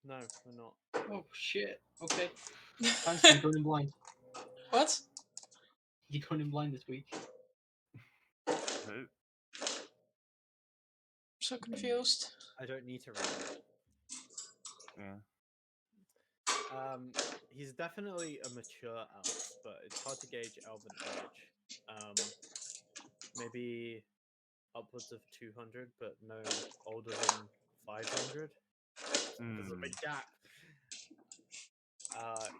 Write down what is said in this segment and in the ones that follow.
No, we're not. Oh shit. Okay. Fancy you going in blind. What? You going in blind this week. Who? So confused. I don't need to read it. Yeah. He's definitely a mature elf, but it's hard to gauge elven age. Maybe upwards of 200, but no older than 500. There's a big gap.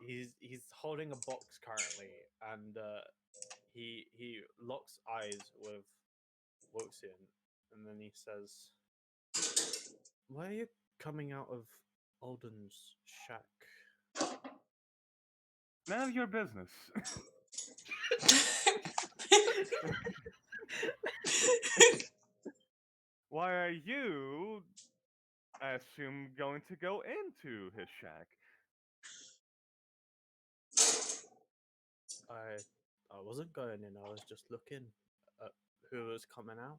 He's holding a box currently, and he locks eyes with Woxian, and then he says, "Why are you coming out of Alden's shack?" None of your business. Why are you, I assume, going to go into his shack? I wasn't going in. I was just looking at who was coming out.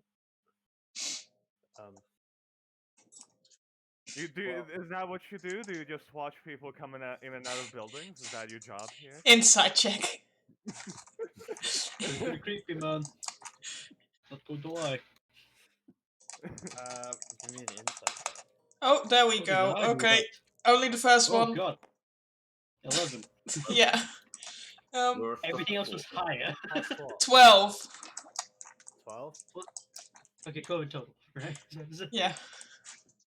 You do? Is that what you do? Do you just watch people coming out in and out of buildings? Is that your job here? Inside check. Pretty creepy, man. Not going to lie. Give me an insight. Oh, there we What go. did I do Okay, that? only the first Oh one. god. 11. Yeah. Everything else was higher. Plus what? 12. 12? Okay, 12 in total, right? Yeah.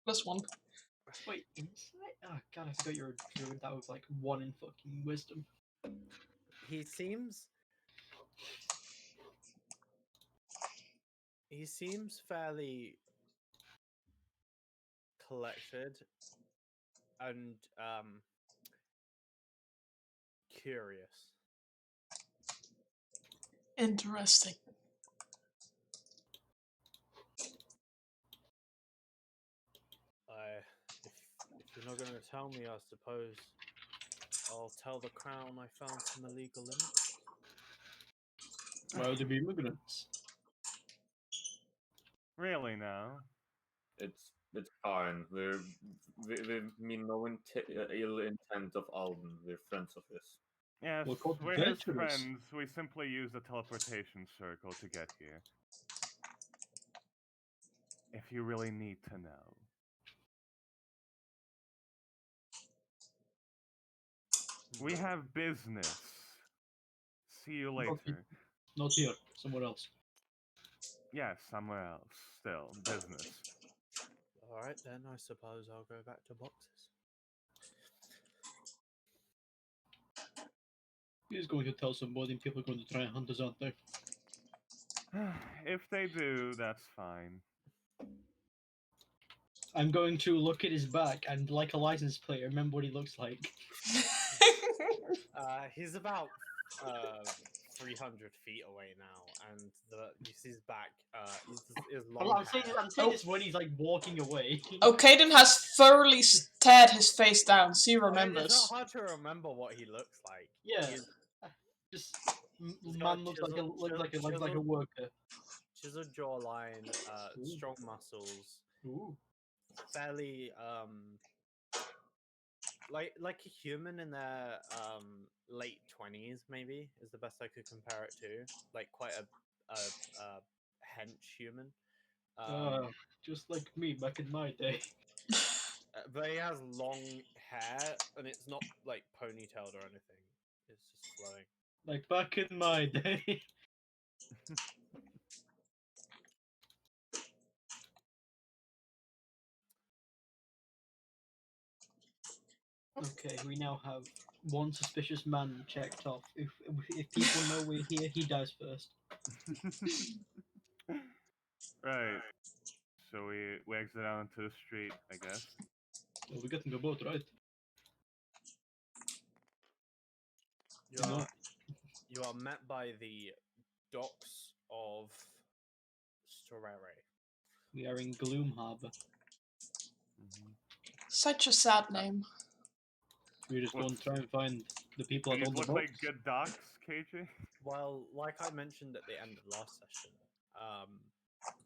Plus 1. Wait, insight? Oh god, I forgot you're a druid. That was like 1 in fucking wisdom. He seems fairly collected and curious. Interesting. If you're not going to tell me, I suppose I'll tell the crown I found some illegal immigrants. Why would there be immigrants? Really now? It's fine. We mean no ill intent of Alden. We're friends of his. Yes, We're called we're his adventurers. friends. We simply use the teleportation circle to get here. If you really need to know. We have business. See you later. Not here, somewhere else. Yes, somewhere else. Still, business. Alright, then I suppose I'll go back to boxes. He's going to tell somebody and people are going to try and hunt us, aren't they? If they do, that's fine. I'm going to look at his back and, like a license plate, remember what he looks like. He's about 300 feet away now, and you see his back is long. I'm saying this when he's like walking away. Oh, Caden has thoroughly stared his face down. So he It's remembers. not hard to remember what he looks like. Yeah. He's Just He's got man a looks like a chisel- worker. chiseled jawline, strong muscles, Ooh. fairly like a human in their late 20s, maybe is the best I could compare it to. Like quite a hench human. Just like me back in my day. But he has long hair, and it's not like ponytailed or anything. It's just flowing. Like back in my day. Okay, we now have one suspicious man checked off. If people know we're here, he dies first. Right. So we exit out into the street, I guess. Well, we got in the boat, right? You are met by the docks of Storere. We are in Gloom Harbor. Such a sad name. We just go and try and find the people that These own the look boat. like good docks, KJ? Well, like I mentioned at the end of last session,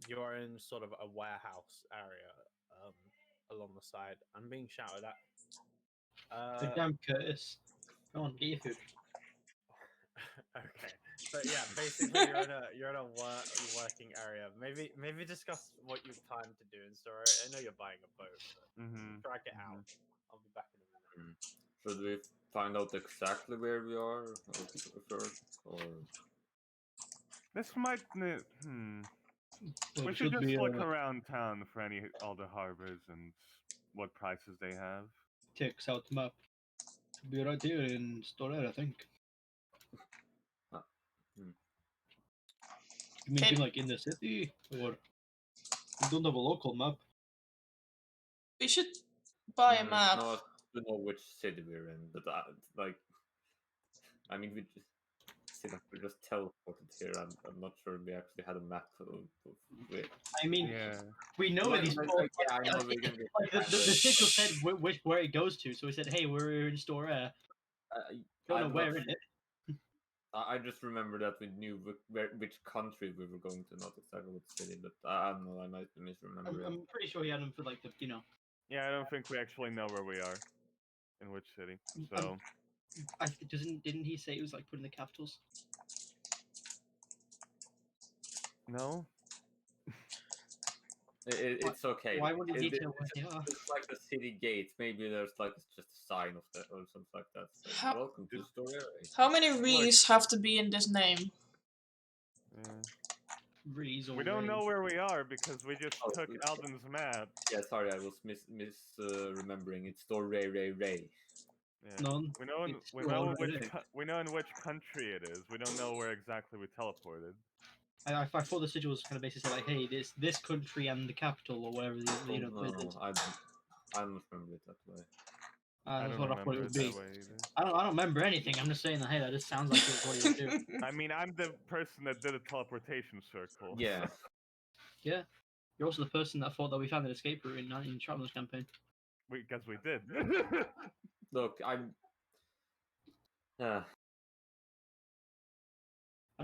you are in sort of a warehouse area along the side. I'm being shouted at. Uh, Damn, Curtis. Come on, get your food. okay. So yeah, basically you're in a working area. Maybe discuss what you plan to do in story. I know you're buying a boat, but drag it out. I'll be back in a minute. Should we find out exactly where we are first, or This might. Well, We it should should just be look around town for any all the harbors and what prices they have. takes out the map. Should be right here in Storare, I think. You mean Okay. like in the city, or we don't have a local map? We should buy a map. No, to know which city we're in, but like, I mean, we just teleported here. I'm not sure we actually had a map of where. I mean, Yeah. we know where these. Yeah, I know we're gonna get. Like the signal said where it goes to, so we said, "Hey, we're in Storare." Don't know I'm where not in it. I just remember that we knew which country we were going to, not exactly what city, but I don't know, I might be misremembering. I'm pretty sure he had them for like the Yeah, I don't think we actually know where we are, in which city. So didn't he say it was like put in the capitals? No, it's okay. Why would he detail where they are? It's like the city gate. Maybe there's like just a sign of that or something like that. So, How- welcome to Story. How many Rees have to be in this name? Rees or we don't Ray. know where we are because we just Oh, took Alden's map. Yeah, sorry, I was remembering. It's Story Ray. Yeah. None. We know It's we know Storare. we know in which country it is. We don't know where exactly we teleported. I thought the sigil was kind of basically like, hey, this country and the capital or whatever the No, place is. I don't remember it that way. I That's don't what I thought it remember would it be. that way either. I don't remember anything. I'm just saying that, hey, that just sounds like it's what he would do. I mean, I'm the person that did a teleportation circle. Yeah. so- Yeah. You're also the person that thought that we found an escape route in Traveler's campaign. Because we did. Look, I'm. I'm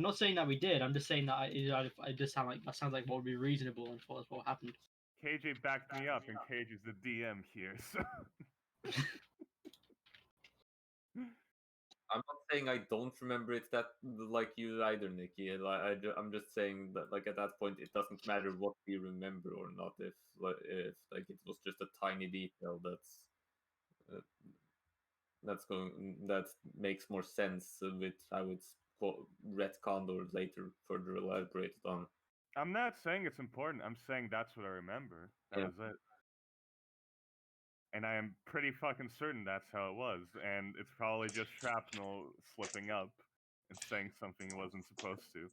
not saying that we did. I'm just saying that I just that sounds like what would be reasonable and that's what happened. KJ backed me up, and KJ's the DM here, so. I'm not saying I don't remember it that like you either, Nikki. Like I'm just saying that like at that point it doesn't matter what we remember or not. If like it was just a tiny detail uh, that makes more sense with how it's retconned or later further elaborated on. I'm not saying it's important. I'm saying that's what I remember. That Yeah. was it. And I am pretty fucking certain that's how it was. And it's probably just shrapnel slipping up and saying something it wasn't supposed to.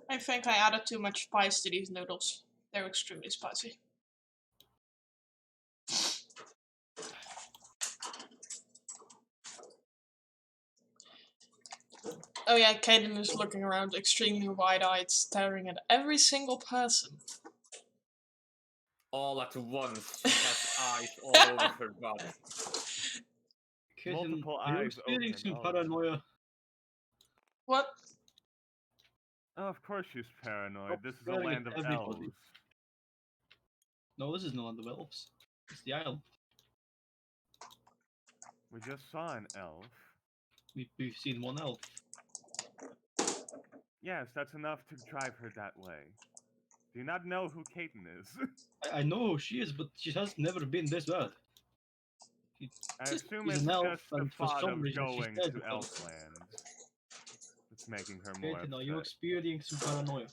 I think I added too much spice to these noodles. They're extremely spicy. Oh yeah, Kaden is looking around extremely wide-eyed, staring at every single person. All at once, she has eyes all over her body. Multiple are you eyes experiencing open, oh. paranoia? What? Oh, of course she's paranoid. Stop This is a staring land at of everybody. elves. No, this is no land of elves. It's the isle. We just saw an elf. We've seen one elf. Yes, that's enough to drive her that way. Do you not know who Kaiten is? I know who she is, but she has never been this bad. I assume She's it's an elf, just the and for thought some of reason she's going dead to because- Elfland. It's making her more Kaiten, are you upset. experiencing paranoia?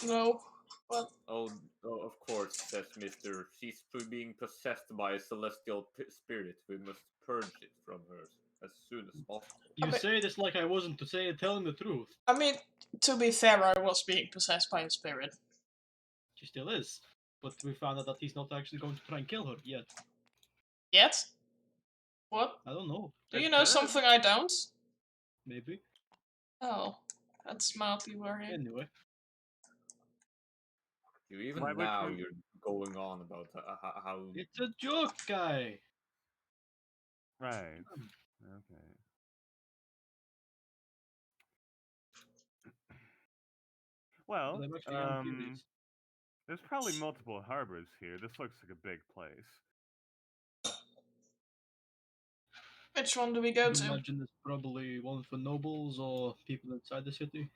No. What? Oh, of course, says Mister. She's being possessed by a celestial spirit. We must purge it from her as soon as possible. You Okay. say this like I wasn't telling the truth. I mean, to be fair, I was being possessed by a spirit. She still is. But we found out that he's not actually going to try and kill her yet. Yet? What? I don't know. Do you It know could. something I don't? Maybe. Oh, that's mildly worrying. Anyway. Even Why would now, you- you're going on about how. It's a joke, guy! Right. Okay. Well, But I'm actually curious. There's probably multiple harbors here. This looks like a big place. Which one do we go I to? imagine there's probably one for nobles or people inside the city.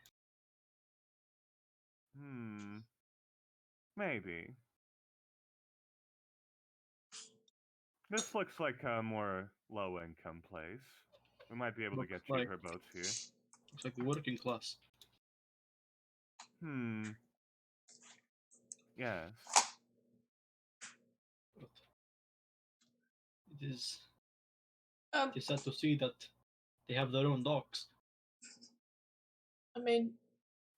Maybe. This looks like a more low-income place. We might be able to Looks get like- cheaper boats here. Looks like the working class. Yes. But it is Um, sad to see that they have their own docks. I mean,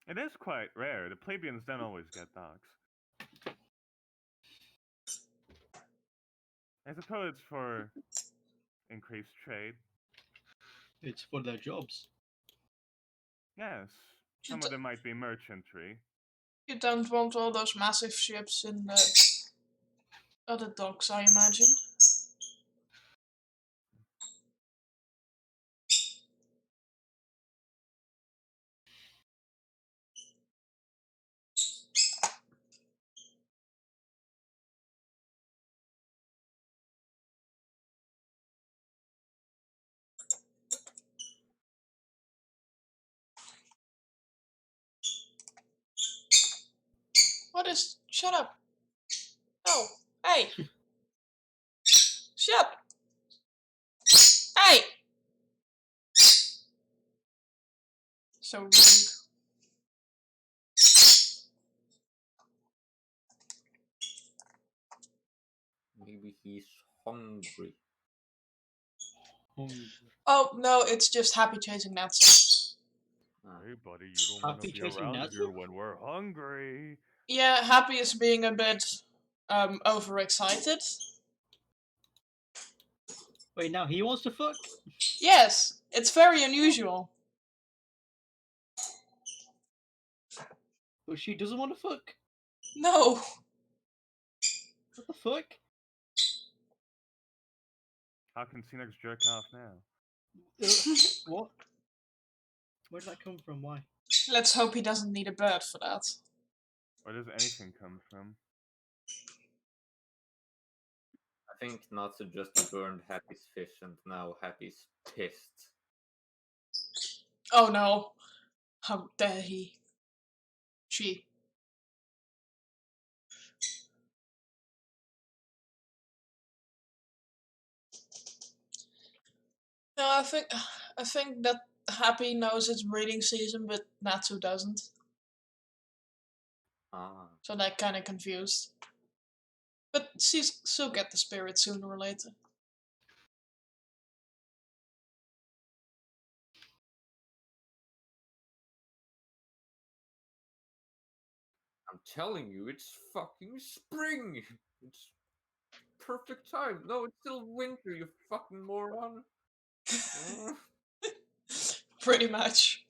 It is quite rare. The plebeians don't always get docks. I suppose it's for increased trade. It's for their jobs. Yes. Some of them might be merchantry. you don't want all those massive ships in the other docks, I imagine. What is... Shut up! No! Hey! Shut up! Hey! So rude. Maybe he's hungry. Oh, no, it's just Happy chasing Natsu. Hey, buddy, you don't want to Happy be chasing around Natsu? here when we're hungry. Yeah, Happy is being a bit overexcited. Wait, now he wants to fuck? Yes, it's very unusual. But she doesn't want to fuck? No. What the fuck? How can Cenex jerk off now? What? Where did that come from? Why? Let's hope he doesn't need a bird for that. Where does anything come from? I think Natsu just burned Happy's fish and now Happy's pissed. Oh no. How dare he? She. No, I think that Happy knows it's breeding season, but Natsu doesn't. Ah. So they're kind of confused. But she'll get the spirit sooner or later. I'm telling you, it's fucking spring! It's perfect time. No, it's still winter, you fucking moron. Pretty much.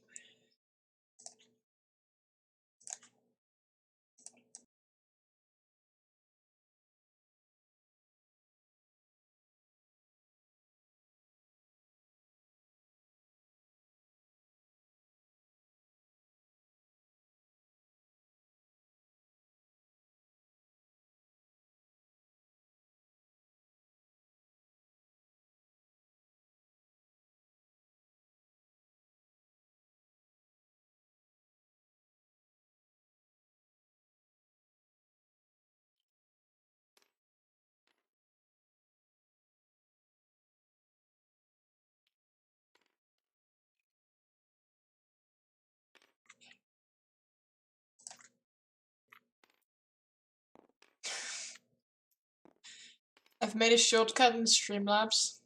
I've made a shortcut in Streamlabs,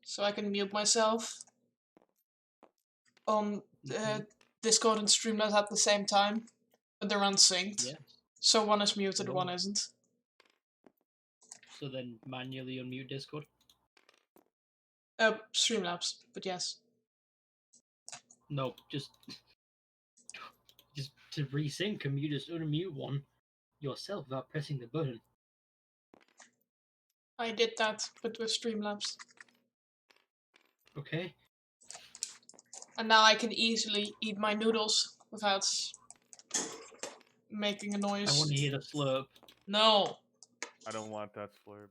so I can mute myself on Discord and Streamlabs at the same time, but they're unsynced. Yeah. So one is muted, Oh. one isn't. So then manually unmute Discord? Streamlabs, but yes. No, just to resync them, you just unmute one yourself without pressing the button. I did that, but with Streamlabs. Okay. And now I can easily eat my noodles without making a I noise. want to hear the slurp. No. I don't want that slurp.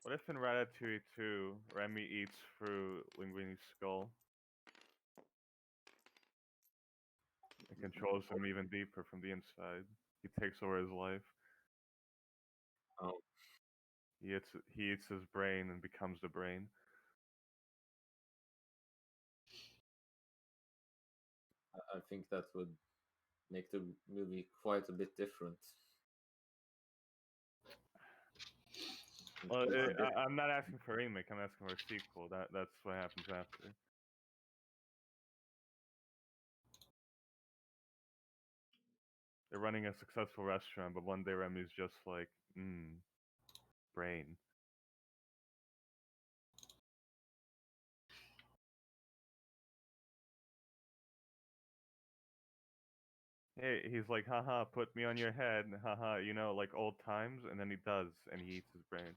What if in Ratatouille 2, Remy eats through Linguini's skull? It controls him even deeper from the inside. He takes over his life. Oh. He eats his brain and becomes the brain. I think that would make the movie quite a bit different. Well, Quite a bit. I'm not asking for a remake. I'm asking for a sequel. That's what happens after. They're running a successful restaurant, but one day Remy's just like, brain. Hey, he's like, haha, put me on your head, haha, like old times, and then he does, and he eats his brain. And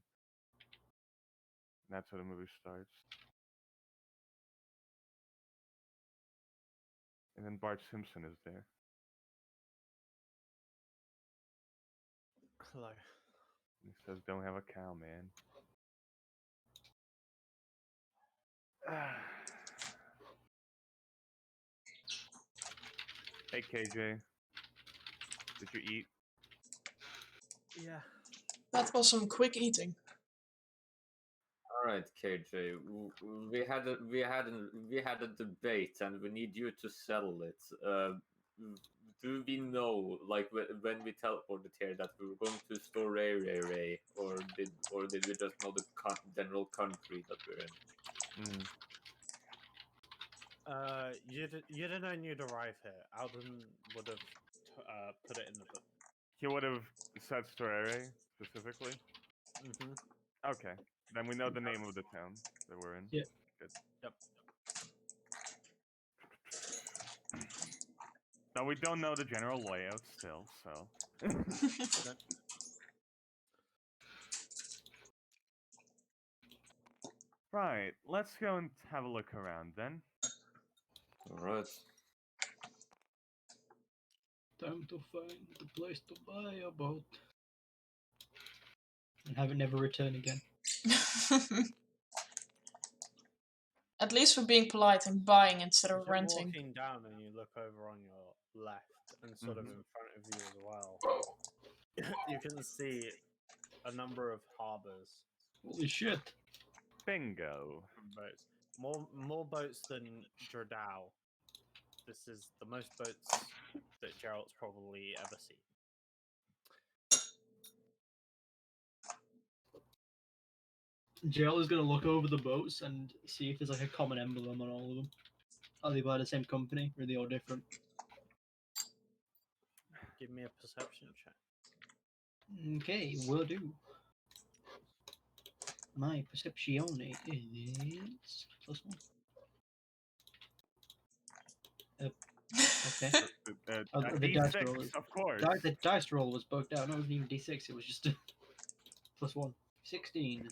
that's how the movie starts. And then Bart Simpson is there. Hello. He says, don't have a cow, man. Hey, KJ. Did you eat? Yeah. That was some quick eating. All right, KJ. We had a debate, and we need you to settle it. Do we know, like, when we teleported here, that we were going to store Ray, or did we just know the general country that we're in? You didn't know you'd arrive here. Alden would have put it in the book. He would have said Storere, specifically? Mm-hmm. Okay. Then we know the name of the town that we're in. Yeah. Good. Yep. No, we don't know the general layout still, so. Right, let's go and have a look around then. All right. Time to find the place to buy a boat. And have it never return again. At least we're being polite and buying instead As of you're renting. walking down and you look over on your left and sort of in front of you as well, you can see a number of harbors. Holy shit. Bingo. Boats. More boats than Jordao. This is the most boats that Gerald's probably ever seen. Gerald is going to look over the boats and see if there's like a common emblem on all of them. Are they by the same company or are they all different? Give me a perception check. Okay, will do. My percepzione is +1. Okay. Oh, A the dice D6, roll is. of course. The dice roll was bugged out. No, it wasn't even D6. It was just +1. 16.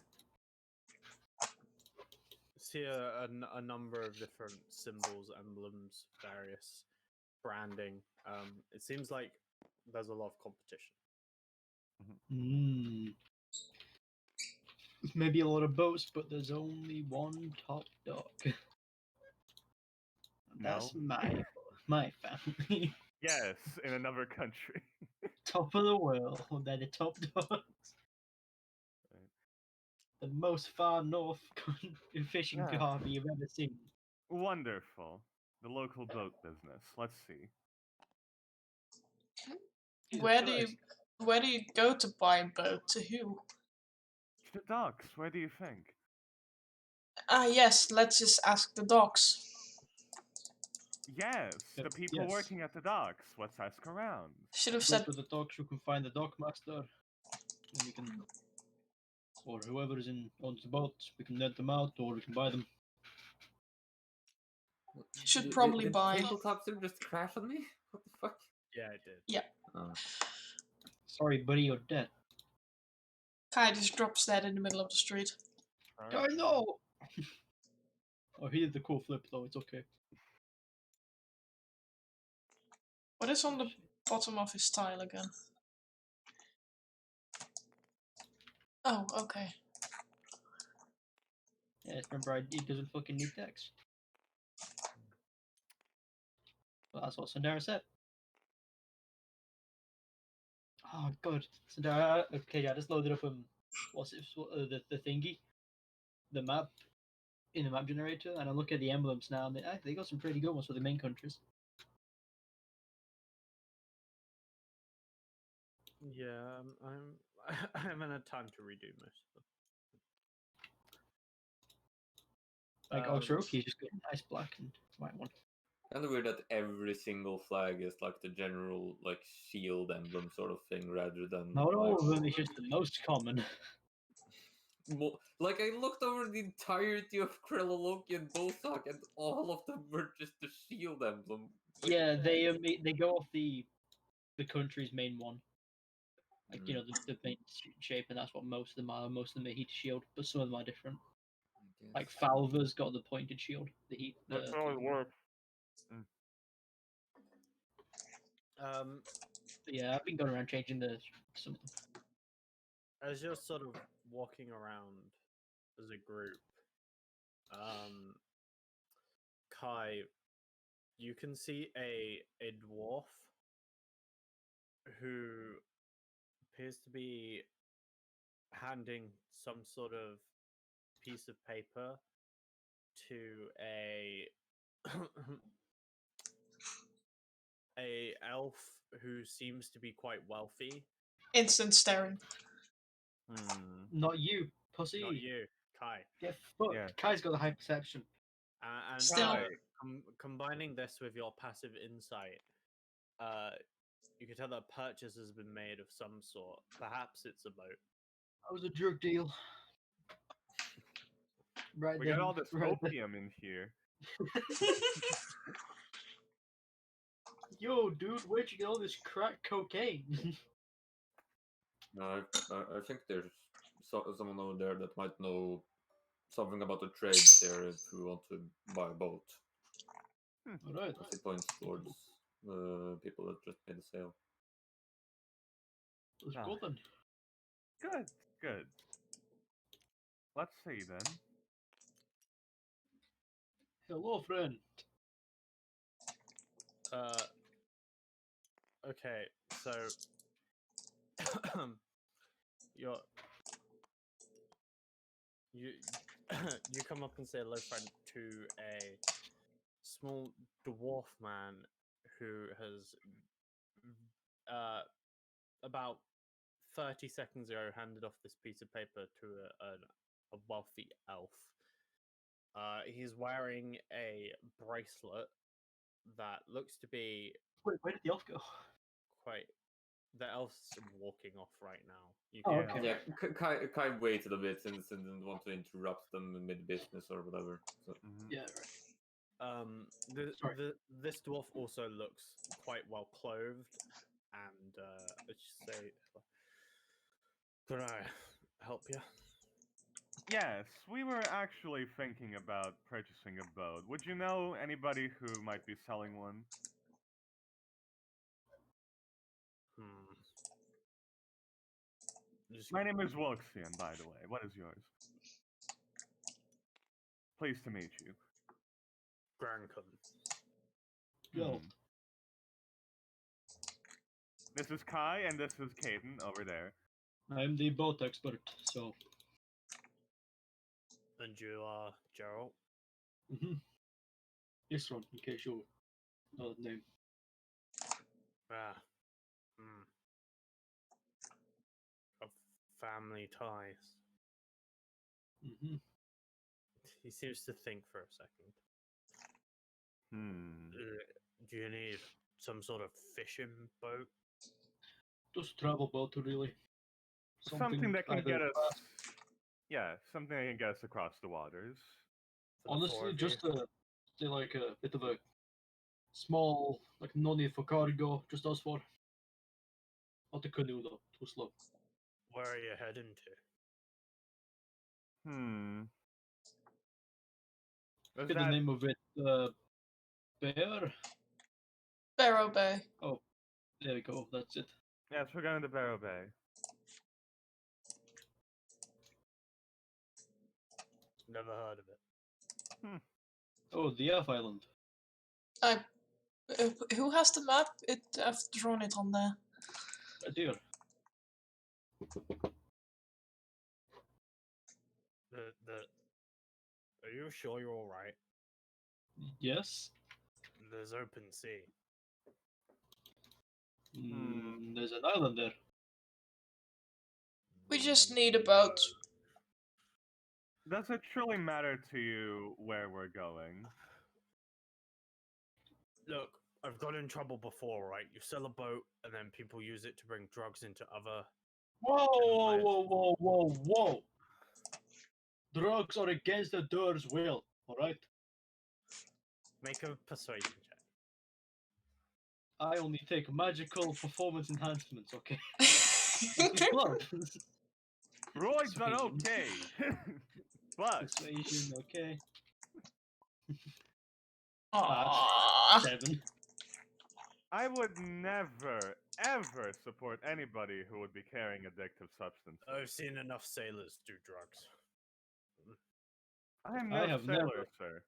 See a number of different symbols, emblems, various branding. It seems like there's a lot of competition. Maybe a lot of boats, but there's only one top dog. That's No. my family. Yes, in another country. Top of the world. They're the top dogs. The most far north fishing Yeah. harbor you've ever seen. Wonderful. The local boat business. Let's see. Where do you go to buy a boat? To who? The docks, where do you think? Ah, yes. Let's just ask the dogs. Yes, the people Yes. working at the docks. Let's ask around. Should have Go said. to the docks, you can find the dockmaster, and we can, or whoever owns the boat, we can let them out, or we can buy them. Should probably did buy. tabletop sim just crash on me? What the fuck? Yeah, it did. Yeah. Oh. Sorry, buddy, you're dead. Kai just drops dead in the middle of the street. I know! Oh, he did the cool flip though, it's okay. What is on the bottom of his tile again? Oh, okay. Yeah, remember, he doesn't fucking need text. Well, that's what Sandara said. Oh god, Sandara. Okay, yeah, I just loaded up what's it? The thingy, the map in the map generator, and I look at the emblems now, and they got some pretty good ones for the main countries. Yeah, I haven't had time to redo most of them. Like Oxroki, just got a nice black and white one. Kind of weird that every single flag is like the general like shield emblem sort of thing rather than Not all like, of them, it's just the most common. like I looked over the entirety of Krilloloki and Bosak and all of them were just the shield emblem. Like, Yeah, they go off the country's main one. Like, you know, the main shape, and that's what most of them are. Most of them are heat shield, but some of them are different. I Like guess. Falva's got the pointed shield, the heat. That's how it works. Yeah, I've been going around changing some of them. As you're sort of walking around as a group, Kai, you can see a dwarf who appears to be handing some sort of piece of paper to a a elf who seems to be quite wealthy. Instant staring. Not you, pussy. Not you, Kai. Get fucked. Yeah. Kai's got the high perception. And Still- combining this with your passive insight, you can tell that a purchase has been made of some sort. Perhaps it's a boat. That was a jerk deal. Right We then, got all this right then. opium in here. Yo, dude, where'd you get all this crack cocaine? No, I think there's someone over there that might know something about the trade there if we want to buy a boat. Alright. As he points towards people that just made a sale. Let's Ah. go then. Good, good. Let's see then. Hello, friend. Okay, so you you come up and say hello, friend, to a small dwarf man who has about 30 seconds ago handed off this piece of paper to a wealthy elf. He's wearing a bracelet that looks to be Wait, where did the elf go? quite. The elf's walking off right now. You Oh, can okay. Yeah, Kai waited a bit since he didn't want to interrupt them mid business or whatever. So. Yeah, right. This dwarf also looks quite well clothed, and let's just say, can I help you? Yes, we were actually thinking about purchasing a boat. Would you know anybody who might be selling one? My name is Woxian, by the way. What is yours? Pleased to meet you. Grankum. Yo. Hmm. This is Kai, and this is Caden over there. I'm the boat expert, so. And you are Gerald? This one, in case you know the name. Ah. Of family ties. He seems to think for a second. Do you need some sort of fishing boat? Just travel boat, really. Something that can either get us. fast- Yeah, something that can get us across the waters. For the four Honestly, of just you? Say like a bit of a small, like no need for cargo, just us four. Not the canoe though, too slow. Where are you heading to? Was Get the that name of it, Bear. Barrow Bay. Oh, there we go. That's it. yes, we're going to Barrow Bay. Never heard of it. Oh, the F Island. I. Who has the map? I've drawn it on there. Right there. Are you sure you're all right? Yes. There's open sea. There's an island there. We just need about. Does it truly matter to you where we're going? Look, I've got in trouble before, right? You sell a boat, and then people use it to bring drugs into other. Whoa, whoa, whoa, whoa, whoa, whoa! Drugs are against the Dur's will, alright? Make a persuasion check. I only take magical performance enhancements, okay? Blood. Roids are Persuasion. okay, but Persuasion, okay. Aww. 7. I would never, ever support anybody who would be carrying addictive substances. I've seen enough sailors do drugs. I am I no have sailor, never. sir.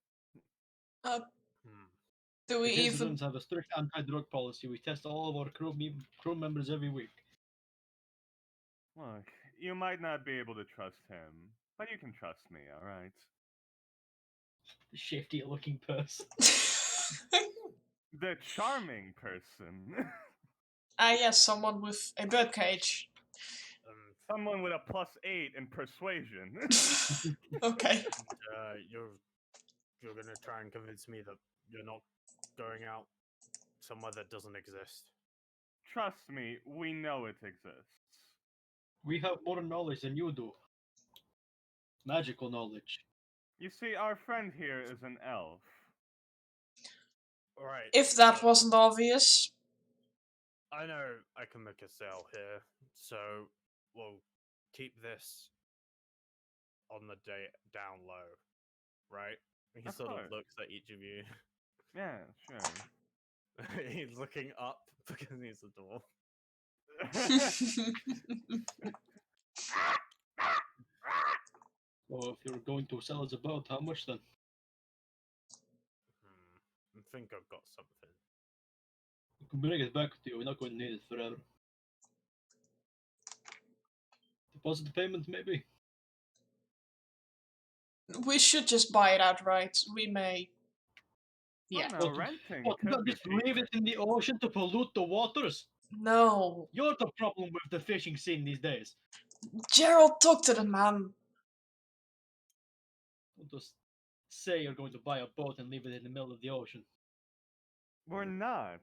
Hmm. Do we The even? Citizens have a strict anti-drug policy. We test all of our crew members every week. Look, you might not be able to trust him, but you can trust me, alright? The shifty-looking person. The charming person. Yes, someone with a birdcage. Someone with a +8 in persuasion. Okay. You're gonna try and convince me that you're not going out somewhere that doesn't exist. Trust me, we know it exists. We have more knowledge than you do. Magical knowledge. You see, our friend here is an elf. Alright. If that wasn't obvious. I know I can make a sale here, so we'll keep this on the day down low, right? He Of sort course. of looks at each of you. Yeah, sure. He's looking up because he's a dwarf. So if you're going to sell us a boat, how much then? I think I've got something. We can bring it back to you. We're not going to need it forever. Deposit payment, maybe? We should just buy it outright. We may. Yeah. No, renting What, could not be just leave it cheaper. in the ocean to pollute the waters? No. You're the problem with the fishing scene these days. Gerald, talk to the man. Don't just say you're going to buy a boat and leave it in the middle of the ocean. We're not.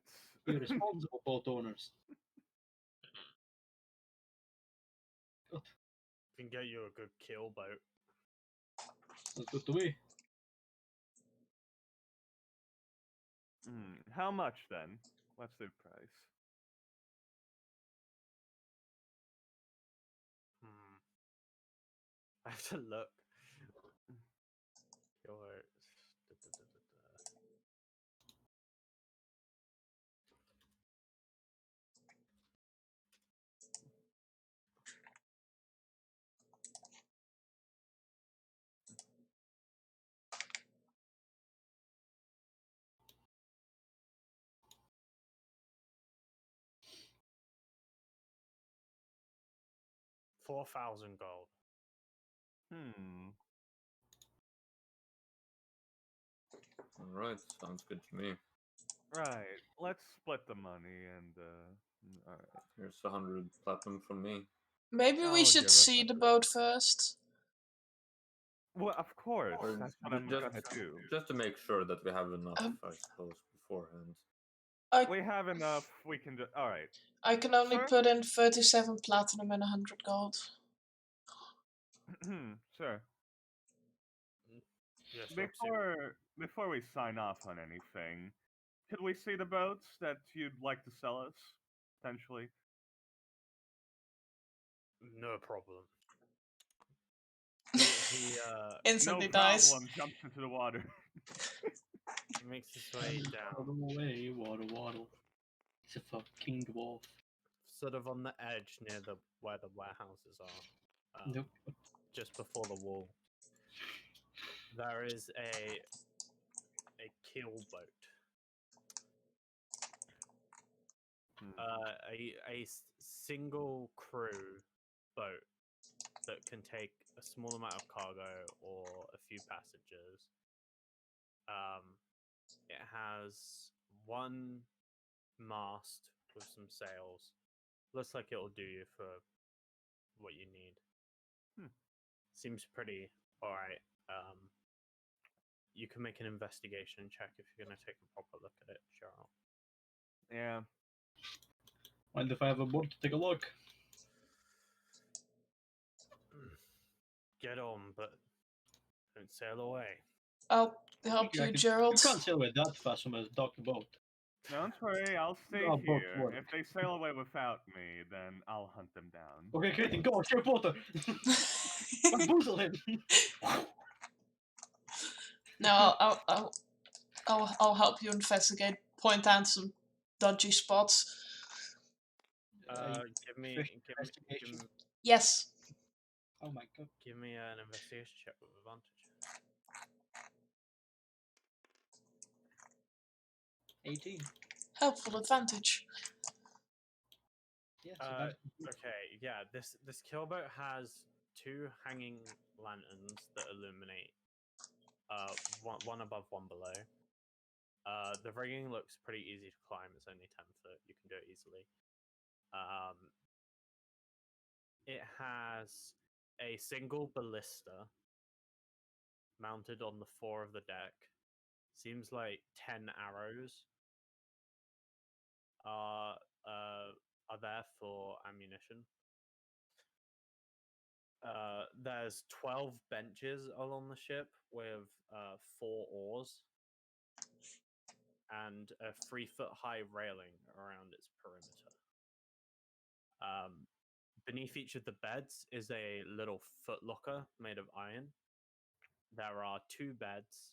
Be responsible boat owners. God, Can get you a good kill boat. sounds good to me. How much then? What's the price? I have to look. Your 4,000 gold. Alright, sounds good to me. Right. Let's split the money and alright. Here's 100 platinum from me. Maybe we I'll should give see it the back. boat first. Well, of course. Or That's what I'm gonna do. just to make sure that we have enough, Um, I suppose, beforehand. We have enough. We can just. All right. I can only Sir? put in 37 platinum and 100 gold. Sure. Yes, Roxy. Before before we sign off on anything, could we see the boats that you'd like to sell us, potentially? No problem. He Instantly No dies. problem. Jumps into the water. makes his way down, Waddle away, waddle, waddle. He's a fucking dwarf. sort of on the edge near the where the warehouses are, Nope. just before the wall. There is a keel boat. A single crew boat that can take a small amount of cargo or a few passengers. It has one mast with some sails. Looks like it'll do you for what you need. Seems pretty alright. You can make an investigation check if you're going to take a proper look at it, Cheryl. Yeah. Mind if I have a boat to take a look? Get on, but don't sail away. I'll help Yeah, you, You Gerald. can't sail away that fast from a docked boat. Don't worry, I'll stay Our boats here. work. If they sail away without me, then I'll hunt them down. Okay, Katie, go, share water! Bamboozle him! No, I'll help you investigate. Point out some dodgy spots. Give me investigation. Yes. Oh my god. give me an investigation check with advantage. 18. Helpful advantage. Yeah, so that's Okay, yeah. This keelboat has two hanging lanterns that illuminate. One above, one below. The rigging looks pretty easy to climb. It's only 10 foot. You can do it easily. It has a single ballista mounted on the floor of the deck. Seems like 10 arrows are there for ammunition. There's 12 benches along the ship with 4 oars and a 3-foot high railing around its perimeter. Beneath each of the beds is a little footlocker made of iron. There are 2 beds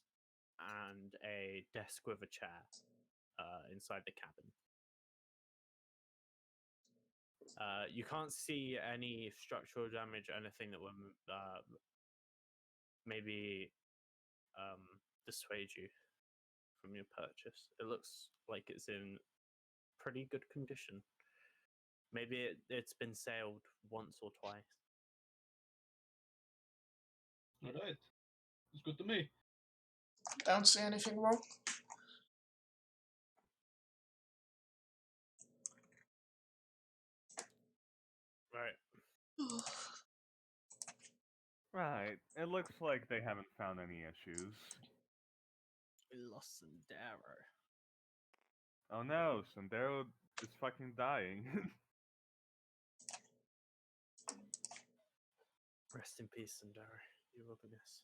and a desk with a chair inside the cabin. You can't see any structural damage, anything that would maybe dissuade you from your purchase. It looks like it's in pretty good condition. Maybe it's been sailed once or twice. alright. It's good to me. Don't see anything wrong. Right. Right. It looks like they haven't found any issues. We lost Sandero. Oh no, Sandero is fucking dying. Rest in peace, Sandero. You will be missed.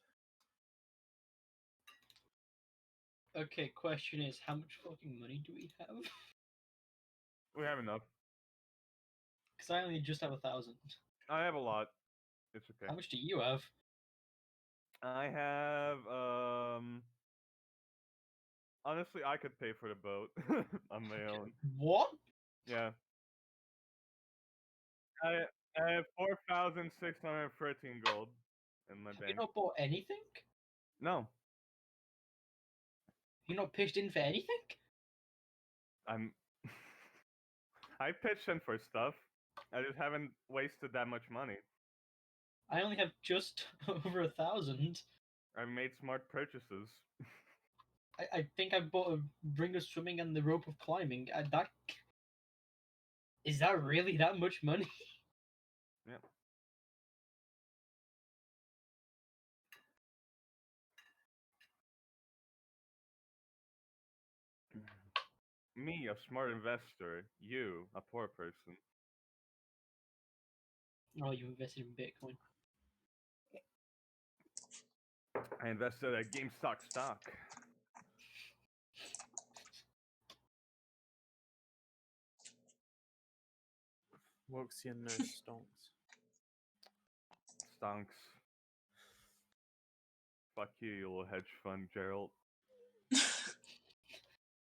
Okay, question is, how much fucking money do we have? We have enough. Because I only just have 1,000. I have a lot. It's okay. How much do you have? I have honestly I could pay for the boat on my own. What? Yeah. I have 4,613 gold in my Have you bank. not bought anything? No. You not pitched in for anything? I'm I pitched in for stuff. I just haven't wasted that much money. I only have just over 1,000. I made smart purchases. I think I bought a ring of swimming and the rope of climbing. Is that really that much money? Yeah. Me, a smart investor. You, a poor person. Oh, you invested in Bitcoin. I invested at GameStop stock. Woxian no stonks. Stonks. Fuck you, you little hedge fund, Gerald.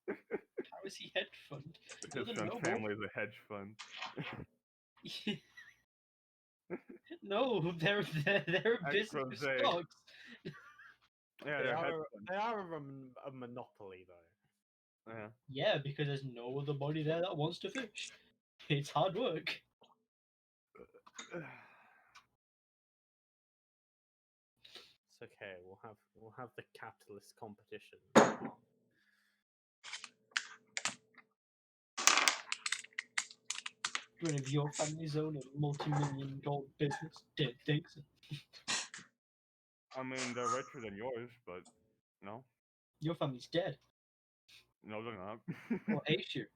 How is he hedge fund? His Doesn't fund know, family is a hedge fund. No, they're a business with Expose. stocks. Yeah, They they're hedge are, funds. they are a monopoly, though. Yeah. Yeah, because there's no other body there that wants to fish. It's hard work. It's okay. We'll have the capitalist competition. One of your family's own a multi-million-dollar business. Didn't think so. I mean, they're richer than yours, but no, Your family's dead. no, they're not. Or hates you.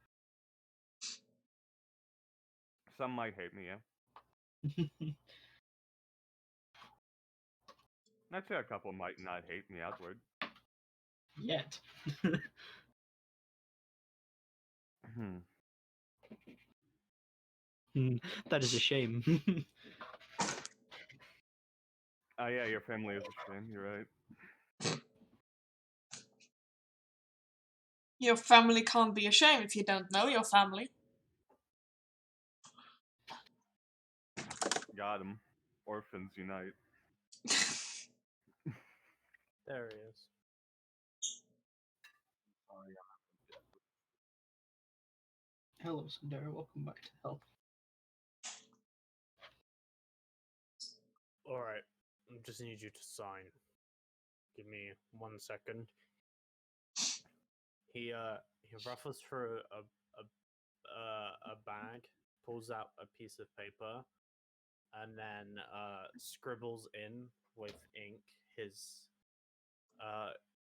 Some might hate me, yeah. I'd say a couple might not hate me outward. Yet. That is a shame. Oh yeah, your family is a shame. You're right. Your family can't be ashamed if you don't know your family. Got him. Orphans unite. There he is. Hello, Sundara. Welcome back to Hell. All right. I just need you to sign. Give me 1 second. He ruffles through a bag, pulls out a piece of paper, and then scribbles in with ink his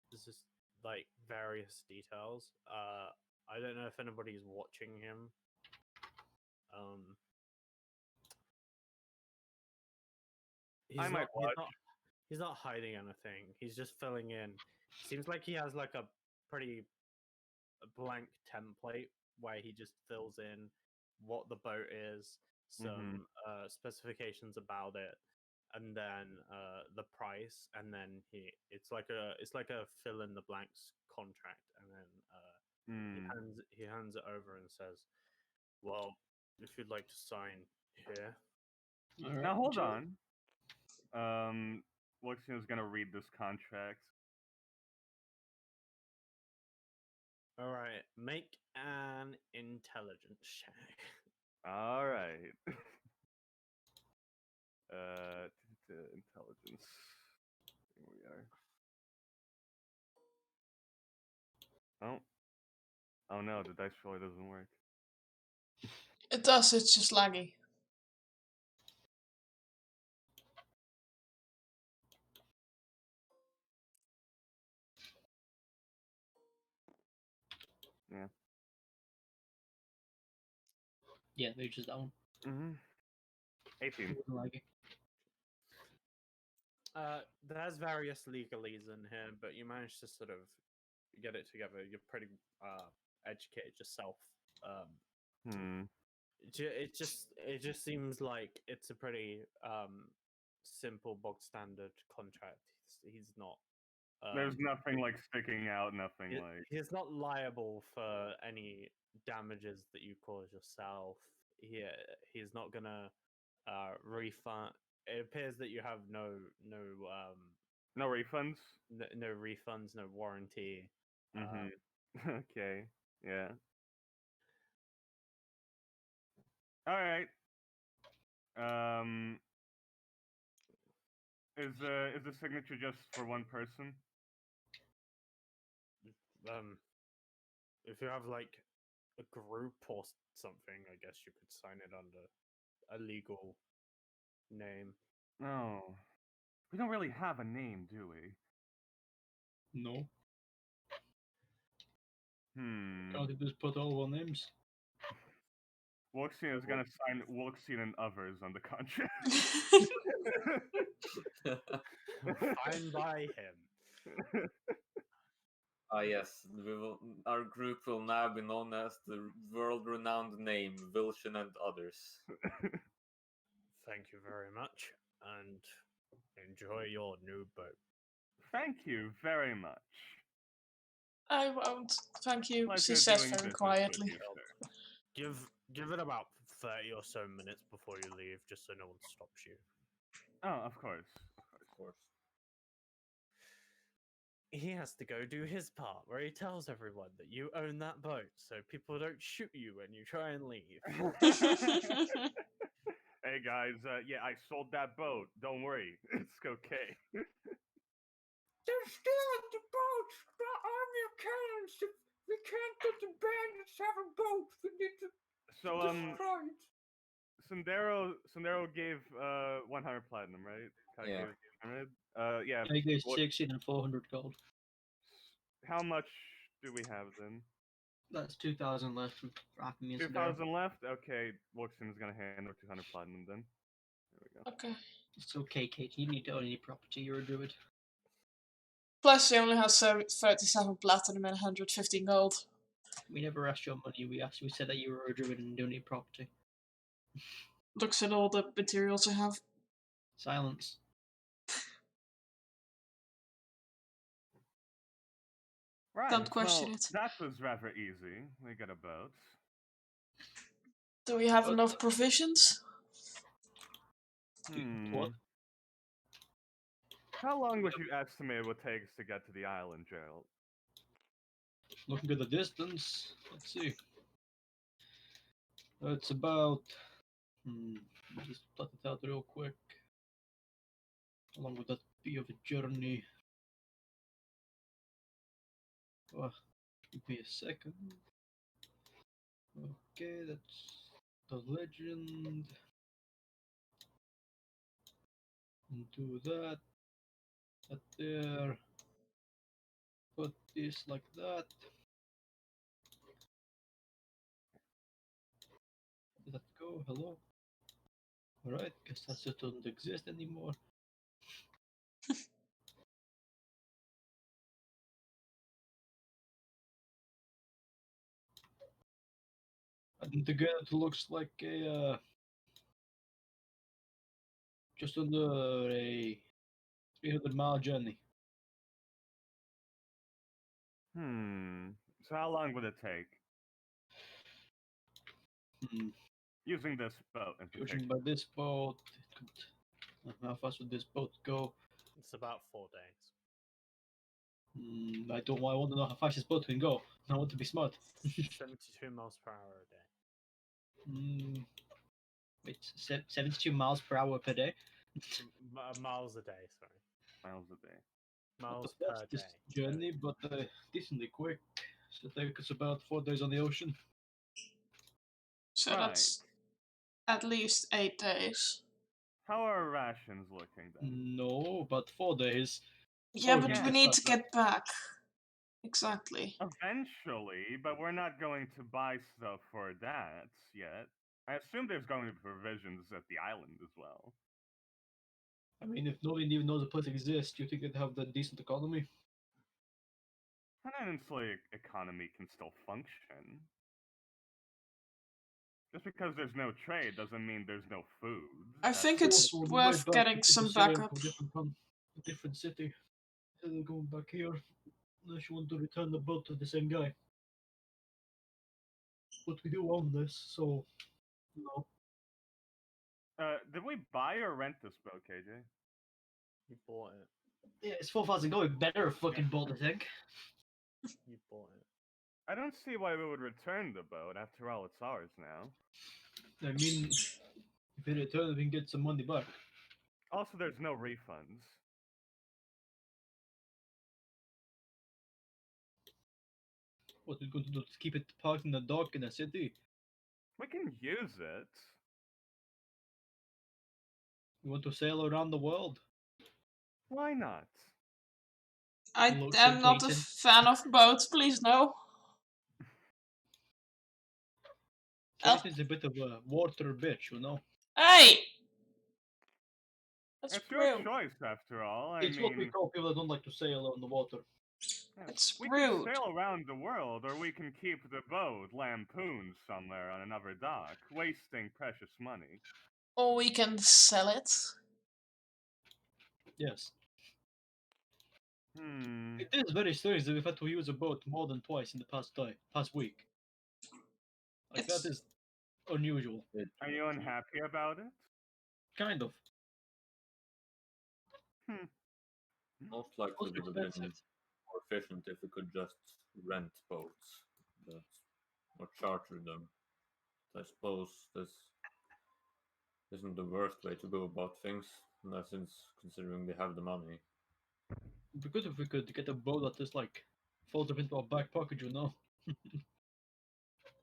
just like various details. I don't know if anybody's watching him. I might watch. He's not hiding anything. He's just filling in. Seems like he has like a pretty blank template where he just fills in what the boat is, some specifications about it, and then the price, and then it's like a fill in the blanks contract, and then he hands it over and says, "Well, if you'd like to sign here." All Now right, hold Joe. on. Luxian's gonna read this contract. All right, make an intelligence check. All right. Intelligence. Here we are. Oh. Oh no, the dice roller doesn't work. It does, it's just laggy. Yeah. Yeah, maybe just that one. 18. It wasn't lagging. There's various legalese in here, but you managed to sort of get it together. You're pretty educated yourself. It just seems like it's a pretty simple bog standard contract. He's not. There's nothing like sticking out, nothing like. He's not liable for any damages that you cause yourself. He's not gonna refund. It appears that you have no refunds. no refunds, no warranty. Okay. Yeah. All right. Is the signature just for one person? If you have like a group or something, I guess you could sign it under a legal name. No. We don't really have a name, do we? No. Hmm. Can't just put all our names. Wuxian is gonna sign Wuxian and others on the contract. Fine by him. Ah, yes. Our group will now be known as the world-renowned name Wilson and Others. Thank you very much, and enjoy your new boat. Thank you very much. I won't. Thank you, she Pleasure says doing very business quietly. with you, sir. Give it about 30 or so minutes before you leave, just so no one stops you. Oh, of course. Of course. He has to go do his part, where he tells everyone that you own that boat, so people don't shoot you when you try and leave. Hey guys, yeah, I sold that boat. Don't worry, it's okay. They're still at the boat! The army of cannons! We can't let the bandits have a boat! We need to So, destroy it! Sundero gave 100 platinum, right? Kai Yeah. gave 100. Yeah. I guess what- 16 and 400 gold. How much do we have then? That's 2,000 left from Rocky and 2,000 left. Okay, Wilson is gonna hand over 200 platinum then. There we go. Okay. It's okay, Kate. You need to own any property. You're a druid. Plus, she only has 37 platinum and 115 gold. We never asked your money. We said that you were a druid and don't need property. Looks at all the materials I have. Silence. Right. Don't question well, it. That was rather easy. We got a boat. Do we have But- enough provisions? What? How long would you estimate it would take us to get to the island, Gerald? Looking at the distance, let's see. It's about. Just plot it out real quick. How long would that be of a journey? Oh, give me a second. Okay, that's the legend. And do that. That there. Put this like that. Did that go? Hello? Alright, guess that just doesn't exist anymore. And again, it looks like a just under a 300-mile journey. So how long would it take? Using this boat in Judging particular. by this boat, it could, how fast would this boat go? It's about 4 days. I don't. I want to know how fast this boat can go. I want to be smart. 72 miles per hour a day. Wait, 72 miles per hour per day. Miles a day, sorry. Miles a day. Not Miles the per fastest day. journey, but decently quick. So take us about 4 days on the ocean. So Right. that's at least 8 days. How are rations looking then? No, about 4 days. Yeah, Oh, but yeah. we need to get back. Exactly. Eventually, but we're not going to buy stuff for that yet. I assume there's going to be provisions at the island as well. I mean, if nobody even knows the place exists, do you think they'd have the decent economy? An insulated economy can still function. Just because there's no trade doesn't mean there's no food. I think it's On the way worth back, getting you could some just sail backup. to a different city. Instead of going back here, unless you want to return the boat to the same guy. But we do own this, so no. Did we buy or rent this boat, KJ? You bought it. Yeah, it's 4,000 gold. We better fucking boat, I think. You bought it. I don't see why we would return the boat. After all, it's ours now. I mean, if we return, we can get some money back. Also, there's no refunds. What we're going to do is keep it parked in the dock in the city. We can use it. We want to sail around the world. Why not? I Looks am not a blatant. fan of boats, please no. Oh. Kate is a bit of a water bitch, you know. Hey! That's It's your real. choice, after all. I It's what we mean, call people that don't like to sail on the water. Yes, It's we rude. can sail around the world, or we can keep the boat lampooned somewhere on another dock, wasting precious money. Or we can sell it. Yes. Hmm. It is very strange that we've had to use a boat more than twice in the past week. Like, that It's is unusual. Are you unhappy about it? Kind of. Hmm. Most likely Also would have been expensive. more efficient if we could just rent boats, but or charter them. I suppose this isn't the worst way to go about things, since considering we have the money. It'd be good if we could get a boat that just like folds up into our back pocket, you know?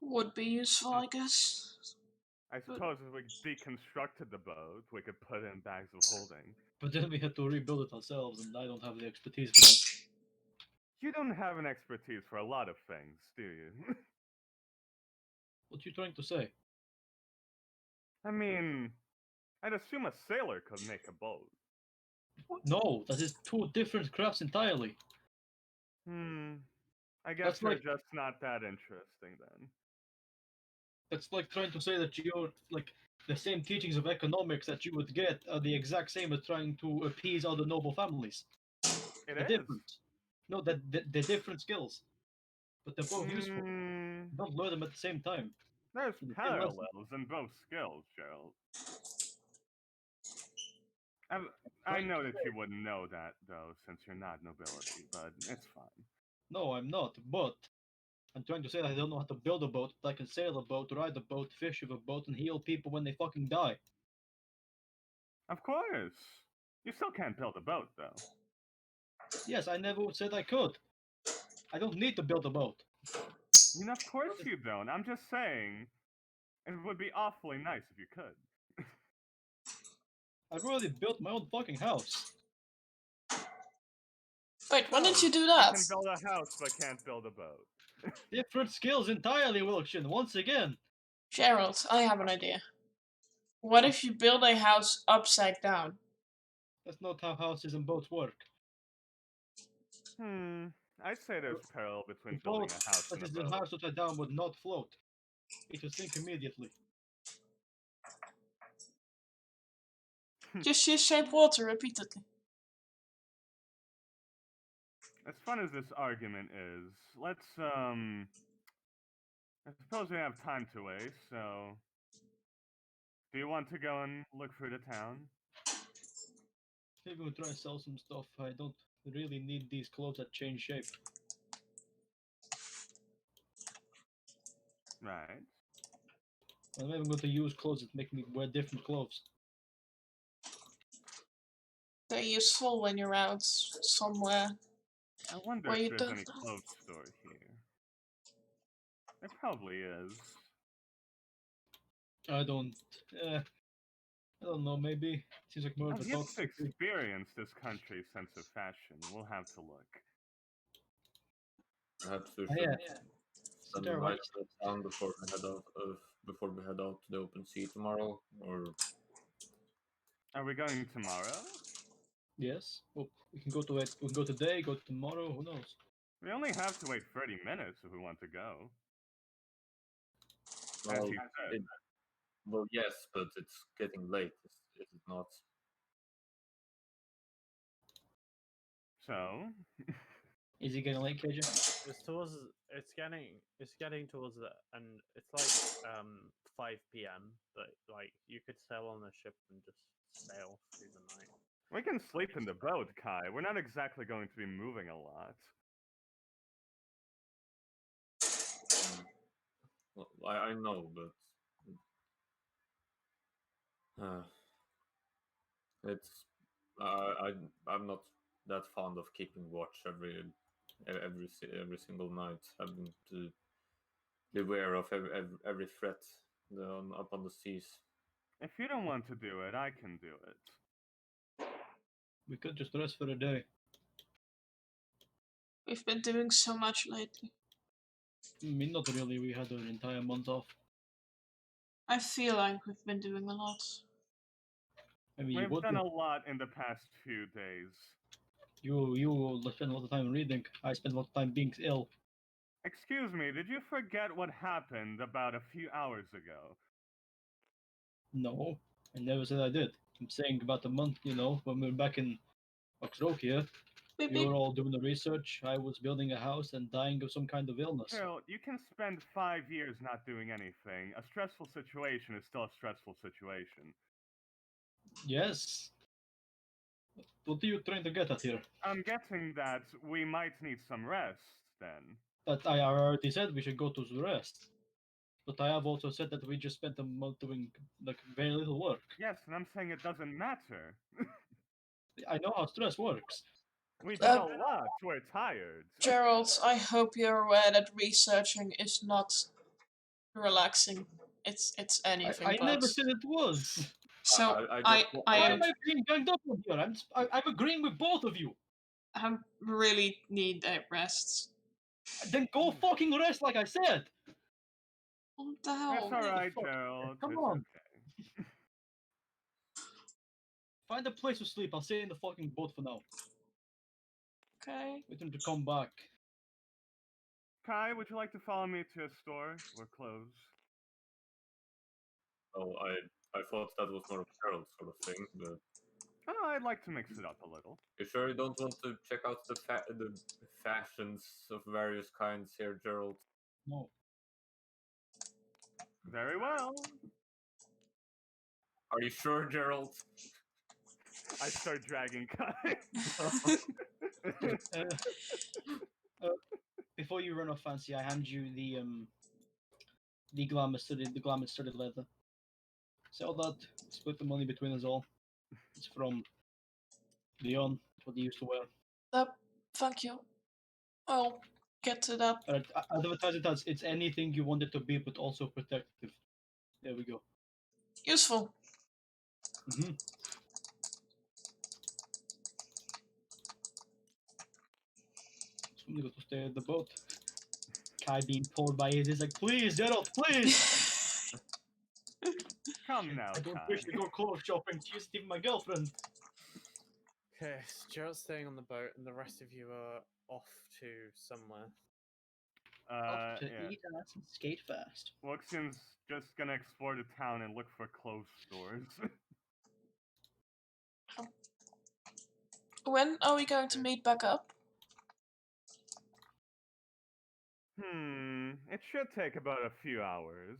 would be useful, I guess. I But- suppose if we deconstructed the boat, we could put it in bags of holding. But then we had to rebuild it ourselves, and I don't have the expertise for that. You don't have an expertise for a lot of things, do you? What are you trying to say? I mean, I'd assume a sailor could make a boat. No, that is two different crafts entirely. I guess That's you're like- just not that interesting then. That's like trying to say that you're like the same teachings of economics that you would get are the exact same as trying to appease other noble families. It They're is. different. No, they're different skills, but they're both useful. Hmm, You don't learn them at the same time. there's In the same lesson. parallels in both skills, Gerald. I know that you wouldn't know that, though, since you're not nobility, but it's fine. No, I'm not. But I'm trying to say that I don't know how to build a boat, but I can sail a boat, ride a boat, fish with a boat, and heal people when they fucking die. Of course! You still can't build a boat, though. Yes, I never said I could. I don't need to build a boat. I mean, of course you don't. I'm just saying, it would be awfully nice if you could. I've already built my own fucking house. Wait, when did So, you do You that? can build a house, but can't build a boat. Different skills entirely, Wilkson, once again. Gerald, I have an idea. What if you build a house upside down? That's not how houses and boats work. I'd say there's parallel The between building boat a house that and a is the boat. house upside down would not float. It would sink immediately. Just use shape water repeatedly. As fun as this argument is, let's, I suppose we have time to waste, so... Do you want to go and look through the town? Maybe we'll try and sell some stuff. I don't really need these clothes that change shape. Right. I'm even going to use clothes that make me wear different clothes. They're useful when you're out somewhere. I wonder Well, if you there's don't any know. clothes store here. There probably is. I don't know, maybe. Seems like more of I've a yet talk. to experience this country's sense of fashion. We'll have to look. Perhaps we Oh, should yeah. spend the There, night right? in the town before we head out to the open sea tomorrow, or Are we going tomorrow? Yes. Well, we can go to it. We can go today, go tomorrow, who knows? We only have to wait 30 minutes if we want to go. As well, you said. well, yes, but it's getting late, is it not? So, Is it getting late, KJ? It's getting towards the and it's like 5 p.m. But like you could sail on the ship and just sail through the night. we can sleep in the boat, Kai. We're not exactly going to be moving a lot. Well, I know, but it's I'm not that fond of keeping watch every single night, having to be aware of every threat up on the seas. If you don't want to do it, I can do it. We could just rest for a day. We've been doing so much lately. I mean, not really. We had an entire month off. I feel like we've been doing a lot. I mean, We've what? done a lot in the past few days. You spend a lot of time reading. I spend a lot of time being ill. Excuse me, did you forget what happened about a few hours ago? No, I never said I did. I'm saying about a month, when we were back in Orgisia, Beep, we beep. were all doing the research. I was building a house and dying of some kind of illness. Gerald, you can spend 5 years not doing anything. A stressful situation is still a stressful situation. Yes. What are you trying to get at here? I'm guessing that we might need some rest, then. But I already said we should go to the rest. But I have also said that we just spent a month doing very little work. Yes, and I'm saying it doesn't matter. I know how stress works. We did a lot, we're tired. Gerald, I hope you're aware that researching is not relaxing. It's anything I but. never said it was. So I just I Why am am I being ganged up on here? I'm agreeing with both of you. I really need a rest. Then go fucking rest, like I said. What the hell? It's alright, fuck. Gerald. Come it's on. okay. Find a place to sleep. I'll stay in the fucking boat for now. Okay. Wait for him to come back. Kai, would you like to follow me to a store? We're closed. Oh, I thought that was more of a Gerald sort of thing, but Oh, I'd like to mix it up a little. you sure you don't want to check out the fashions of various kinds here, Gerald? No. Very well. Are you sure, Gerald? I start dragging Kai. Before you run off, Fancy, I hand you the glamour-studded leather. Sell that. Split the money between us all. It's from Leon. It's what he used to wear. Thank you. I'll get to that. Advertise it as it's anything you want it to be, but also protective. There we go. Useful. Mm-hmm. Somebody got to stay at the boat. Kai being pulled by it is like, please, Gerald, please! Come now, I don't Kai. wish to go clothes shopping. She's even my girlfriend. Okay, so Gerald's staying on the boat, and the rest of you are off to somewhere. Off to Yeah. eat ass and skate fast. Woxian's just gonna explore the town and look for clothes stores. When are we going to meet back up? It should take about a few hours.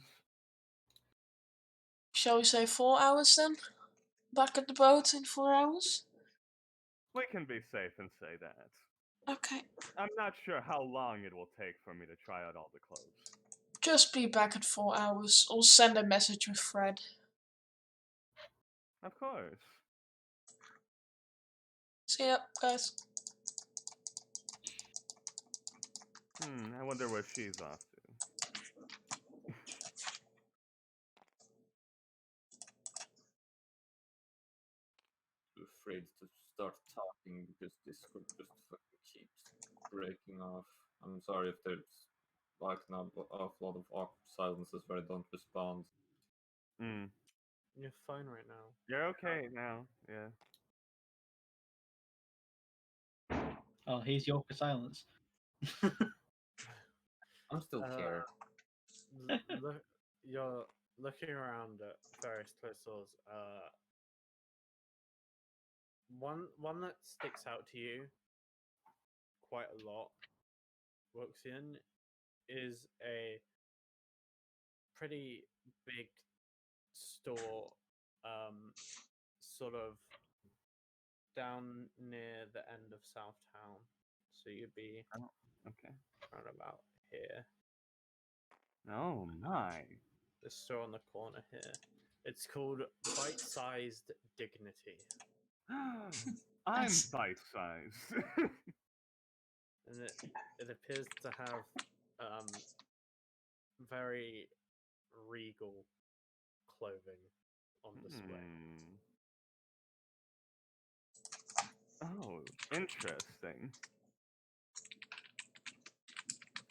Shall we say 4 hours then? Back at the boat in 4 hours? We can be safe and say that. Okay. I'm not sure how long it will take for me to try out all the clothes. Just be back at 4 hours. Or send a message with Fred. Of course. See ya, guys. I wonder where she's off to. Too afraid to start talking because Discord just fucking keeps breaking off. I'm sorry if there's like an awful lot of awkward silences where I don't respond. You're fine right now. You're okay now, yeah. Oh, he's your silence. I'm still here. You're looking around at various clothes stores. One that sticks out to you quite a lot, Woxian, is a pretty big store, sort of down near the end of South Town. So you'd be Okay. around about here. Oh my. The store on the corner here. It's called Bite-Sized Dignity. I'm Nice. bite-sized. And it appears to have very regal clothing on display. Oh, interesting.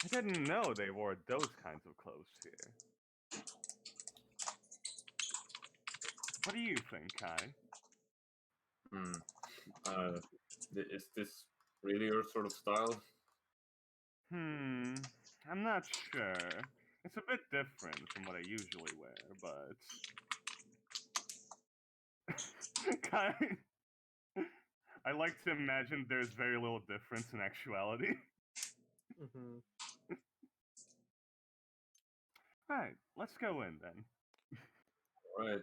I didn't know they wore those kinds of clothes here. What do you think, Kai? Is this really your sort of style? I'm not sure. It's a bit different from what I usually wear, but kind. I like to imagine there's very little difference in actuality. Mm-hmm. Alright, let's go in then. Right.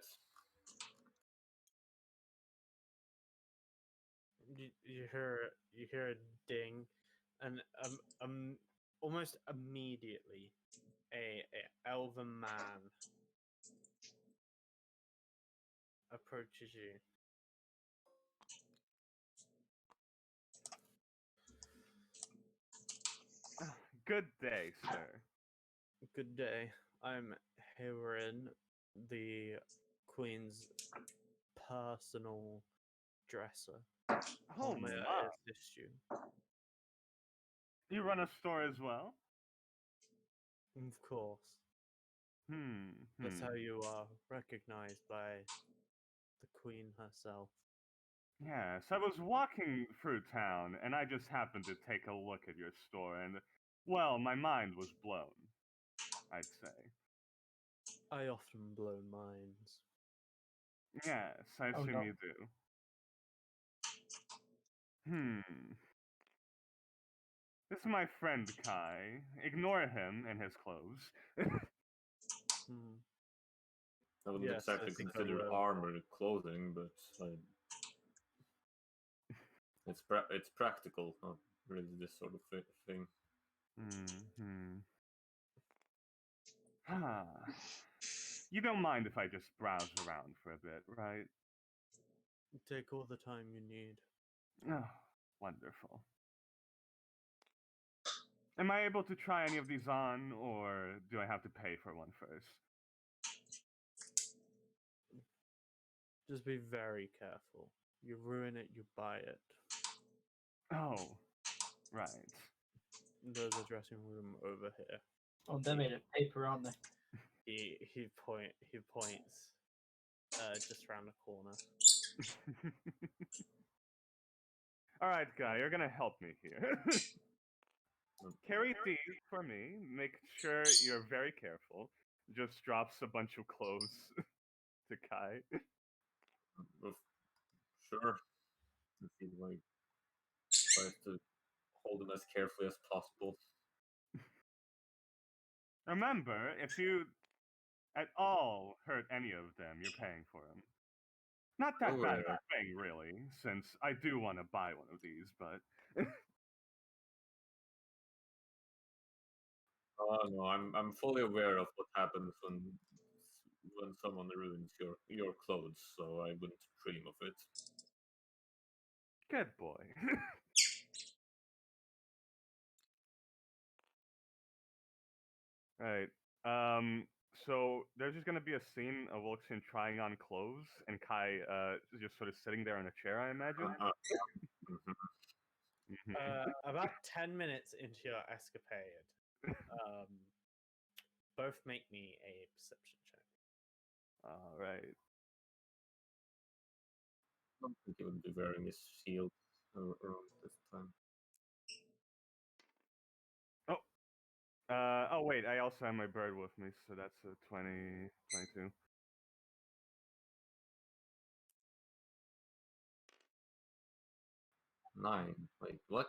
You hear a ding, and almost immediately, a elven man approaches you. Good day, sir. Good day. I'm Heron, the Queen's personal dresser. Oh How may my! I assist you? You run a store as well? Of course. That's how you are recognized by the Queen herself. Yes, I was walking through town and I just happened to take a look at your store and, well, my mind was blown, I'd say. I often blow minds. Yes, I Oh, assume no. you do. This is my friend Kai. Ignore him and his clothes. Hmm. I wouldn't Yes, I exactly think I consider will. armor clothing, but it's practical, not really this sort of thing. You don't mind if I just browse around for a bit, right? Take all the time you need. Oh, wonderful. Am I able to try any of these on, or do I have to pay for one first? Just be very careful. You ruin it, you buy it. Oh, right. There's a dressing room over here. Oh, they're made of paper, aren't they? He points just around the corner. Alright, Guy, you're gonna help me here. Carry these for me. Make sure you're very careful. Just drops a bunch of clothes to Kai. Well, sure. If he like tries to hold them as carefully as possible. Remember, if you at all hurt any of them, you're paying for them. Not that bad of a thing, really, since I do want to buy one of these, but... No, I'm fully aware of what happens when someone ruins your clothes, so I wouldn't dream of it. Good boy. Right. So there's just gonna be a scene of Wilkson trying on clothes and Kai just sort of sitting there in a chair, I imagine. About 10 minutes into your escapade, both make me a perception check. All right. I don't think he would be wearing his shield around this time. Oh wait, I also have my bird with me, so that's a 20, 22. Nine. Wait, what?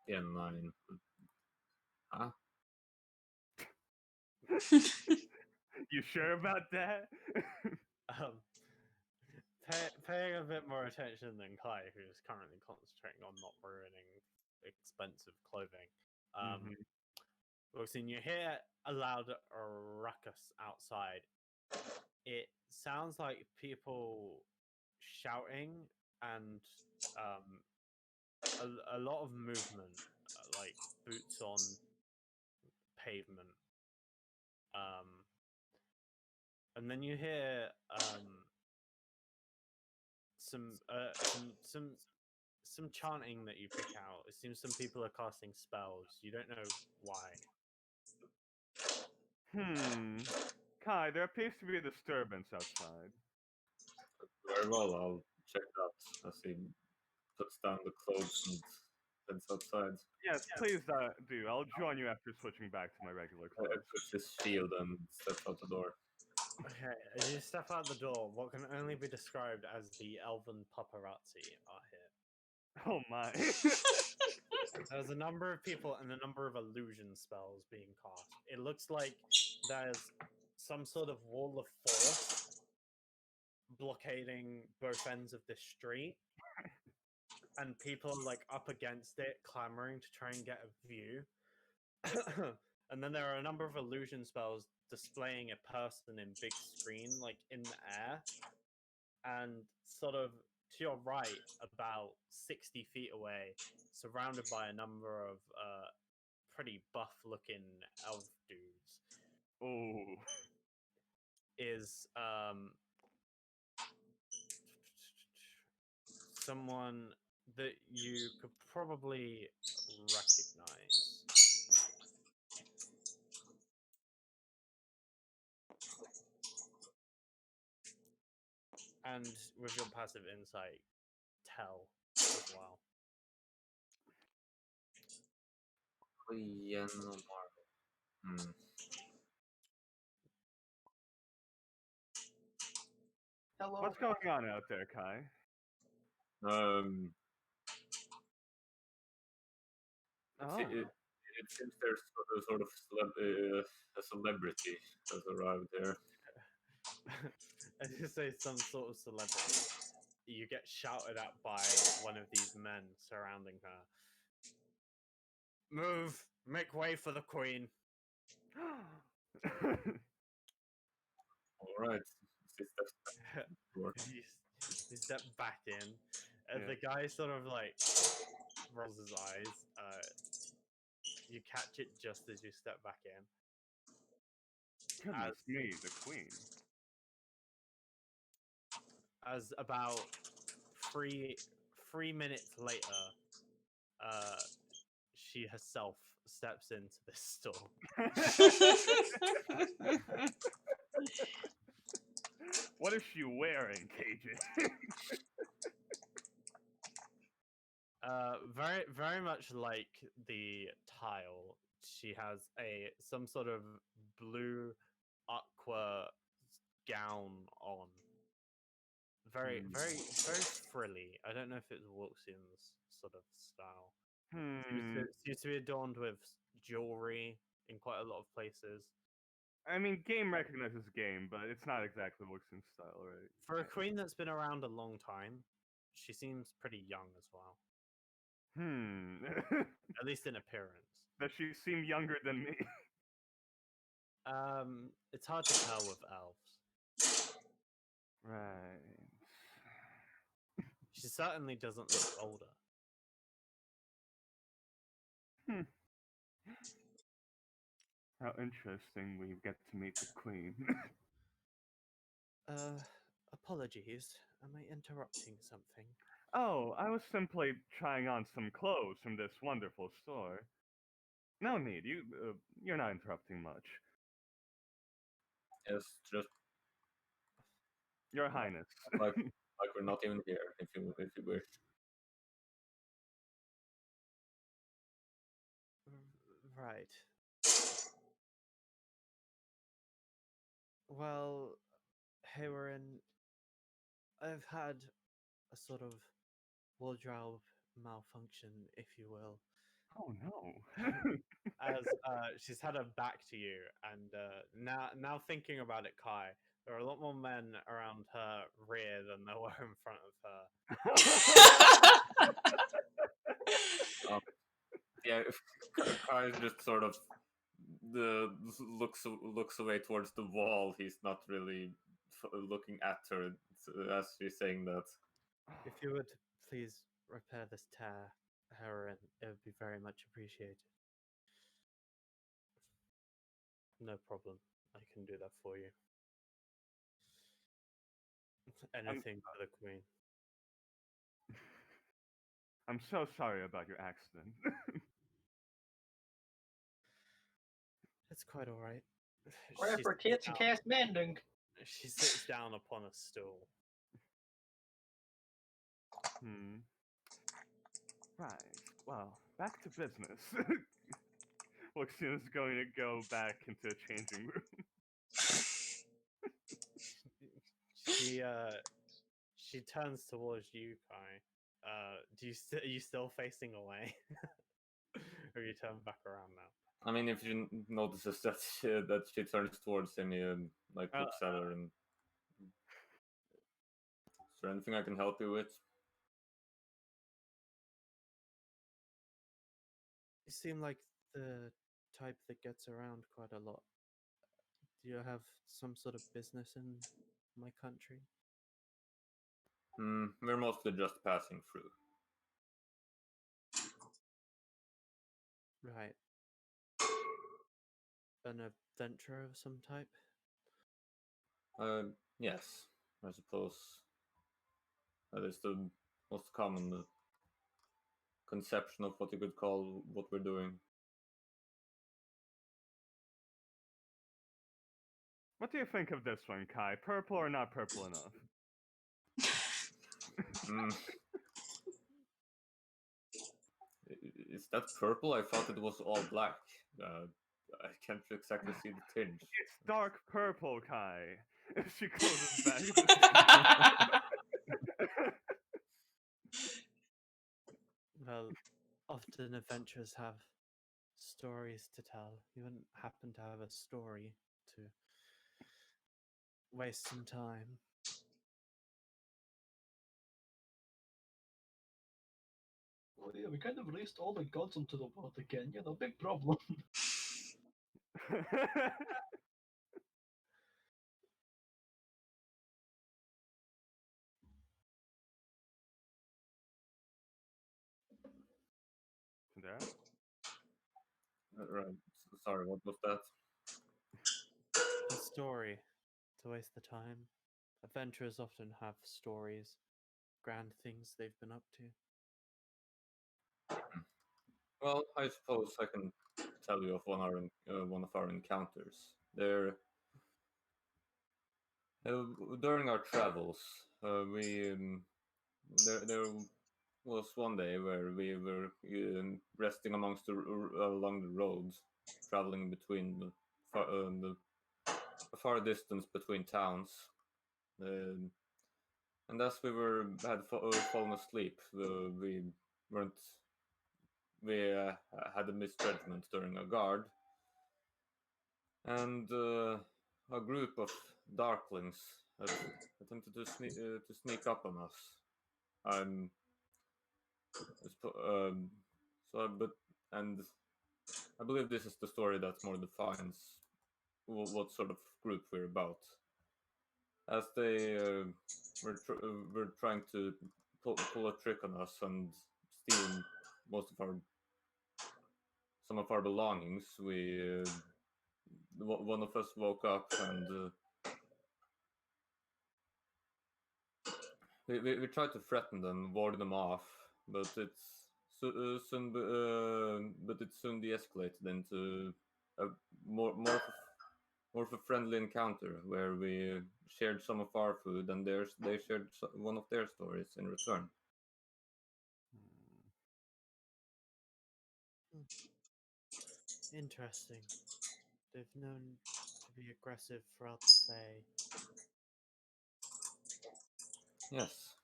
Yeah, 9. Huh? You sure about that? Paying a bit more attention than Kai, who's currently concentrating on not ruining expensive clothing. Roxine, you hear a loud ruckus outside. It sounds like people shouting and a lot of movement, like boots on pavement. And then you hear some chanting that you pick out. It seems some people are casting spells. You don't know why. Kai, there appears to be a disturbance outside. Very well, I'll check that as he puts down the clothes and heads outside. Yes, please do. I'll join you after switching back to my regular clothes. Puts his shield and steps out the door. Okay, as you step out the door, what can only be described as the elven paparazzi are here. Oh my. There's a number of people and a number of illusion spells being cast. It looks like there's some sort of wall of force blockading both ends of the street, and people are like up against it, clamoring to try and get a view. And then there are a number of illusion spells displaying a person in big screen, like in the air, and sort of to your right, about 60 feet away, surrounded by a number of pretty buff-looking elf dudes, Oh. is someone that you could probably recognize. And with your passive insight, tell as well. Hmm. Hello. What's going on out there, Kai? Oh. It seems there's sort of a celebrity has arrived there. As you say, some sort of celebrity, you get shouted at by one of these men surrounding her. Move! Make way for the queen! Alright. You step back in, and the guy sort of like rolls his eyes. You catch it just as you step back in. Goodness me, the queen. As about three minutes later, she herself steps into this store. What is she wearing, KJ? Very much like the tile. She has some sort of blue aqua gown on. Very frilly. I don't know if it's Wilksian's sort of style. Seems to be adorned with jewelry in quite a lot of places. I mean, game recognizes game, but it's not exactly Wilkson's style, right? For a queen that's been around a long time, she seems pretty young as well. At least in appearance. Does she seem younger than me? It's hard to tell with elves. Right. She certainly doesn't look older. How interesting we get to meet the queen. Apologies. Am I interrupting something? Oh, I was simply trying on some clothes from this wonderful store. No need. You're not interrupting much. Yes, just Your Highness. like we're not even here, if you wish. Right. Well, Haywarin, I've had a sort of wardrobe malfunction, if you will. Oh no. As she's had her back to you, and now thinking about it, Kai, there are a lot more men around her rear than there were in front of her. Yeah, Kai just sort of looks away towards the wall. He's not really looking at her as she's saying that. If you would please repair this tear, Heroin, it would be very much appreciated. No problem. I can do that for you. Anything for the queen. I'm so sorry about your accident. It's quite all right. Grab her tits and cast mending. She sits down upon a stool. Right. Well, back to business. Orgisia is going to go back into a changing room. She turns towards you, Kai. Are you still facing away? Or you turn back around now? I mean, if you notices that she turns towards him, he like looks at her and. Is there anything I can help you with? You seem like the type that gets around quite a lot. Do you have some sort of business in my country? We're mostly just passing through. Right. An adventurer of some type? Yes, I suppose that is the most common conception of what you could call what we're doing. What do you think of this one, Kai? Purple or not purple enough? Mm. Is that purple? I thought it was all black. I can't exactly see the tinge. It's dark purple, Kai. She closes back. Well, often adventurers have stories to tell. You wouldn't happen to have a story to waste some time. Oh yeah, we kind of released all the gods onto the world again. You know, big problem. There? Right. Sorry, what was that? A story to waste the time. Adventurers often have stories, grand things they've been up to. Well, I suppose I can tell you of one of our encounters. During our travels, there was one day where we were resting along the roads, traveling between a far distance between towns. Um, and as we fallen asleep, weren't we had a misjudgment during a guard, and a group of darklings had attempted to sneak up on us. I'm so, but and I believe this is the story that more defines what sort of group we're about. As they were trying to pull a trick on us and steal most of our some of our belongings, one of us woke up and we tried to threaten them, ward them off, but it soon de-escalated into a more of a friendly encounter where we shared some of our food and they shared one of their stories in return. Interesting. They've known to be aggressive throughout the Fae. Yes.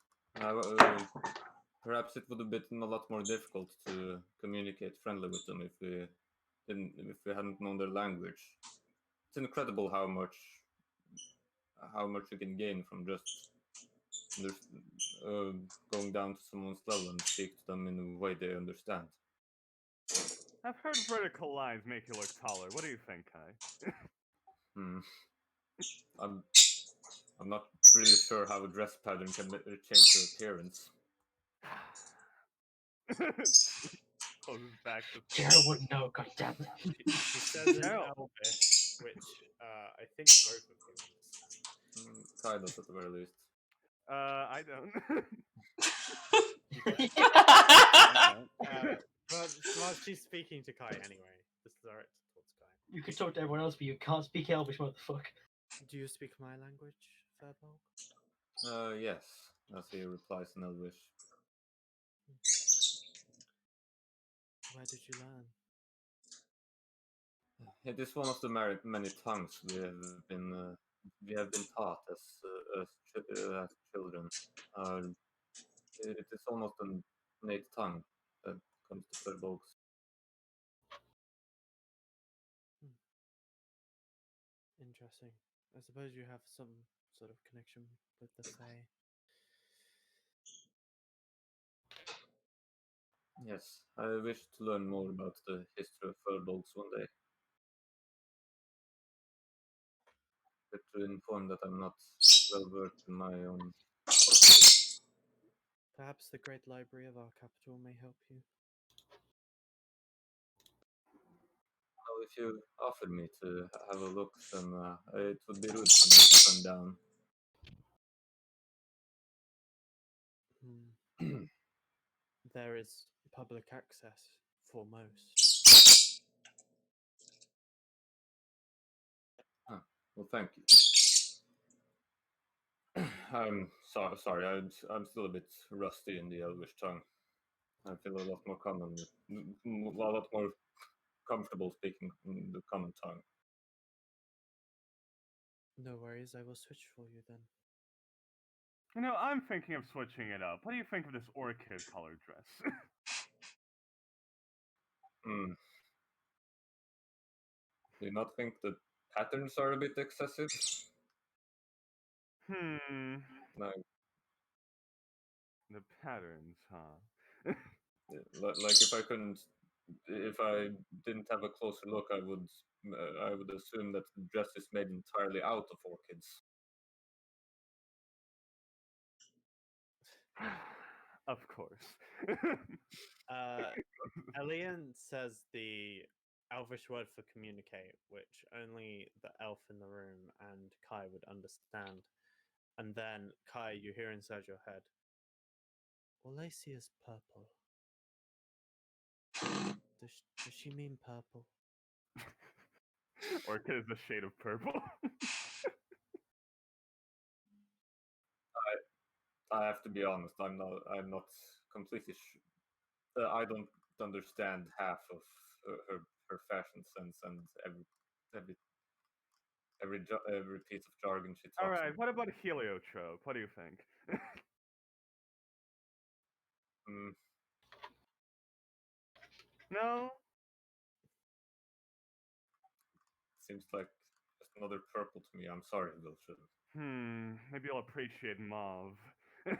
Perhaps it would have been a lot more difficult to communicate friendly with them if we hadn't known their language. It's incredible how much you can gain from just going down to someone's level and speak to them in a way they understand. I've heard vertical lines make you look taller. What do you think, Kai? Hmm. I'm not really sure how a dress pattern can change your appearance. Closes back to Jared wouldn't know, goddammit. She says in No. Elvish, which I think both of you understand. Kai does at the very least. I don't. Well, she's speaking to Kai anyway. This is directed towards Kai. You can talk to everyone else, but you can't speak Elvish, motherfucker. Do you speak my language, Fairbolg? Yes, as he replies in Elvish. Where did you learn? It is one of the many tongues we have been taught as children. It is almost an innate tongue that comes to Furbolgs. Interesting. I suppose you have some sort of connection with the Fae. Yes, I wish to learn more about the history of Furbolgs one day. But to inform that I'm not well versed in my own culture. Perhaps the great library of our capital may help you. Well, if you offered me to have a look, then it would be rude for me to turn down. There is public access for most. Well, thank you. I'm sorry. I'm still a bit rusty in the Elvish tongue. I feel a lot more comfortable speaking in the common tongue. No worries, I will switch for you then. You know, I'm thinking of switching it up. What do you think of this orchid colored dress? Do you not think the patterns are a bit excessive? Like, The patterns, huh? like if I didn't have a closer look, I would assume that the dress is made entirely out of orchids. Of course. Elian says the Elvish word for communicate, which only the elf in the room and Kai would understand. And then, Kai, you hear inside your head, all I see is purple. Does she mean purple? Orchid is a shade of purple. I have to be honest. I'm not completely. I don't understand half of her fashion sense and every every piece of jargon she talks. All right, about. what about heliotrope? What do you think? No? Seems like just another purple to me. I'm sorry, Wilson. Maybe you'll appreciate mauve. God,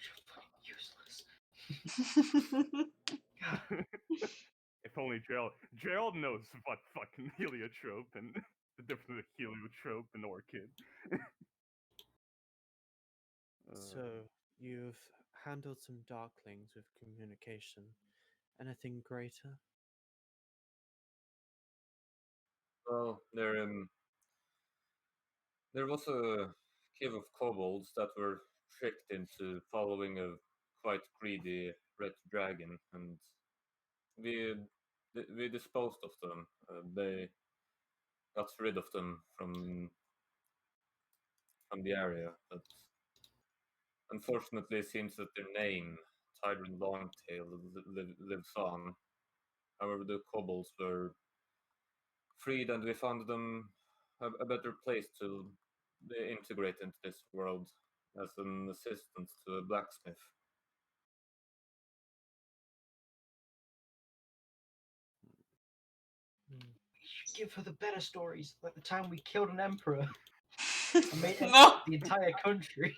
you're fucking useless. If only Gerald knows what fucking heliotrope and the difference between heliotrope and orchid. So, you've handled some darklings with communication. Anything greater? Well, there was a cave of kobolds that were tricked into following a quite greedy red dragon, and we we disposed of them. They got rid of them from the area, but unfortunately, it seems that their name, Tyrant Longtail, lives on. However, the kobolds were freed, and we found them a better place to integrate into this world as an assistant to a blacksmith. We should give her the better stories, like the time we killed an emperor and made No. the entire country.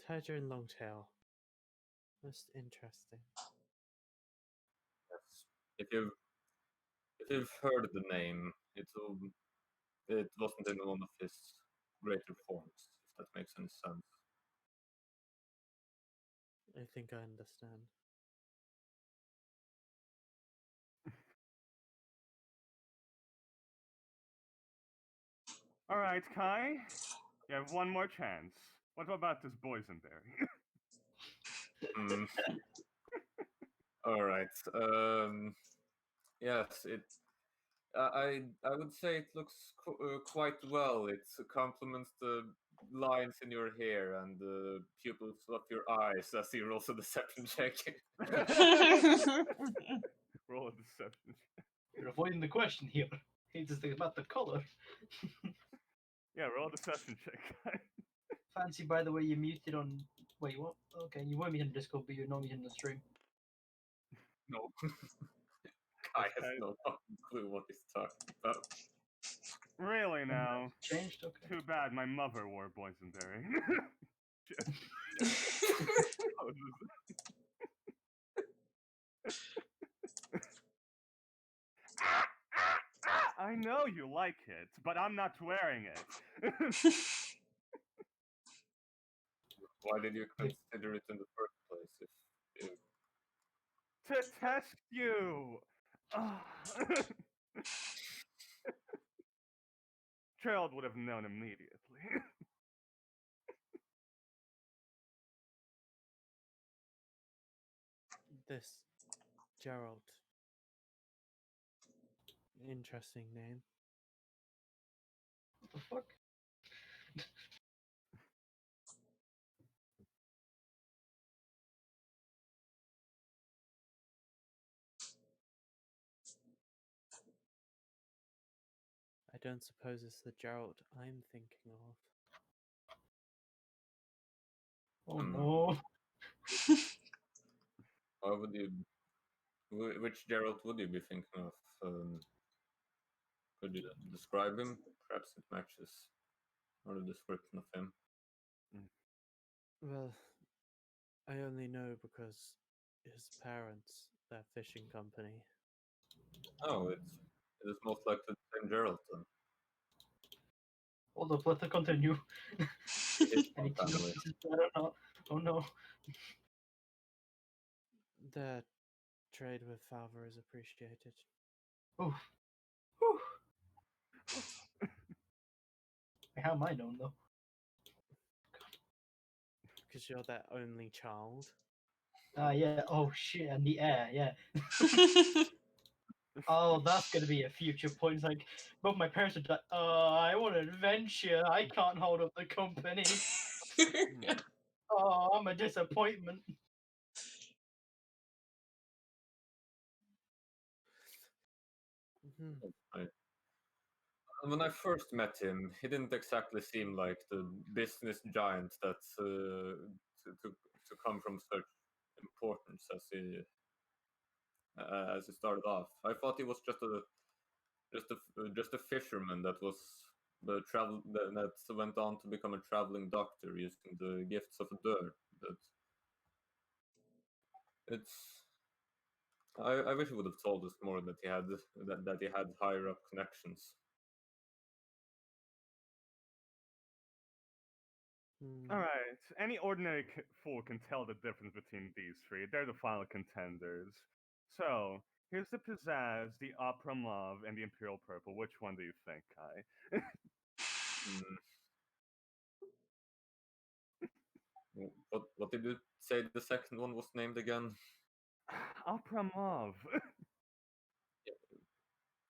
Tiger and Longtail. Most interesting. Yes. If you've heard the name, it wasn't in one of his greater forms, if that makes any sense. I think I understand. All right, Kai, you have one more chance. What about this boysenberry? Mm. All right. Yes, I would say it looks quite well. It complements the lines in your hair and the pupils of your eyes as he rolls a deception check. Roll a deception. You're avoiding the question here. It's just about the color. Yeah, roll a deception check. Fancy, by the way, you muted on. Wait, what? Okay, you were muted on Discord, but you're not muted on the stream. No. Guy has Okay. no fucking clue what he's talking about. Really now? Changed? Okay. Too bad my mother wore boysenberry. Oh, I know you like it, but I'm not wearing it. Why did you consider it in the first place? If To test you! Ah. Gerald would have known immediately. This Gerald. Interesting name. What the fuck? I don't suppose it's the Gerald I'm thinking of. Oh Hmm. no. why would you? Which Gerald would you be thinking of? Could you describe him? Perhaps it matches or the description of him. Well, I only know because his parents, their fishing company. Oh, it is most likely the same Gerald then. Hold up, let the continue. His I need to know family. if this is bad or not. Oh no. Their trade with Falva is appreciated. Oof. Whew. How am I known though? Because you're their only child. Ah, yeah. Oh shit, and the air, yeah. Oh, that's gonna be a future point. It's like, both my parents are like, I want an adventure. I can't hold up the company. Oh, I'm a disappointment. Mhm. When I first met him, he didn't exactly seem like the business giant that to come from such importance as he started off. I thought he was just a fisherman that was the travel that went on to become a traveling doctor using the gifts of dirt. But it's I wish he would have told us more that he had higher up connections. Hmm. Alright, any ordinary fool can tell the difference between these three. They're the final contenders. So, here's the Pizzazz, the Opera Mauve, and the Imperial Purple. Which one do you think, Kai? Mm. What did you say the second one was named again? Opera Mauve.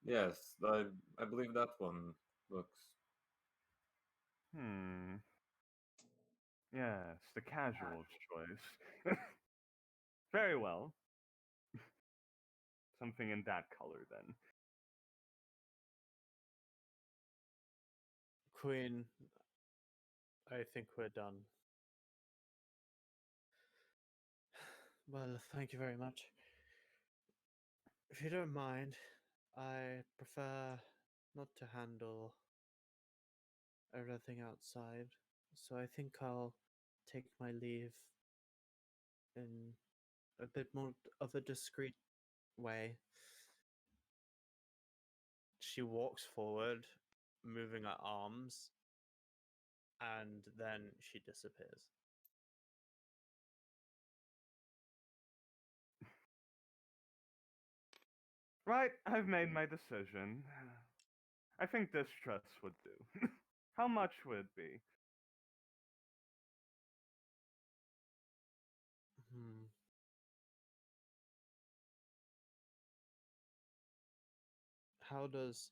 Yes, I believe that one looks. Hmm. Yes, the casual's choice. Very well. Something in that color, then. Queen, I think we're done. Well, thank you very much. If you don't mind, I prefer not to handle everything outside, so I think I'll take my leave in a bit more of a discreet way. She walks forward, moving her arms, and then she disappears. Right, I've made my decision. I think this dress would do. How much would it be? Hmm. How does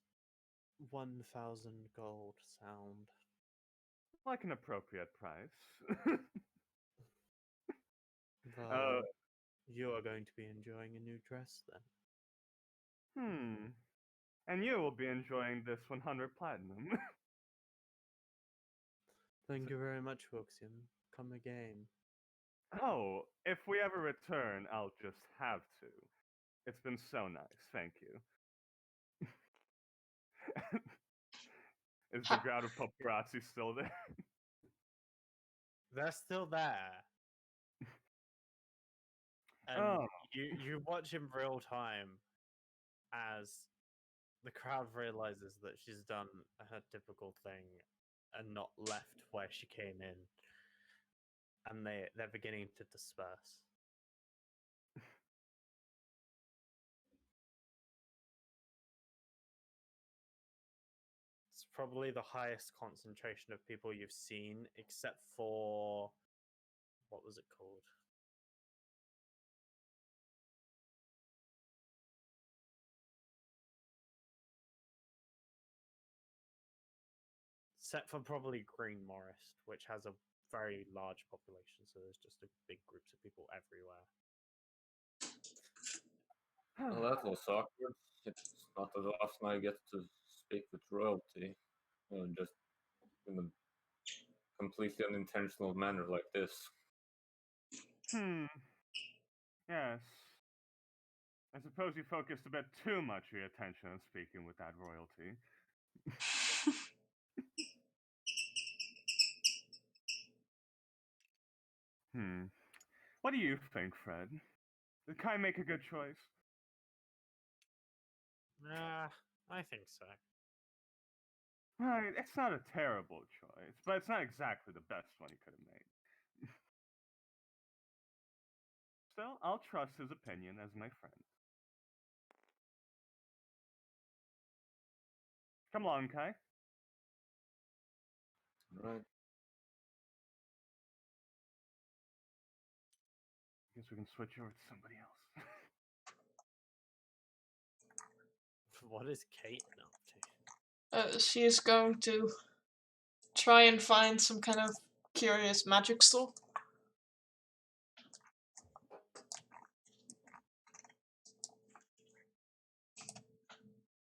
1,000 gold sound? like an appropriate price. Well, you are going to be enjoying a new dress then. And you will be enjoying this 100 platinum. Thank you very much, Woxian. Come again. Oh, if we ever return, I'll just have to. It's been so nice, thank you. Is the crowd of paparazzi still there? They're still there. And Oh. you watch in real time as the crowd realizes that she's done her typical thing and not left where she came in. And they're beginning to disperse. It's probably the highest concentration of people you've seen, except for what was it called? Except for probably Green Morris, which has a very large population, so there's just a big groups of people everywhere. Well, that was awkward. It's not as often I get to speak with royalty, just in a completely unintentional manner like this. Yes. I suppose you focused a bit too much of your attention on speaking with that royalty. What do you think, Fred? Did Kai make a good choice? I think so. Right, it's not a terrible choice, but it's not exactly the best one he could have made. Still, I'll trust his opinion as my friend. Come along, Kai. Right. Guess we can switch over to somebody else. What is Kate up to? She is going to try and find some kind of curious magic store.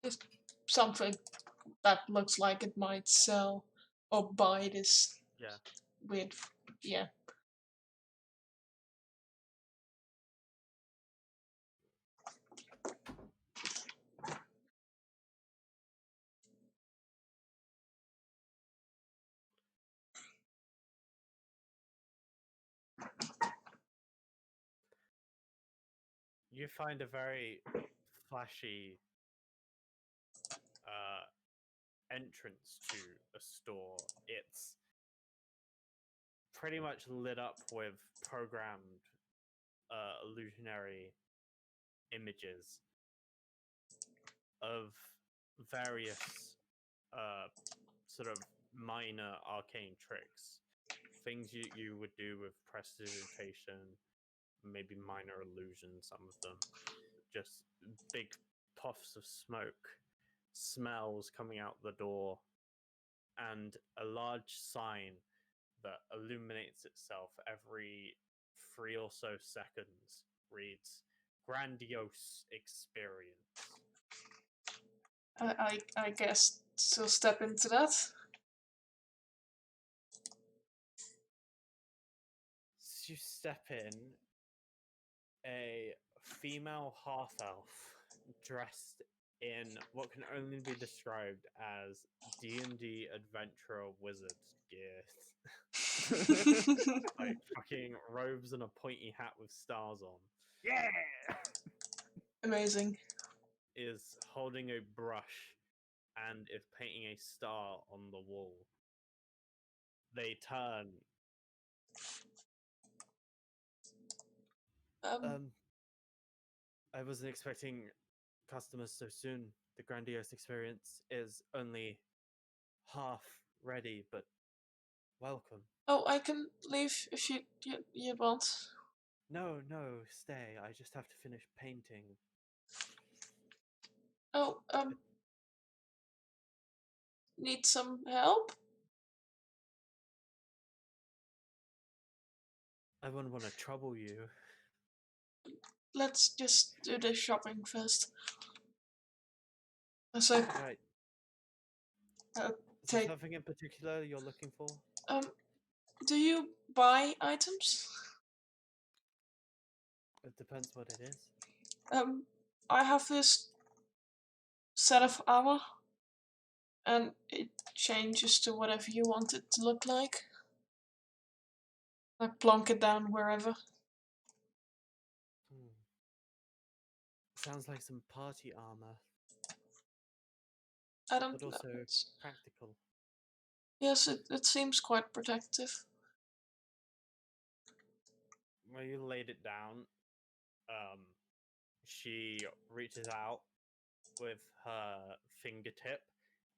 Just something that looks like it might sell or buy this Yeah. weird. Yeah. You find a very flashy entrance to a store. It's pretty much lit up with programmed illusionary images of various sort of minor arcane tricks, things you would do with prestidigitation, maybe minor illusion, some of them, just big puffs of smoke, smells coming out the door, and a large sign that illuminates itself every 3 or so seconds reads grandiose experience. I guess so. Step into that. As you step in, a female half elf dressed in what can only be described as D&D adventurer wizard gear. Like fucking robes and a pointy hat with stars on. Yeah! Amazing. Is holding a brush and is painting a star on the wall. They turn. I wasn't expecting customers so soon. The grandiose experience is only half ready, but welcome. Oh, I can leave if you want. No, stay. I just have to finish painting. Oh, need some help? I wouldn't want to trouble you. Let's just do the shopping first. So, Right. Uh, Is there take- something in particular you're looking for? do you buy items? It depends what it is. I have this set of armor, and it changes to whatever you want it to look like. I plonk it down wherever. Sounds like some party armor, I don't but know. also It's- practical. Yes, it seems quite protective. When you laid it down, she reaches out with her fingertip,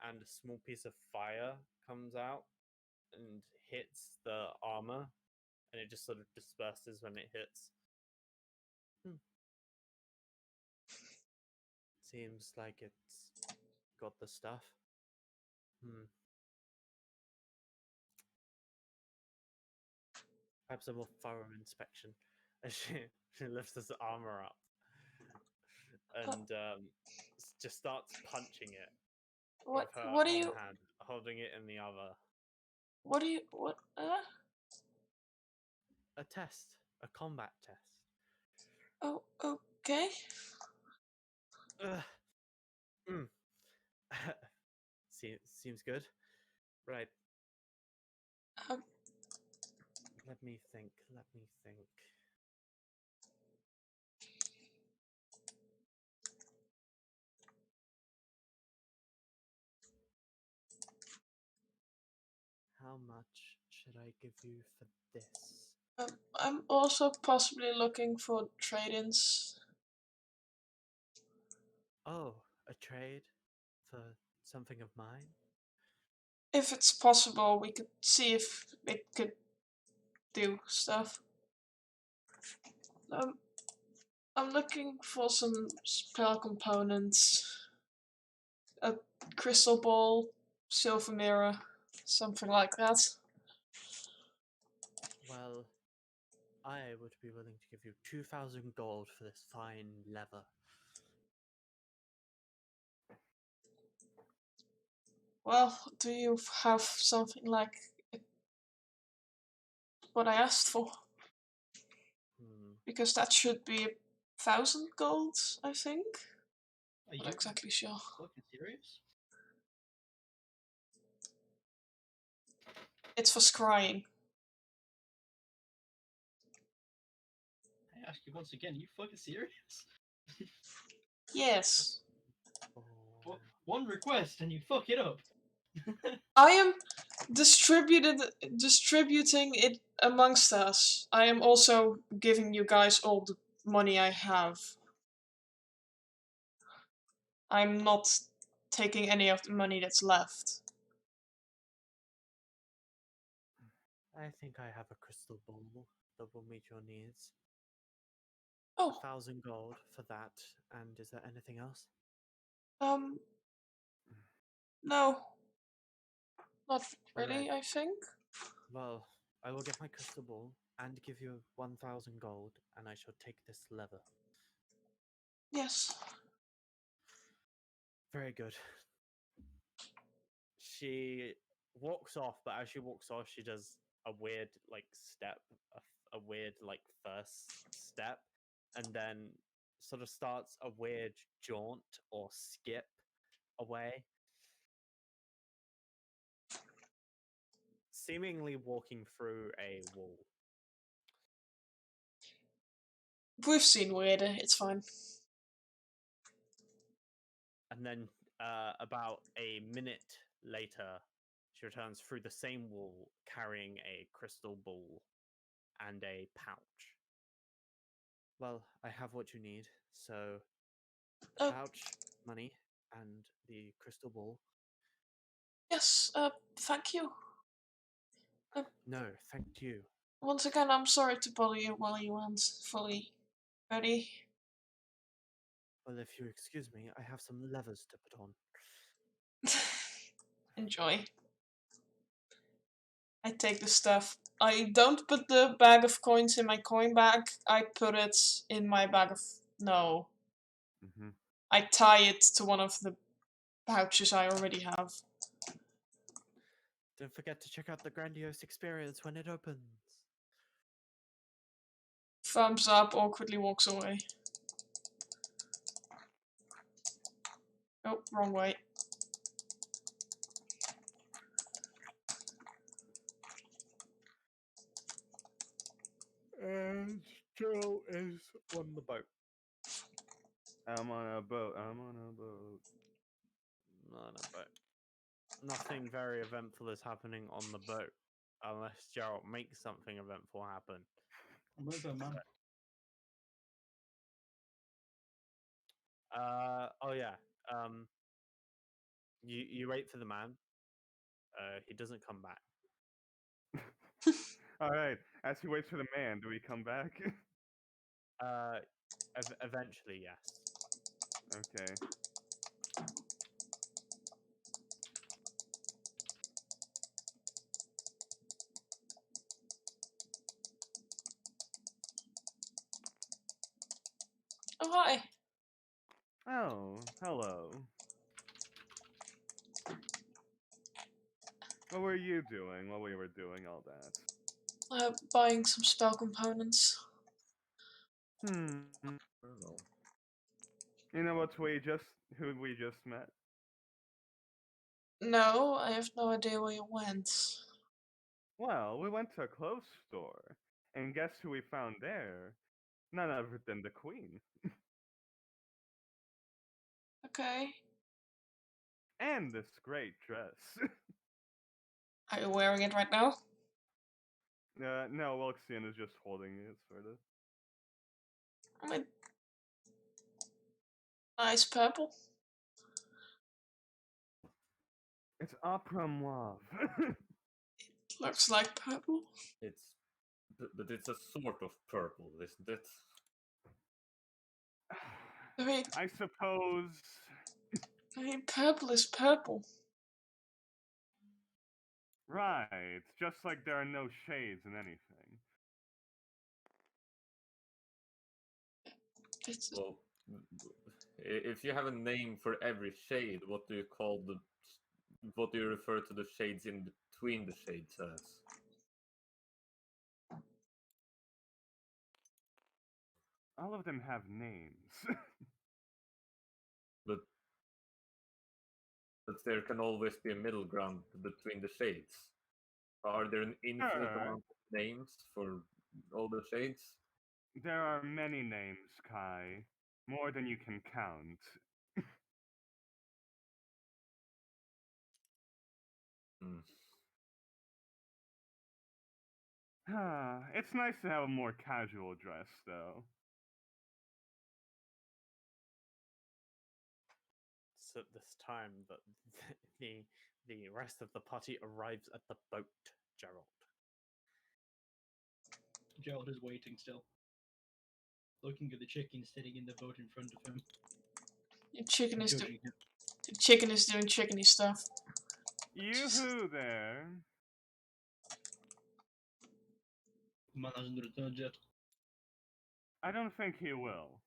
and a small piece of fire comes out and hits the armor, and it just sort of disperses when it hits. Seems like it's got the stuff. Perhaps a more thorough inspection. As she lifts his armor up and just starts punching it What? with her What do one you? hand, holding it in the other. What do you? What? A test, a combat test. Oh, okay. Ugh. Seems good. Right. Um, Let me think. Let me think. How much should I give you for this? I'm also possibly looking for trade-ins. Oh, a trade for something of mine? If it's possible, we could see if it could do stuff. I'm looking for some spell components, a crystal ball, silver mirror, something like that. Well, I would be willing to give you 2,000 gold for this fine leather. Well, do you have something like what I asked for? Because that should be 1,000 gold, I think. Are you Not exactly sure. fucking serious? It's for scrying. I ask you once again, are you fucking serious? Yes. One request and you fuck it up. I am distributing it amongst us. I am also giving you guys all the money I have. I'm not taking any of the money that's left. I think I have a crystal ball that will meet your needs. Oh, 1,000 gold for that. And is there anything else? no. Not All really, right. I think. Well, I will get my crystal ball and give you 1,000 gold, and I shall take this leather. Yes. Very good. She walks off, but as she walks off, she does a weird step, a weird first step, and then sort of starts a weird jaunt or skip away, seemingly walking through a wall. We've seen weirder, it's fine. And then about a minute later, she returns through the same wall carrying a crystal ball and a pouch. Well, I have what you need, so the Oh. pouch, money, and the crystal ball. Yes, thank you. No, thank you. Once again, I'm sorry to bother you while you weren't fully ready. Well, if you excuse me, I have some levers to put on. Enjoy. I take the stuff I don't put the bag of coins in my coin bag. I put it in my bag of no. Mm-hmm. I tie it to one of the pouches I already have. Don't forget to check out the grandiose experience when it opens. Thumbs up. Awkwardly walks away. Oh, wrong way. And Joe is on the boat. I'm on a boat. I'm on a boat. On a boat. Nothing very eventful is happening on the boat, unless Gerald makes something eventful happen. I'm waiting for a man. Oh yeah. You wait for the man. He doesn't come back. All right. As he waits for the man, do we come back? Eventually, yes. Okay. Oh, hi. Oh, hello. What were you doing while we were doing all that? Buying some spell components. Hmm. I don't know. You know who we just met? No, I have no idea where you went. Well, we went to a clothes store, and guess who we found there? None other than the queen. Okay. And this great dress. Are you wearing it right now? No, Wilxian is just holding it, sort of. I mean, nice purple. It's opera mauve. Looks like purple. It's but it's a sort of purple, isn't it? I suppose. I mean, purple is purple. Right, just like there are no shades in anything. It's Well, if you have a name for every shade, what do you call the? What do you refer to the shades in between the shades as? All of them have names. But there can always be a middle ground between the shades. Are there an infinite Sure. amount of names for all the shades? There are many names, Kai. More than you can count. Hmm. It's nice to have a more casual dress, though. It's at this time that the rest of the party arrives at the boat, Gerald. Gerald is waiting still, looking at the chicken sitting in the boat in front of him, your chicken is judging him. the chicken is doing chickeny stuff. Yoo-hoo there! The man hasn't returned yet. I don't think he will.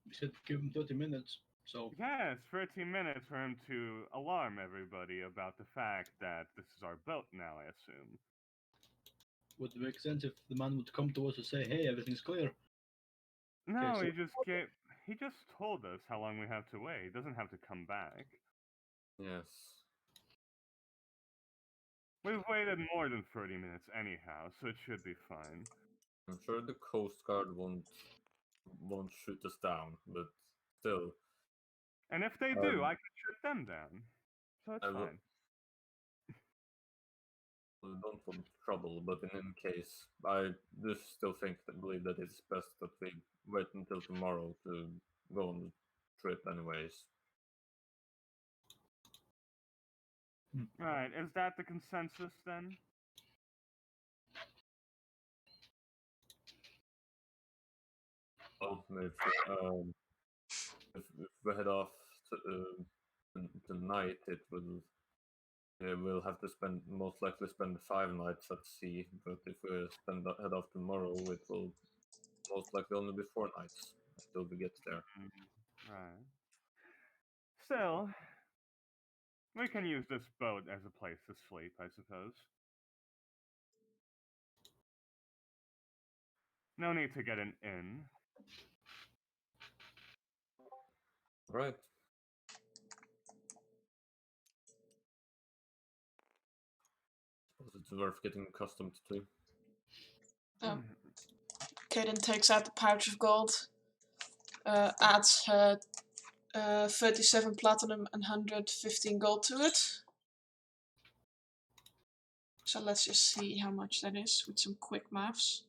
We said give him 30 minutes, so Yes, 30 minutes for him to alarm everybody about the fact that this is our boat now, I assume. would it make sense if the man would come to us and say, "Hey, everything's clear"? No, so- he just told us how long we have to wait. He doesn't have to come back. Yes. We've waited more than 30 minutes anyhow, so it should be fine. I'm sure the Coast Guard won't shoot us down, but still, And if they do, Um, I can shoot them down. So it's I will- fine. we don't want trouble. But in any case, I just still believe that it's best that we wait until tomorrow to go on the trip, anyways. Right, is that the consensus then? Well, if we head off tonight, it will We'll have to most likely spend 5 nights at sea, but if we head off tomorrow, it will most likely only be 4 nights until we get there. Right. Still, we can use this boat as a place to sleep, I suppose. No need to get an inn. Right. Suppose it's worth getting accustomed to. Kaden takes out the pouch of gold, adds her 37 platinum and 115 gold to it. So let's just see how much that is with some quick maths.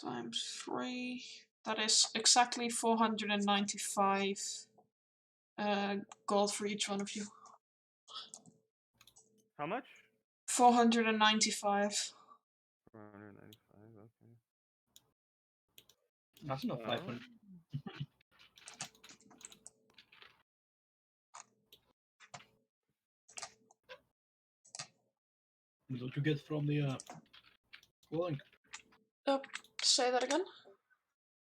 Times 3. That is exactly 495 gold for each one of you. How much? 495. 495, okay. That's not 500. What you get from the clothing? Say that again?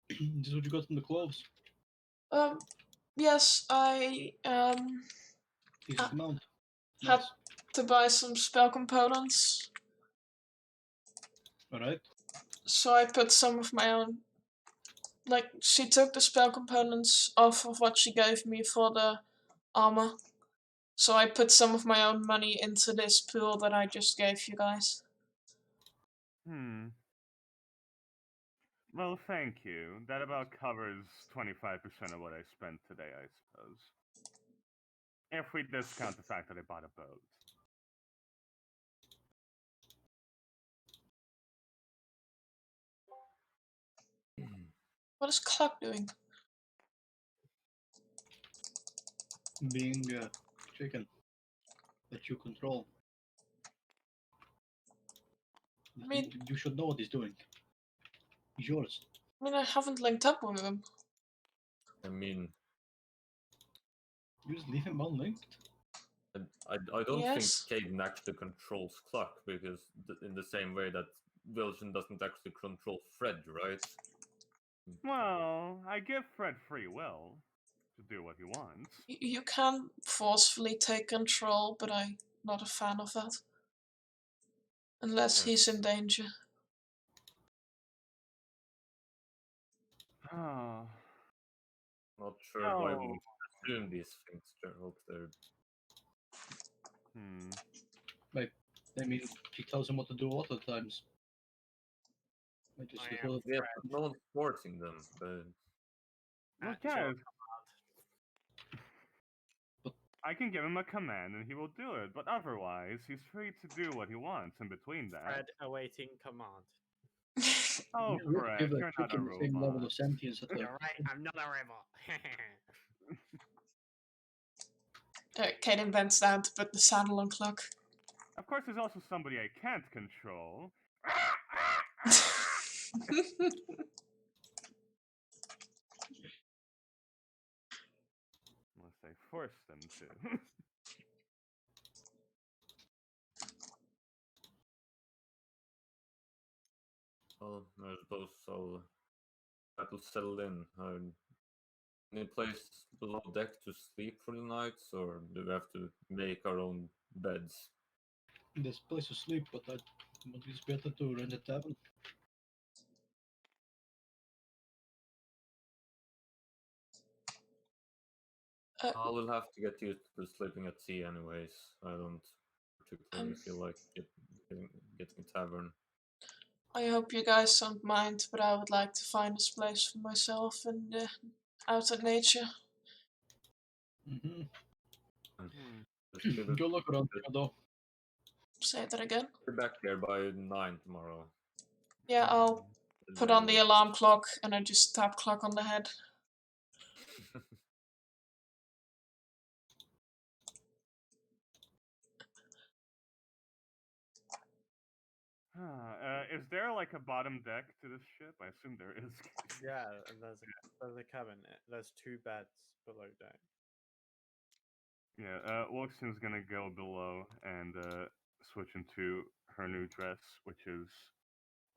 This is what you got from the clothes. Yes, I Decent amount. had Nice. to buy some spell components, Alright. so I put some of my own. Like, she took the spell components off of what she gave me for the armor, so I put some of my own money into this pool that I just gave you guys. Well, thank you. That about covers 25% of what I spent today, I suppose. If we discount the fact that I bought a boat. What is Clock doing? Being a chicken that you control. I mean, you should know what he's doing. He's yours. I haven't linked up with him. I mean, You just leave him unlinked. I don't Yes. think Caden actually controls Cluck, because in the same way that Wilson doesn't actually control Fred, right? Well, I give Fred free will to do what he wants. You can forcefully take control, but I'm not a fan of that. Unless he's in danger. Oh. Not sure why we No. assume these things, Gerald. I mean, he tells him what to do a lot of times. I just I am thought, Yeah, but no one's forcing them. But Look, at your guys, I can give him a command and he will do it, but otherwise, he's free to do what he wants in between that. Fred awaiting command. Oh, you really Fred, give that you're not a chicken the same level robot. of sentience that You're right, I'm not a rebel. Kaden bends down to put the saddle on Clock. Of course, there's also somebody I can't control. Unless I force them to. well, I suppose that'll settle in. Any place below deck to sleep for the nights, or do we have to make our own beds? There's a place to sleep, but it's better to rent a tavern. I will have to get used to sleeping at sea, anyways. I don't particularly feel like getting a tavern. I hope you guys don't mind, but I would like to find this place for myself and out at nature. Just give it- Go look around here, though. Say that again. Be back here by 9 tomorrow. Yeah, I'll put on the alarm clock and I just tap Clock on the head. Is there like a bottom deck to this ship? I assume there is. Yeah, and there's a cabin. There's 2 beds below deck. Yeah, Wilson's gonna go below and switch into her new dress, which is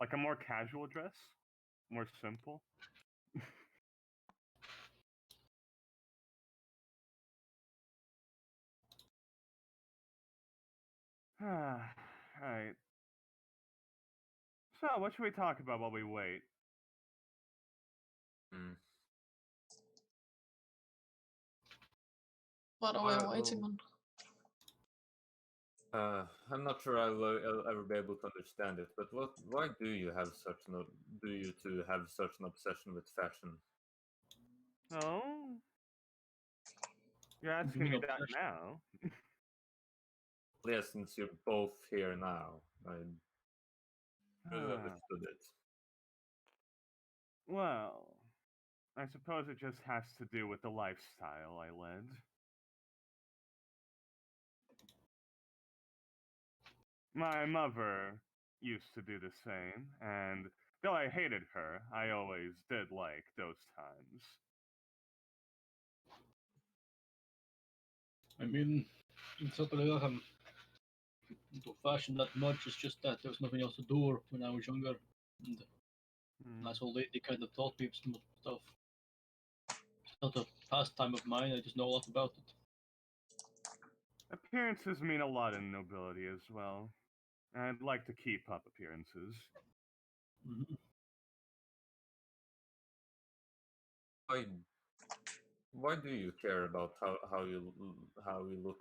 like a more casual dress, more simple. Alright. So, what should we talk about while we wait? Hmm. What are we waiting on? I'm not sure I'll ever be able to understand it, but why do you have such do you two have such an obsession with fashion? Oh? You're asking mean me that obsession? now? Yeah, since you're both here now, I really understood it. Well, I suppose it just has to do with the lifestyle I led. My mother used to do the same, and though I hated her, I always did like those times. I mean, it's not that I am into fashion that much. It's just that there was nothing else to do when I was younger, and Hmm. nice old lady kind of taught me some stuff. It's not a pastime of mine. I just know a lot about it. Appearances mean a lot in nobility as well. I'd like to keep up appearances. Mm-hmm. Why do you care about how you look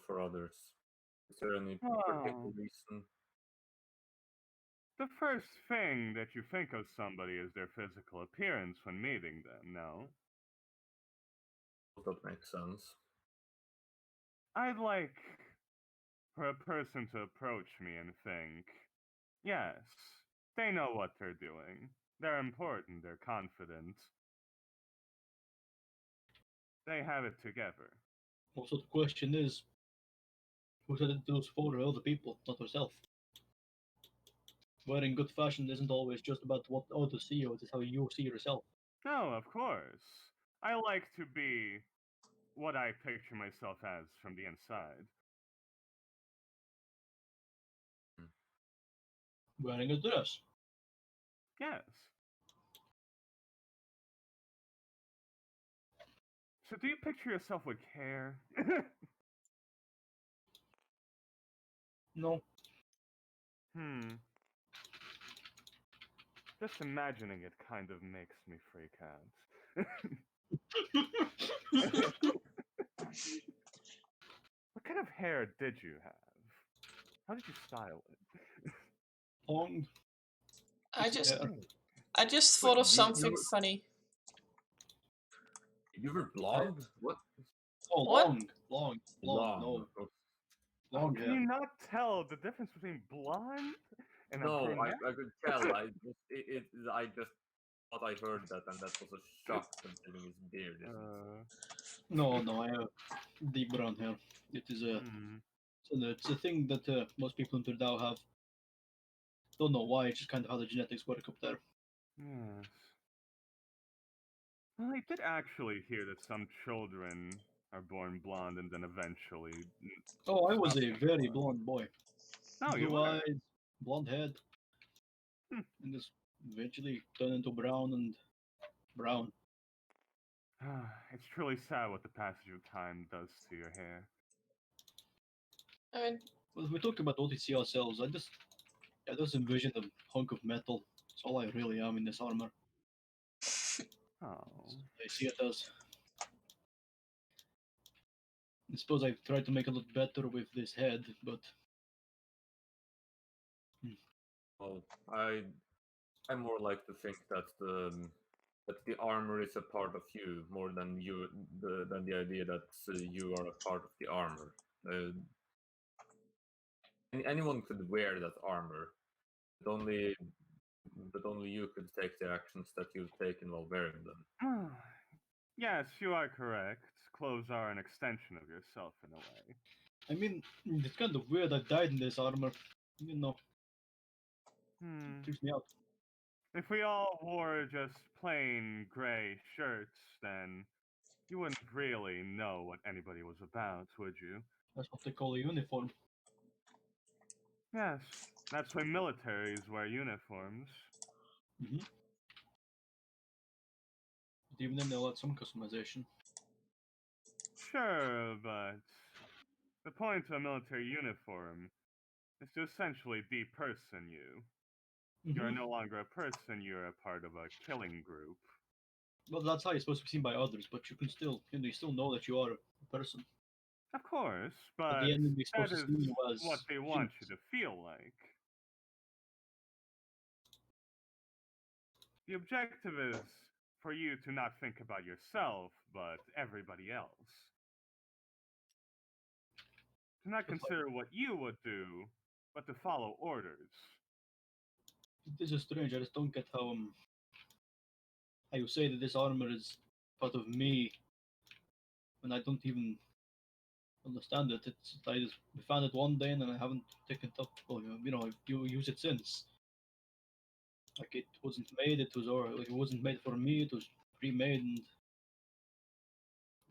for others? Is there any particular Oh, reason? the first thing that you think of somebody is their physical appearance when meeting them, no? That makes sense. I'd like for a person to approach me and think, yes, they know what they're doing. They're important, they're confident. They have it together. Also, the question is, who said it was for other people, not herself? Wearing good fashion isn't always just about what others see you, it's how you see yourself. No, of course. I like to be what I picture myself as from the inside. Wearing a dress. Yes. So do you picture yourself with hair? No. Just imagining it kind of makes me freak out. What kind of hair did you have? How did you style it? Long. I just hair. I just Wait, thought of you something were, funny. you were blonde? What? Oh, What? long, Blonde? no, Oh, long Can hair. you not tell the difference between blonde and a no, brunette? I could tell. I just thought I heard that, and that was a shock considering his beard, isn't it? No, I have deep brown hair. It is it's a thing that most people in Turdao have. Don't know why, it's just kind of how the genetics work up there. Yes. Well, I did actually hear that some children are born blonde and then eventually. Oh, I was stop a being very blonde. blonde boy. No, you Blue were. eyes, blonde head, Hmm. and just eventually turned into brown and brown. It's truly sad what the passage of time does to your hair. I mean, Well, if we talk about OTC ourselves, I just envision a hunk of metal. That's all I really am in this armor. Oh. I see it as. I suppose I've tried to make it look better with this head, but Well, I more like to think that the armor is a part of you more than than the idea that you are a part of the armor. Anyone could wear that armor, but only you could take the actions that you've taken while wearing them. Yes, you are correct. Clothes are an extension of yourself in a way. I mean, it's kind of weird I died in this armor. You know, Trips me out. If we all wore just plain gray shirts, then you wouldn't really know what anybody was about, would you? That's what they call a uniform. Yes, that's why militaries wear uniforms. Mm-hmm. But even then, they'll add some customization. Sure, but the point of a military uniform is to essentially deperson you. You are Mm-hmm. no longer a person, you're a part of a killing group. Well, that's how you're supposed to be seen by others, but you can still, you still know that you are a person. Of course, But but the enemy is that supposed to is see you as what they want you to feel like. The objective is for you to not think about yourself, but everybody else. To not But, like, consider what you would do, but to follow orders. this is strange. I just don't get how you say that this armor is part of me, when I don't even understand it. It's I just found it one day and then I haven't taken it up. Well, you use it since. Like it wasn't made. Like it wasn't made for me. It was pre-made, and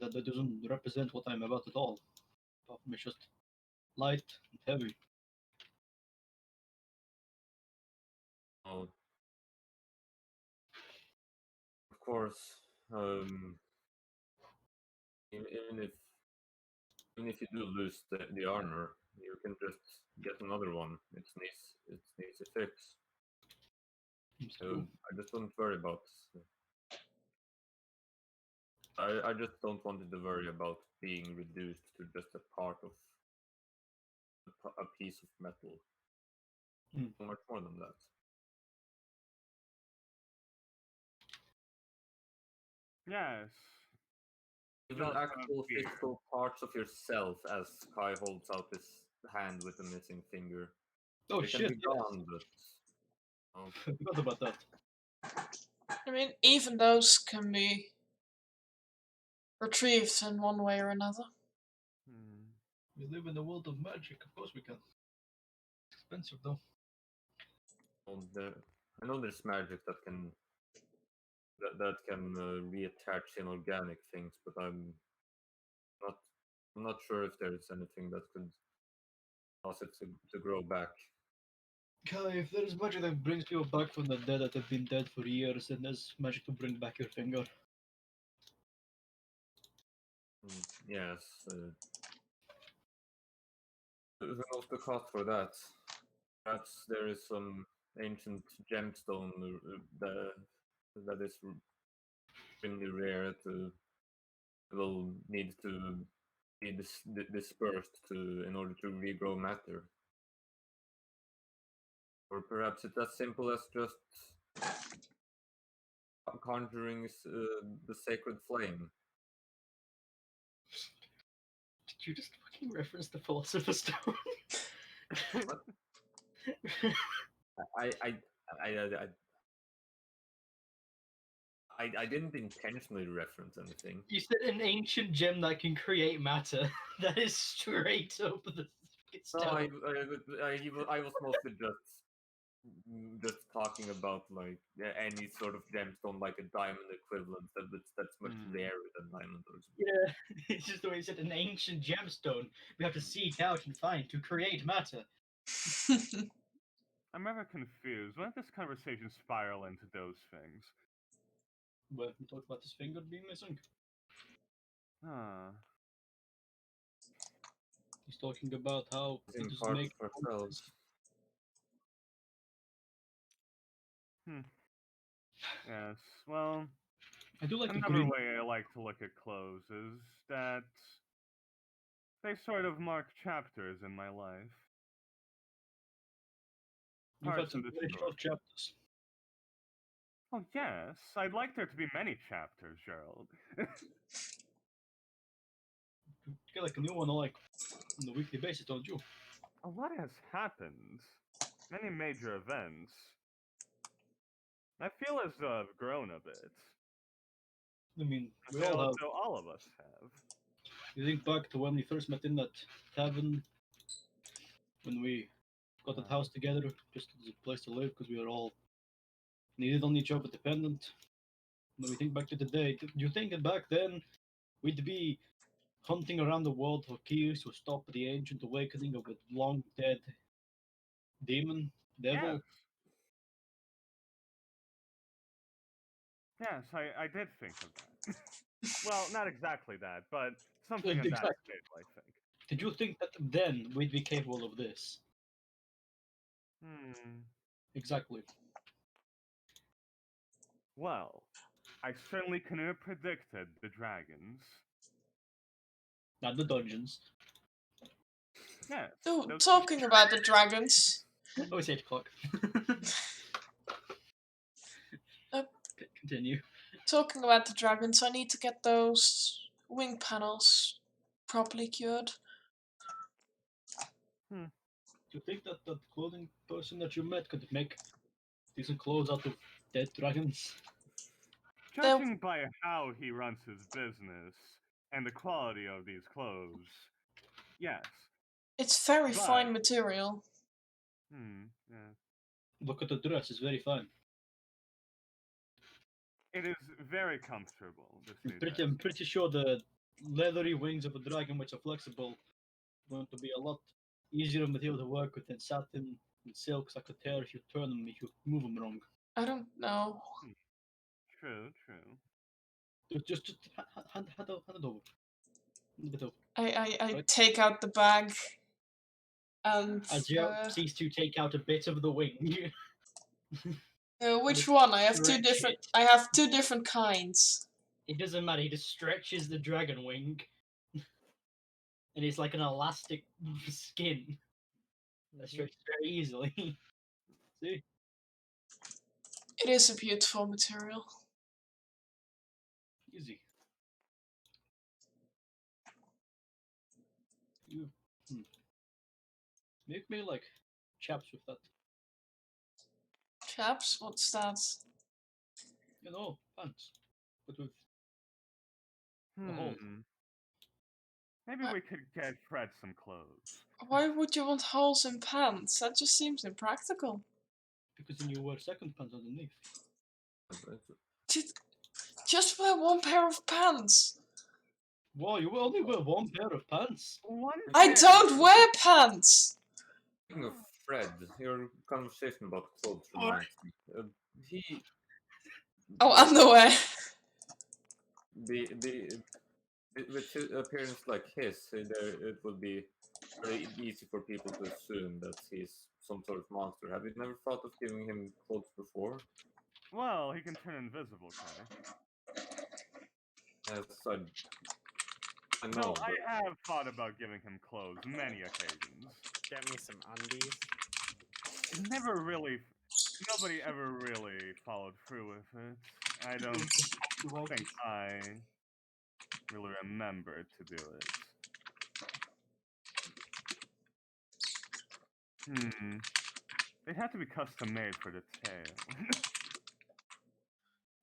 that doesn't represent what I'm about at all. Apart from it's just light and heavy. Oh, of course. Even if you do lose the armor, you can just get another one. It's an easy fix. It's So true. I just don't worry about. I just don't want you to worry about being reduced to just a part of a piece of metal. So much more than that. Yes. Even Also actual fear. physical parts of yourself, as Kai holds out his hand with the missing finger. Oh They can shit! be Yes. gone, but I forgot about that. I mean, even those can be retrieved in one way or another. We live in a world of magic. Of course we can. It's expensive though. I know there's magic that can reattach inorganic things, but not I'm not sure if there's anything that could cause it to grow back. Kai, if there is magic that brings people back from the dead that have been dead for years, then there's magic to bring back your finger. Yes. Who knows the cost for that? Perhaps there is some ancient gemstone that is extremely rare to will need to be dispersed in order to regrow matter. Or perhaps it's as simple as just conjuring the sacred flame. Did you just fucking reference the Philosopher's Stone? I didn't intentionally reference anything. You said an ancient gem that can create matter. That is straight up the No, stone. I was mostly just talking about like any sort of gemstone, like a diamond equivalent that's much rarer than diamond or something. Yeah, it's just the way you said an ancient gemstone we have to seek out and find to create matter. I'm ever confused. When did this conversation spiral into those things? Well, we talked about his finger being missing. Huh. He's talking about how it Missing doesn't parts make of ourselves. Yes, well, I do like the another green. way I like to look at clothes is that they sort of mark chapters in my life. You've had Parts some of the very story. short chapters. Oh, yes, I'd like there to be many chapters, Gerald. You get like a new one like on a weekly basis, don't you? A lot has happened. Many major events. I feel as though I've grown a bit. I mean, I we feel all as have. though all of us have. You think back to when we first met in that tavern, when we got that house together just as a place to live because we were all needed on each other, dependent. When we think back to the day, do you think that back then we'd be hunting around the world for keys to stop the ancient awakening of a long dead demon, devil? Yes. Yes, I did think of that. Well, not exactly that, but something in that Exactly. scale, I think. Did you think that then we'd be capable of this? Hmm. Exactly. Well, I certainly couldn't have predicted the dragons. Not the dungeons. Yes. Oh, those- talking about the dragons. Oh, it's 8 o'clock. Uh, Continue. Talking about the dragons, I need to get those wing panels properly cured. Do you think that the clothing person that you met could make decent clothes out of dead dragons? Judging by how he runs his business and the quality of these clothes, yes. It's very But- fine material. Yeah. Look at the dress, it's very fine. It is very comfortable, this new I'm dress. pretty sure the leathery wings of a dragon, which are flexible, going to be a lot easier material to work with than satin and silks that could tear if you turn them, if you move them wrong. I don't know. True. Just hand it over. Hand it over. I Right. take out the bag and As you cease to take out a bit of the wing. which just one? I have two stretch different. it. I have two different kinds. It doesn't matter, he just stretches the dragon wing. And it's like an elastic skin that stretches very easily. See? It is a beautiful material. Easy. You make me like chaps with that. Chaps, what's that? You know, pants. But with a hole. Maybe we could get Fred some clothes. Why would you want holes in pants? That just seems impractical. Because then you wear second pants underneath. Just wear one pair of pants. Whoa, you only wear one pair of pants? One I pair. don't wear pants. Speaking of Fred, your conversation about clothes reminds me. He Oh, underwear. with his appearance like his, it would be very easy for people to assume that he's some sort of monster. Have you never thought of giving him clothes before? Well, he can turn invisible, can he? Yes, I know. No, but I have thought about giving him clothes many occasions. Get me some undies. It never really. Nobody ever really followed through with it. I don't think I really remembered to do it. They'd have to be custom made for the tail.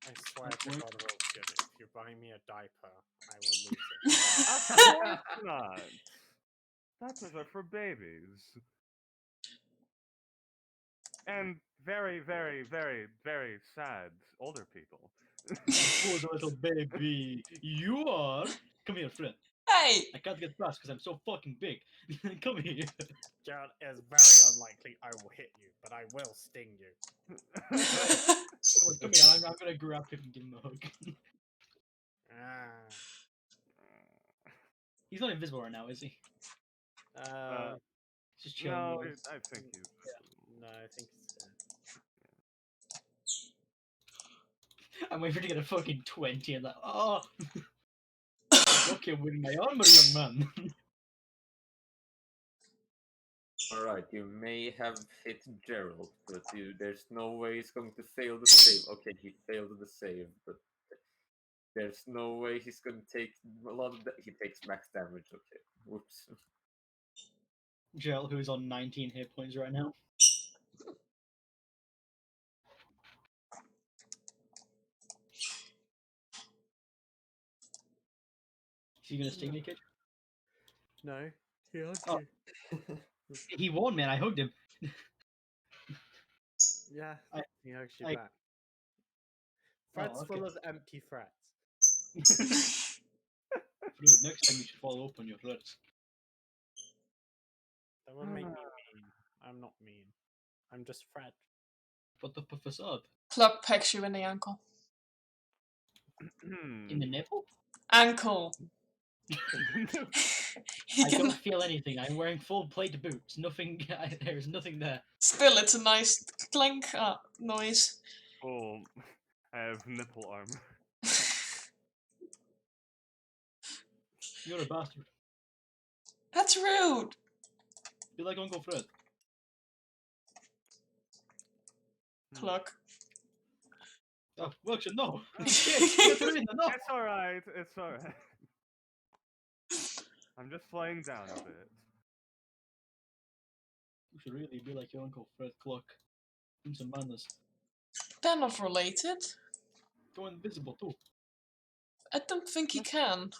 I swear to God, Wilson, if you buy me a diaper, I will lose it. Of course not. Diapers are for babies. And very, very, very, very sad older people. Oh, the little baby. You are. Come here, friend. Hey. I can't get past because I'm so fucking big. Come here. Gerald, it's very unlikely I will hit you, but I will sting you. Come here. I'm gonna grab him and give him a hug. Ah. He's not invisible right now, is he? He's just chilling. No, with us. I think he's. No, I think it's. I'm waiting for you to get a fucking 20 and that. Oh! Okay, I'm winning my armor, young man. Alright, you may have hit Gerald, but there's no way he's going to fail the save. Okay, he failed the save, but there's no way he's going to take a lot of he takes max damage. Okay, whoops. Gerald, who's on 19 hit points right now. Is he gonna sting me, kid? No, he hugged Oh. you. He won, man. I hugged him. Yeah, I- you're actually I- back. Threads okay. full of empty threats. Fred, next time you should follow up on your threats. That would make me mean. I'm not mean. I'm just Fred. Put up a facade. Pluck pecks you in the ankle. In the nipple? Ankle. He I can... don't feel anything. I'm wearing full plate boots. Nothing. There's nothing there. Still, it's a nice clink noise. Oh, I have nipple armor. You're a bastard. That's rude. Be like Uncle Fred. Pluck. Oh, Wilson, no! Shit! Katarina, no! It's alright, it's alright. I'm just slowing down a bit. You should really be like your Uncle Fred Cluck. Do some madness. They're not related. Go invisible too. I don't think he can.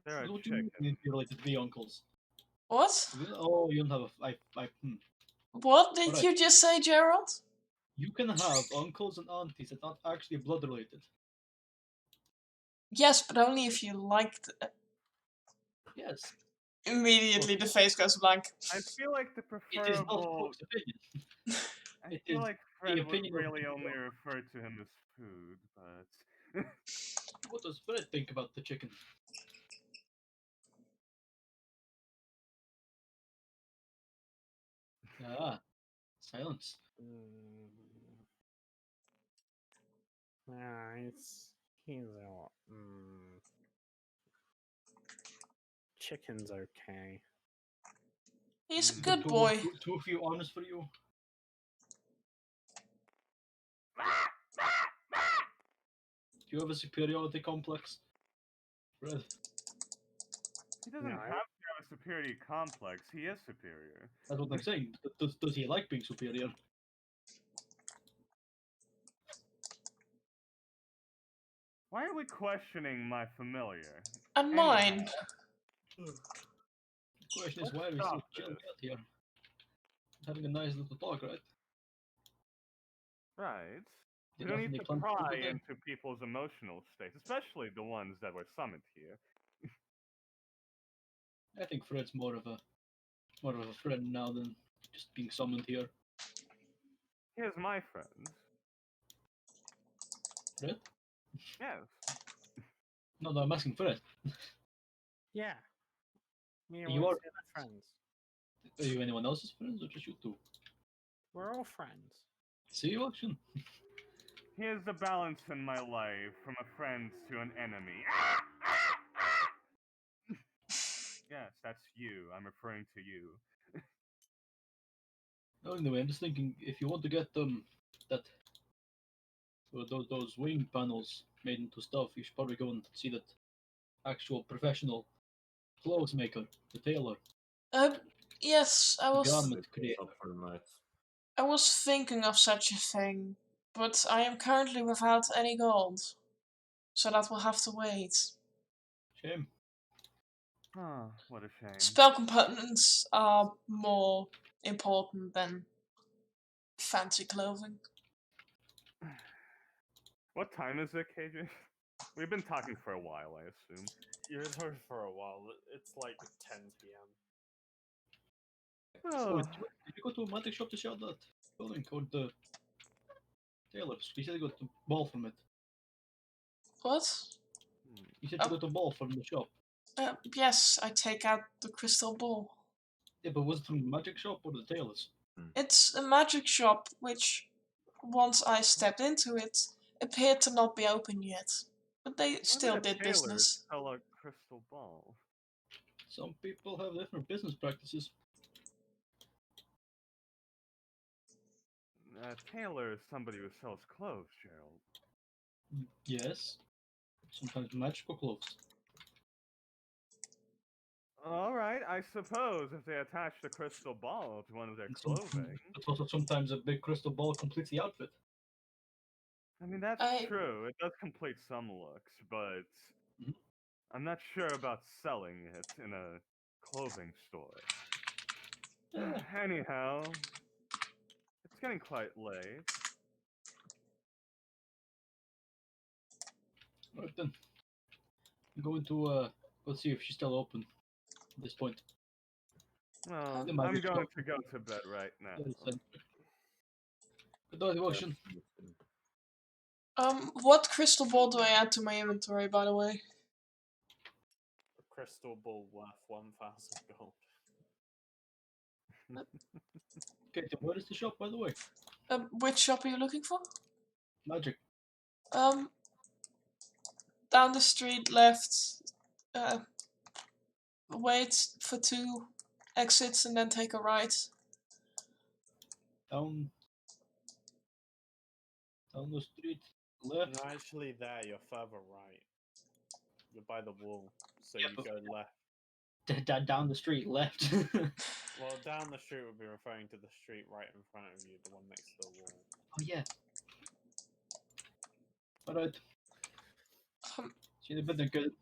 There are What do you mean chickens. you're related to the uncles? What? Oh, you don't have a. What did Alright. you just say, Gerald? You can have uncles and aunties that are not actually blood related. Yes, but only if you liked it. Yes. Immediately the face goes blank. I feel like the It is not preferable. Cluck's opinion. I it feel is like Fred would opinion of really the only people. refer to him as food, but. What does Fred think about the chicken? Ah, silence. Yeah, he's chicken's okay. He's a Mm. good boy. Too few honest for you. Do you have a superiority complex, Fred? He doesn't No. have to have a superiority complex. He is superior. That's what I'm saying. Does he like being superior? Why are we questioning my familiar? And Anyhow, mine. The question is, Let's why are we so stop chilled this. out here? Having a nice little talk, right? Right. We Did don't nothing need to to clump pry today. into people's emotional states, especially the ones that were summoned here. I think Fred's more of a friend now than just being summoned here. Here's my friend. Fred? Yes. No, I'm asking Fred. Yeah. Me and You are- Orgisia are friends. Are you anyone else's friends or just you two? We're all friends. See you action. Here's the balance in my life from a friend to an enemy. Yes, that's you. I'm referring to you. No, anyway, I'm just thinking if you want to get those wing panels made into stuff, you should probably go and see that actual professional clothes maker, the tailor, Yes, the garment creator. Up for the night. I was thinking of such a thing, but I am currently without any gold. So that will have to wait. Shame. Oh, what a shame. Spell components are more important than fancy clothing. What time is it, KJ? We've been talking for a while, I assume. You're here for a while. It's like 10 p.m. Oh, Oh, did you go to a magic shop to sell that clothing called the tailors? You said you got the ball from it. What? You said you got the ball from the shop. Yes, I take out the crystal ball. Yeah, but was it from the magic shop or the tailors? It's a magic shop which, once I stepped into it, appeared to not be open yet. But they still did business. Sell a crystal ball. Some people have different business practices. A tailor is somebody who sells clothes, Gerald. Yes. Sometimes magical clothes. Alright, I suppose if they attach the crystal ball to one of their And clothing. But also sometimes a big crystal ball completes the outfit. I mean, that's I- true. It does complete some looks, but Mhm. I'm not sure about selling it in a clothing store. Anyhow, it's getting quite late. Right then. I'm going to go see if she's still open at this point. Well, It might I'm be going short. to go to bed right now. Good night, Devotion. What crystal ball do I add to my inventory, by the way? A crystal ball worth 1,000 gold. Okay, then where is the shop, by the way? Which shop are you looking for? Magic. Down the street, left. Wait for 2 exits and then take a right. Down the street, You're left. not actually there, you're further right. You're by the wall, so Yeah, you but- go left. Down the street, left. Well, down the street would be referring to the street right in front of you, the one next to the wall. Oh yeah. Alright. Um, See you in a bit then, good.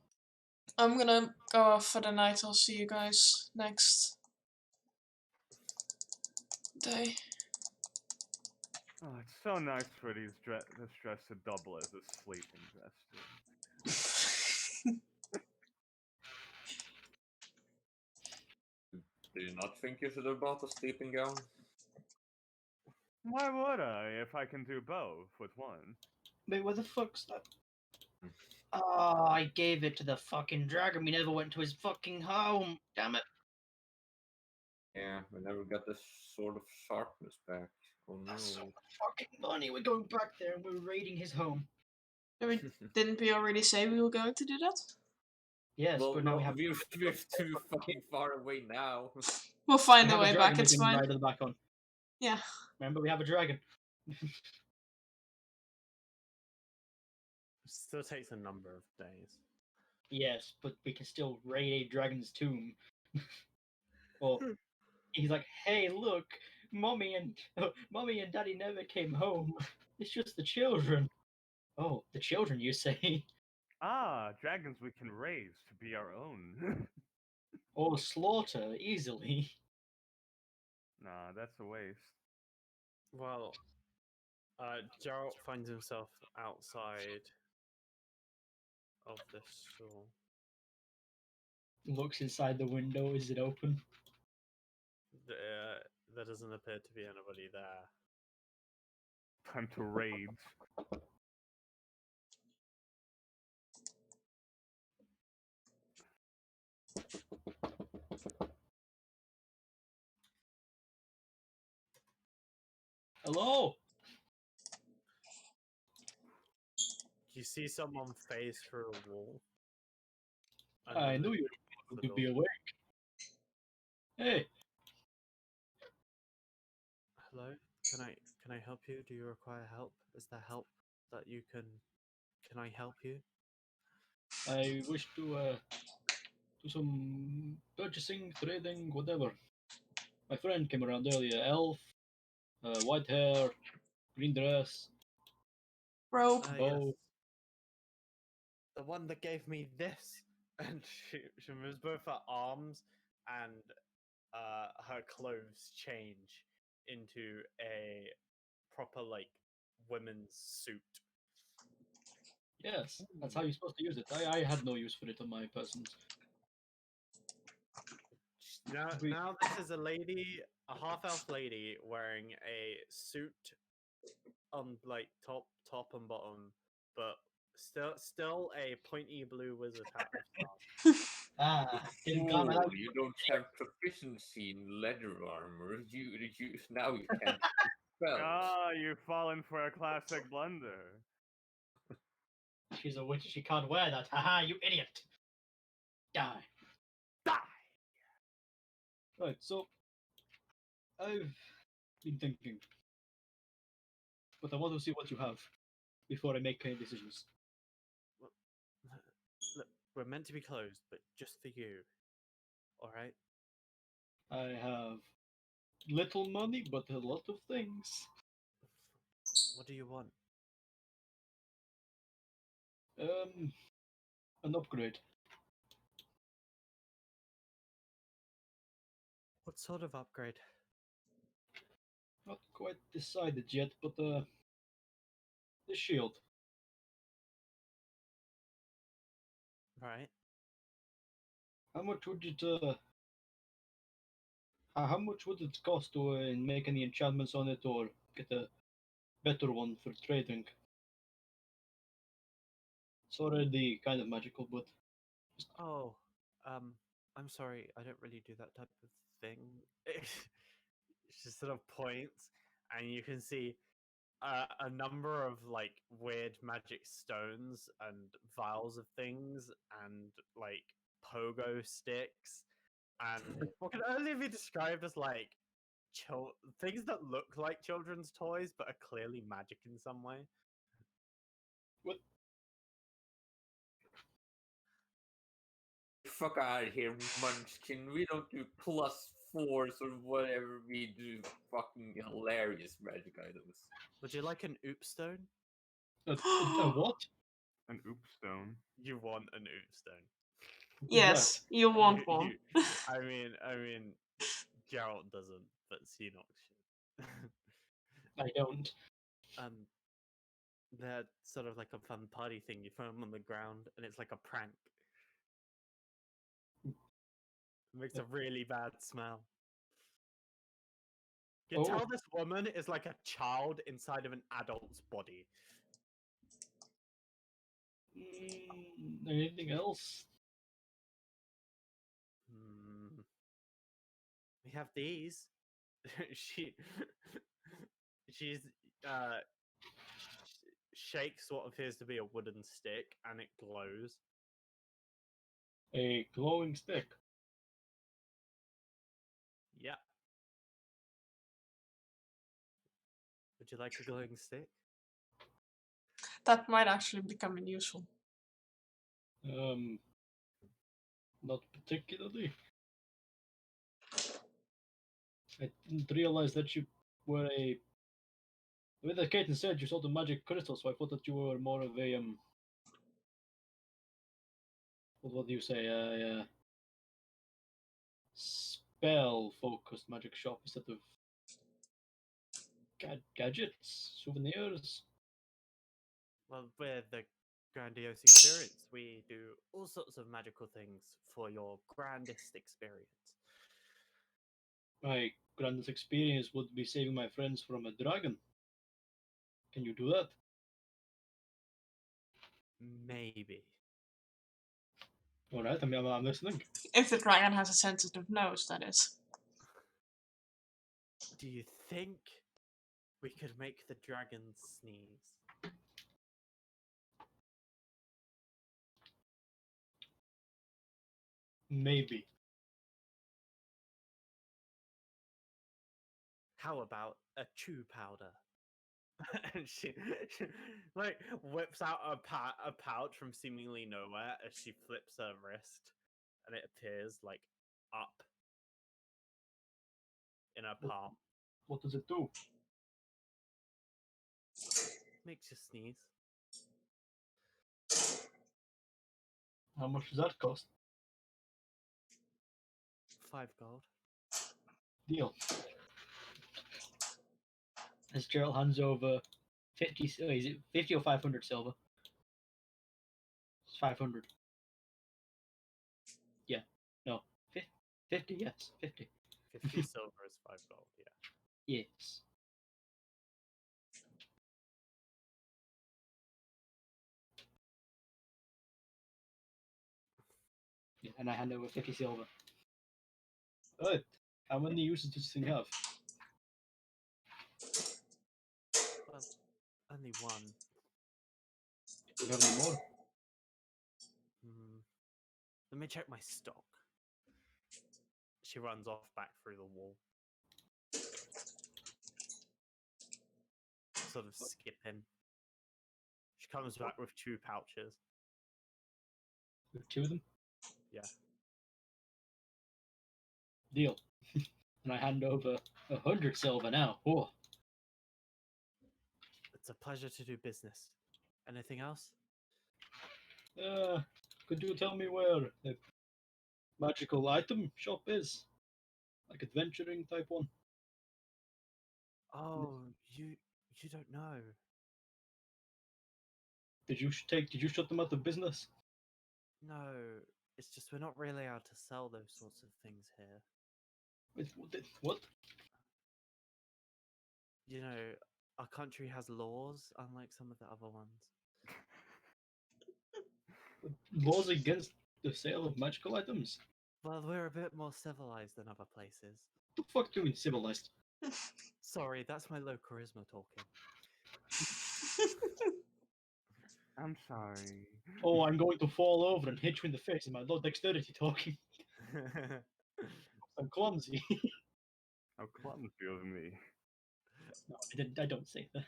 I'm gonna go off for the night. I'll see you guys next day. Oh, it's so nice for this dress to double as a sleeping dress. Do you not think you should have bought a sleeping gown? Why would I if I can do both with one? Wait, where the fuck's that? Oh, I gave it to the fucking dragon. We never went to his fucking home. Damn it. Yeah, we never got this sort of sharpness back. Oh no. That's so much fucking money. We're going back there and we're raiding his home. Didn't we already say we were going to do that? Yes, Well, but now no, we have we're too fucking far away now. We'll find we a have way a back. dragon we It's can fine. ride on the back on. Yeah. Remember, we have a dragon. Still takes a number of days. Yes, but we can still raid a dragon's tomb. Well, he's like, hey, look, mommy and daddy never came home. It's just the children. Oh, the children, you say? Ah, dragons we can raise to be our own. Or slaughter easily. Nah, that's a waste. Well, Geralt finds himself outside of this store. Looks inside the window. Is it open? There doesn't appear to be anybody there. Time to raid. Hello? You see someone phase through a wall. I knew you would be awake. Hey, Hello? Can I help you? Do you require help? Is there help that you can I help you? I wish to do some purchasing, trading, whatever. My friend came around earlier. Elf, white hair, green dress, Rope. bow. Yes. The one that gave me this. And she moves both her arms and her clothes change into a proper like women's suit. Yes, that's how you're supposed to use it. I had no use for it on my persons. Now this is a lady, a half elf lady wearing a suit on like top and bottom, but still a pointy blue wizard hat with stars. Didn't Fool, come out. you don't have proficiency in leather armor. You now you can't spell. Ah, you've fallen for a classic blunder. She's a witch. She can't wear that. Haha, you idiot. Die. Die! Right, so I've been thinking, but I want to see what you have before I make any decisions. Look, we're meant to be closed, but just for you. All right. I have little money, but a lot of things. What do you want? An upgrade. What sort of upgrade? Not quite decided yet, but the shield. Right. How much would it how much would it cost to make any enchantments on it or get a better one for trading? It's already kind of magical, but Oh, I'm sorry. I don't really do that type of thing. She sort of points, and you can see a number of like weird magic stones and vials of things, and like pogo sticks, and what can only be described as like things that look like children's toys, but are clearly magic in some way. what? Fuck out of here, Munchkin. We don't do +4s or whatever. We do fucking hilarious magic items. Would you like an oop stone? A what? An oop stone. You want an oop stone? What's Yes, you want You- one. you- I mean, Geralt doesn't, but Xenox should. that? I don't. um, they're sort of like a fun party thing. You throw them on the ground, and it's like a prank. It makes a really bad smell. You Oh. tell this woman is like a child inside of an adult's body. Anything else? Hmm. We have these. she she's shakes what appears to be a wooden stick, and it glows. A glowing stick. Yeah. Would you like a glowing stick? That might actually become useful. Not particularly. I didn't realize that you were a. The way that Kaiten said you saw the magic crystal, so I thought that you were more of a What do you say? A spell-focused magic shop instead of gadgets, souvenirs. Well, we're the grandiose experience. We do all sorts of magical things for your grandest experience. My grandest experience would be saving my friends from a dragon. Can you do that? Maybe. All right, I'm listening. If the dragon has a sensitive nose, that is. Do you think we could make the dragon sneeze? Maybe. How about a chew powder? And she like whips out a pouch from seemingly nowhere as she flips her wrist, and it appears like up in her palm. What does it do? Makes you sneeze. How much does that cost? 5 gold. Deal. As Gerald hands over 50, is it 50 or 500 silver? It's 500. Yeah. No. 50, yes. 50. 50 silver is 5 gold, yeah. Yes. Yeah, and I hand over 50 silver. Good. How many uses does this thing have? Well, only one. Do we have any more? Hmm. Let me check my stock. She runs off back through the wall. Sort of skipping. She comes back with 2 pouches. We have 2 of them? Yeah. Deal. And I hand over 100 silver now. Oh. It's a pleasure to do business. Anything else? Could you tell me where the magical item shop is? Like adventuring type one. Oh, you don't know. Did you shut them out of business? No, it's just we're not really allowed to sell those sorts of things here. What? You know, our country has laws, unlike some of the other ones. Laws against the sale of magical items? Well, we're a bit more civilized than other places. What the fuck do you mean civilized? Sorry, that's my low charisma talking. I'm sorry. Oh, I'm going to fall over and hit you in the face. Am I low dexterity talking? I'm clumsy. How clumsy of me. No, I don't say that.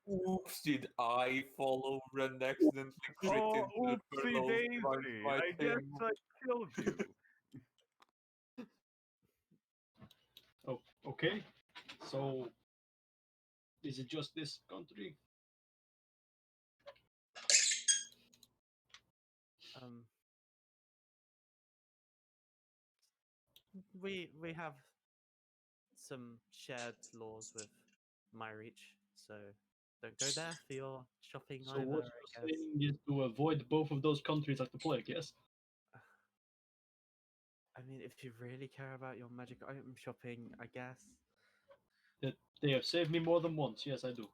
Oops, did I fall over and accidentally crit Oh, into the oopsie fellow daisy! trying to fight I guess him? I killed you. Oh, okay. So, is it just this country? um, we have some shared laws with my reach, so don't go there for your shopping So either, what I you're guess. saying is to avoid both of those countries like the plague, yes? I mean, if you really care about your magic item shopping, I guess. That they have saved me more than once. Yes, I do.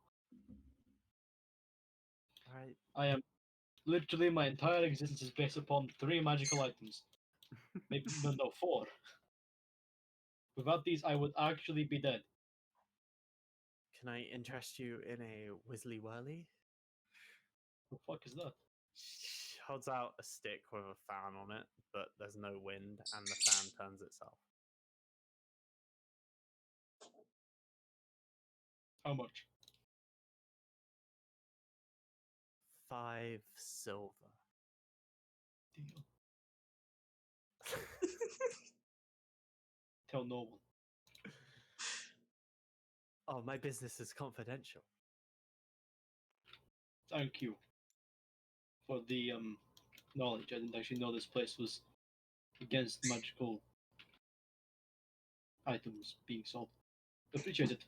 Right. I am literally my entire existence is based upon 3 magical items. Maybe no 4. Without these, I would actually be dead. Can I interest you in a Whizzly Whirly? The fuck is that? She holds out a stick with a fan on it, but there's no wind, and the fan turns itself. How much? 5 silver. Deal. Tell no one. Oh, my business is confidential. Thank you for the knowledge. I didn't actually know this place was against magical items being sold. Appreciate it.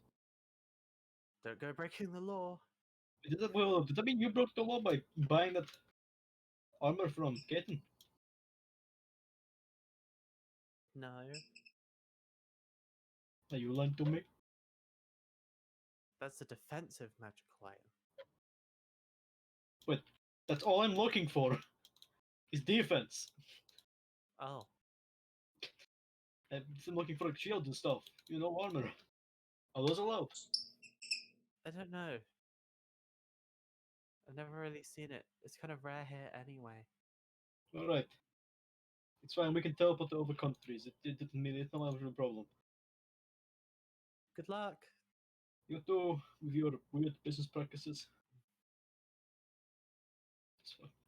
Don't go breaking the law. Did that mean you broke the law by buying that armor from Keaton? No. Are you lying to me? That's a defensive magical item. But that's all I'm looking for. Is defense. Oh. I'm looking for shields and stuff. You know, armor. Are those allowed? I don't know. I've never really seen it. It's kind of rare here anyway. Alright. It's fine, we can teleport to other countries. It's not much of a problem. Good luck. You too, with your weird business practices.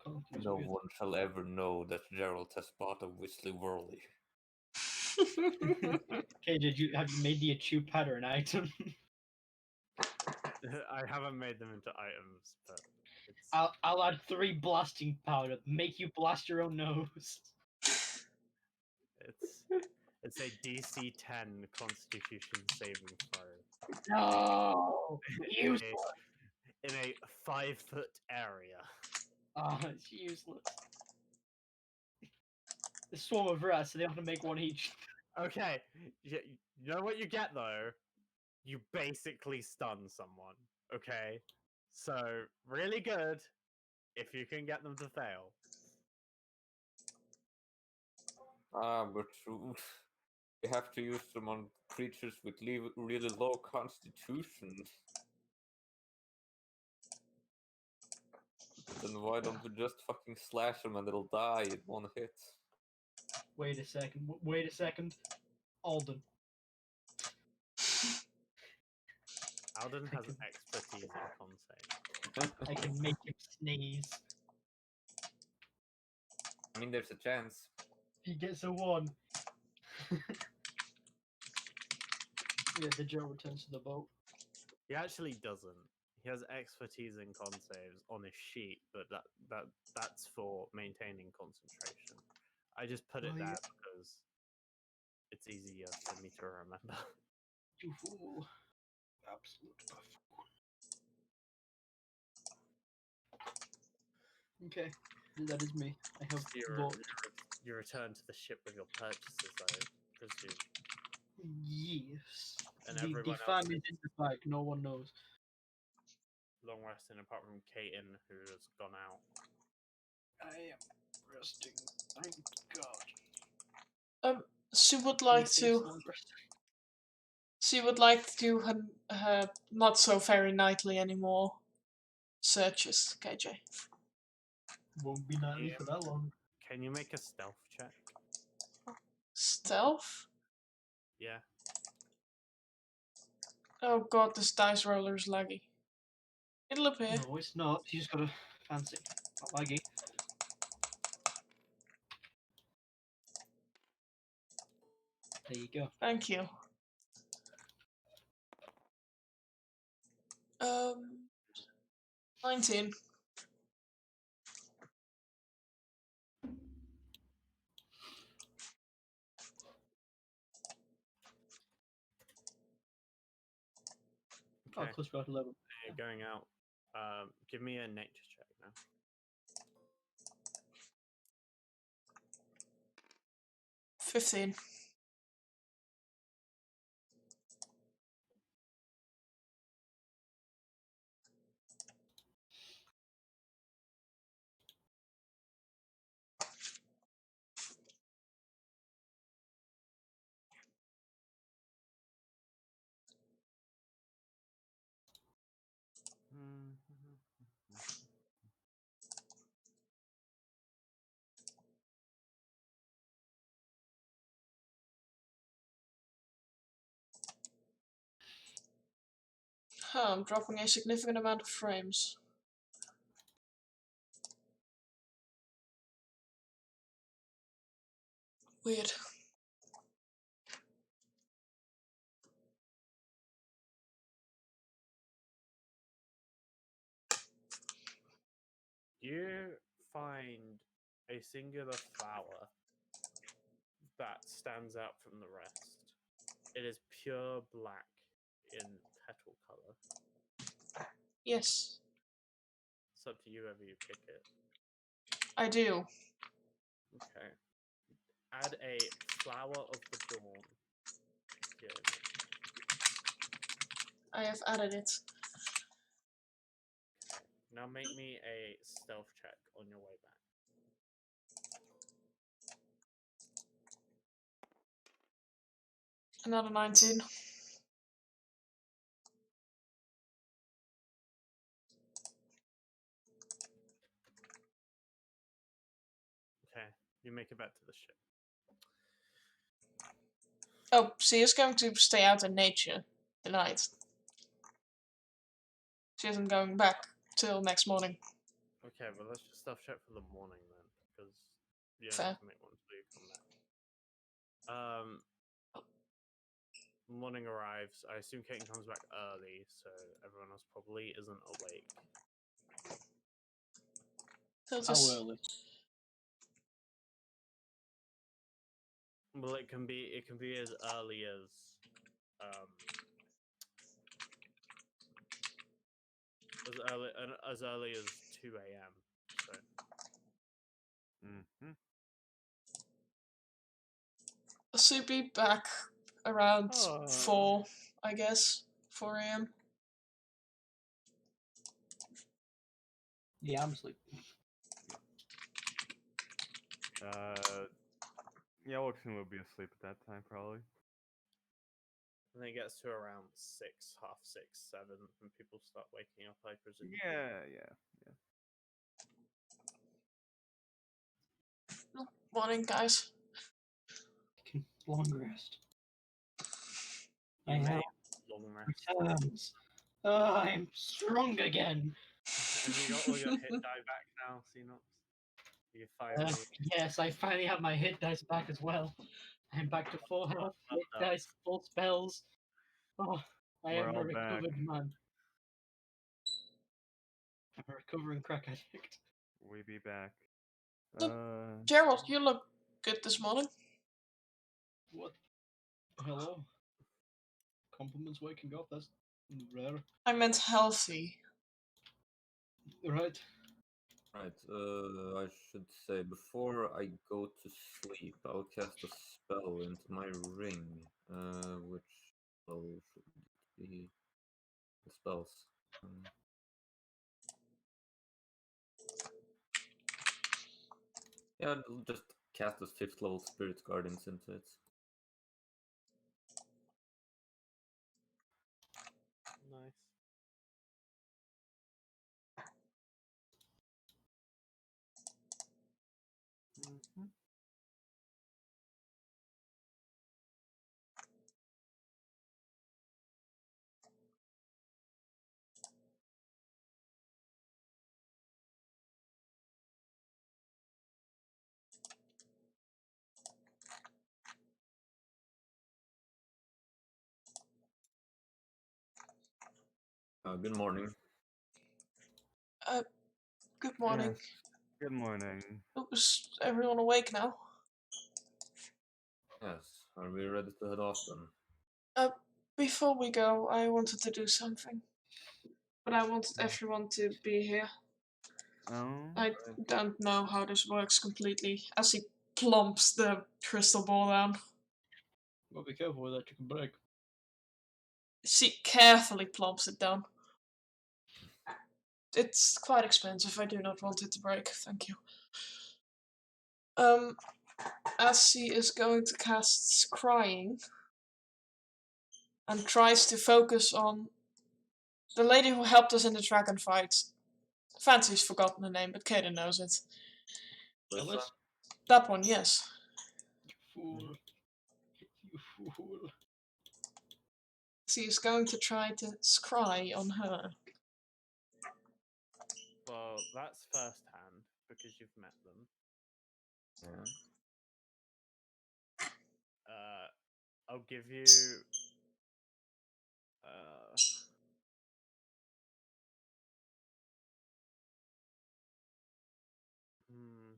Countries No weird. one shall ever know that Gerald has bought a Whistly Whirly. Okay, have you made the Achu pattern item? I haven't made them into items, but it's I'll add 3 blasting powder. Make you blast your own nose. it's a DC 10 Constitution saving throw No! Useless! in a 5-foot area. Oh, it's useless. The swarm of rats, so they have to make one each. Okay, you know what you get though? You basically stun someone. Okay, so really good if you can get them to fail. Ah, but you have to use them on creatures with really low constitution. Then why don't we just fucking slash them and it'll die in one hit? Wait a second. Wait a second. Alden. Alden I has can- expertise in con save. I can make him sneeze. I mean, there's a chance. He gets a 1. Yeah, the Joe returns to the boat. He actually doesn't. He has expertise in con saves on his sheet, but that's for maintaining concentration. I just put it Oh, there yeah. because it's easier for me to remember. You fool. Absolute buffoon. Okay, that is me. I have bought. You return to the ship with your purchases, I presume. Yes. And The everyone else fam is in the bag, no one knows. long resting apart from Kaiten, who has gone out. I am resting, thank God. She would like Yes, to. long rest. She would like to do her not so very nightly anymore searches, KJ. Won't be nightly for that long. Can you make a stealth check? Stealth? Yeah. Oh god, this dice roller is laggy. It'll appear. No, it's not. You just gotta fancy. Not laggy. There you go. Thank you. 19. Oh, Okay. close about 11. You're going out. Give me a nature check now. 15. I'm dropping a significant amount of frames. Weird. You find a singular flower that stands out from the rest. It is pure black in petal color. Yes, It's up to you whether you pick it. I do. Okay. Add a flower of the dawn. Good. I have added it. Now make me a stealth check on your way back. Another 19. Okay, you make it back to the ship. Oh, she is going to stay out in nature tonight. She isn't going back till next morning. Okay, well let's just stealth check for the morning then, because you Fair. have to make one so you come back. Morning arrives. I assume Kaiten comes back early, so everyone else probably isn't awake. So How just early? Well, it can be as early as as early as 2 a.m. So she'll be back around 4, I guess. 4 a.m. Yeah, I'm asleep. Yeah, Wilson will be asleep at that time, probably. and then it gets to around 6, half 6, 7, and people start waking up. I presume. Yeah. Morning, guys. Long rest. You I may have long rest. returns. I'm strong again. Have you got all your hit die back now, Xenox? You finally. Yes, I finally have my hit dice back as well. I'm back to full health, Well hit done. dice, full spells. Oh, I We're am a all back. recovered man. I'm a recovering crack addict. We be back. Gerald, you look good this morning. What Hello. Compliments waking up. That's rare. I meant healthy. Right. Right, I should say, before I go to sleep, I'll cast a spell into my ring. Which spell should it be? The spells. Yeah, I'll just cast a 5th level Spirit Guardians into it. Nice. Mhm. Good morning. Good morning. Yes. Good morning. Is everyone awake now? Yes, are we ready to head off then? Before we go, I wanted to do something. But I wanted everyone to be here. Oh. I don't know how this works completely. As he plumps the crystal ball down. Well, be careful with that. You can break. She carefully plumps it down. It's quite expensive. I do not want it to break. Thank you. As he is going to cast Scrying and tries to focus on the lady who helped us in the dragon fight. Fancy's forgotten the name, but Kaden knows it. Alice? That one, yes. Fool. You fool. She is going to try to scry on her. Well, that's first hand because you've met them. Yeah. I'll give you. Hmm.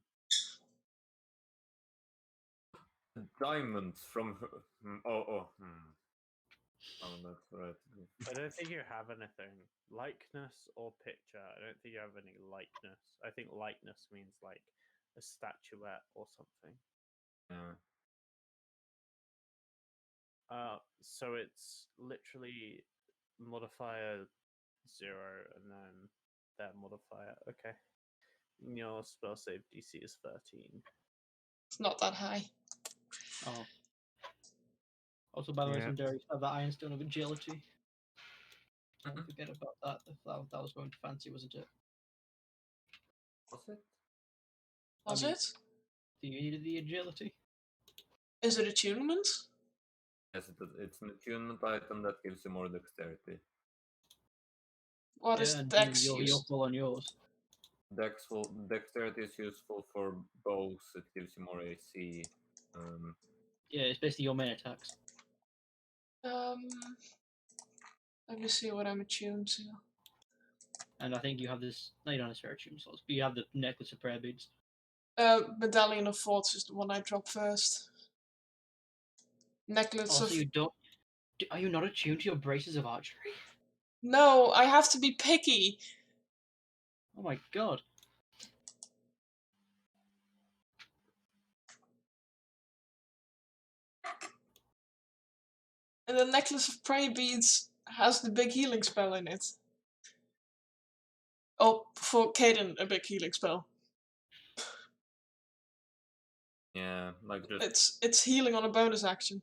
Diamonds from her. Oh, that's right. I don't think you have anything. Likeness or picture. I don't think you have any likeness. I think likeness means like a statuette or something. Yeah. So it's literally modifier 0 and then their modifier. Okay. Your spell save DC is 13. It's not that high. Oh. Also, by the way, Yeah. Sundari, you have the Ironstone of Agility. Don't forget about that. If that was going to fancy, wasn't it? Was it? Was mean- it? Do you needed the agility? Is it attunement? Yes, it's an attunement item that gives you more dexterity. What is and Dex you'll used? pull on yours. Dexterity is useful for bows. It gives you more AC. Yeah, it's basically your main attacks. Let me see what I'm attuned to. And I think you have this. No, you don't have spare tune slots, but you have the necklace of prayer beads. Medallion of Thoughts is the one I drop first. Necklace Also, of... you don't. Are you not attuned to your braces of archery? No, I have to be picky. Oh my god. And the Necklace of Prayer Beads has the big healing spell in it. Oh, for Kaden, a big healing spell. Yeah, like just It's healing on a bonus action.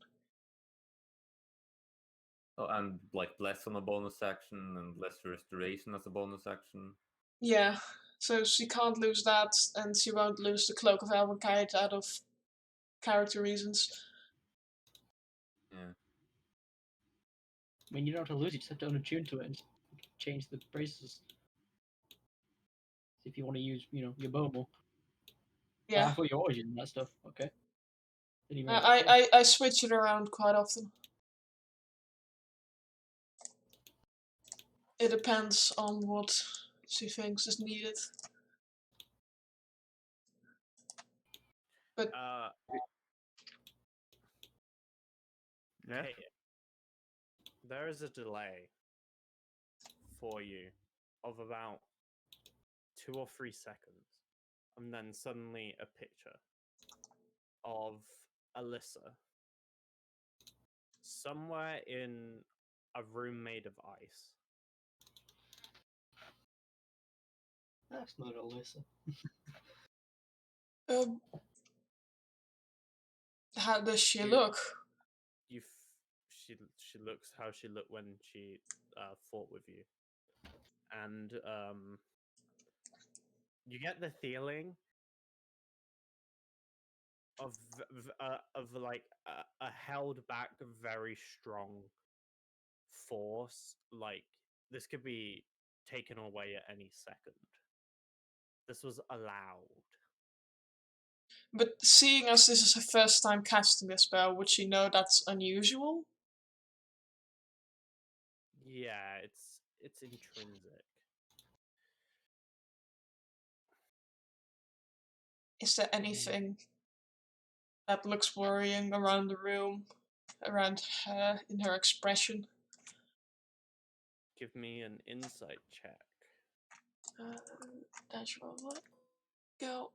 and like less on a bonus action and less restoration as a bonus action. Yeah, so she can't lose that, and she won't lose the Cloak of Elvenkite out of character reasons. Yeah. I mean, you don't have to lose it, you just have to unattune to it and change the braces. If you want to use, your bow. Yeah, I thought you were always using that stuff. Okay. Didn't even realize that. I switch it around quite often. It depends on what she thinks is needed. But Yes. Okay. There is a delay for you of about 2 or 3 seconds, and then suddenly a picture of Alyssa somewhere in a room made of ice. That's not Alyssa. How does she You- look? She looks how she looked when she fought with you, and you get the feeling of like a held back, very strong force. Like this could be taken away at any second. This was allowed. But seeing as this is her first time casting a spell, would she know that's unusual? Yeah, it's intrinsic. Is there anything that looks worrying around the room, around her, in her expression? Give me an insight check. Natural what? Go.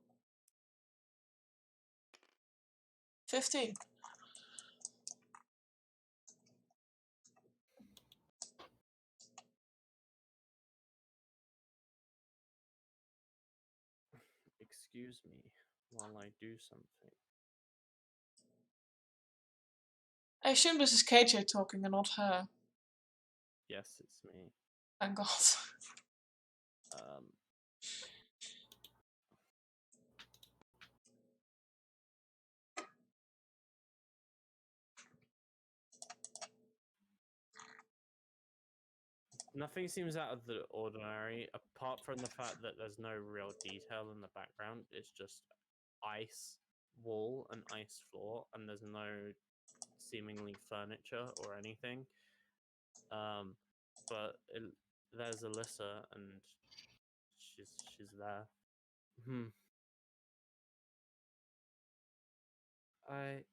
15. Excuse me while I do something. I assume this is KJ talking and not her. Yes, it's me. Thank God. Um, Nothing seems out of the ordinary, apart from the fact that there's no real detail in the background. It's just ice wall and ice floor, and there's no seemingly furniture or anything. But there's Alyssa, and she's there. I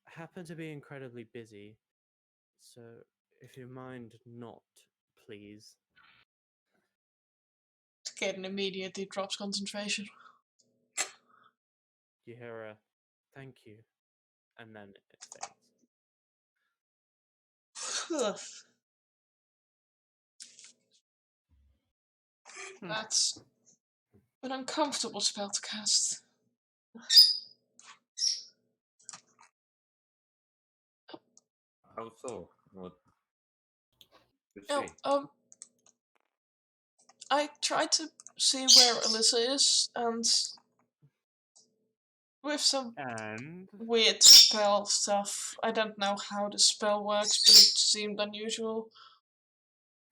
happen to be incredibly busy, so if you mind not, please. Kaden immediately drops concentration. You hear a thank you, and then it fades. That's an uncomfortable spell to cast. How so? What? You No, see? I tried to see where Alyssa is, and with some And weird spell stuff. I don't know how the spell works, but it seemed unusual.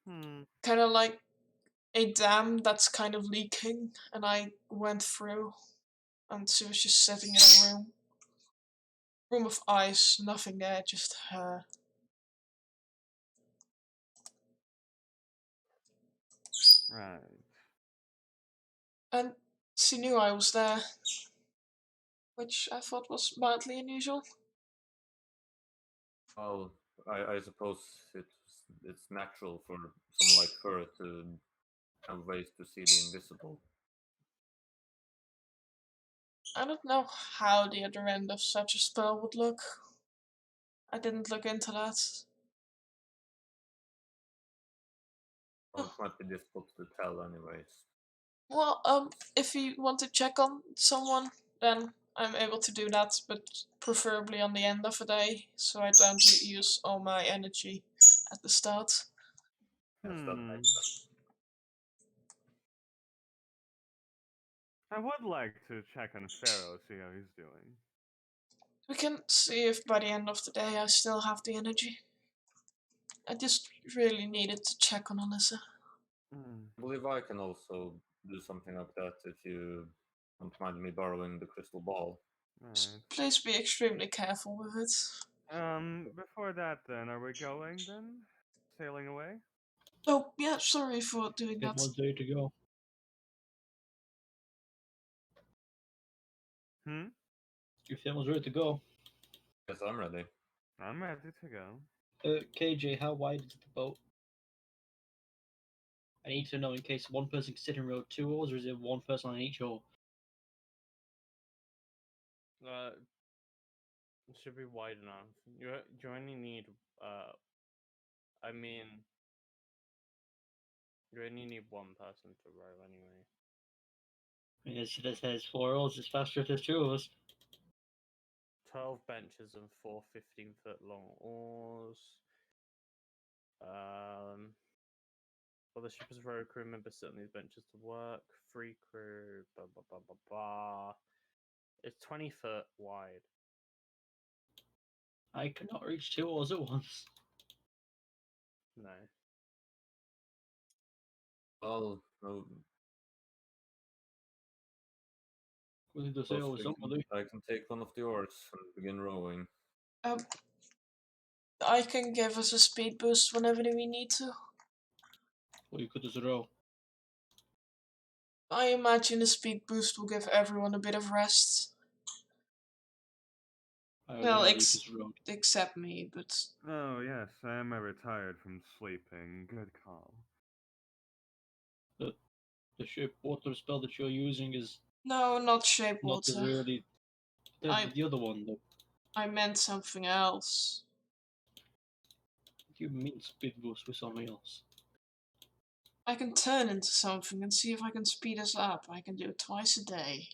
Kind of like a dam that's kind of leaking, and I went through, and she was just sitting in a room of ice, nothing there, just her. right. And she knew I was there, which I thought was mildly unusual. Well, I suppose it's natural for someone like her to have ways to see the invisible. I don't know how the other end of such a spell would look. I didn't look into that. Well, it might be difficult to tell, anyways. Well, if you want to check on someone, then I'm able to do that, but preferably on the end of the day, so I don't use all my energy at the start. Yes, that makes sense. I would like to check on Pharaoh, see how he's doing. We can see if by the end of the day I still have the energy. I just really needed to check on Alyssa. I believe I can also do something like that if you don't mind me borrowing the crystal ball. Alright. Please be extremely careful with it. Before that then, are we going then? Sailing away? Oh, yeah, sorry for doing We have that. 1 day to go. Hmm? Your family's ready to go. Yes, I'm ready. I'm ready to go. KJ, how wide is the boat? I need to know in case one person can sit in row 2 oars, or is it one person on each oar? It should be wide enough. You only need I mean, you only need one person to row anyway. I mean, it says 4 oars. It's faster if there's 2 of us. 12 benches and 4 15-foot long oars. Well, the ship is row crew members sit on these benches to work. Free crew, blah blah blah blah blah. It's 20 foot wide. I cannot reach 2 oars at once. No. Well, no, Will the suppose sail is up, will they? I can take one of the oars and begin rowing. I can give us a speed boost whenever we need to. Or you could just row. I imagine a speed boost will give everyone a bit of rest. I Well, already just rowed. except me, but Oh, yes, I am retired from sleeping. Good call. The ship water spell that you're using is no, not shape not as water. really. The other one, though. I meant something else. You mean speed boost with something else? I can turn into something and see if I can speed us up. I can do it twice a day.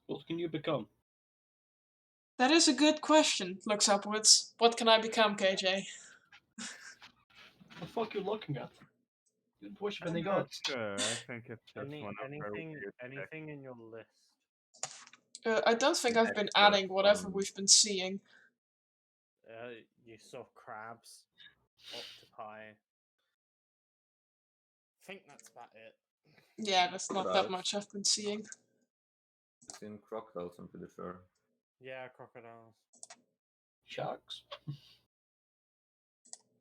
What can you become? That is a good question. Looks upwards. What can I become, KJ? The fuck you looking at? You worship I'm any not gods? sure. I think it's just one of her weird Anything in your list. I don't think I've been adding whatever we've been seeing. You saw crabs, octopi. I think that's about it. Yeah, that's not that Crocodiles. much I've been seeing. I've seen crocodiles, I'm pretty sure. Yeah, crocodiles. Sharks?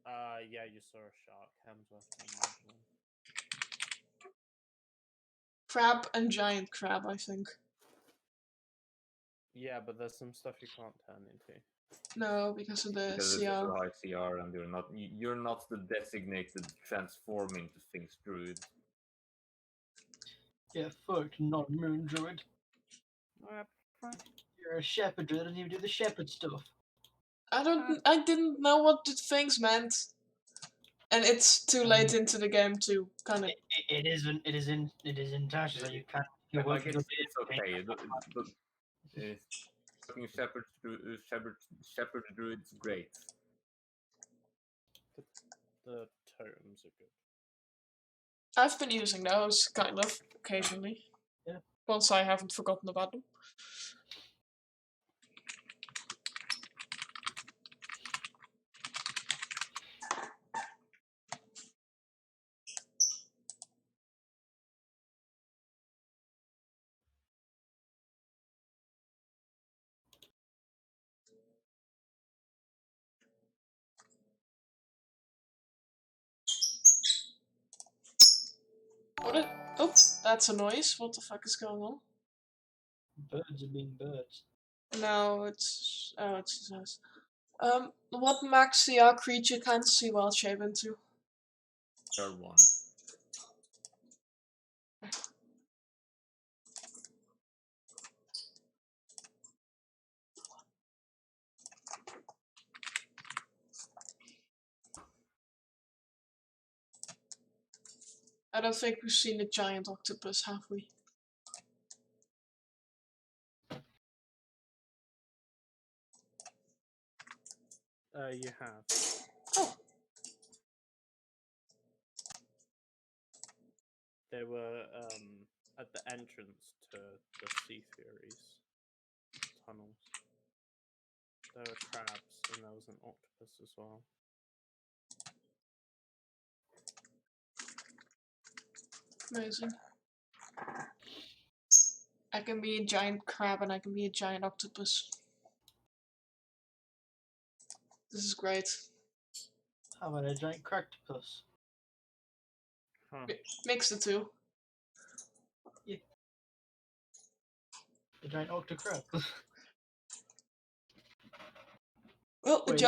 Yeah, you saw a shark. Hemsworth can imagine one. Crab and giant crab, I think. Yeah, but there's some stuff you can't turn into. No, because of the Because it's CR. a high CR and you're not the designated transform into things druid. Yeah, fuck, not a moon druid. You're a shepherd druid, and you do the shepherd stuff. I didn't know what the things meant. And it's too late into the game to kind of. It is in Tasha, so you can't. You're Like working it's okay. Fucking shepherd druid's great. The totems are good. I've been using those, kind of, occasionally. Yeah. Once I haven't forgotten about them. Oh, that's a noise. What the fuck is going on? Birds are being birds. No, it's. Oh, it's us. What max CR creature can see wild shape into? Third one. I don't think we've seen a giant octopus, have we? You have. Oh. They were at the entrance to the Sea Furies tunnels. There were crabs and there was an octopus as well. Amazing. I can be a giant crab and I can be a giant octopus. This is great. How about a giant croctopus? Huh. Mix the two. A giant octocrab. Well, Wait,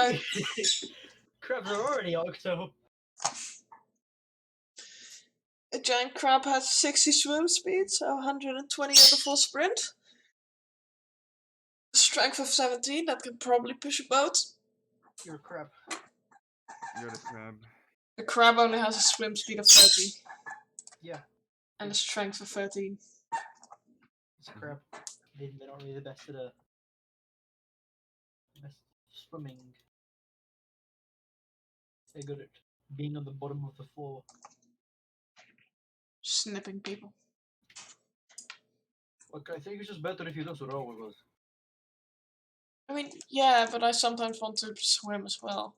crabs are already octo. a giant crab has 60 swim speed, so 120 at the full sprint. Strength of 17, that can probably push a boat. You're a crab. You're the crab. The crab only has a swim speed of 30 Yeah, and a strength of 13. it's a crab. They're not really the best at best swimming. They're good at being on the bottom of the floor. Snipping people. Look, I think it's just better if you don't row with us. I mean, yeah, but I sometimes want to swim as well.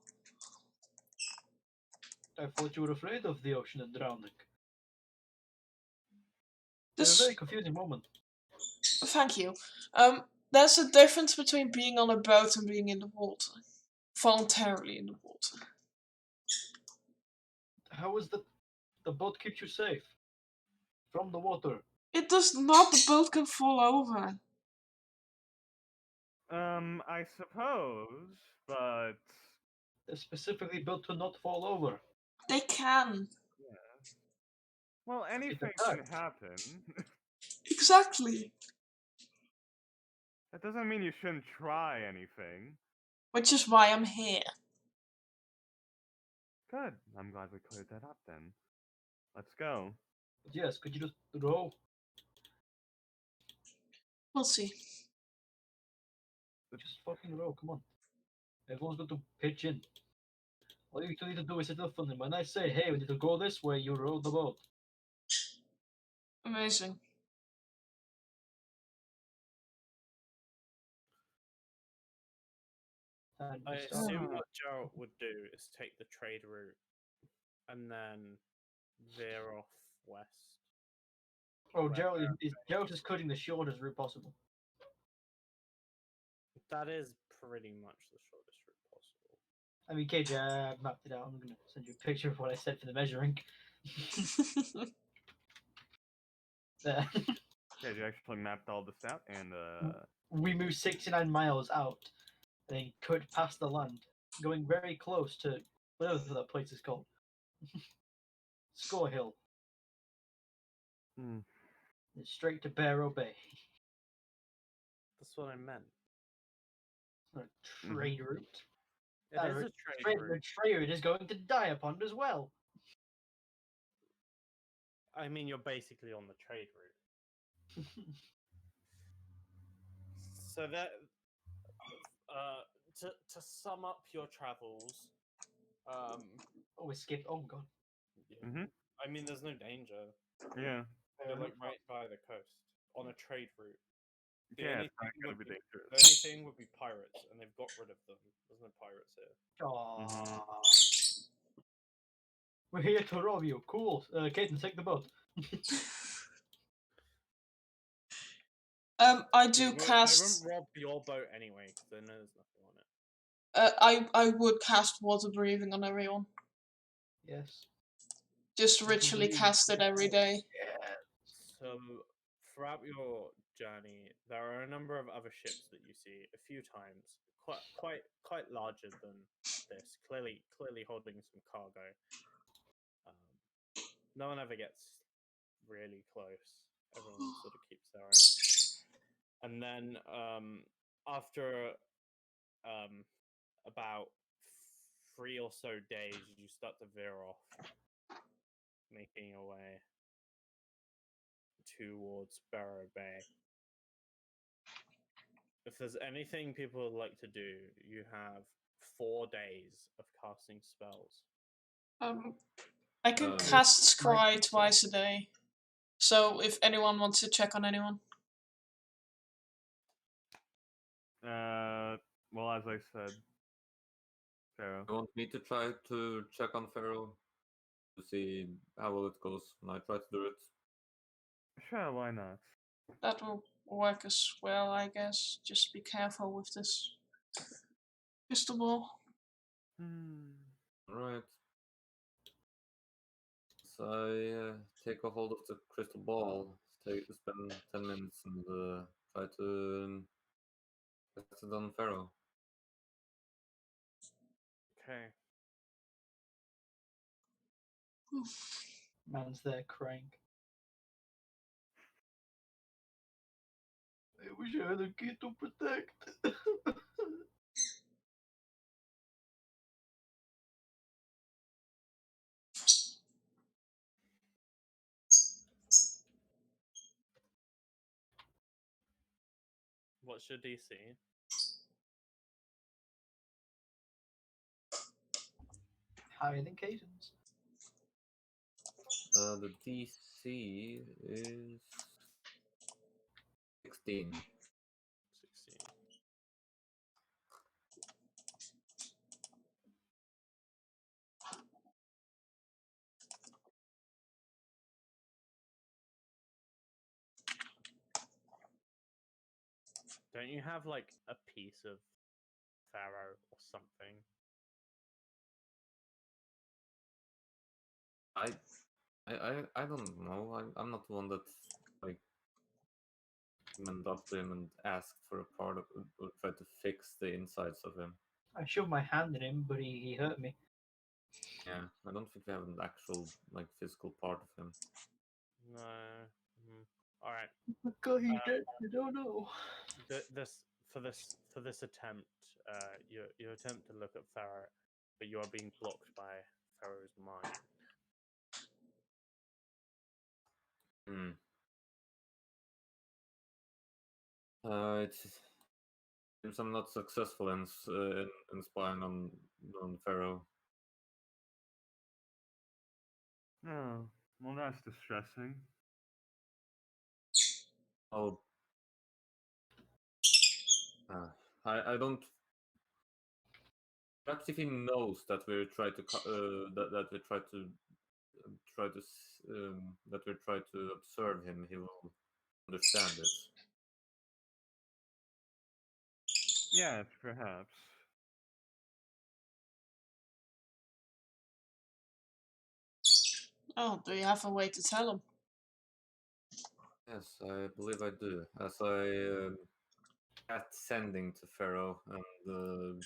I thought you were afraid of the ocean and drowning. It's a This, very confusing moment. thank you. There's a difference between being on a boat and being in the water. Voluntarily in the water. How is the boat keeps you safe from the water? It does not, the boat can fall over. I suppose, but They're specifically built to not fall over. They can. well, anything can happen. Exactly. That doesn't mean you shouldn't try anything. Which is why I'm here. Good. I'm glad we cleared that up then. Let's go. But yes, could you just row? We'll see. Just fucking row, come on. Everyone's got to pitch in. All you need to do is sit up on them. When I say, hey, we need to go this way, you row the boat. Amazing. And I you start- assume what Geralt would do is take the trade route and then veer off west. Oh, Right, Gerald is cutting the shortest route possible. That is pretty much the shortest route possible. I mean, KJ, I mapped it out. I'm going to send you a picture of what I said for the measuring. There. Yeah, you actually mapped all this out, and We moved 69 miles out, then cut past the land, going very close to whatever that place is called. Score Hill. Hmm. And straight to Barrow Bay. That's what I meant. It's not a trade route. It is a trade The route. trade route is going to Diapond as well. I mean, you're basically on the trade route. So that, to sum up your travels, Oh, we skipped. Oh, God. yeah. Mhm. I mean, there's no danger. Yeah. You're like right by the coast on a trade route. The Yeah, only it's not thing gonna would be be- dangerous. The only thing would be pirates, and they've got rid of them. There's no pirates here. Aww. We're here to rob you. Cool. Caden, take the boat. I They do won't cast. rob your boat anyway, because they know there's nothing on it. I would cast water breathing on everyone. Yes. Just ritually cast it every day. Yeah. So, throughout your journey, there are a number of other ships that you see a few times, quite larger than this. Clearly holding some cargo. No one ever gets really close. Everyone sort of keeps their own. And then after about 3 or so days, you start to veer off, making your way towards Barrow Bay. If there's anything people would like to do, you have 4 days of casting spells. I can Um, cast Scry twice a day. So if anyone wants to check on anyone. Well, as I said, Pharaoh. You want me to try to check on Pharaoh to see how well it goes when I try to do it? Sure, why not? That will work as well, I guess. Just be careful with this crystal ball. Alright. So I take a hold of the crystal ball, spend 10 minutes and try to cast it on Pharaoh. Okay. Man's there crying. I wish I had a kid to protect. What's your DC? Higher than Caden's. The DC is 16. 16. Don't you have like a piece of Pharaoh or something? I don't know. I'm not the one that like went up to him and asked for a part of or tried to fix the insides of him. I shoved my hand in him, but he hurt me. Yeah, I don't think we have an actual like physical part of him. No. All right. God, he dead. I don't know. This for this attempt, you attempt to look at Pharaoh, but you are being blocked by Pharaoh's mind. Hmm. It seems I'm not successful in spying on Pharaoh. Oh, well, that's distressing. Oh, I don't. Perhaps if he knows that we're trying to that we that we're trying to observe him, he will understand it. Yes, perhaps. Oh, do you have a way to tell him? Yes, I believe I do. As I at sending to Pharaoh and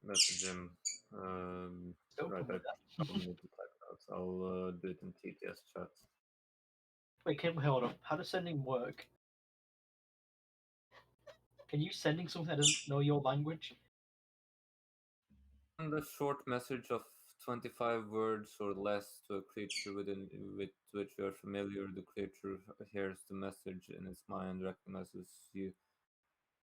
message him. Open Right, I with that. probably need to type it out. I'll do it in TTS chat. Wait, hold up. How does sending work? Can you sending something that doesn't know your language? And a short message of 25 words or less to a creature with which you are familiar. The creature hears the message in its mind, recognizes you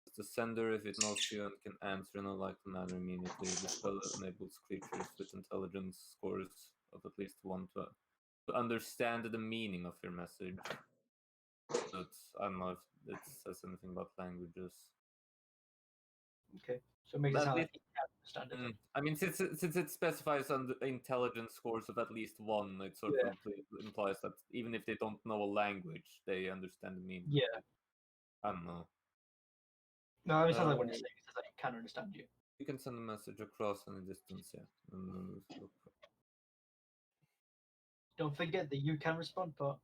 as the sender if it knows you and can answer in a likely manner immediately. The spell enables creatures with intelligence scores of at least 1 to understand the meaning of your message. But I don't know if it says anything about languages. Okay, so it makes it At sound least like you can't understand it. I mean, since it specifies on the intelligence scores of at least 1, it sort Yeah. of implies that even if they don't know a language, they understand the meaning. Yeah. I don't know. No, it sounds like when it's saying it says that it can understand you. You can send a message across any distance, yeah. Don't forget the you can respond part.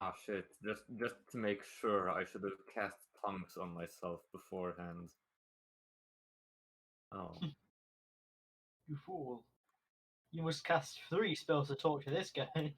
Ah shit! Just to make sure, I should have cast tongues on myself beforehand. Oh. You fool. You must cast 3 spells to talk to this guy.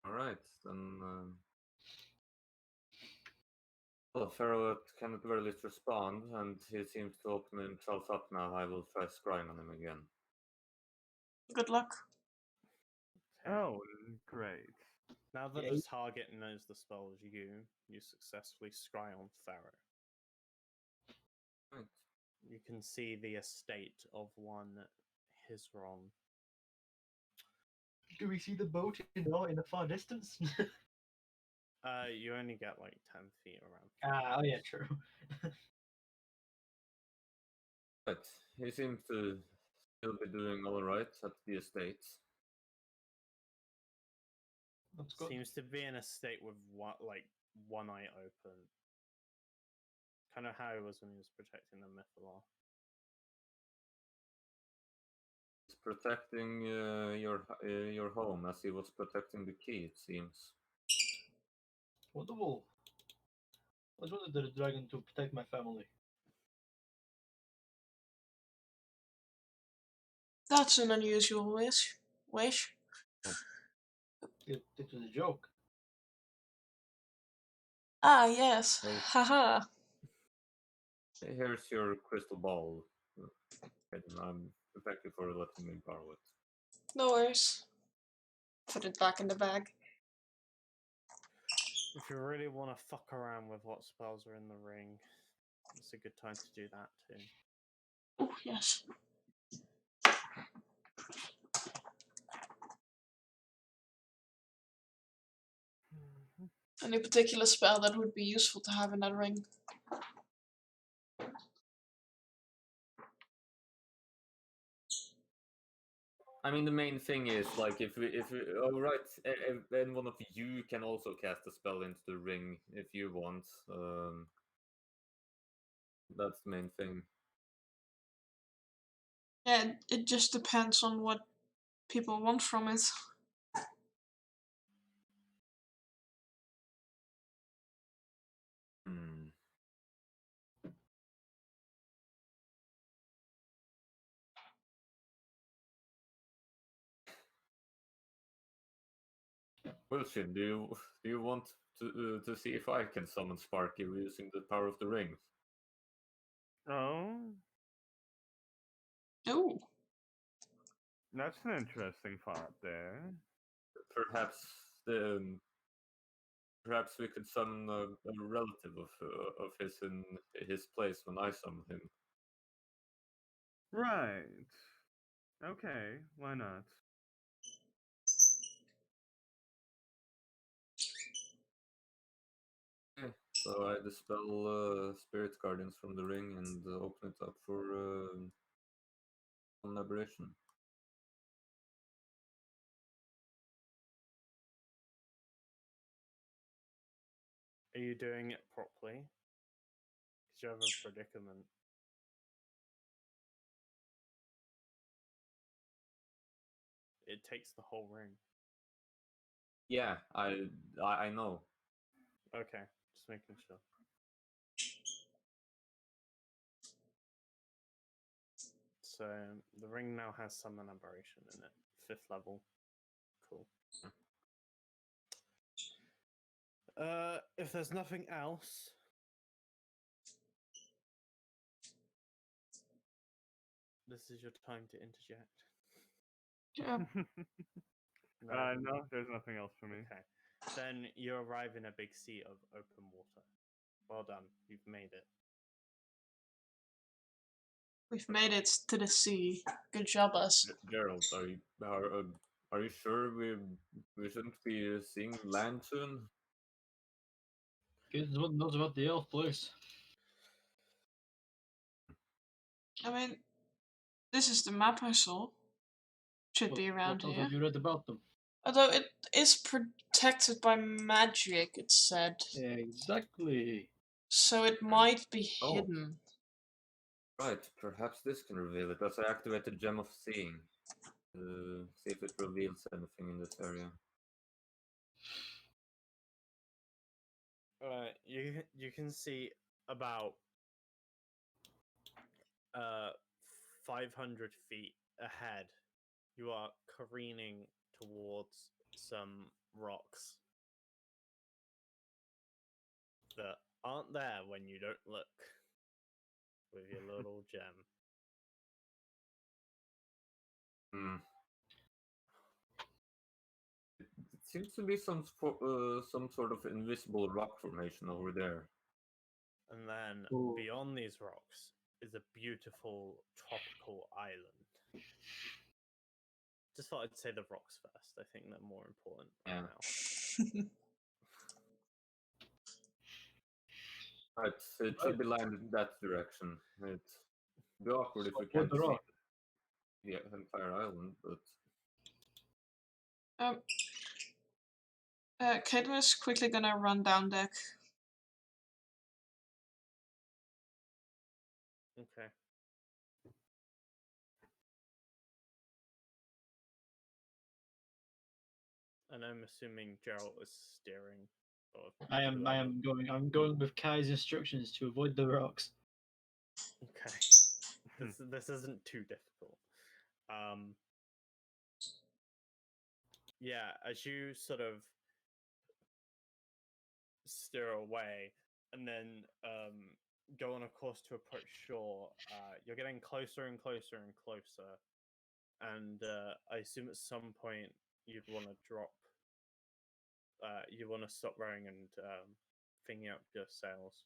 Alright, then. Well, Pharaoh can at the very least respond, and he seems to open himself up now. I will try scrying on him again. Good luck. Oh, great. Now that Yeah, the you- target knows the spell is you successfully scry on Pharaoh. Right. You can see the estate of one Hizron. Do we see the boat in the far distance? You only get like 10 feet around. Oh yeah, true. But he seems to still be doing alright at the estate. That's good. Seems to be in a state with one eye open. Kind of how he was when he was protecting the Mythallar. He's protecting your home as he was protecting the key, it seems. Wonderful. I was wanted the dragon to protect my family. That's an unusual wish. It was a joke. Ah, yes. Well- Haha. Here's your crystal ball. And thank you for letting me borrow it. No worries. Put it back in the bag. If you really want to fuck around with what spells are in the ring, it's a good time to do that too. Oh, yes. Any particular spell that would be useful to have in that ring? I mean, the main thing is like if oh right, and one of you can also cast a spell into the ring if you want. That's the main thing. Yeah, it just depends on what people want from it. Hmm. Wilshin, do you want to see if I can summon Sparky using the power of the ring? Oh, Oh, that's an interesting thought there. Perhaps perhaps we could summon a relative of his in his place when I summon him. Right. Okay, why not? Okay, so I dispel spirit guardians from the ring and open it up for an aberration. Are you doing it properly? Because you have a predicament. It takes the whole ring. Yeah, I know. Okay, just making sure. So the ring now has summon aberration in it. 5th level. Cool. If there's nothing else, this is your time to interject. yeah. No, there's nothing else for me. Okay. Then you arrive in a big sea of open water. Well done. You've made it. We've made it to the sea. Good job, us. Gerald, are you sure we shouldn't be seeing land soon? Good, no one knows about the elf place. I mean, this is the map I saw. Should be around What else here. have you read about them? Although it is protected by magic, it said. Exactly. So it might be Oh. hidden. Right, perhaps this can reveal it. As I activate the Gem of Seeing. See if it reveals anything in this area. You can see about 500 feet ahead. You are careening towards some rocks that aren't there when you don't look with your little gem. Hmm. It seems to be some sort of invisible rock formation over there. And then Ooh. beyond these rocks is a beautiful tropical island. Just thought I'd say the rocks first. I think they're more important right now. Right, it should be lined in that direction. It'd be awkward if we Stop with can't the see rock. the entire island, but Cadmus quickly gonna run down deck. Okay. And I'm assuming Gerald is steering. Or I am whoever. going. I'm going with Kai's instructions to avoid the rocks. Okay. This isn't too difficult. Yeah, as you sort of steer away and then go on a course to approach shore, you're getting closer and closer and closer. And I assume at some point you'd want to drop. You want to stop rowing and thinking up your sails,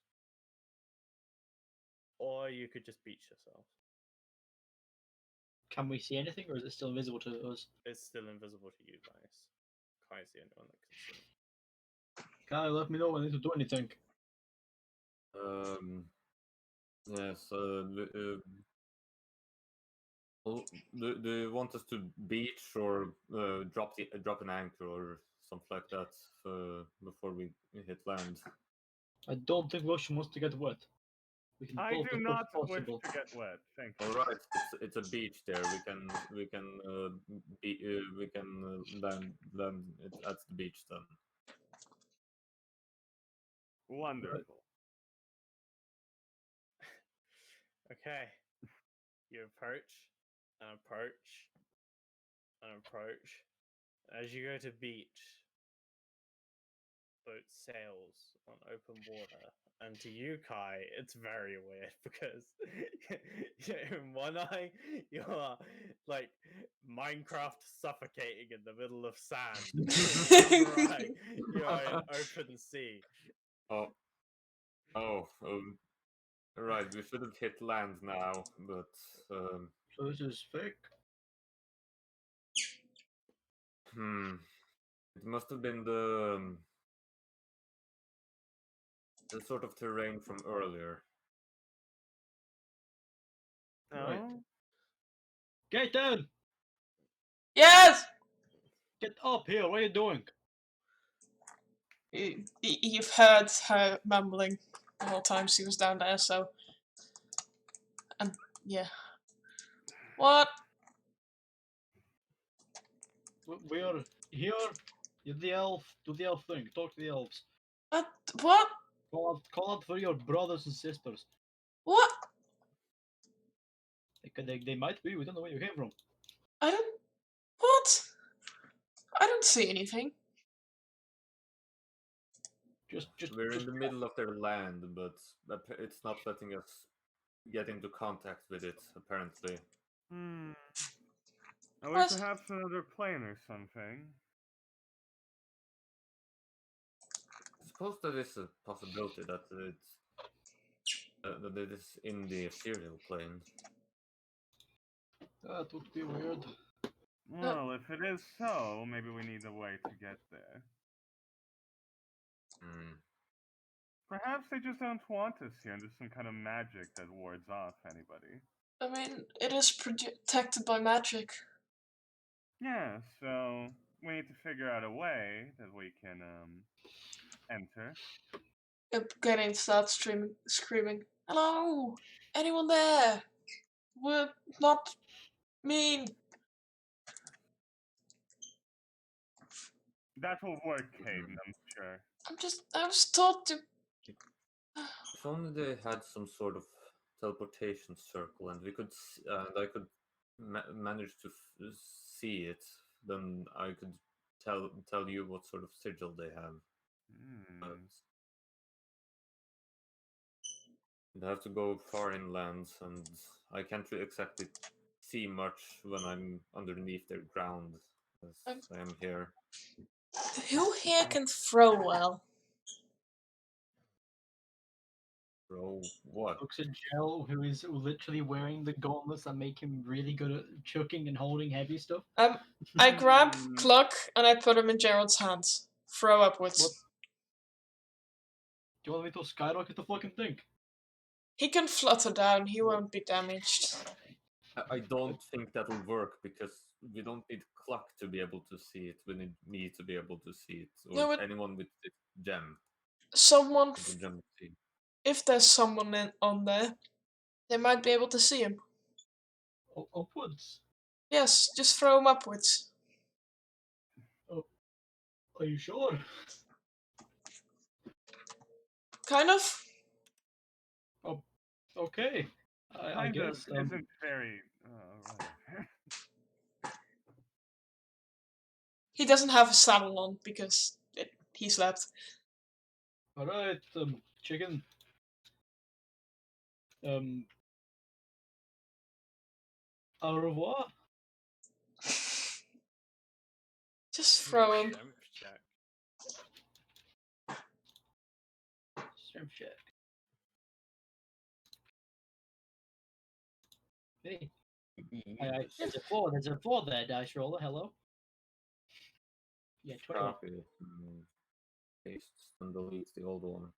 or you could just beach yourself. Can we see anything, or is it still invisible to us? It's still invisible to you guys. Kai's the only one that can see. Kai, let me know when I need to do anything. yes. Well, do you want us to beach or drop an anchor or something like that before we hit land? I don't think Russian wants to get wet. We can I both do as not much as wish possible. to get wet. Thank you. All right, it's a beach there. We can land it at the beach then. Wonderful. Okay. You approach and approach and approach. As you go to beach, boat sails on open water. And to you, Kai, it's very weird because in one eye, you're like Minecraft suffocating in the middle of sand. In the other eye, you're in open sea. Right. We should have hit land now, but So this is fake. it must have been the sort of terrain from earlier. No. Right. Gaten! Yes! Get up here! What are you doing? You've heard her mumbling the whole time she was down there, so. And yeah. What? We are here. You're the elf. Do the elf thing. Talk to the elves. What? Call out for your brothers and sisters. What? They might be. We don't know where you came from. I don't. What? I don't see anything. We're in the middle of their land, but it's not letting us get into contact with it, apparently. Are we What? perhaps another plane or something? I suppose that is a possibility that it is in the ethereal plane. That would be weird. Well, if it is so, maybe we need a way to get there. Perhaps they just don't want us here, and there's some kind of magic that wards off anybody. I mean, it is protected by magic. Yeah, so we need to figure out a way that we can enter. Getting starts screaming, "Hello! Anyone there? We're not mean." That will work, Caden, I'm sure. I was taught to. If only they had some sort of teleportation circle, and we could, and I could manage to see it, then I could tell you what sort of sigil they have. But you'd have to go far inland, and I can't really exactly see much when I'm underneath their ground, as I am here. Who here can throw well? Bro, what? Looks at Gel, who is literally wearing the gauntlets that make him really good at chucking and holding heavy stuff. I grab Cluck and I put him in Gerald's hands. Throw upwards. What? Do you want me to skyrocket the fucking thing? He can flutter down, he won't be damaged. I don't think that'll work because we don't need Cluck to be able to see it. We need me to be able to see it, or No, but anyone with the gem. someone, With the gem see. if there's someone on there, they might be able to see him. Upwards? Yes, just throw him upwards. Are you sure? Kind of. Okay. I Kind of guess. isn't very. Right. He doesn't have a saddle on because he slept. Alright, chicken. Au revoir. Just throw him. Strength check. Strength check. Hey. There's a 4 there, dice roller. Hello. Yeah, 21. Copy. Paste and delete the old one.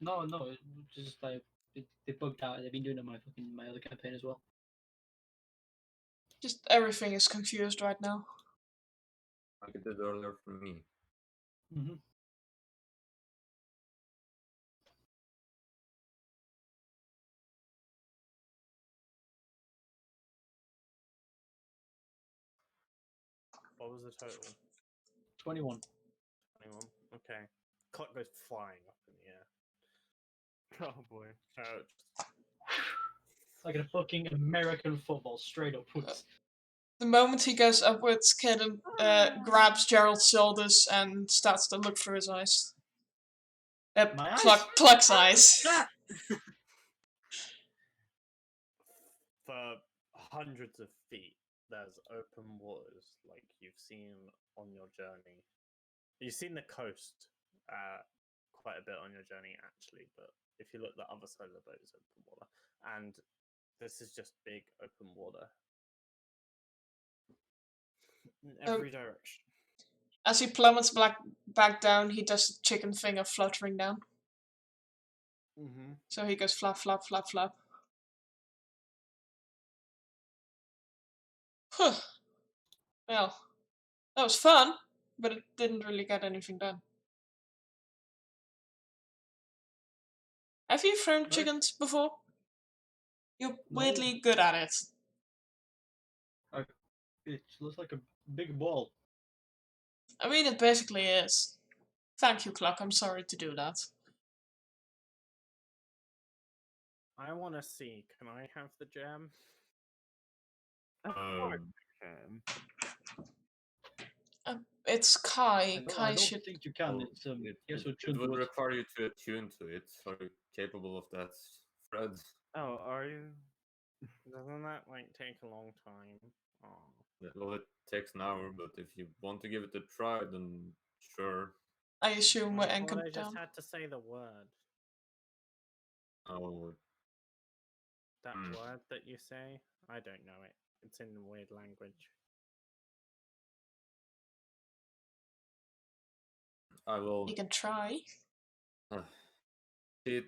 No, it's just like they bugged out. They've been doing it on my other campaign as well. Just everything is confused right now. Like it did earlier for me. Mm-hmm. What was the total? 21. 21. Okay. Clock goes flying up in the air. Oh boy. Like a fucking American football, straight upwards. The moment he goes upwards, Kaden grabs Gerald's shoulders and starts to look through his eyes. My eyes? Cluck's eyes. For hundreds of feet, there's open waters like you've seen on your journey. You've seen the coast quite a bit on your journey, actually, but if you look at the other side of the boat, it's open water. And this is just big open water in every direction. As he plummets back down, he does the chicken thing of fluttering down. Mm-hmm. So he goes flap, flap, flap, flap. Huh. Well, that was fun, but it didn't really get anything done. Have you thrown chickens before? You're weirdly good at it. It looks like a big ball. I mean, it basically is. Thank you, Cluck. I'm sorry to do that. I want to see. Can I have the gem? Of course you can. It's Kai. I Kai don't should. think you can. Oh, It's it would require you to attune to it. Are you capable of that, Fred? Oh, are you? Doesn't that like take a long time? Oh. Well, it takes an hour, but if you want to give it a try, then sure. I assume we're I thought anchored I just down. had to say the word. Oh, That word that you say? I don't know it. It's in weird language. I will. You can try. It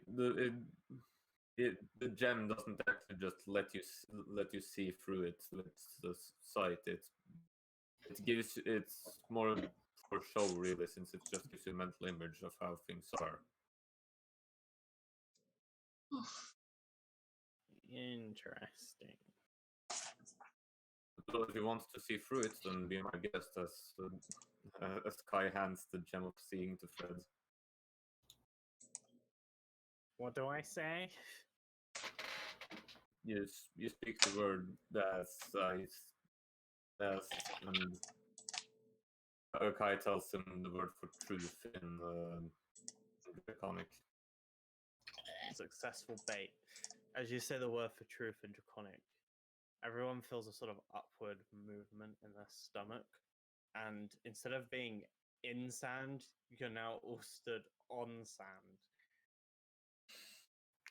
the gem doesn't actually just let you see through it with the sight. It's more for show really, since it just gives you a mental image of how things are. Interesting. So if you want to see through it, then be my guest as Kai hands the gem of seeing to Fred. What do I say? You speak the word that's and Kai tells him the word for truth in Draconic. Successful bait. As you say the word for truth in Draconic, everyone feels a sort of upward movement in their stomach. And instead of being in sand, you're now all stood on sand.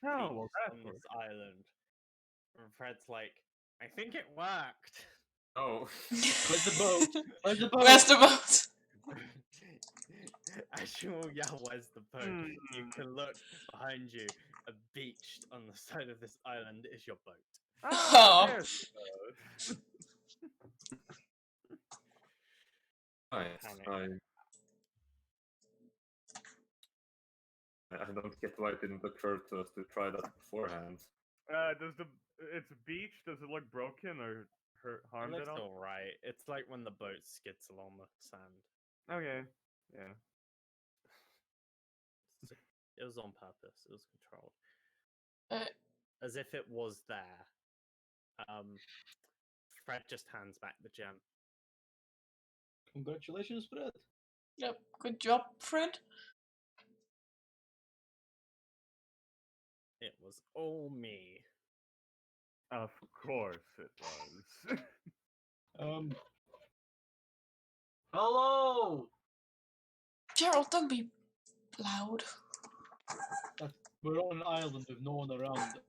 Oh, well, Beached that's on this island. And Fred's like, I think it worked. Oh. Where's the boat? Where's the boat? Where's the boat? As you all yell, where's the boat? You Hmm. can look behind you. Beached on the side of this island is your boat. Oh. There's the boat. Nice. Panic. I don't get why it didn't occur to us to try that beforehand. It's a beach? Does it look broken or It harmed looks at all? alright. It's like when the boat skids along the sand. Okay. Yeah. It was on purpose. It was controlled. Uh, As if it was there. Fred just hands back the gem. Congratulations, Fred. Yep, good job, Fred. It was all me. Of course it was. Hello. Gerald, don't be loud. We're on an island with no one around.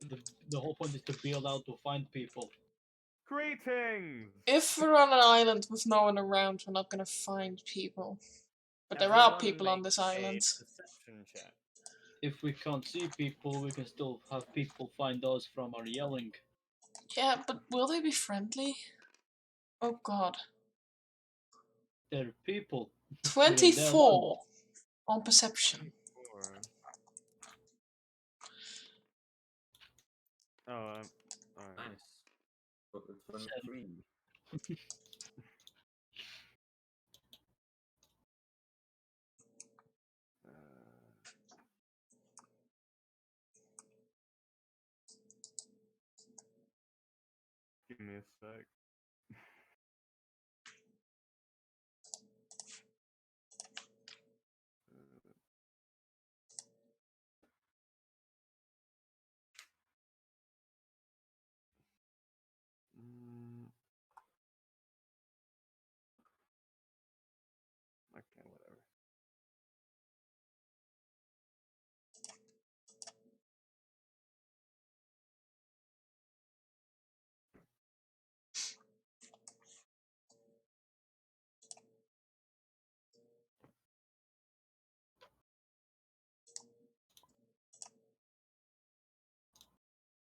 The whole point is to bail out to find people. Greetings! If we're on an island with no one around, we're not gonna find people. But there are Everyone people on make this a island. Perception check. If we can't see people, we can still have people find us from our yelling. Yeah, but will they be friendly? Oh god. They're people. 24 on perception. Oh, alright. Nice. But it's 23. Give me a sec. Okay, whatever.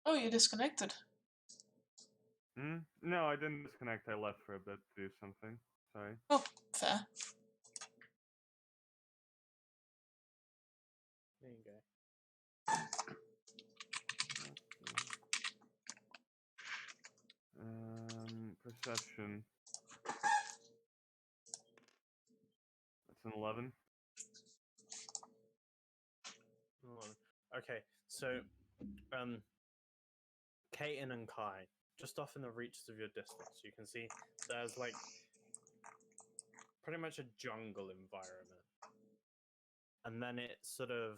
Oh, you disconnected. No, I didn't disconnect. I left for a bit to do something. Sorry. Oh, fair. There you go. Perception. That's an 11. Okay, so Kaiten and Kai, just off in the reaches of your distance, you can see there's like pretty much a jungle environment. And then it sort of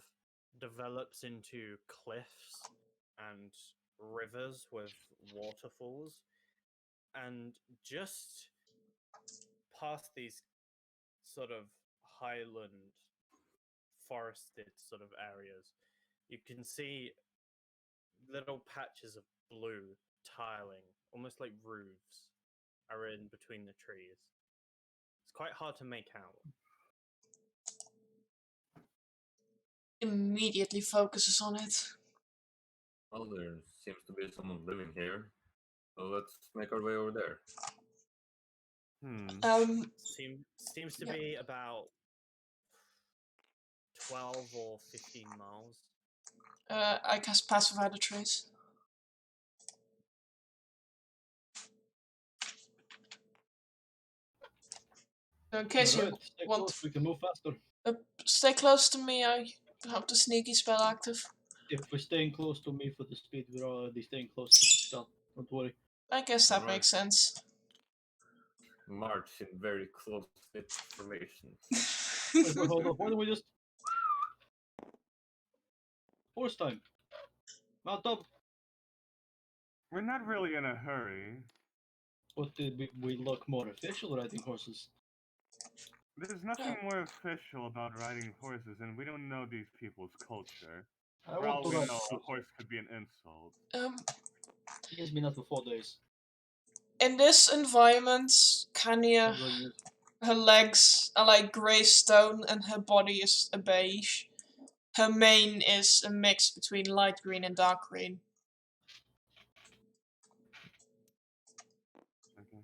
develops into cliffs and rivers with waterfalls. And just past these sort of highland forested sort of areas, you can see little patches of blue tiling, almost like roofs, are in between the trees. It's quite hard to make out. Immediately focuses on it. Well, there seems to be someone living here. So let's make our way over there. Seems to Yeah. be about 12 or 15 miles. I cast Pacify the Trace. So in case you Alright, stay want close, we can move faster. stay close to me, I have the sneaky spell active. If we're staying close to me for the speed, we're already staying close to the spell. Don't worry. I guess that Alright. makes sense. March in very close fit formation. Wait, hold on. Why don't we just horse time? Mount up. We're not really in a hurry. But did we look more official riding horses? There's nothing more official about riding horses, and we don't know these people's culture. I For want all to we ride know, a horse. horse could be an insult. He has been out for 4 days. In this environment, Kanya, I'm going to use her legs are like grey stone and her body is a beige. Her mane is a mix between light green and dark green. Okay.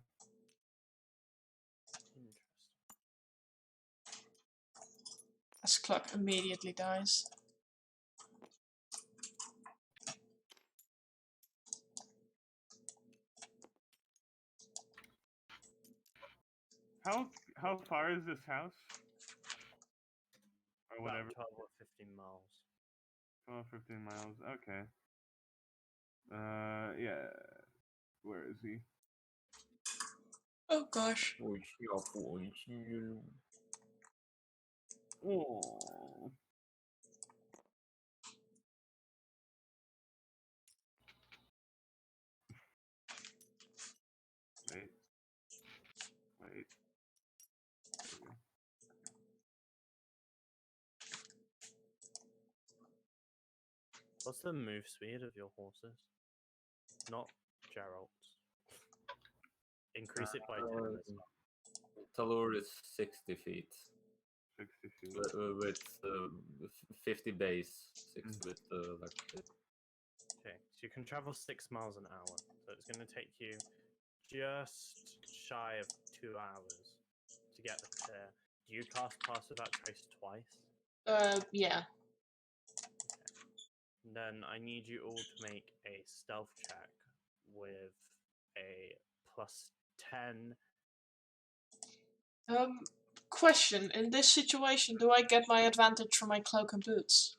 As Cluck immediately dies. How far is this house? Or About whatever. 12 or 15 miles. 12, 15 miles. Okay. Yeah. Where is he? Oh gosh. Oh. Wait. Wait. There we go. What's the move speed of your horses? Not Gerald's. Increase it by 10 as well. Talor is 60 feet. 60 feet. With 50 base, 60 with electric. Okay, so you can travel 6 miles an hour. So it's going to take you just shy of 2 hours to get there. Do you cast Pass Without Trace twice? Yeah. Then I need you all to make a stealth check with a +10. Question, in this situation, do I get my advantage from my cloak and boots?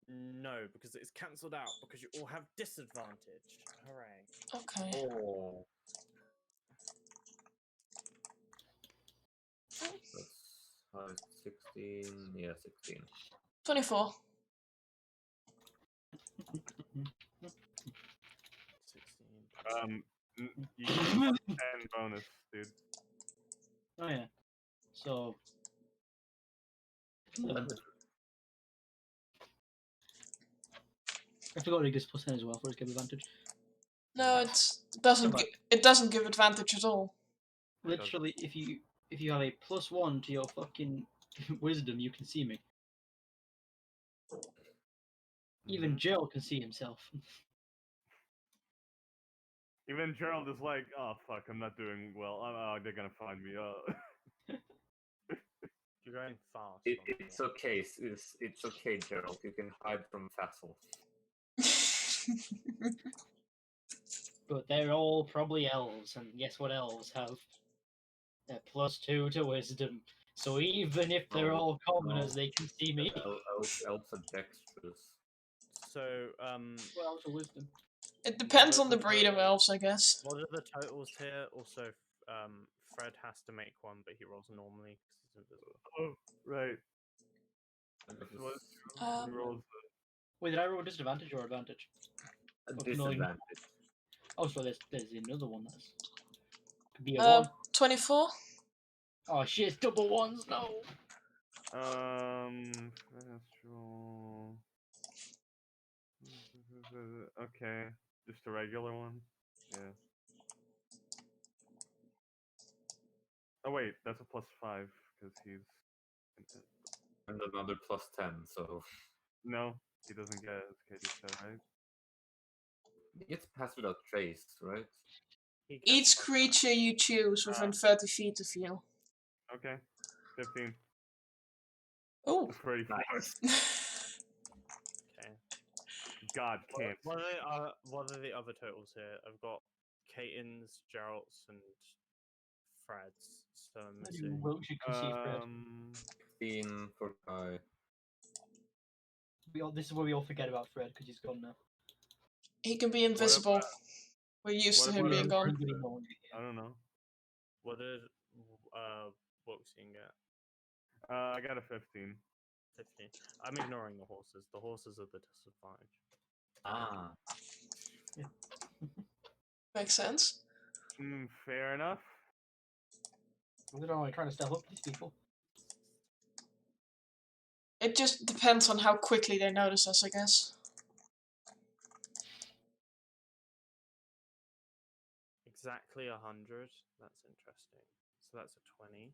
No, because it's cancelled out because you all have disadvantage. Hooray. Okay. Oh. That's 16. Yeah, 16. 24. 16. You get +10 bonus, dude. Oh yeah. So 11. I forgot to get +10 as well for his game advantage. No, it doesn't give advantage at all. Literally, if you have a +1 to your fucking wisdom, you can see me. Even Gerald can see himself. Even Gerald is like, oh fuck, I'm not doing well. They're gonna find me. You're going fast. It's okay. It's okay, Gerald. You can hide from Fassel. But they're all probably elves, and guess what elves have? A +2 to wisdom. So even if they're all commoners, they can see me. Elves are dexterous. So, 12 to wisdom. It depends on the breed of elves, I guess. what are the totals here? Also, Fred has to make one, but he rolls normally because he's invisible. Oh, right. Wait, did I roll disadvantage or advantage? Disadvantage. Oh, so there's another one that's could be a 1. 24. Oh shit, it's double ones, no. Astral. Okay, just a regular one. Yeah. Oh wait, that's a +5 because he's. And another +10, so. No, he doesn't get it. Okay, just right. It's pass without trace, right? He gets Each plus creature you choose within 30 feet of you. Okay. 15. Oh. That's pretty far. Nice. Okay. God can't. What are the other totals here? I've got Caton's, Gerald's, and Fred's. So I'm Maybe missing. Wiltshire can see Fred. 15 for Kai. This is where we all forget about Fred because he's gone now. He can be invisible. We're used to what him about- being gone. I don't know. What did Woxian get? I got a 15. 15. I'm ignoring the horses. The horses are the disadvantage. Ah. Makes sense. Fair enough. They're only trying to step up these people. It just depends on how quickly they notice us, I guess. Exactly 100. That's interesting. So that's a 20.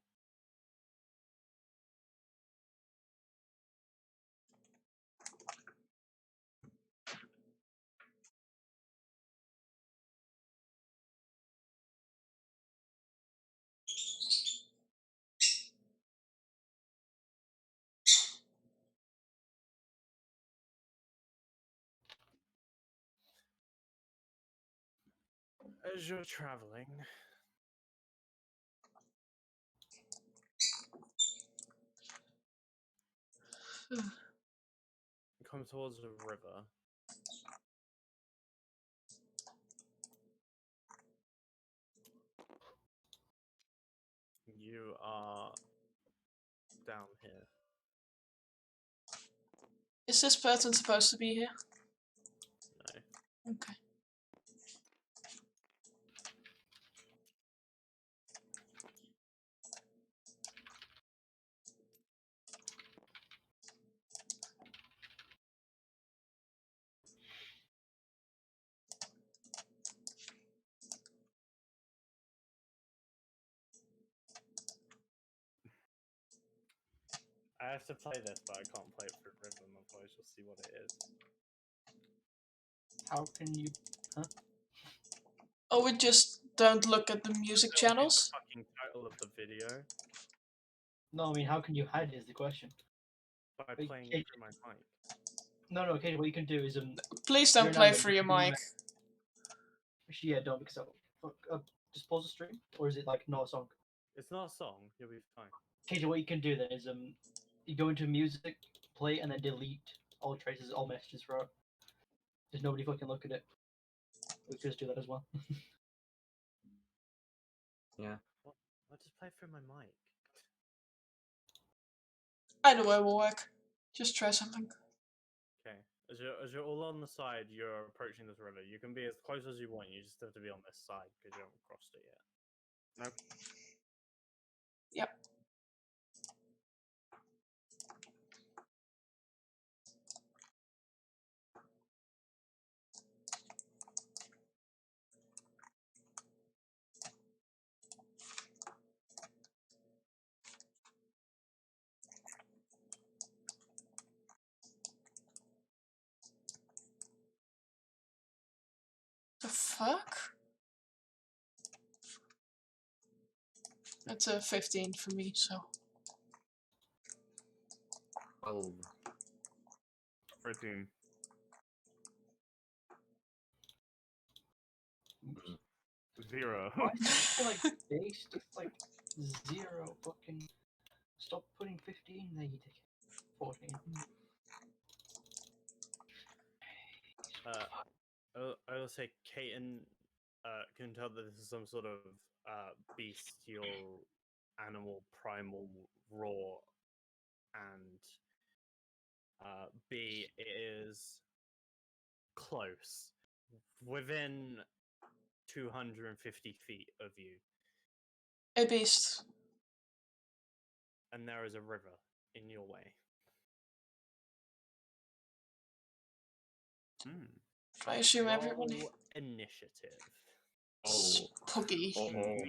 As you're traveling, you come towards a river. You are down here. Is this person supposed to be here? No. Okay. I have to play this, but I can't play it for rhythm, otherwise you'll see what it is. How can you? Huh? Oh, we just don't look at the music It'll be channels? the fucking title of the video No, I mean, how can you hide it is the question. by Wait, playing Kate- it through my mic. No, okay. What you can do is Please You're don't an play admin, through you your can do mic. actually, yeah, don't because just pause the stream, or is it like not a song? It's not a song, you'll be fine. KJ, what you can do then is you go into music, play, and then delete all traces, all messages throughout. There's nobody fucking look at it. We could just do that as well. Yeah. I'll just play through my mic. Either way will work. Just try something. Okay. As you're all on the side, you're approaching this river. You can be as close as you want, you just have to be on this side because you haven't crossed it yet. Yep. The fuck? That's a 15 for me, so. 12. 13. Zero. Why is it like based? It's like 0 fucking. Stop putting 15 there, you dickhead. 14. I will say Caton can tell that this is some sort of bestial, animal, primal, raw, and B is close, within 250 feet of you, A beast. and there is a river in your way. I assume everybody. Roll initiative. Oh. Spooky. Oh. Neat.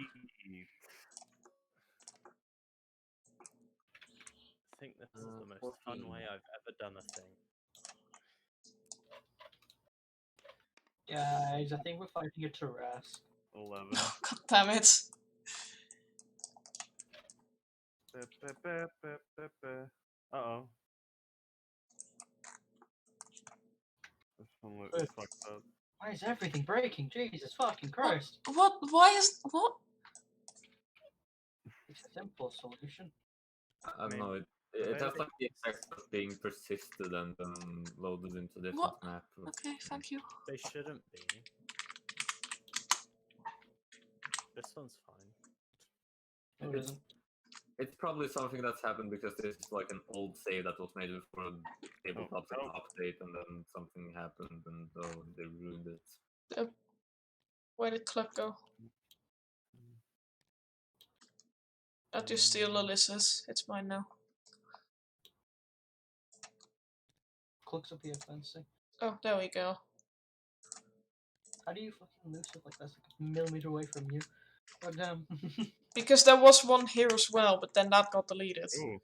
I think this is the most fun 14. way I've ever done a thing. Guys, I think we're fighting a Taras. 11. God damn it. Uh-oh. This one looks Good. fucked up. Why is everything breaking? Jesus fucking Christ. What? Why is. What? It's a simple solution. I don't mean, know. It way has they- like the effect of being persisted and then loaded into different What? map. Okay, thank you. They shouldn't be. This one's fine. No, it isn't. It's probably something that's happened because this is like an old save that was made before a tabletop Oh. update, and then something happened, and they ruined it. Where did Cluck go? I'll just steal Alyssa's. It's mine now. Clicks up here, fancy. Oh, there we go. How do you fucking lose it like that's like a millimeter away from you? God damn. Because there was one here as well, but then that got deleted. Ooh,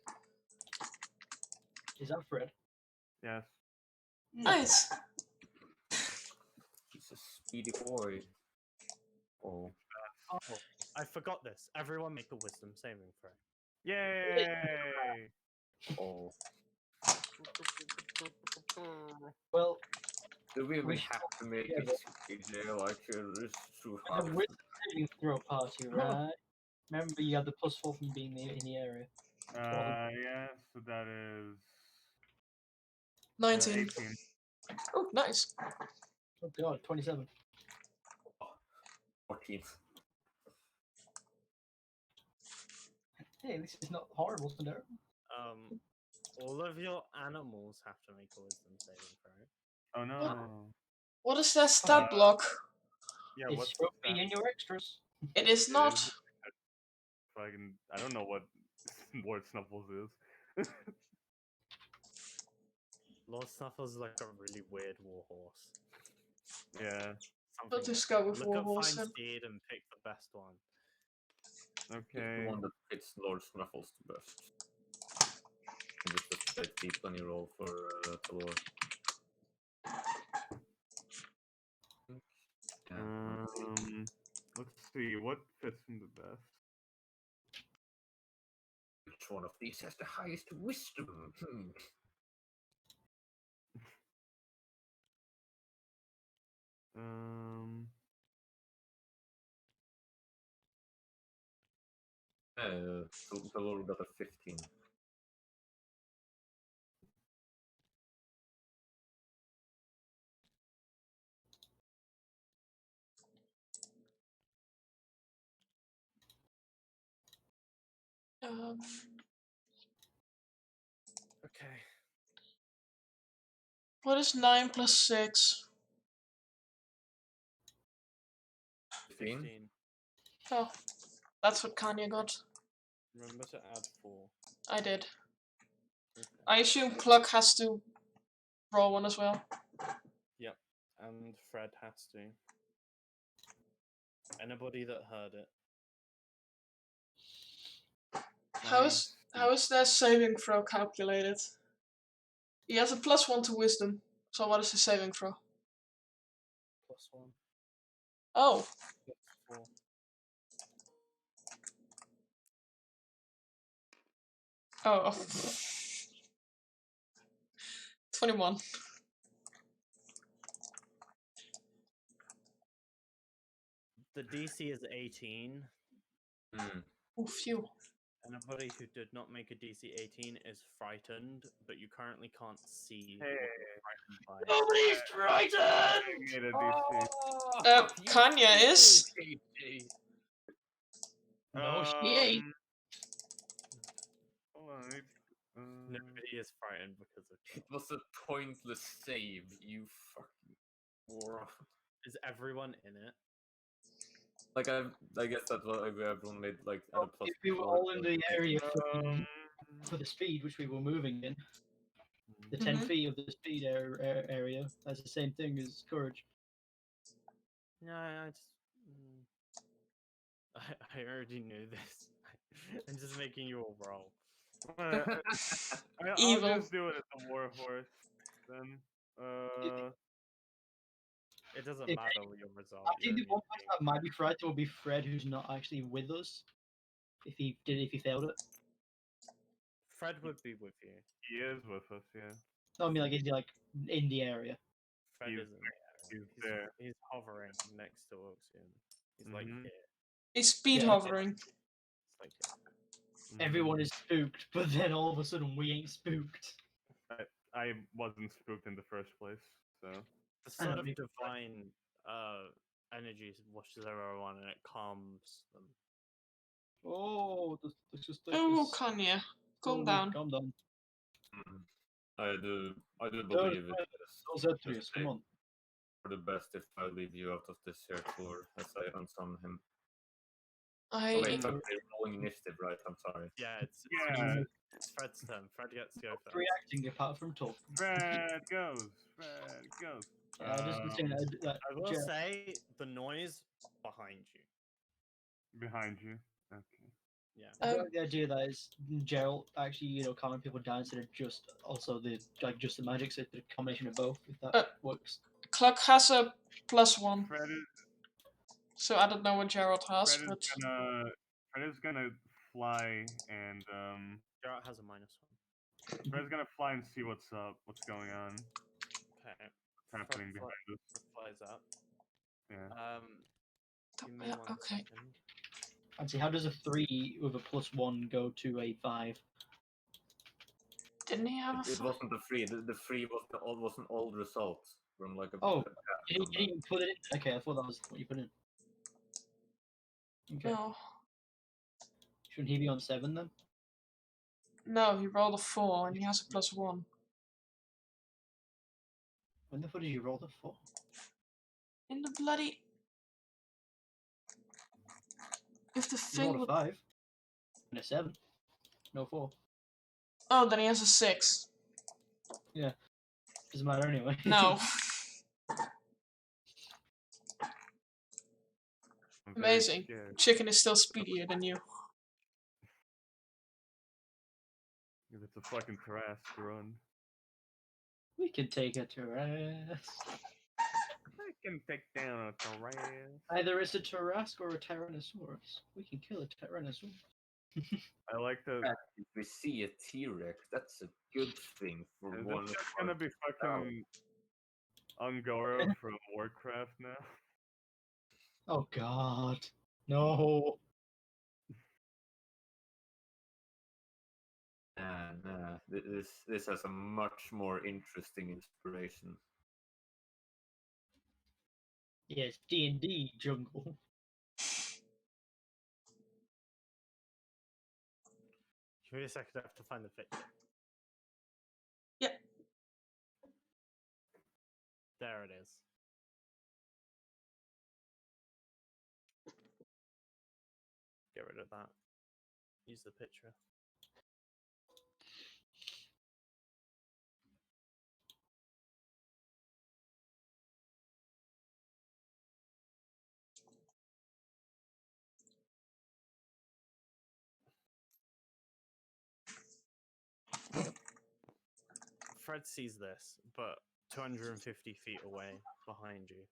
Is that Fred? yes. Nice. He's a speedy boy. Oh. Oh, I forgot this. Everyone make a wisdom saving throw. Yay! Oh. Well, Do we We have to make yeah, it CJ? Like, it's too the hard. wisdom saving throw party, right? Remember you had the +4 from being in the area. Yeah, so that is 19. 18. Oh, nice. Oh god, 27. 14. Hey, this is not horrible, Sandero. All of your animals have to make a wisdom saving throw. Oh no. What is that stat block? Yeah, It's what's supposed to that? be in your extras. It is not. I don't know what Lord Snuffles is. Lord Snuffles is like a really weird warhorse. Yeah. We'll just go with Look up warhorse Find then. Steed and pick the best one. It's Okay. the one that fits Lord Snuffles the best. And just a straight d20 roll for Talor. Let's see what fits him the best. Which one of these has the highest wisdom? Talor got a 15. Okay. What is 9 plus 6? 15? Oh, that's what Kanye got. Remember to add 4. I did. Okay. I assume Cluck has to roll one as well. Yep. And Fred has to. Anybody that heard it. How is their saving throw calculated? He has a +1 to wisdom. So what is his saving throw? +1. Oh, +4. oh. 21. The DC is 18. Oh, phew. Anybody who did not make a DC 18 is frightened, but you currently can't see Hey. what you're frightened by. Nobody's frightened! I made a DC. Kanya is. No, she ain't. Hold on. Nobody is frightened because of It was a pointless save, you fucking moron. Is everyone in it? Like, I guess that's what everyone made, like, at a plus. If we were 4, all in the area Um, for the speed which we were moving in, the 10 Mhm. feet of the speed area, that's the same thing as courage. No, I just. I already knew this. I'm just making you all roll. I'll Evil. just do it as a warhorse then. It doesn't If matter your result. I think the you're one only person that might be frightened will be Fred, who's not actually with us. If he failed it. Fred would be with you. He is with us, yeah. No, I mean like is he like in the area? Fred He's- isn't there. he's there. He's hovering next to Oxian. He's like Mhm. here. He's speed Yeah, hovering. It's like here. Everyone is spooked, but then all of a sudden we ain't spooked. I wasn't spooked in the first place, so. The I know, sort of me- divine energy washes everyone and it calms them. Oh, let's just take Oh, this Kanye, calm slowly. down. Calm down. I do Don't believe it Fred, is don't set to us. just Come on. for the best if I leave you out of this here tour as I unsummon him. Oh, wait, I fuck, they're rolling initiative, right? I'm sorry. Yeah, Yeah. it's Fred's turn. Fred gets to go first. Reacting apart from talking. Fred goes. Fred goes. Yeah, I just saying that I will Gerald- say the noise behind you. Behind you. Okay. Yeah. I like the idea that is Gerald actually, calming people down instead of just also just the magic, so it's a combination of both, if that works. Cluck has a +1, Fred is so I don't know what Gerald has, Fred but is gonna fly and Geralt has a -1. Fred's gonna fly and see what's up, what's going on, Okay. what's happening Fred behind us. flies up. Yeah. Give me yeah, 1 okay. second. And see, how does a 3 with a +1 go to a 5? Didn't he have a It 5? wasn't the free. The free was an old result from like a. Oh, a You didn't even put it in? Okay, I thought that was what you put in. Okay. No. Shouldn't he be on 7 then? No, he rolled a 4 and he has a +1. When the fuck did you roll the 4? In the bloody. If the You thing rolled a would. 5. And a 7. No 4. Oh, then he has a 6. Doesn't matter anyway. No. I'm very Amazing. scared. Chicken is still speedier than you. If it's a fucking Tarrasque run. We can take a Tarrasque. I can take down a Tarrasque. Either it's a Tarrasque or a Tyrannosaurus. We can kill a Tyrannosaurus. I like the. If we see a T-Rex, that's a good thing for Is one. this just gonna be fucking Ungoro from Warcraft now? Oh god. No. Nah, this has a much more interesting inspiration. Yes, D&D jungle. Give me a second, I have to find the picture. Yeah. There it is. Get rid of that. Use the picture. Fred sees this, but 250 feet away behind you.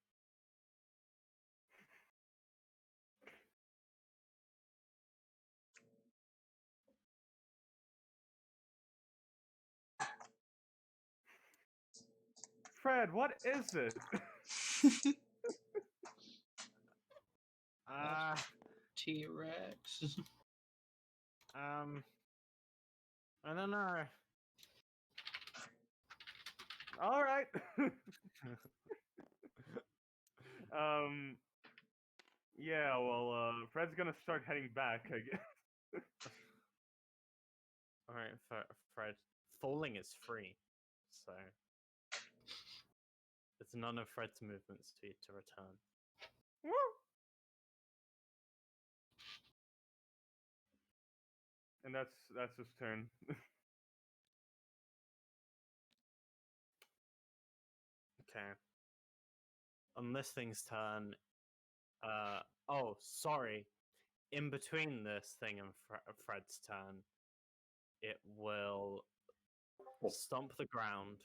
Fred, what is it? T-Rex. I don't know. All right. Yeah. Well, Fred's gonna start heading back, I guess. All right, Fred. Falling is free, so it's none of Fred's movements to return. And that's his turn. Okay. On this thing's turn. Oh, sorry. In between this thing and Fred's turn, it will stomp the ground,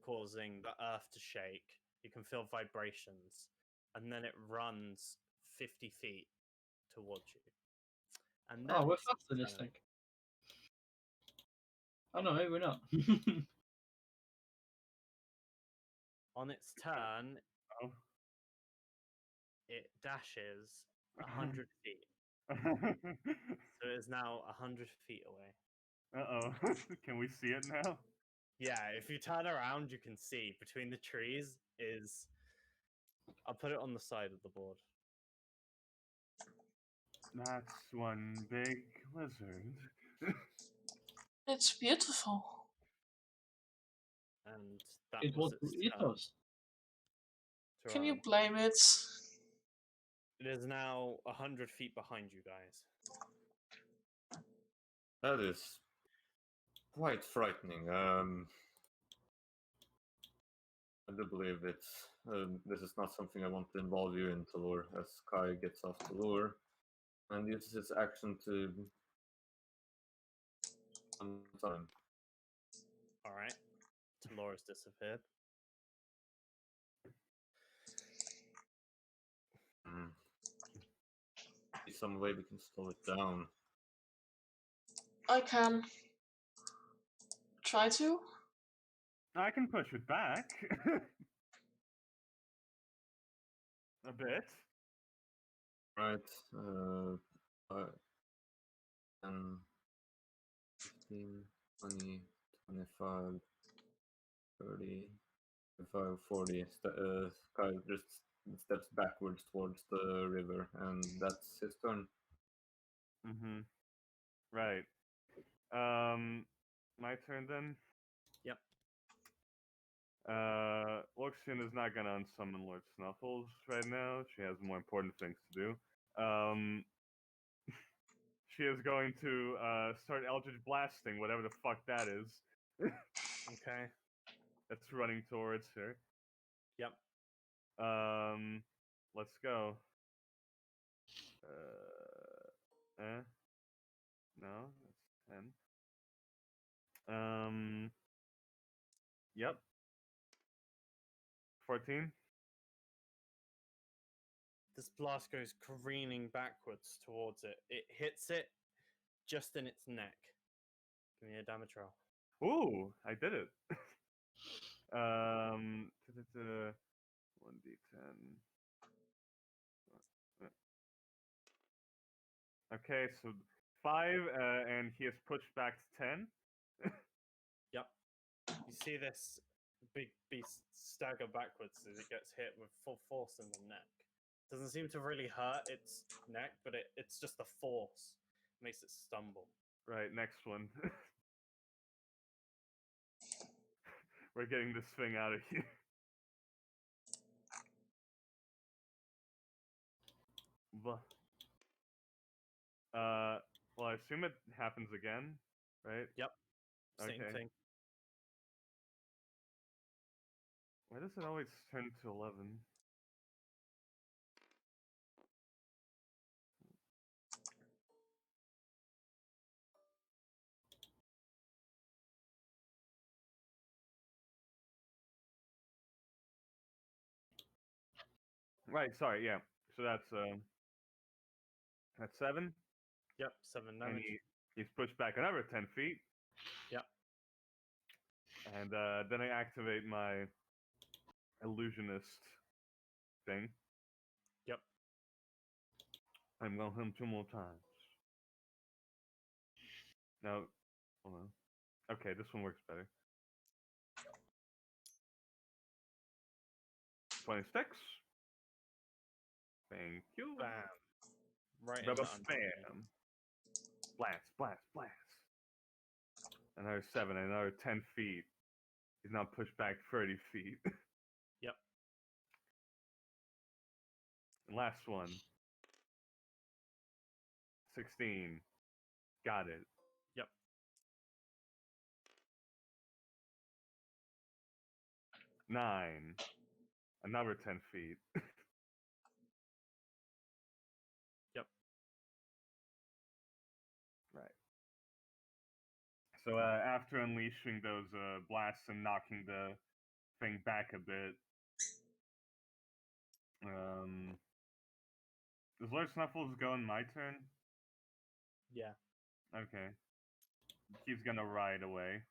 causing the earth to shake, You can feel vibrations, and then it runs 50 feet towards you. And then Oh, we're it's faster than this turn. thing. Oh no, maybe we're not. On its turn, Oh. it dashes 100 feet. So it is now 100 feet away. Uh-oh. Can we see it now? Yeah, if you turn around, you can see between the trees is. I'll put it on the side of the board. That's one big lizard. It's beautiful. And that It was was its it turn was. to Can you run. blame it? It is now 100 feet behind you guys. That is quite frightening. I do believe it's. This is not something I want to involve you in, Talor, as Kai gets off Talor and uses his action to. Time. All right. Talora's disappeared. Be some way we can slow it down. I can try to. I can push it back. A bit. Right. 10, 15, 20, 25, 30, 35, 40. Kai just steps backwards towards the river, and that's his turn. Mm-hmm. Right. My turn then? Yep. Orgisia is not gonna unsummon Lord Snuffles right now. She has more important things to do. She is going to start Eldritch Blasting, whatever the fuck that is. Okay. That's running towards her. Yep. Let's go. No, that's 10. Yep. 14. This blast goes careening backwards towards it. It hits it just in its neck. Give me a damage roll. Ooh, I did it. 1d10. Okay, so 5, and he is pushed back to 10. Yep. You see this big beast stagger backwards as it gets hit with full force in the neck. Doesn't seem to really hurt its neck, but it's just the force makes it stumble. Right, next one. We're getting this thing out of here. Well, I assume it happens again, right? Yep. Same Okay. thing. Why does it always turn to 11? Right, sorry, yeah. So that's 7, Yep. 7 and damage. he's pushed back another 10 feet. Yep. And then I activate my illusionist thing. Yep. I'm going to hit him 2 more times. No, hold on. Okay, this one works better. 26. Thank you. Bam. Right in the underneath. Bam. Blast, blast, blast. Another 7, another 10 feet. He's now pushed back 30 feet. Yep. And last one. 16. Got it. Yep. 9. Another 10 feet. Yep. Right. So after unleashing those blasts and knocking the thing back a bit, Does Lord Snuffles go in my turn? Yeah. Okay. He's gonna ride away.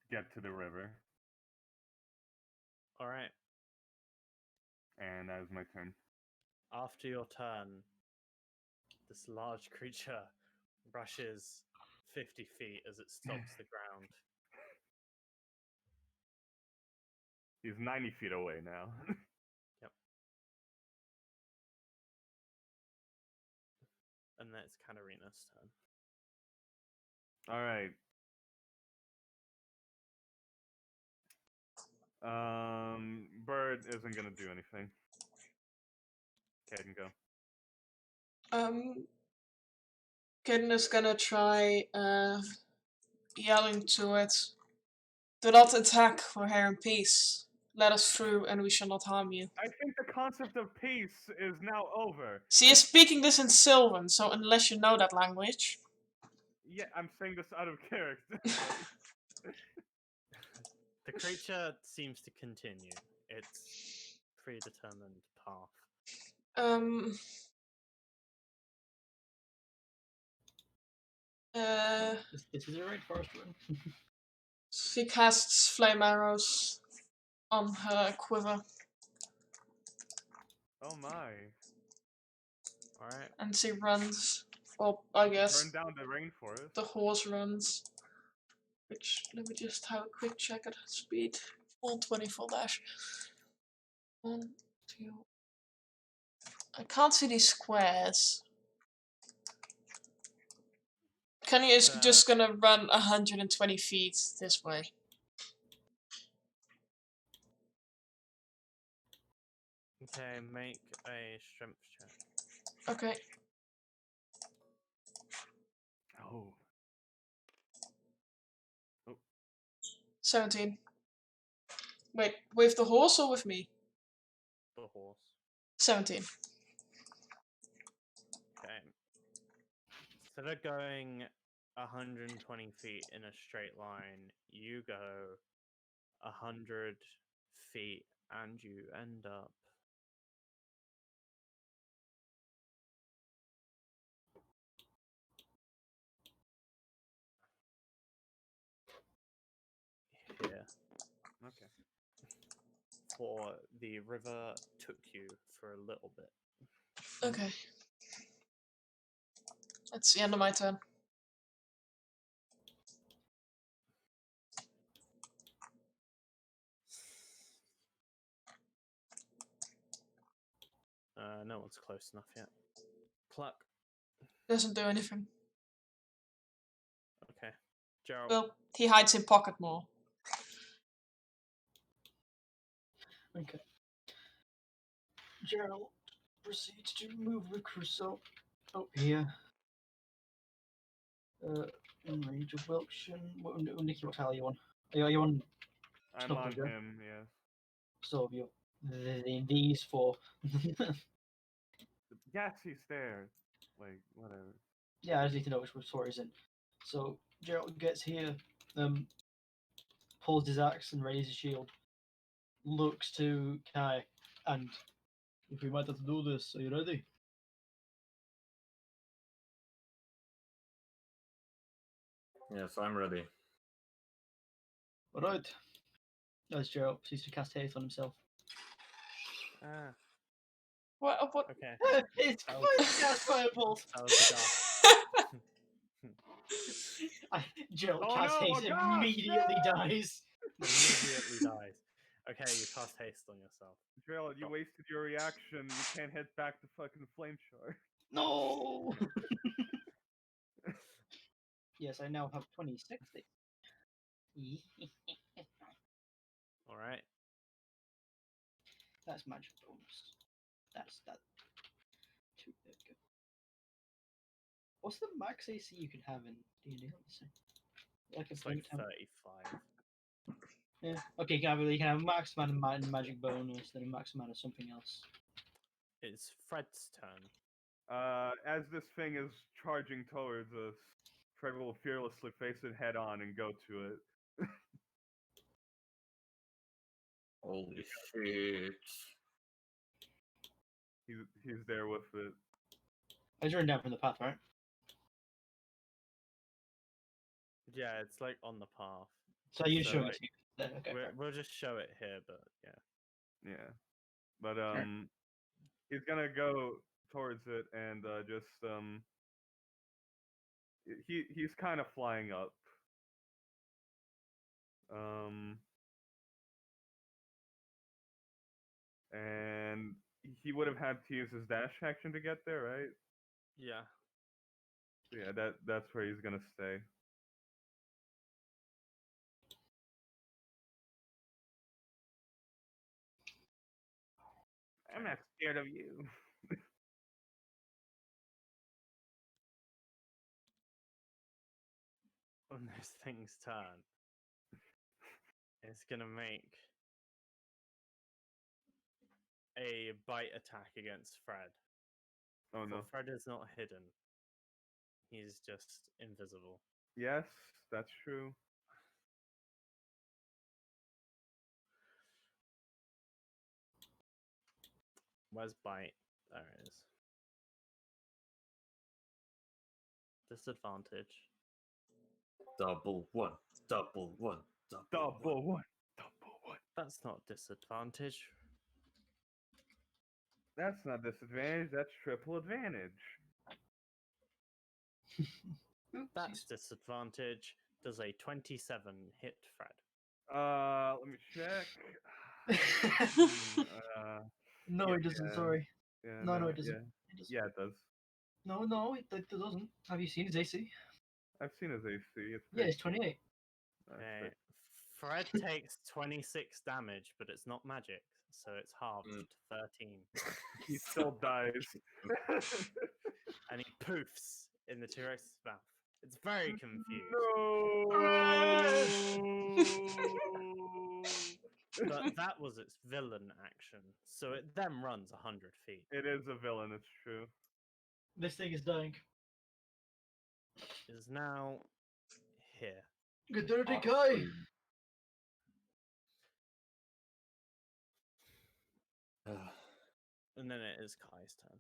Get to the river. All right. And that is my turn. After your turn, this large creature rushes 50 feet as it stops the ground. He's 90 feet away now. Yep. And that's Katarina's turn. Alright. Bird isn't gonna do anything. Caden, go. Kitten is gonna try yelling to it. Do not attack, we're here in peace. Let us through and we shall not harm you. I think the concept of peace is now over. She is speaking this in Sylvan, so unless you know that language. Yeah, I'm saying this out of character. The creature seems to continue its predetermined path. This is a rainforest run. She casts flame arrows on her quiver. Oh my. Alright. And she runs. Or, I guess, Burn down the rainforest. the horse runs. Which, let me just have a quick check at speed. 124 dash. 1, 2. I can't see these squares. Kenny is just gonna run 120 feet this way. Okay, make a strength check. Okay. Oh. 17. Wait, with the horse or with me? The horse. 17. Okay. Instead of going 120 feet in a straight line, you go 100 feet and you end up here. Okay. For the river took you for a little bit. Okay. That's the end of my turn. No one's close enough yet. Pluck. Doesn't do anything. Okay. Gerald. Well, he hides in pocket more. Okay. Gerald proceeds to move the Crusoe up here. In range of Wilkshire. Nicky, what tile are you on? Are you on I'm on Snuffles, yeah? him, yes. So you these four. Yes, he's there. Like, whatever. Yeah, I just need to know which floor he's in. So Gerald gets here, pulls his axe and raises his shield, looks to Kai, and if we might have to do this, are you ready? Yes, I'm ready. Alright. As Gerald proceeds to cast haste on himself. Ah, What? okay. It's That quite was- cast fireballs. That was the gas. Gerald Oh casts no, haste a and gas, immediately no! dies. Immediately dies. Okay, you cast haste on yourself. Gerald, you Oh. wasted your reaction. You can't hit back the fucking flame shard. No! Yes, I now have 26. Alright. That's magic bonus. That's that. Two. There we go. What's the max AC you can have in D&D? Let me see. Like It's a like time. 35. Yeah. Okay, you can have a max amount of magic bonus, then a max amount of something else. It's Fred's turn. As this thing is charging towards us, Fred will fearlessly face it head on and go to it. Holy shit. He's there with it. I just ran down from the path, right? Yeah, it's like on the path. So you So, showing like, it to you. Then, okay. fair. We'll just show it here, but yeah. Yeah, but he's gonna go towards it and just he's kind of flying up. And he would have had to use his dash action to get there, right? Yeah. So yeah, that's where he's gonna stay. I'm not scared of you. When this thing's turn, it's gonna make a bite attack against Fred. Oh no. For Fred is not hidden. He's just invisible. Yes, that's true. Where's bite? There it is. Disadvantage. Double one, double one, double one. Double one. Double one. That's not disadvantage. That's not disadvantage. That's triple advantage. That's disadvantage. Does a 27 hit Fred? Let me check. No, it doesn't. yeah. Sorry. Yeah, No, it doesn't. Yeah, It doesn't. yeah, it does. No, it doesn't. Have you seen his AC? I've seen his AC. It's Yeah, pretty- it's 28. that's Okay. pretty- Fred takes 26 damage, but it's not magic, so it's halved to 13. He still dies. And he poofs in the T-Rex's mouth. It's very confused. No. But that was its villain action, so it then runs 100 feet. It is a villain. It's true. This thing is dying. It is now here. Good dirty Kai. And then it is Kai's turn.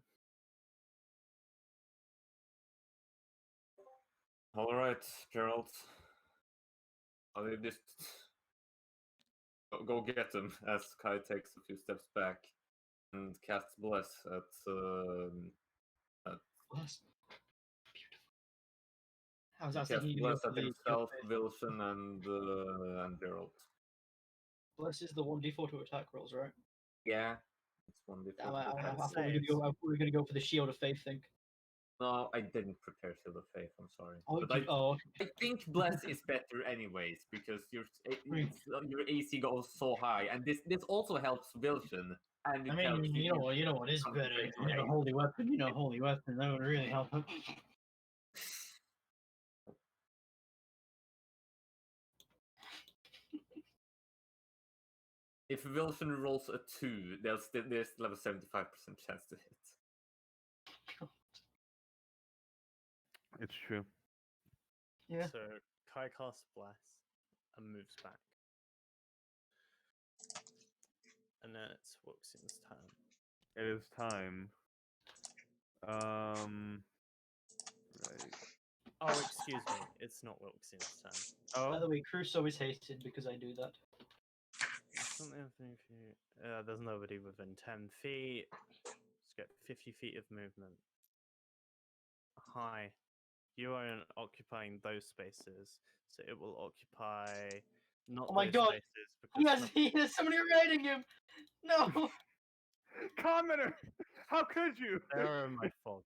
All right, Gerald. I'll leave this. Go get him as Kai takes a few steps back and casts Bless at. Bless. Beautiful. I was Casts thinking you Bless go at for the himself, Wilson, and Gerald. Bless is the 1d4 to attack rolls, right? Yeah, it's 1d4. I thought we were gonna go for the Shield of Faith thing. No, I didn't prepare Shield of Faith. I'm sorry. Oh, But okay. I think Bless is better anyways because your AC goes so high, and this also helps Wilson. And it I mean, helps you know what is better? concentration rate. Holy Weapon. Holy Weapon. That would really help him. If Wilson rolls a 2, there's still have a 75% chance to hit. It's true. Yeah. So Kai casts Bless and moves back. And then it's Wuxin's turn. It is time. Right. Oh, excuse me. It's not Wuxin's turn. By Oh, the way, Crusoe is hated because I do that. There's nobody within 10 feet. Let's get 50 feet of movement. Hi. You are occupying those spaces, so it will occupy not Oh my those God. spaces because There's somebody riding him. No. commenter! How could you? they're in my fog.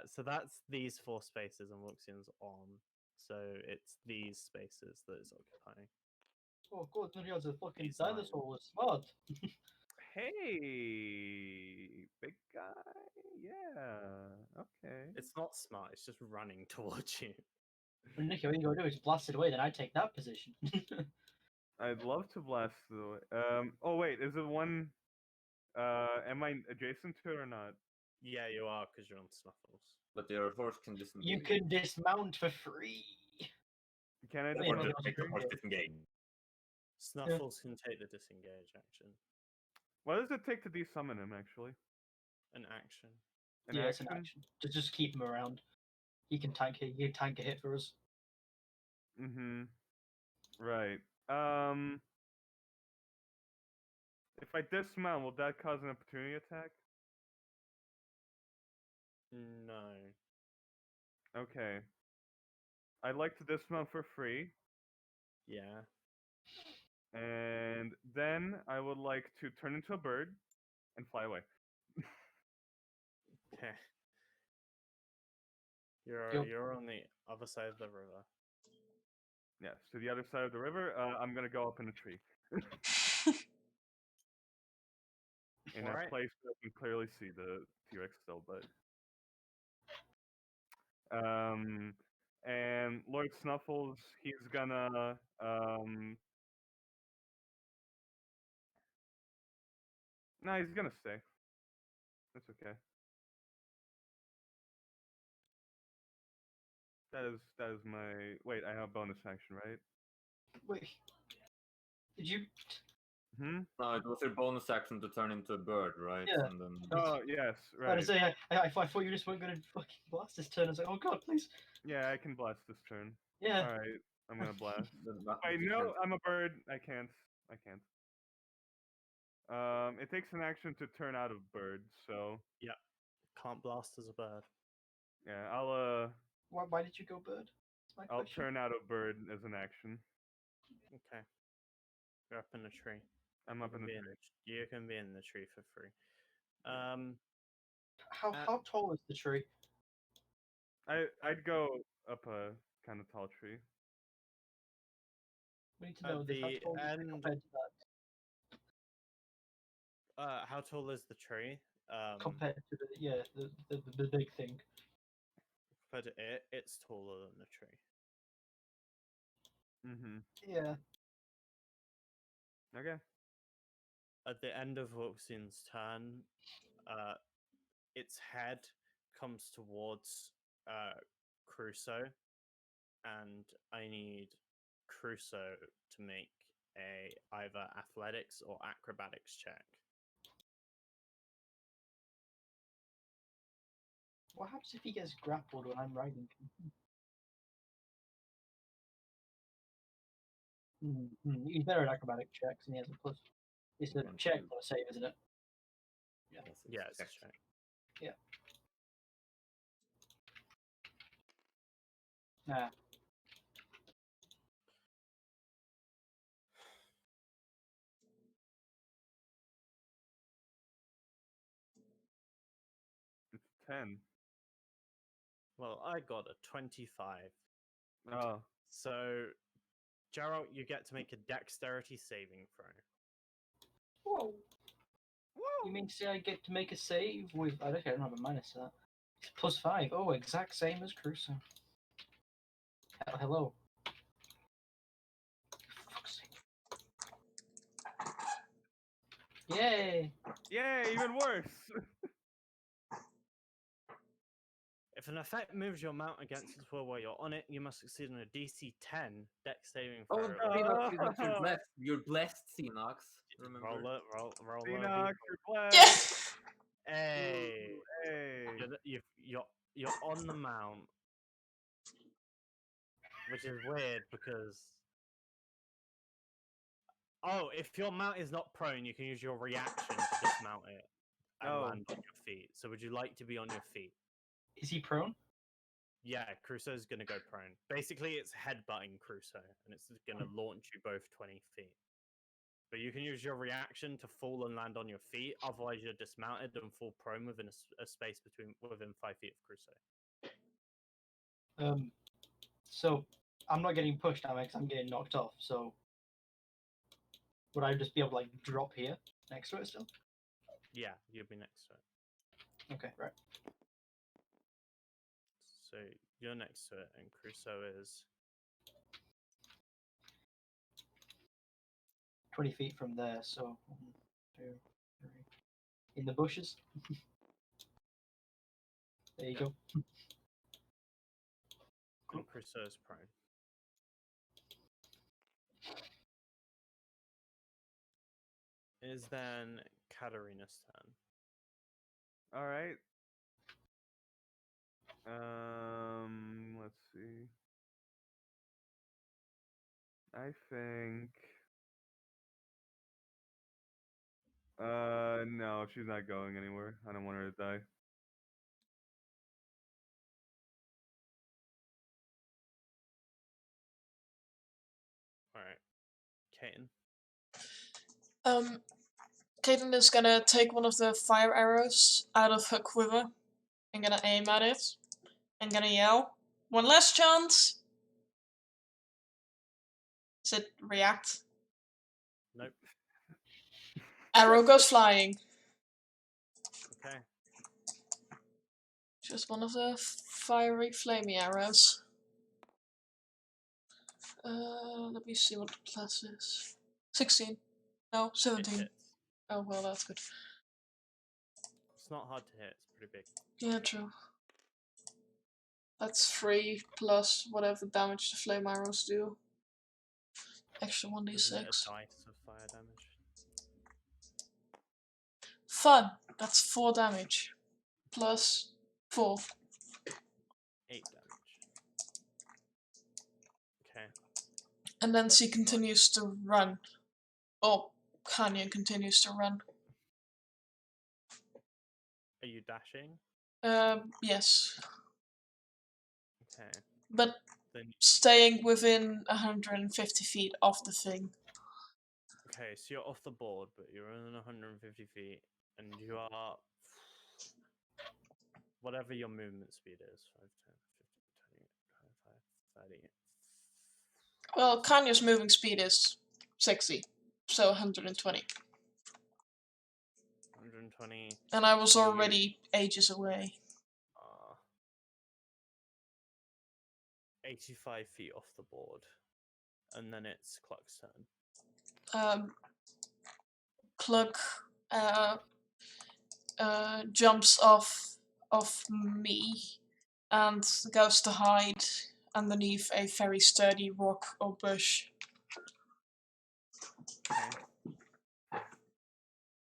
So that's these 4 spaces, and Wuxian's on. So it's these spaces that it's occupying. Oh God, no, a fucking He's lying. dinosaur was smart. Hey, big guy. Yeah. Okay. It's not smart. It's just running towards you. When Nicky, what you gonna do is blast it away, then I take that position. I'd love to blast the. Oh wait, is it one? Am I adjacent to it or not? Yeah, you are because you're on Snuffles. But your horse can disengage. You can dismount for free. Can I Yeah, Or well, just you make the also horse can. disengage. Snuffles can take the disengage action. What does it take to desummon him, actually? An action. An Yeah, action? it's an action. Just keep him around. He can tank it. He can tank a hit for us. Mm-hmm. Right. If I dismount, will that cause an opportunity attack? No. Okay. I'd like to dismount for free, Yeah. and then I would like to turn into a bird and fly away. Okay. Go. You're on the other side of the river. Yes, to the other side of the river. I'm gonna go up in a tree. In a Alright. place where I can clearly see the T-Rex still, but and Lord Snuffles, he's gonna no, he's gonna stay. That's okay. That is my wait. I have bonus action, right? Wait. Did you? Hmm. No, it was your bonus action to turn into a bird, right? Yeah. And then Oh yes, I right. was say I thought you just weren't gonna fucking blast this turn. I was like, oh god, please. Yeah, I can blast this turn. Yeah. All right, I'm gonna blast. that Wait, you no, can't- I'm a bird. I can't. I can't. It takes an action to turn out of bird, so Can't blast as a bird. yeah, Why did you go bird? That's my I'll question. turn out of bird as an action. Okay. You're up in the tree. I'm You up in can the be tree. you can be in the tree for free. How tall is the tree? I'd go up a kind of tall tree. We need to At know this. How the tall is it end- compared to that? how tall is the tree? Compared to the big thing. Compared to it's taller than the tree. Mm-hmm. Yeah. Okay. At the end of Wuxian's turn, its head comes towards Crusoe, and I need Crusoe to make either athletics or acrobatics check. What happens if he gets grappled when I'm riding him? He's better at acrobatic checks, and he has a plus. It's a One, check, two. not a save, isn't it? Yes, Yeah, it's a check. check. Nah. It's 10. Well, I got a 25. Oh. So, Gerald, you get to make a dexterity saving throw. Whoa. You mean to say I get to make a save with? I don't have a minus to that. It's +5. Oh, exact same as Crusoe. Hello. Fuck's sake. Yay! Yay, even worse. If an effect moves your mount against its will while you're on it, you must succeed on a DC 10 dex saving throw. Oh, Xenox, you're blessed. You're blessed, Xenox. Remember? Roll a Xenox, d4. you're blessed. Yes. Hey, Hey. you're on the mount, which is weird because if your mount is not prone, you can use your reaction to dismount it and Oh. land on your feet. So would you like to be on your feet? Is he prone? Yeah, Crusoe's gonna go prone. Basically, it's headbutting Crusoe, and it's gonna launch you both 20 feet. But you can use your reaction to fall and land on your feet. Otherwise, you're dismounted and fall prone within a space within 5 feet of Crusoe. So I'm not getting pushed now because I'm getting knocked off. So would I just be able to like drop here next to it still? Yeah, you'll be next to it. Okay, right. So you're next to it, and Crusoe is 20 feet from there. So 1, 2, 3. In the bushes. There you Yeah. go. And Crusoe is prone. It is then Katarina's turn. All right. Let's see. I think. No, she's not going anywhere. I don't want her to die. Alright. Katen. Caitlin is gonna take one of the fire arrows out of her quiver and gonna aim at it and gonna yell, "One last chance!" Does it react? Nope. Arrow goes flying. Okay. Just one of the fiery flamey arrows. Let me see what the class is. 16. No, It 17. hits. Oh, well, that's good. It's not hard to hit. It's pretty big. Yeah, true. That's 3 plus whatever damage the flame arrows do. Extra Isn't it 1d6. a dice of fire damage? Fun! That's 4 damage. Plus 4. 8 damage. Okay. And then she continues to run. Oh, Kanya continues to run. Are you dashing? Yes. Okay. But Then staying within 150 feet of the thing. okay, so you're off the board, but you're in 150 feet, and you are whatever your movement speed is 5, 10, 15, 20, 25, 30. Well, Kanya's moving speed is 60, so 120. 120. And I was You- already ages away. 85 feet off the board, and then it's Cluck's turn. Cluck jumps off of me and goes to hide underneath a very sturdy rock or bush. Okay.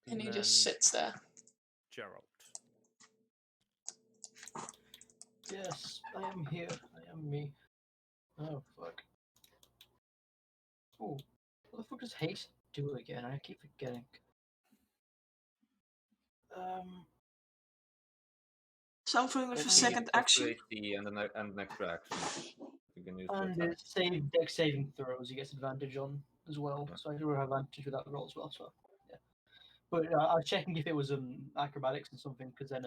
And he then just sits there. Gerald. Yes, I am here. I am me. Oh, fuck. Oh, what the fuck does haste do again? I keep forgetting. Something with a Let me second Plus action. 2 and an extra action. You can use to And attack. it's dex saving throws he gets advantage on as well. Yeah. So I do have advantage with that roll as well. So yeah. But I was checking if it was acrobatics and something, because then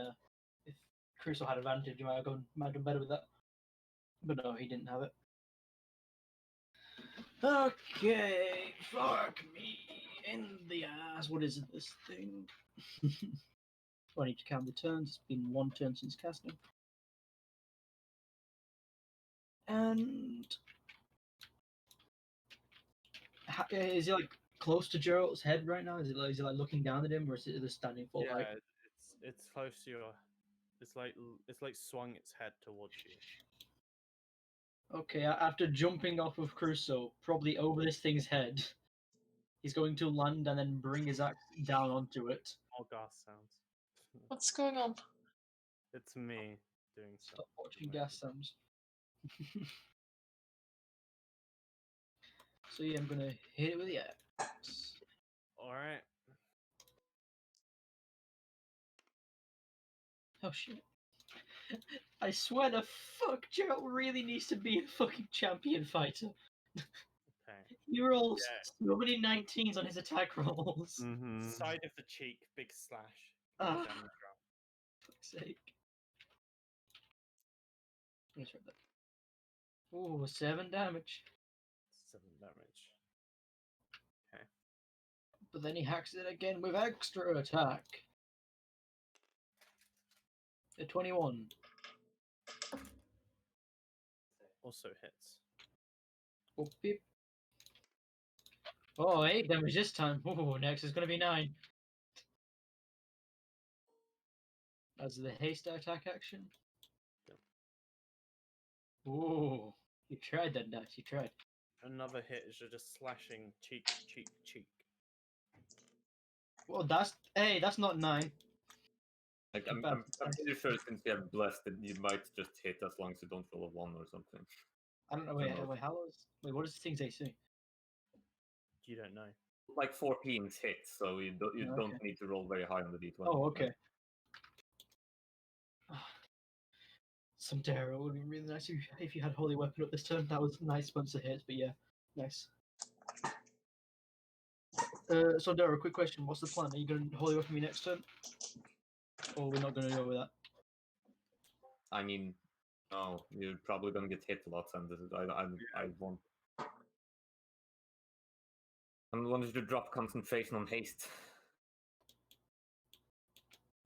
if Crusoe had advantage, he might have done better with that. But no, he didn't have it. Okay, fuck me in the ass. What is this thing? I need to count the turns. It's been 1 turn since casting. And is he like close to Gerald's head right now? Is he like looking down at him, or is it just standing full height? Yeah, it's close to your. It's like swung its head towards you. Okay, after jumping off of Crusoe, probably over this thing's head, he's going to land and then bring his axe down onto it. More gas sounds. What's going on? It's me doing stuff. Stop with watching my gas keyboard. sounds. So yeah, I'm gonna hit it with the axe. All right. Oh shit. I swear to fuck, Gerald really needs to be a fucking champion fighter. Okay. He rolls Yeah. so many 19s on his attack rolls. Mm-hmm. Side of the cheek, big slash. Ah. Damage drop. Fuck's sake. Let's try that. Ooh, 7 damage. 7 damage. Okay. But then he hacks it again with extra attack. A 21. Also hits. Oh, beep. Oh, 8 damage this time. Oh, next is gonna be 9. As the haste attack action. Ooh, you tried that, Dax. You tried. Another hit is just slashing cheek, cheek, cheek. Well, that's not 9. Like, Too I'm, bad. I'm, I'm pretty sure since you have blessed it, you might just hit as long as you don't roll a 1 or something. I don't know. Wait, what does the thing's AC? You don't know. Like 14 hits, so you Okay. don't need to roll very high on the d20. Oh, okay. Some Darrow would be really nice if you had Holy Weapon up this turn. That was a nice bunch of hits, but yeah, nice. So Darrow, quick question: what's the plan? Are you going to Holy Weapon me next turn, or we're not going to go with that? I mean, no, you're probably gonna get hit lots, and this is, I want. I wanted to drop concentration on haste.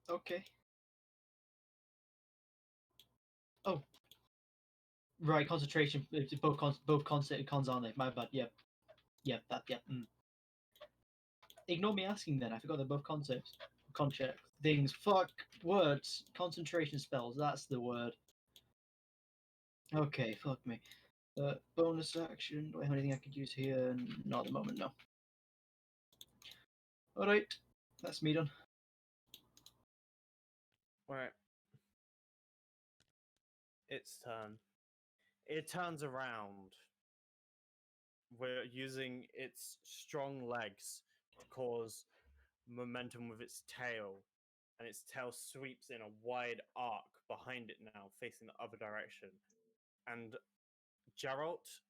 Okay. Oh. Right, concentration. It's both cons aren't they? My bad. Yep. Yep. That. Yep. Ignore me asking then. I forgot they're both concepts. Concept things. Fuck words. Concentration spells. That's the word. Okay. Fuck me. Bonus action. Do I have anything I could use here? Not at the moment. No. All right. That's me done. Right. Its turn. It turns around. We're using its strong legs to cause momentum with its tail, and its tail sweeps in a wide arc behind it now, facing the other direction. And Geralt,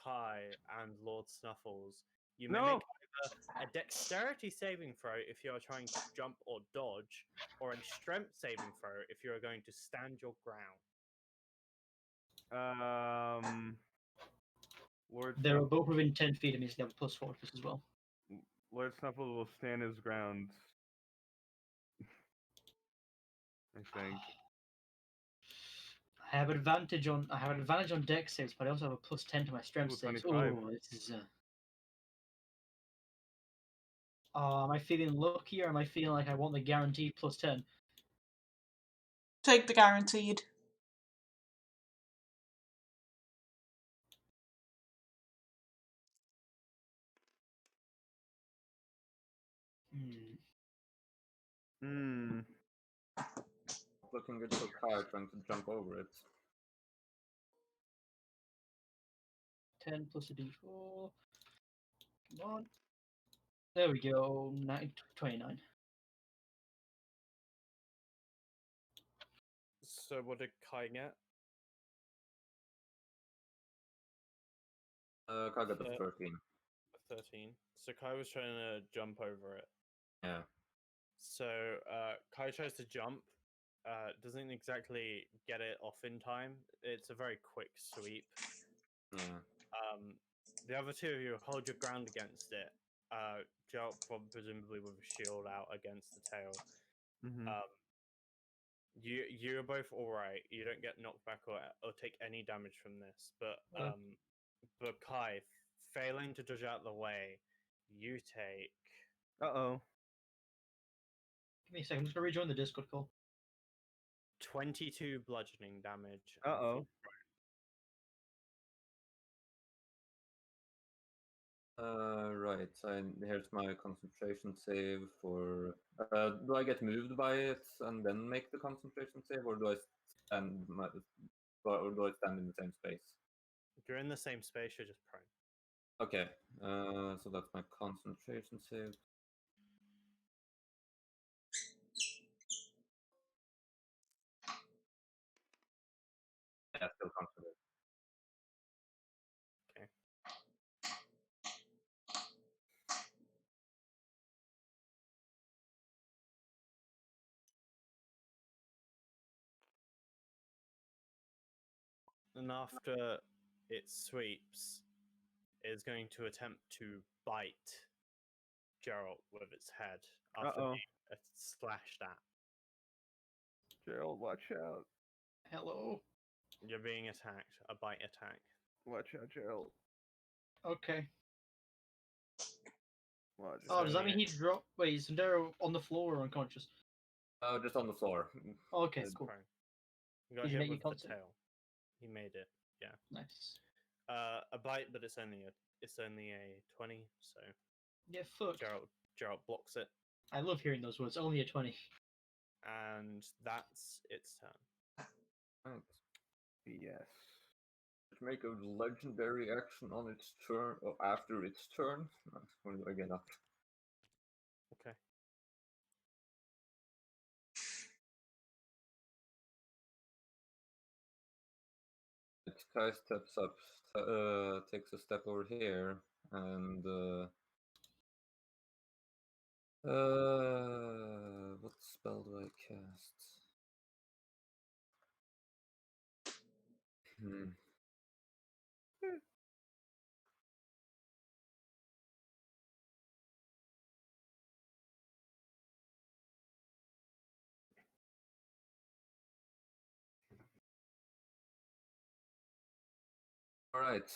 Kai, and Lord Snuffles, you may No! make either a dexterity saving throw if you are trying to jump or dodge, or a strength saving throw if you are going to stand your ground. Lord They were Snuffle, both within 10 feet of me, so they have a plus 4 for this as well. Lord Snuffle will stand his ground. I think. I have advantage on dex saves, but I also have a plus 10 to my strength Ooh, saves. 25. Oh, this is. Am I feeling lucky, or am I feeling like I want the guaranteed plus 10? Take the guaranteed. Hmm. Looking good for Kai trying to jump over it. 10 plus a d4. Come on. There we go. 29. So what did Kai get? Kai got a So- 13. 13. So Kai was trying to jump over it. Yeah. So Kai tries to jump, doesn't exactly get it off in time. It's a very quick sweep. Yeah. The other two of you hold your ground against it. Geralt presumably with a shield out against the tail. Mm-hmm. You're both all right. You don't get knocked back or take any damage from this. But Kai, failing to dodge out the way, you take Uh-oh. Give me a second. I'm just going to rejoin the Discord call. 22 bludgeoning damage. and Uh-oh. fall Right. And here's my concentration save for. Do I get moved by it and then make the concentration save, or do I or do I stand in the same space? You're in the same space. You're just prone. Okay. So that's my concentration save. Yeah, still concentrate. Okay. And after it sweeps, it's going to attempt to bite Geralt with its head after Uh-oh. being slashed at. Gerald, watch out. Hello. You're being attacked. A bite attack. Watch out, Gerald. Okay. Watch Oh, does that So- mean he dropped? Wait, is Sandero on the floor or unconscious? Just on the floor. Oh, okay, It's cool. Prone. You got Did you hit make your with the concent- tail. He made it. Nice. A bite, but it's only a 20. So Yeah, fuck. Gerald blocks it, I love hearing those words. Only a 20. and that's its turn. Right. Yes. Make a legendary action on its turn or after its turn. When do I get up? Okay. Kai steps up, takes a step over here, and what spell do I cast? Hmm. Alright.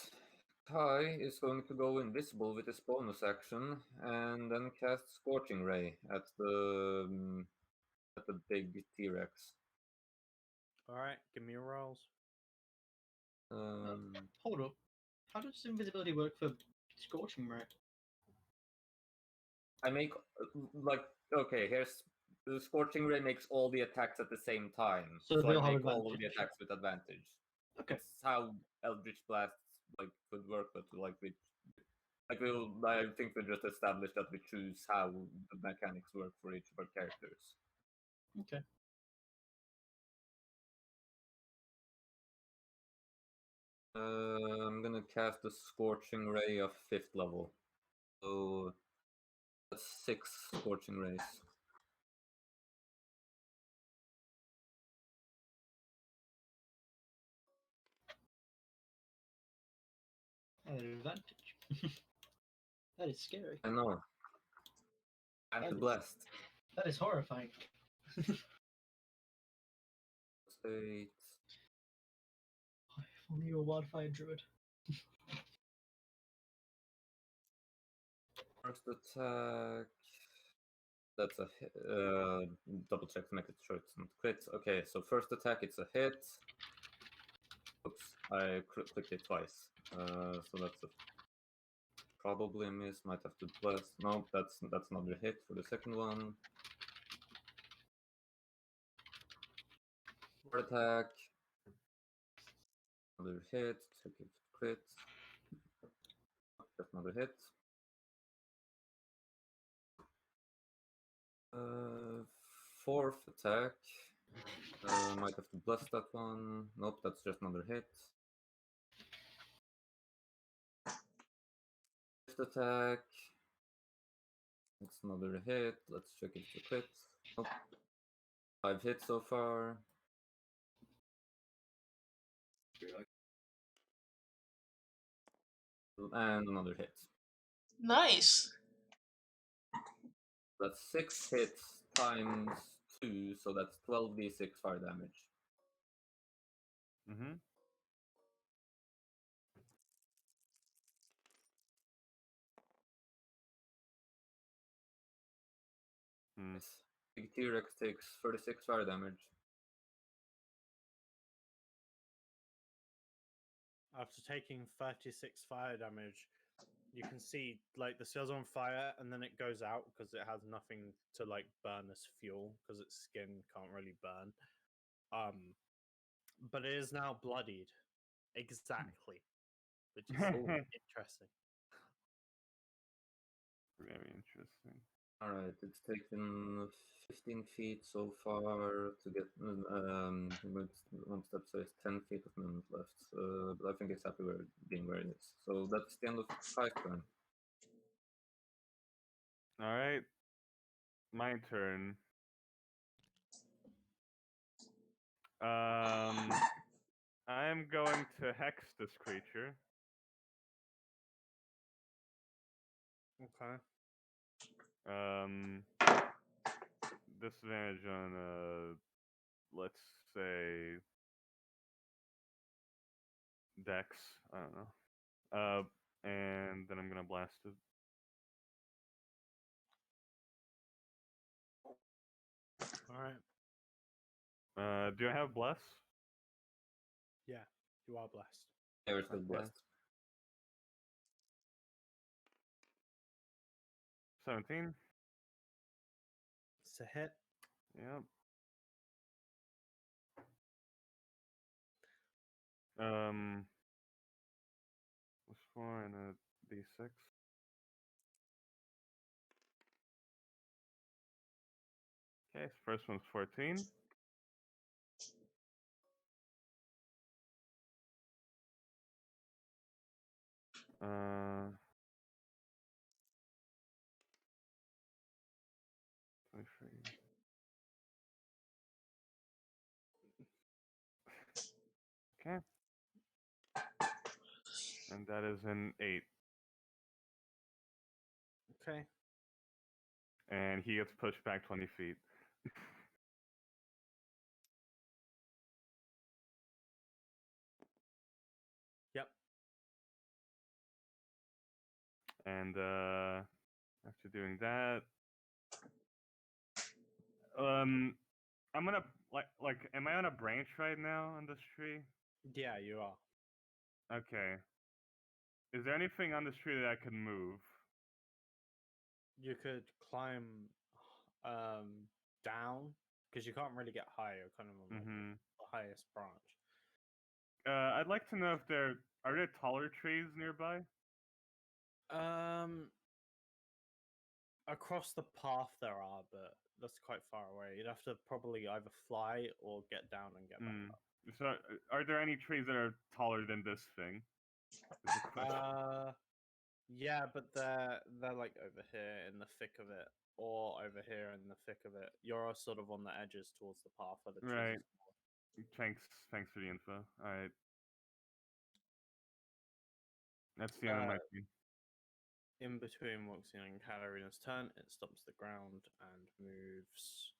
Kai is going to go invisible with his bonus action and then cast Scorching Ray at the big T-Rex. All right. Give me your rolls. Hold up. How does invisibility work for Scorching Ray? I make okay. Here's the Scorching Ray makes all the attacks at the same time, So they I all have make all of the advantage. attacks with advantage. Okay. It's how Eldritch Blasts could work, but I think we just established that we choose how the mechanics work for each of our characters. Okay. I'm gonna cast the Scorching Ray of 5th level. So that's 6 Scorching Rays. At advantage. That is scary. I know. And That is- blessed. That is horrifying. 8. If only you were a wildfire druid. First attack. That's a hit. Double check to make it sure it's not crit. Okay, so first attack, it's a hit. Oops, I clicked it twice. So that's probably a miss. Might have to bless. No, that's another hit for the second one. Third attack. Another hit. Check it crit. Just another hit. Fourth attack. Might have to bless that one. Nope, that's just another hit. Fifth attack. It's another hit. Let's check if it's a crit. Nope. 5 hits so far. And another hit. Nice. That's 6 hits times 2, so that's 12d6 fire damage. Mm-hmm. Mm. Big T-Rex takes 36 fire damage. After taking 36 fire damage, you can see like the sail's on fire and then it goes out because it has nothing to like burn as fuel because its skin can't really burn. But it is now bloodied. Exactly. Which is interesting. Very interesting. Alright, it's taken 15 feet so far to get one step, so it's 10 feet of movement left. But I think it's happy being where it is. So that's the end of Kai's turn. Alright. My turn. I'm going to hex this creature. Okay. Disadvantage on let's say Dex. I don't know. And then I'm gonna blast it. All right. Do I have bless? Yeah. You are blessed. They were still Okay. blessed. 17. It's a hit. Yep. Was 4 and a d6. Okay, so first one's 14. Uh, 23. Okay. And that is an 8. Okay. And he gets pushed back 20 feet. Yep. And after doing that, I'm gonna am I on a branch right now on this tree? Yeah, you are. Okay. Is there anything on this tree that I can move? You could climb down because you can't really get high. You're kind of on like Mm-hmm. the highest branch. I'd like to know if there taller trees nearby? Across the path there are, but that's quite far away. You'd have to probably either fly or get down and get back Mm. up. So, are there any trees that are taller than this thing? Is the question. Yeah, but they're like over here in the thick of it, or over here in the thick of it. You're sort of on the edges towards the path where the trees Right. are smaller. Thanks for the info. All right. That's the end of my turn. In between Woxian and Katarina's turn, it stops the ground and moves.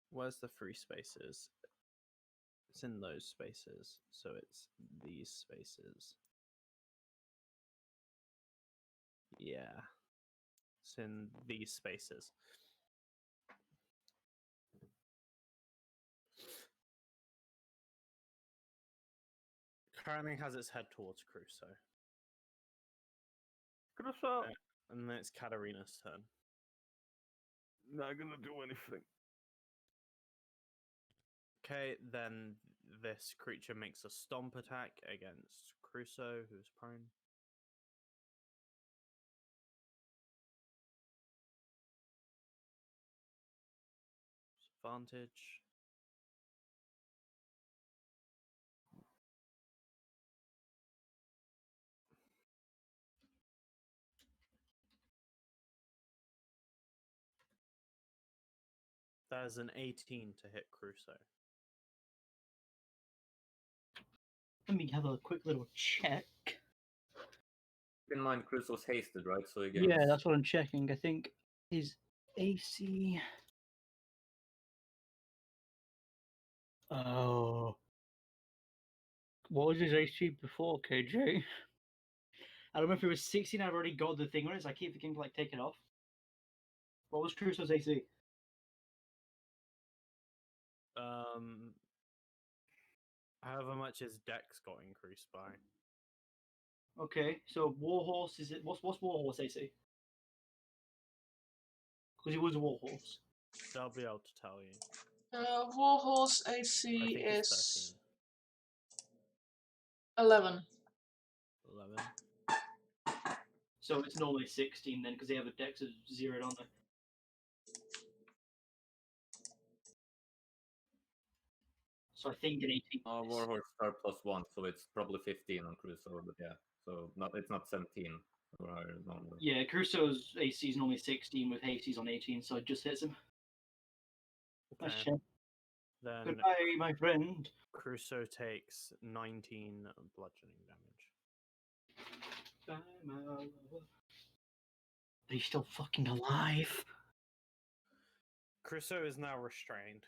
Where's the free spaces? It's in those spaces, so it's these spaces. Yeah. It's in these spaces. Currently has its head towards Crusoe. Crusoe, And then it's Katarina's turn. not gonna do anything. Okay, then this creature makes a stomp attack against Crusoe, who's prone. Advantage. There's an 18 to hit Crusoe. Let me have a quick little check. Keep in mind, Crusoe's hasted, right? So he Yeah, gains. that's what I'm checking. I think his AC. Oh. What was his AC before, KJ? I don't know if it was 16. I've already got the thing on it, so I keep thinking to like take it off. What was Crusoe's AC? However much his dex got increased by. Okay, so Warhorse is it? What's Warhorse AC? Because he was a Warhorse. They'll be able to tell you. Warhorse I AC think it's is 13. 11. 11. So it's normally 16 then, because they have a dex of 0, don't they? So I think an 18. Warhorse star +1, so it's probably 15 on Crusoe, but yeah. So it's not 17 or higher normally. Yeah, Crusoe's AC is normally 16 with Hasty's on 18, so it just hits him. Nice Okay. check. Then Goodbye, my friend. Crusoe takes 19 bludgeoning damage. Bye, my lover. But he's still fucking alive. Crusoe is now restrained.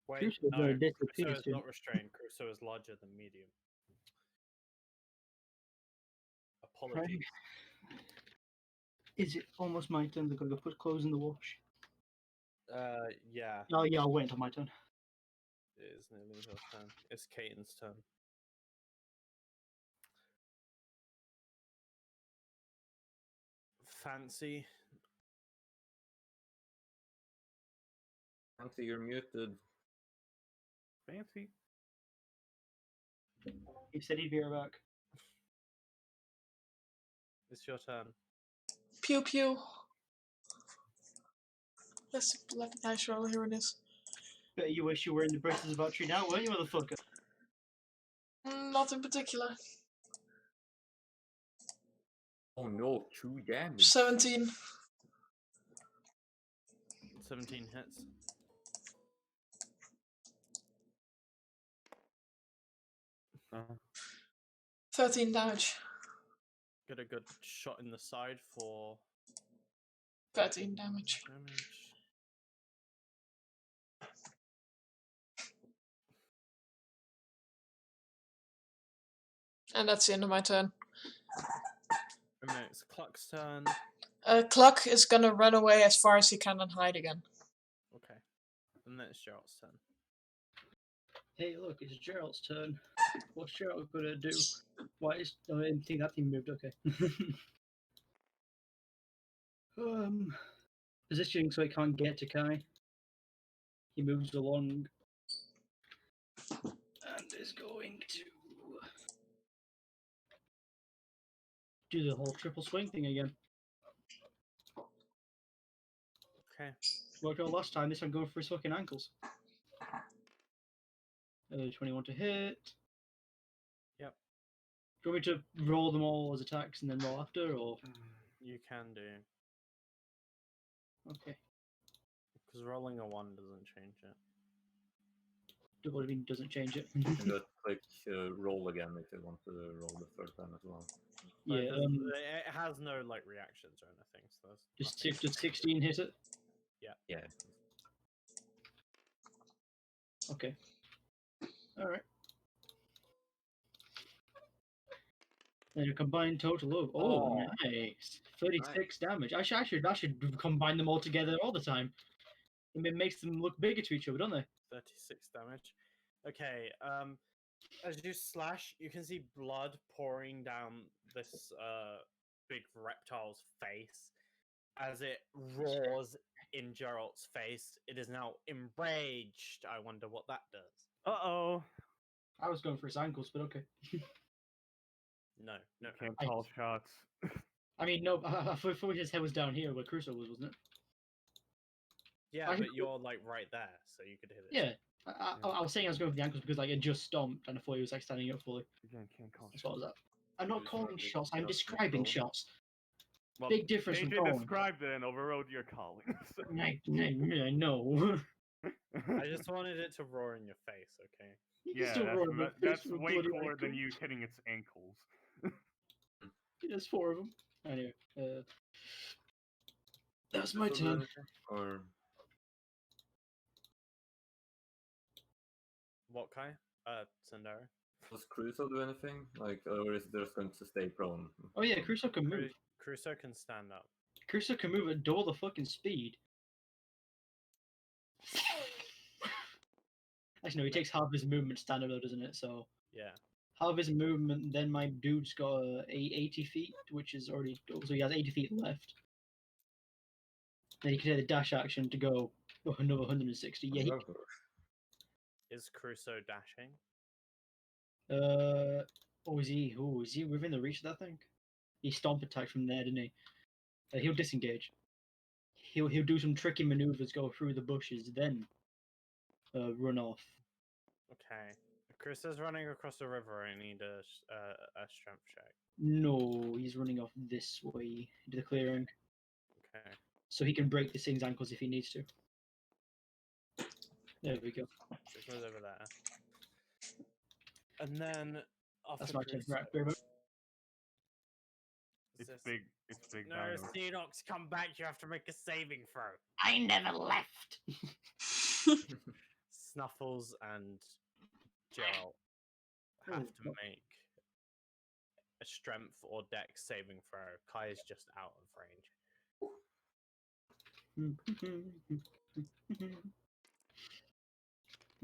Wait, Crusoe no, very Crusoe disappears, is dude. not restrained. Crusoe is larger than medium. Apologies. Is it almost my turn? They're going to put clothes in the wash. Yeah. Oh, yeah, I'll wait until my turn. It is nearly your turn. It's Caitlin's turn. Fancy. Fancy, you're muted. Fancy. He said he'd be right back. It's your turn. Pew pew. Let's let the dice roll. Here it is. Bet you wish you were in the braces of archery now, weren't you, motherfucker? Not in particular. Oh no, 2 damage. 17. 17 hits. Uh, 13 damage. Get a good shot in the side for 13 damage. damage. And that's the end of my turn. And then it's Cluck's turn. Cluck is gonna run away as far as he can and hide again. Okay. And then it's Gerald's turn. Hey, look, it's Gerald's turn. What's Gerald gonna do? Why is... Oh, I didn't think that thing moved, okay. Positioning so he can't get to Kai. He moves along. And is going to... do the whole triple swing thing again. Okay. Worked out last time, this time going for his fucking ankles. 21 to hit. Yep. Do you want me to roll them all as attacks and then roll after, or...? You can do. Okay. Because rolling a 1 doesn't change it. What do you mean doesn't change it? You can just click roll again if you want to roll the third time as well. But Yeah, it has no like reactions or anything, so that's does 16 hit it? Yeah. Okay. Alright. And a combined total of nice 36 damage. I should combine them all together all the time. It makes them look bigger to each other, don't they? 36 damage. Okay, as you slash, you can see blood pouring down this big reptile's face. As it roars in Gerald's face, it is now enraged. I wonder what that does. Uh-oh. I was going for his ankles, but okay. No. Can't call shots. I mean, no, I thought his head was down here where Crusoe was, wasn't it? Yeah, but you're like right there, so you could hit it. Yeah. I was saying I was going for the ankles because like it just stomped and I thought he was like standing up fully. Again, can't call That's shots. what was that. I'm not Who's calling running shots, I'm shots describing control? shots. Well, Big difference from AJ calling. described it and overrode your calling. So- I know. I just wanted it to roar in your face, okay? You can yeah, still roar in my face that's with a way bloody cooler than ankle. you hitting its ankles. There's 4 of them. Anyway, that's my Crusoe do turn. anything? Or What, Kai? Sandara? does Crusoe do anything? Like, or is it just going to stay prone? Oh yeah, Crusoe can move. Crusoe can stand up. Crusoe can move at double the fucking speed. Actually, no, he takes half his movement standard though, doesn't it? So Yeah. half his movement, then my dude's got 80 feet, which is already... So he has 80 feet left. Then he can take the dash action to go another 160. Yeah, he, Is Crusoe dashing? is he within the reach of that thing? He stomp attacked from there, didn't he? He'll disengage. He'll do some tricky maneuvers, go through the bushes, then run off. Okay. Crusoe's running across the river. I need a strength check. No, he's running off this way into the clearing, Okay. so he can break this thing's ankles if he needs to. There we go. Just goes over there. And then after That's my turn. Crusoe, Right, bear with- is It's this- big No, dino. Xenox, come back. You have to make a saving throw. I never left. Snuffles and Gerald have to Oh. make a strength or dex saving throw. Kai is just out of range.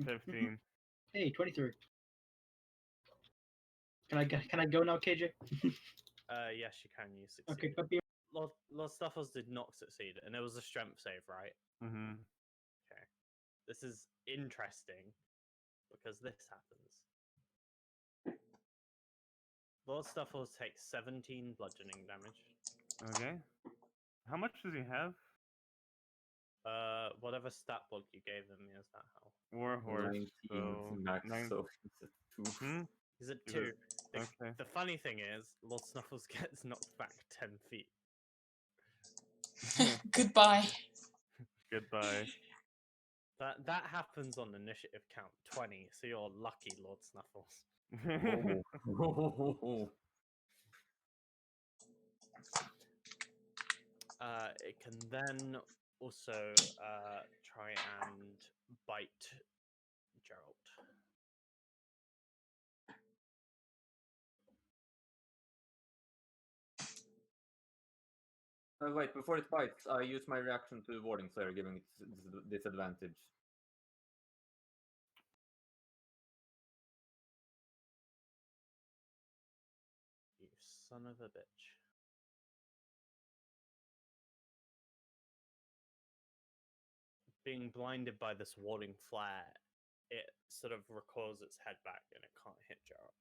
15. Hey, 23. Can I go now, KJ? Yes, you can. You succeed. Okay, copy. Lord Stuffles did not succeed, and it was a strength save, right? Mm-hmm. Okay. This is interesting because this happens. Lord Stuffles takes 17 bludgeoning damage. Okay. How much does he have? Whatever stat block you gave him, is that how? Warhorse. 19 So max, nine. so it's a 2. Hmm? Is it Is 2? it- The, Okay. the funny thing is, Lord Snuffles gets knocked back 10 feet. Goodbye. Goodbye. That happens on initiative count 20, so you're lucky, Lord Snuffles. Oh. It can then also try and bite Gerald. Wait, before it bites, I use my reaction to Warding Flare, giving it disadvantage. You son of a bitch. Being blinded by this warding flare, it sort of recoils its head back and it can't hit Gerald.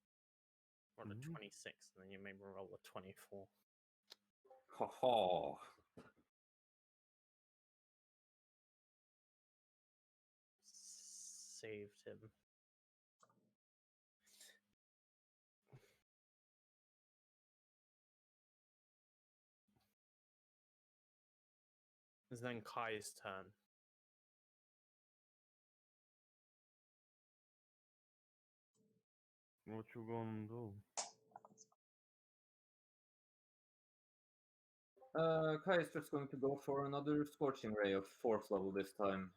On a 26, and then you maybe roll a 24. Ha ha. Saved him. It's then Kai's turn. What you gonna do? Kai is just going to go for another Scorching Ray of 4th level this time.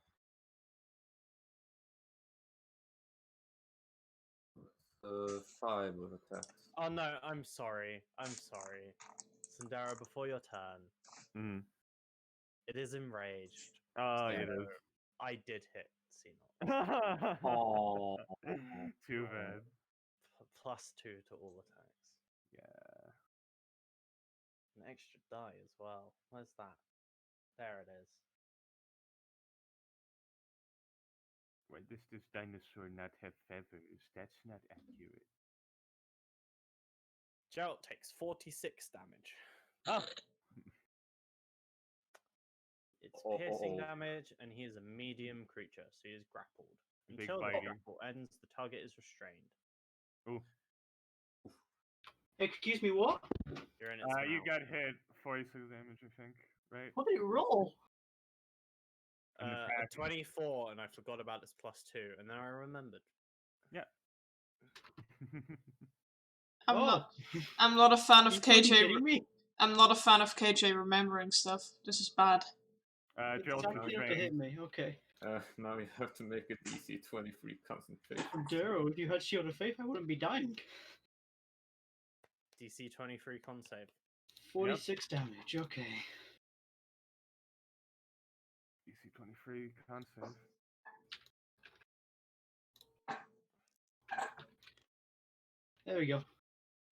So 5 with attacks. Oh no, I'm sorry. I'm sorry. Sandara, before your turn, Mm-hmm. it is enraged. Ah, so it is. I did hit Xenon. Oh. Too bad. +2 to all attacks. Yeah. An extra die as well. Where's that? There it is. Why does this dinosaur not have feathers? That's not accurate. Gerald takes 46 damage. Ah! It's Oh, piercing oh, oh. damage, and he is a medium creature, so he is grappled. Big Until the biting. grapple ends, the target is restrained. Ooh. Excuse me, what? You're in its You mouth. got hit. 46 damage, I think. Right? What did it roll? An A attack. 24, and I forgot about its +2, and then I remembered. Yeah. Oh, I'm not a fan are of you fucking KJ. kidding me? I'm not a fan of KJ remembering stuff. This is bad. It's Gerald's actually enough to restrained. hit me. Okay. Now you have to make a DC 23 concentration. Daryl, if you had Shield of Faith, I wouldn't be dying. DC 23 con save. 46 damage. Okay. DC 23 con save. There we go.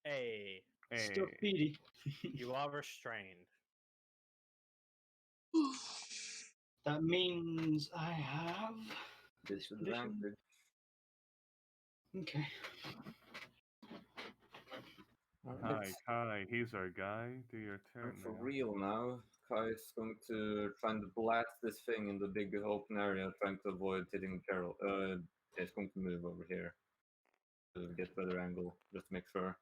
Hey, Stuck Hey. Petey. you are restrained. That means I have this condition. Disadvantage. Okay. Kai, he's our guy. Do your turn For now. real now. Kai is going to try and blast this thing in the big open area, trying to avoid hitting Gerald. It's going to move over here to get better angle, just to make sure.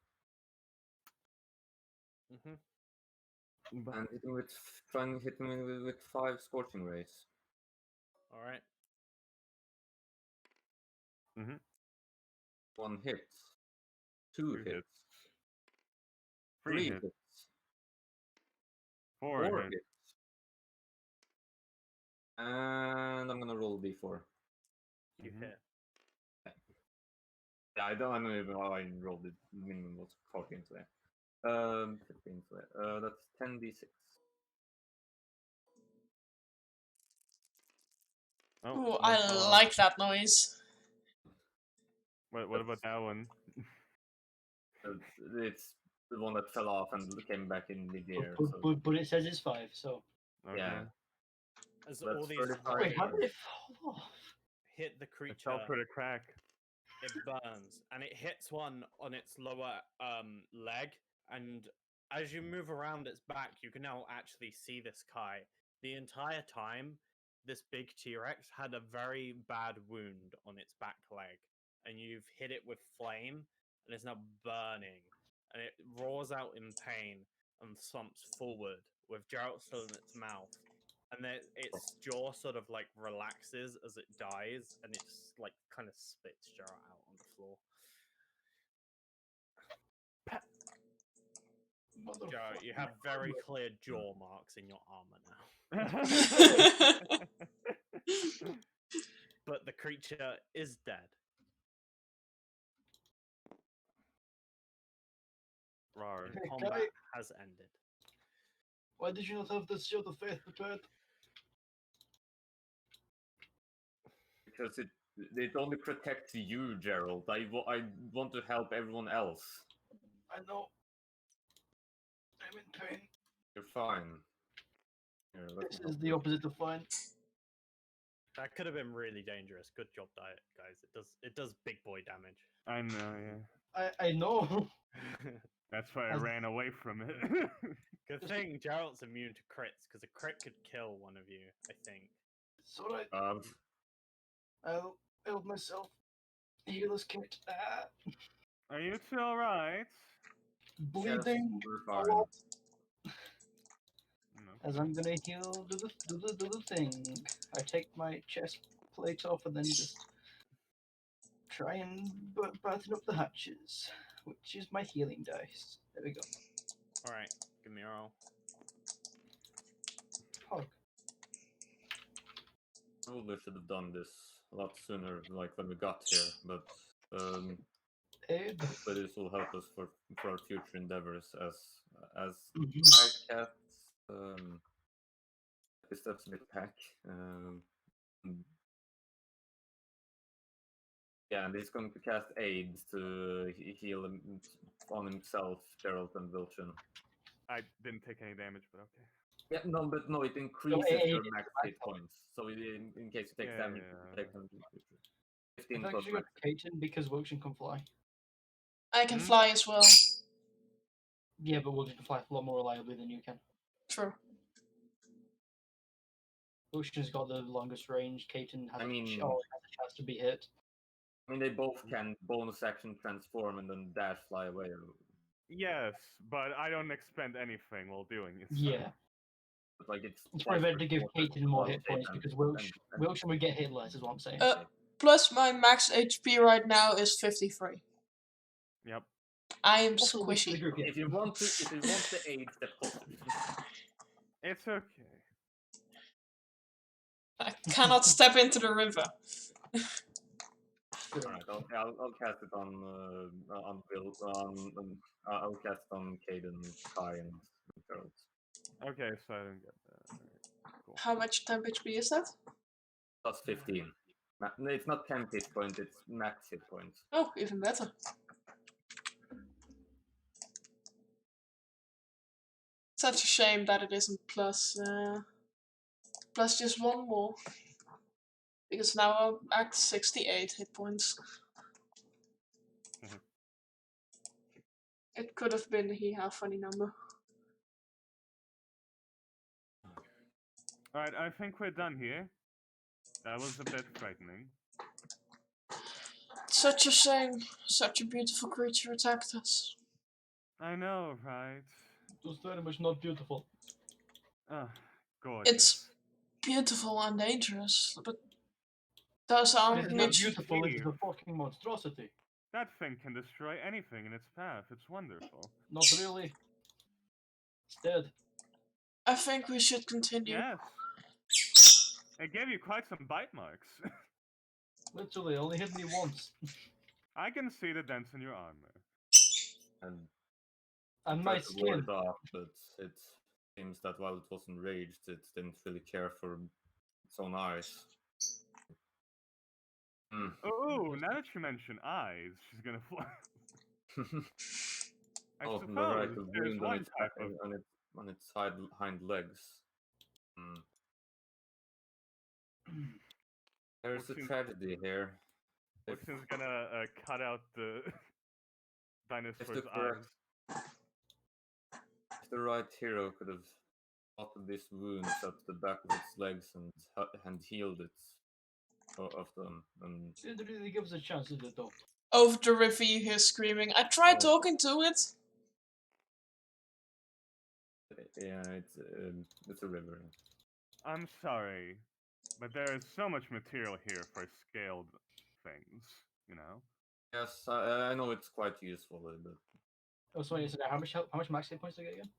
And hit him with, try and hit him with 5 Scorching Rays. Alright. 1 hit. 2 hits. 3 hits. hits. 4 4 hits. hits. And I'm gonna roll a d4. You hit. Yeah, I don't know even how I rolled it. Minimum was 14 today. 15 today. That's 10d6. Ooh, Oh, I like that noise. What about that one? It's the one that fell off and came back in midair. But, So but, but it says it's 5, so. Okay. yeah, As That's all these 35. Wait, how rays did it fall off? hit the It creature, fell through the crack. it burns, and it hits one on its lower leg. And as you move around its back, you can now actually see this Kai. The entire time, this big T-Rex had a very bad wound on its back leg, and you've hit it with flame, and it's now burning, and it roars out in pain and slumps forward with Geralt still in its mouth. And then its jaw sort of like relaxes as it dies, and it just like kind of spits Geralt out on the floor. Geralt, you have very clear jaw marks in your armor now. But the creature is dead. Rar. And Hey, combat Kai. has ended. Why did you not have the shield of faith prepared? because it only protects you, Gerald. I want to help everyone else. I know. I'm in pain. You're fine. Here, let This me is help the you. opposite of fine. That could have been really dangerous. Good job, Diet, guys. It does big boy damage. I know, yeah. I know. That's why I As- ran away from it. Good thing Gerald's immune to crits, because a crit could kill one of you, I think. It's alright. Um, I'll help myself. Healer's kit. Ah, Are you two alright? bleeding we're a fine. lot. No. As I'm gonna heal, do the thing. I take my chest plate off and then just try and button up the hatches, which is my healing dice. There we go. Alright, give me a roll. Hog. Probably should have done this a lot sooner, like when we got here. But Aid. hopefully this will help us for our future endeavors as Mhm. my cat steps a bit back. Yeah, and he's going to cast aid to heal on himself, Geralt and Vilchen. I didn't take any damage, but okay. Yeah, but no, it increases aid your is max the hit points. So in case you take Yeah, damage, yeah, you take damage in the future. I 15 think I plus should go max. to Kaiten because Wilson can fly. I can Hmm? fly as well. Yeah, but Wilson can fly a lot more reliably than you can. True. Wilson's got the longest range. Kaiten has, I mean- has a chance to be hit. I mean, they both can bonus action transform and then dash fly away. Yes, but I don't expend anything while doing it. Yeah. But like it's It's twice probably better per to give quarter, Kaiten more well, hit points and- because and- Wilson would get hit less, is what I'm saying. Plus my max HP right now is 53. Yep. I am Also, the squishy. group, yeah. If you want the aid, step closer. It's okay. I cannot step into the river. Sure. Alright, I'll cast it on Will I'll cast it on Caden, Kai, and Geralt. Okay, so I didn't get that. Alright, cool. How much temp HP is that? Plus 15. No, it's not 10 hit points, it's max hit points. Oh, even better. Such a shame that it isn't plus just one more. Because now I'm at 68 hit points. It could have been a funny number. Alright, I think we're done here. That was a bit frightening. Such a shame. Such a beautiful creature attacked us. I know, right? It was very much not beautiful. Gorgeous. It's beautiful and dangerous, but those It aren't is not niche. beautiful, it is a fucking monstrosity. That thing can destroy anything in its path. It's wonderful. Not really. It's dead. I think we should continue. Yes. It gave you quite some bite marks. Literally, only hit me once. I can see the dents in your armor. And And tried my to ward skin. it off, but it seems that while it was enraged, it didn't really care for its own eyes. Ooh, was now that you mention eyes, she's gonna fly. I Oh, suppose right, the there's wound one type of. on its hind legs. Hmm. There's a Looks tragedy here. If, Wixen's gonna cut out the if dinosaur's the eyes. correct, if the right hero could have spotted this wound at the back of its legs and healed it of them, and Didn't really give us a chance, did it, though? Over the river, you hear screaming. I tried Oh. talking to it. yeah, it's a river. I'm sorry, but there is so much material here for scaled things, you know? Yes, I know it's quite useful, but Oh, so you said how much max hit points do I get again?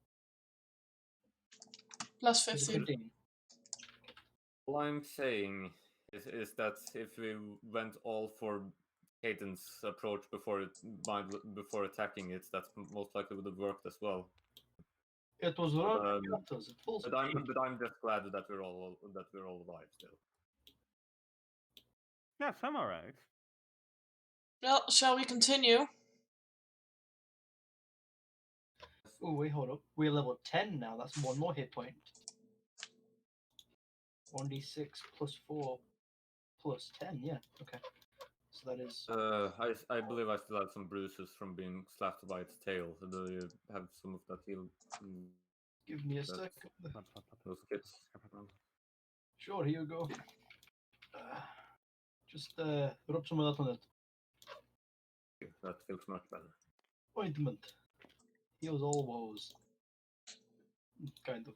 Plus Is it 15. 15? all I'm saying is that if we went all for Caden's approach before attacking it, that most likely would have worked as well. It was But, running at us at full But I'm speed. just glad that we're all alive still. Yes, I'm alright. Well, shall we continue? Oh, wait, hold up. We're level 10 now. That's one more hit point. 1d6 plus 4 plus 10, yeah. Okay. So that is. I believe I still have some bruises from being slapped by its tail. So do you have some of that heal? Give me a That's- second. Those kits. Sure, here you go. Just rub some of that on it. That feels much better. Ointment. Heals all woes. Kind of.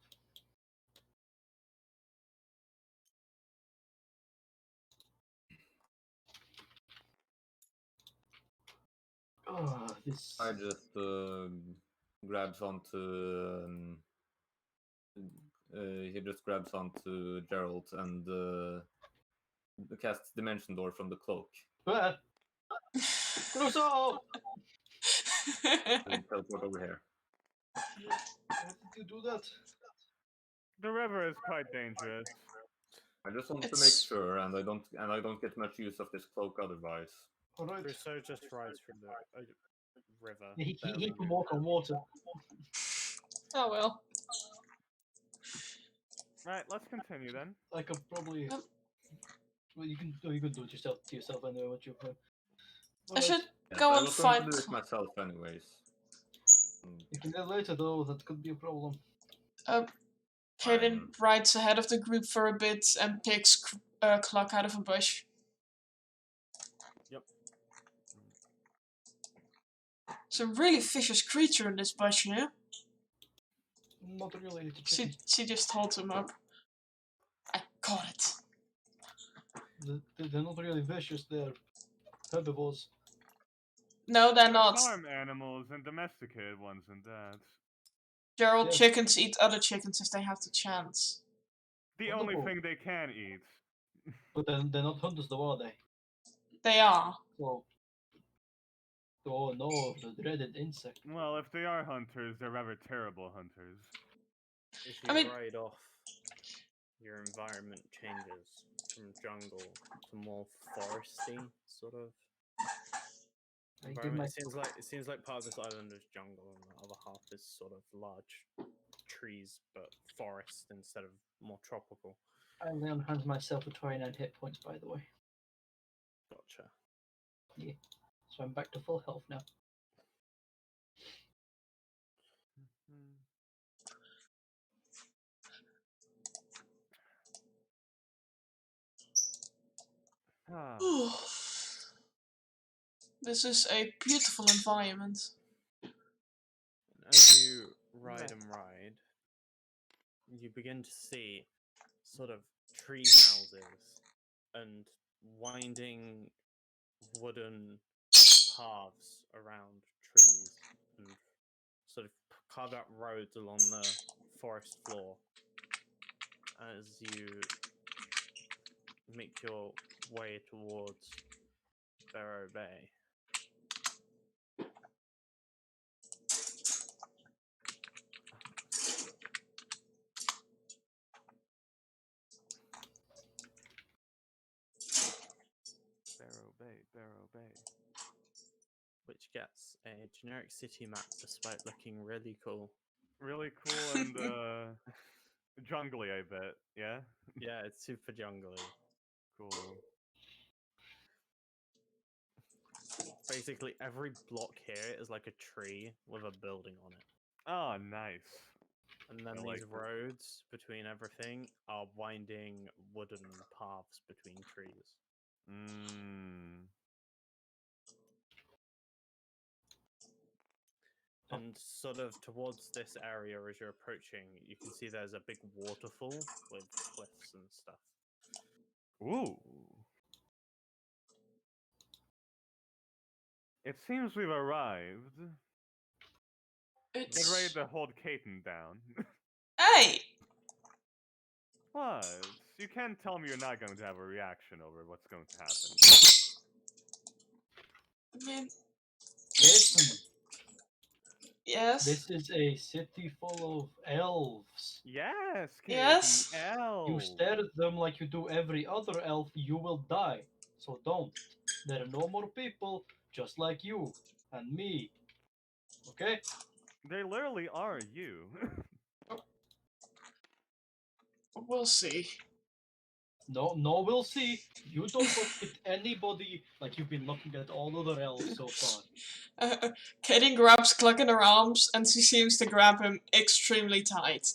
Oh, this. I just grabs onto. He just grabs onto Gerald and casts Dimension Door from the cloak. Ah! Crusoe! And teleport over here. Why did you do that? The river is quite dangerous. I just want to make It's- sure, and I don't get much use of this cloak otherwise. Alright. Crusoe just rides through the river. He barely can walk on water. Oh well. Right, let's continue then. I could probably. Yep. Well, you can do it yourself to yourself anyway. What you. I should Yes, go I and was going to find. do it myself anyways. You can do it later though. That could be a problem. Kaden rides ahead of the group for a bit and picks Cluck out of a bush. Yep. It's a really vicious creature in this bush, you know? Not really. It's a chicken. She just holds him up. I got it. They're not really vicious. They're herbivores. No, they're not. Farm animals and domesticated ones and that. Gerald, Yes. chickens eat other chickens if they have the chance. The only Wonderful. thing they can eat. But then they're not hunters, though, are they? They are. So. Oh no, the dreaded insect. Well, if they are hunters, they're rather terrible hunters. If I you mean- ride off, your environment changes from jungle to more foresty sort of I give environment. my It seems like part of this island is jungle and the other half is sort of large trees but forest instead of more tropical. I lay on hands myself with 29 hit points, by the way. Gotcha. So I'm back to full health now. Ah, This is a beautiful environment. And as you ride and ride, you begin to see sort of tree houses and winding wooden paths around trees and sort of carve out roads along the forest floor as you make your way towards Barrow Bay. Barrow Bay. Barrow Bay. which gets a generic city map despite looking really cool. Really cool and jungly, I bet. Yeah. Yeah, it's super jungly. Cool. Basically, every block here is like a tree with a building on it. Oh, nice. And then I these like it. roads between everything are winding wooden paths between trees. Mmm. And sort of towards this area as you're approaching, you can see there's a big waterfall with cliffs and stuff. Ooh. It seems we've arrived. Get ready It's to hold Caton down. hey. What? You can't tell me you're not going to have a reaction over what's going to happen. I mean, Listen, yes. this is a city full of elves. Yes, Caton. Yes. Elves. You stare at them like you do every other elf, you will die. So don't. There are no more people just like you and me. Okay? They literally are you. We'll see. No, we'll see. You don't look at anybody like you've been looking at all other elves so far. Katie grabs Cluck in her arms, and she seems to grab him extremely tight.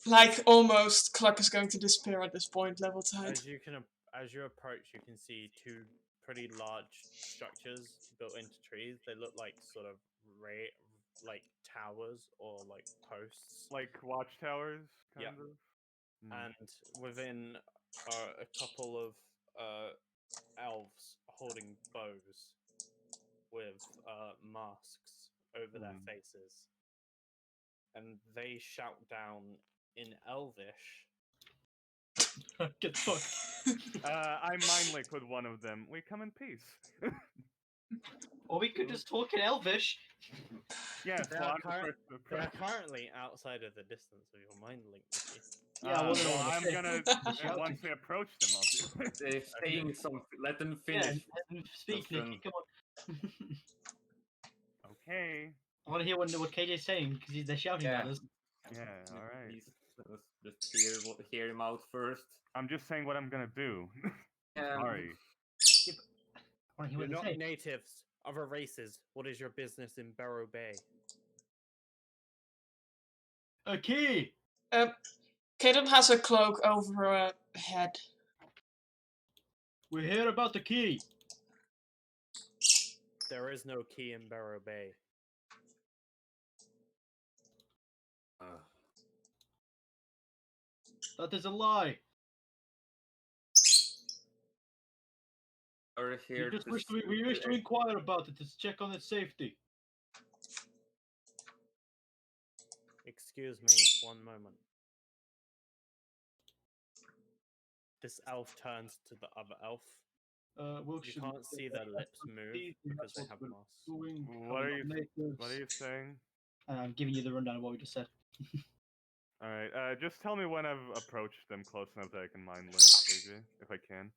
Like, almost, Cluck is going to disappear at this point, level tight. As you approach, you can see two pretty large structures built into trees. They look like sort of like towers or like posts. Like watchtowers, kind Yep. of. And within are a couple of elves holding bows with masks over their faces, and they shout down in Elvish. Get fucked. I mind link with one of them. We come in peace. Or we could just talk in Elvish. Yes, They well, are, I'm the first to they are approach. currently outside of the distance of your mind link, Nikki. Yeah, I wanna know well, what I'm they say. gonna Shouting. once we approach them, I'll do it. They're saying something. Let them Yeah, finish. and speak, Listen. Nikki. Come on. Okay. I want to hear what KJ's saying because they're shouting at Yeah. us. Yeah. All right. Please, let's just hear him out first. I'm just saying what I'm gonna do. Um, Sorry. I want to hear You're what not they say. natives, other races. What is your business in Barrow Bay? A key. Kaden has a cloak over her head. We hear about the key. There is no key in Barrow Bay. That is a lie. Are here We just to wish to, we wish to inquire about it to check on its safety. Excuse me, one moment. This elf turns to the other elf. Wilkes You can't see their lips move because they have masks. doing. What are you saying? I'm giving you the rundown of what we just said. All right. Just tell me when I've approached them close enough that I can mind link, AJ, if I can.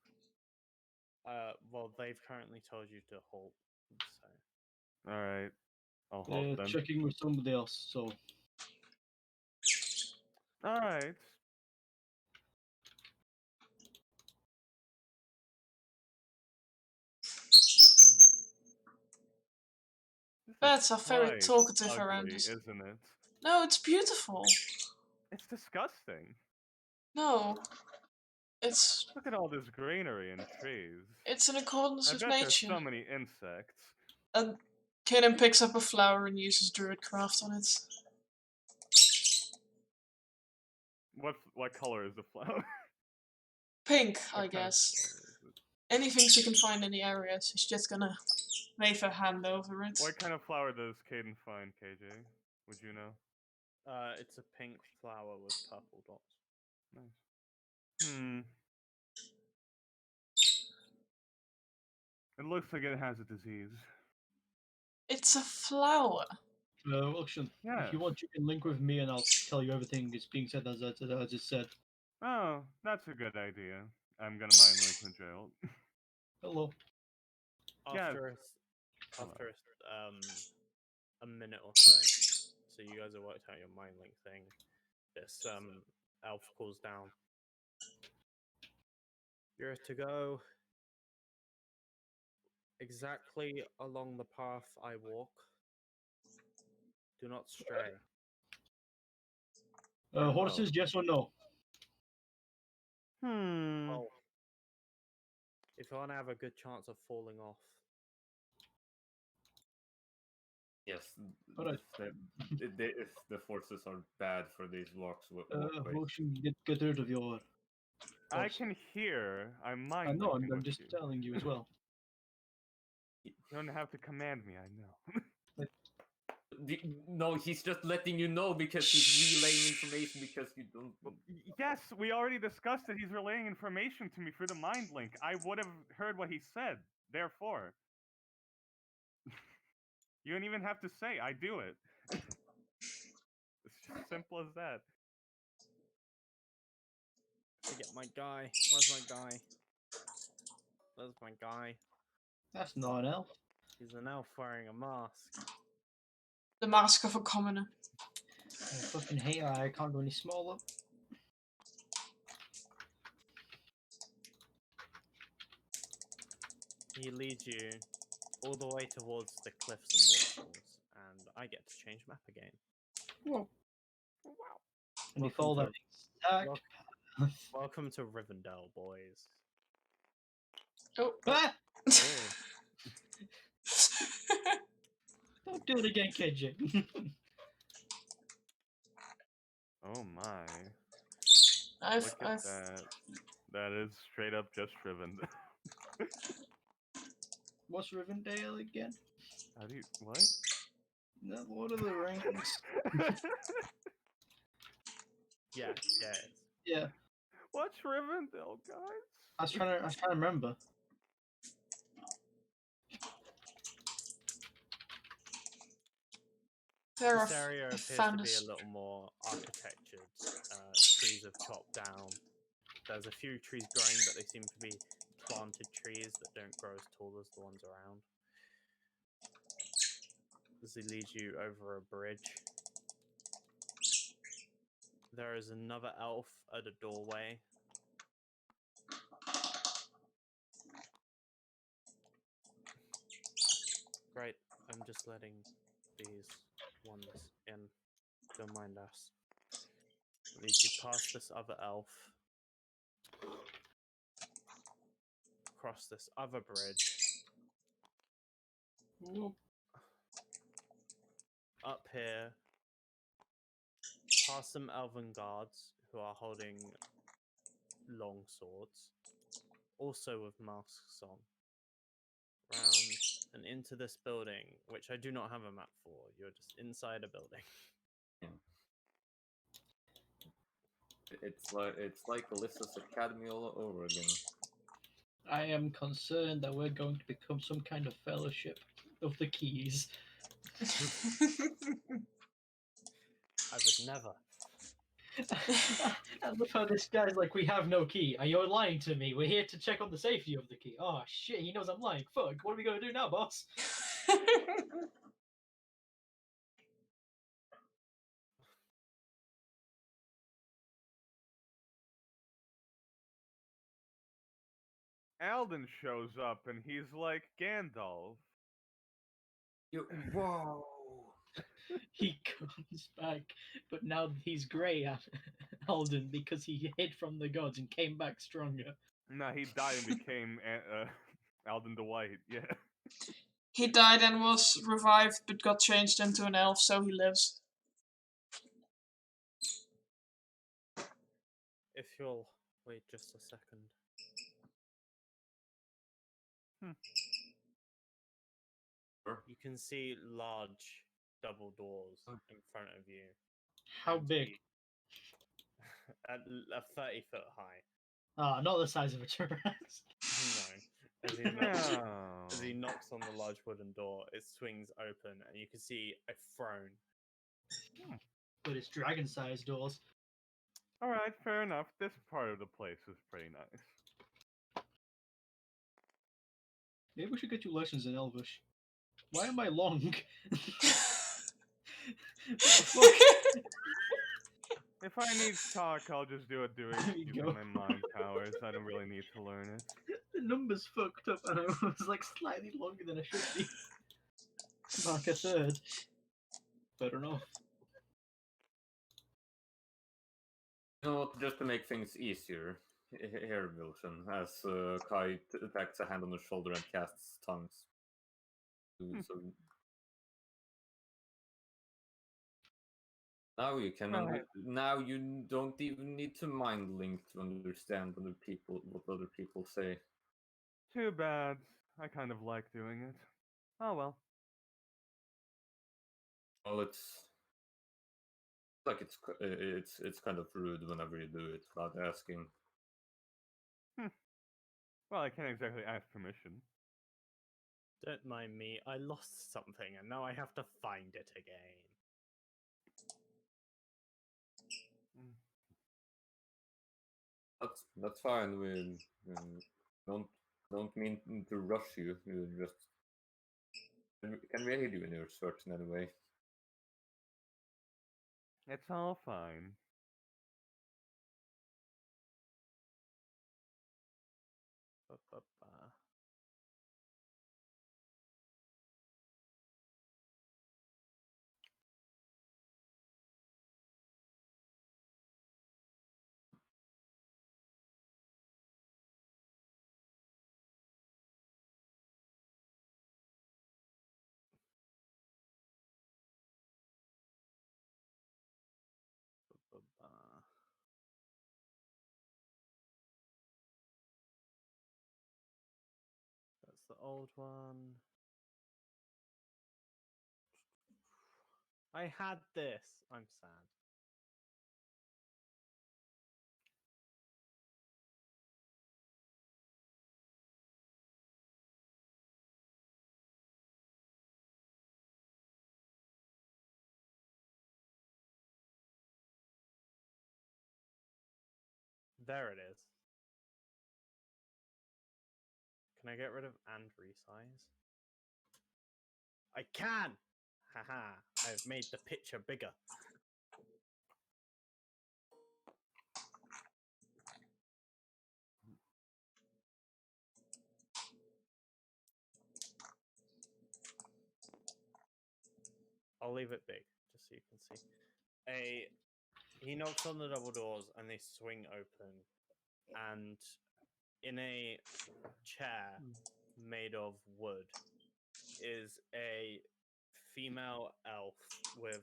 Well, they've currently told you to halt, so. All right. I'll halt them. Checking with somebody else. So. All right. Birds are very Quite talkative around ugly, us. isn't it? No, it's beautiful. It's disgusting. No. It's Look at all this greenery and trees. in accordance I with bet nature. there's so many insects. And Kaden picks up a flower and uses druidcraft on it. What color is the flower? Pink, What I kind of guess. flower is it? Anything she can find in the area, she's just gonna wave her hand over it. What kind of flower does Caden find, KJ? Would you know? It's a pink flower with purple dots. Nice. It looks like it has a disease. It's a flower. Wilkes, Yeah. if you want, you can link with me, and I'll tell you everything is being said as it's said. Oh, that's a good idea. I'm gonna mind link with Gerald. Hello. Yeah. After a minute or so, so you guys have worked out your mind link thing. This elf calls down. You're to go exactly along the path I walk. Do not stray. Horses, yes or no? Well, if you want to have a good chance of falling off, Yes, Alright. if the forces are bad for these walkways. Horses, get rid of your. I horse. can hear. I'm I mind know, linking I'm with just you. telling you as well. You don't have to command me. I know. No, he's just letting you know because he's relaying information because you don't. Yes, we already discussed that he's relaying information to me through the mind link. I would have heard what he said. Therefore, you don't even have to say. I do it. It's just simple as that. to get my guy. Where's my guy? Where's my guy? That's not an elf. He's an elf wearing a mask. The mask of a commoner. I fucking hate I can't go any smaller. He leads you all the way towards the cliffs and waterfalls, and I get to change map again. Whoa. Wow. And you Welcome follow to- that exact path. Welcome to Rivendell, boys. Oh. Ah! Oh, Don't do it again, KJ. Oh my. I've Look at that. That is straight up just Riven. What's Rivendell again? How do you. What? No, Lord of the Rings. yeah. Yeah, What's Rivendell, guys? I was trying to remember. there are This area appears to be founders. a little more architectured. Trees have chopped down. There's a few trees growing, but they seem to be planted trees that don't grow as tall as the ones around. As he leads you over a bridge, there is another elf at a doorway. Great, I'm just letting these ones in. Don't mind us. Leads you past this other elf, across this other bridge, Whoop. up here, past some elven guards who are holding long swords, also with masks on, round and into this building, which I do not have a map for. You're just inside a building. It's like Alyssa's Academy all over again. I am concerned that we're going to become some kind of fellowship of the keys. I would never. I love how this guy's like, we have no key. Are you lying to me? We're here to check on the safety of the key. Oh shit, he knows I'm lying. Fuck, what are we gonna do now, boss? Alden shows up and he's like Gandalf. Whoa! He comes back, but now he's grey, Alden, because he hid from the gods and came back stronger. No, he died and became Alden the White. Yeah. He died and was revived, but got changed into an elf, so he lives. If you'll wait just a second. You can see large double doors in front of you. How big? At 30 foot high. Ah, not the size of a Tyrannosaurus. No. As he knocks on the large wooden door, it swings open and you can see a throne. But it's dragon-sized doors. Alright, fair enough. This part of the place is pretty nice. Maybe we should get you lessons in Elvish. Why am I long? What the fuck? If I need to talk, I'll just do it There you using go. my mind powers. I don't really need to learn it. The number's fucked up and I was like slightly longer than I should be. Mark a third. Fair enough. You know what, just to make things easier, here, Wilson, as Kai attacks a hand on his shoulder and casts tongues. So now you can. Right. Now you don't even need to mind link to understand what other people say. Too bad. I kind of like doing it. Oh well. Well, it's kind of rude whenever you do it without asking. Well, I can't exactly ask permission. Don't mind me, I lost something and now I have to find it again. That's fine. We don't mean to rush you. You just can we aid you in your search in any way? It's all fine. Ba-ba-ba. Ba-ba-ba. That's the old one. I had this. I'm sad. There it is. Can I get rid of and resize? I can! Haha, I've made the picture bigger. I'll leave it big, just so you can see. He knocks on the double doors and they swing open, and in a chair made of wood is a female elf with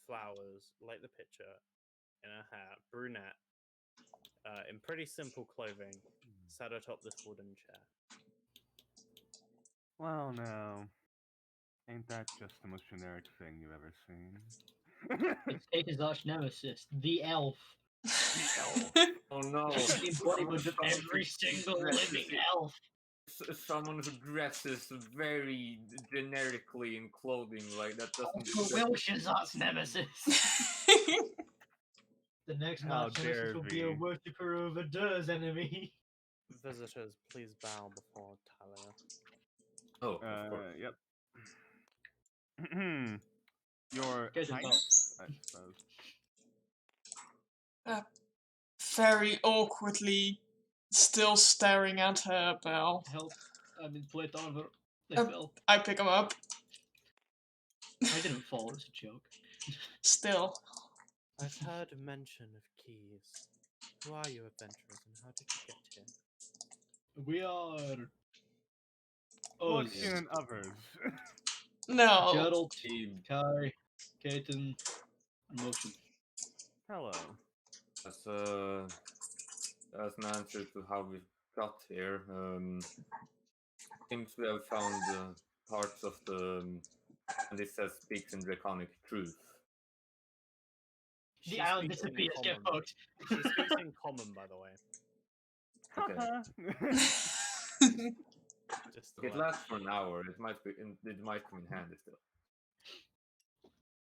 flowers, like the picture, in her hair, brunette, in pretty simple clothing, sat atop this wooden chair. Well, now, ain't that just the most generic thing you've ever seen? It's Taker's arch nemesis, the elf. Oh no! The embodiment of Someone every who single dresses living it- elf. Someone who dresses very generically in clothing like that doesn't. Also Welsh's arch nemesis. The next How arch nemesis dare will be a thee. worshipper of a Dur's enemy. Visitors, please bow before Talia. Oh, of course. Yep. Your Get him Highness, I suppose. Very awkwardly, still staring at her, Belle. Help. I mean, plate armor. They Um, fell. I pick him up. I didn't fall, it's a joke. Still. I've heard mention of keys. Who are you, adventurers, and how did you get here? We are. Fortune Us. and others. No. Gerald, He, Kai, Kaiten, and Motion. Hello. as an answer to how we got here, seems we have found parts of the. And this says speaks in draconic truth. She The island speaks in disappears, get common. fucked. She speaks in common, by the way. Okay. Just to It let- lasts for an hour. It might come in handy still.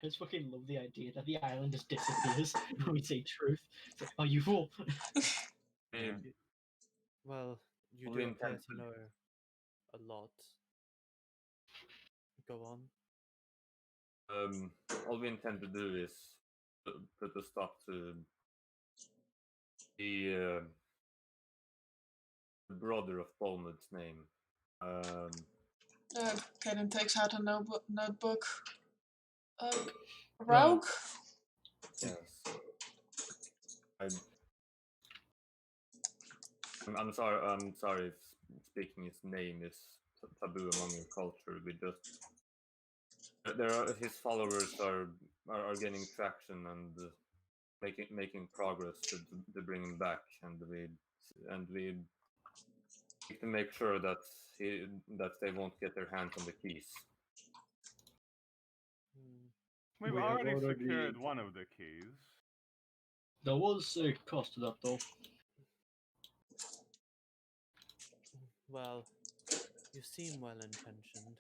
I just fucking love the idea that the island just disappears when we say truth. It's like, oh, you fool. Yeah. Well, you Well, do in appear to Temple. know a lot. Go on. All we intend to do is put a stop to the brother of Bolmud's name. Kaden takes out a notebook. Raug. Raug? Yes. I'm sorry. I'm sorry if speaking his name is taboo among your culture. We just his followers are gaining traction and making progress to bring him back, and we need to make sure that they won't get their hands on the keys. We've We have already already- secured one of the keys. There was a cost to that, though. Well, you seem well intentioned.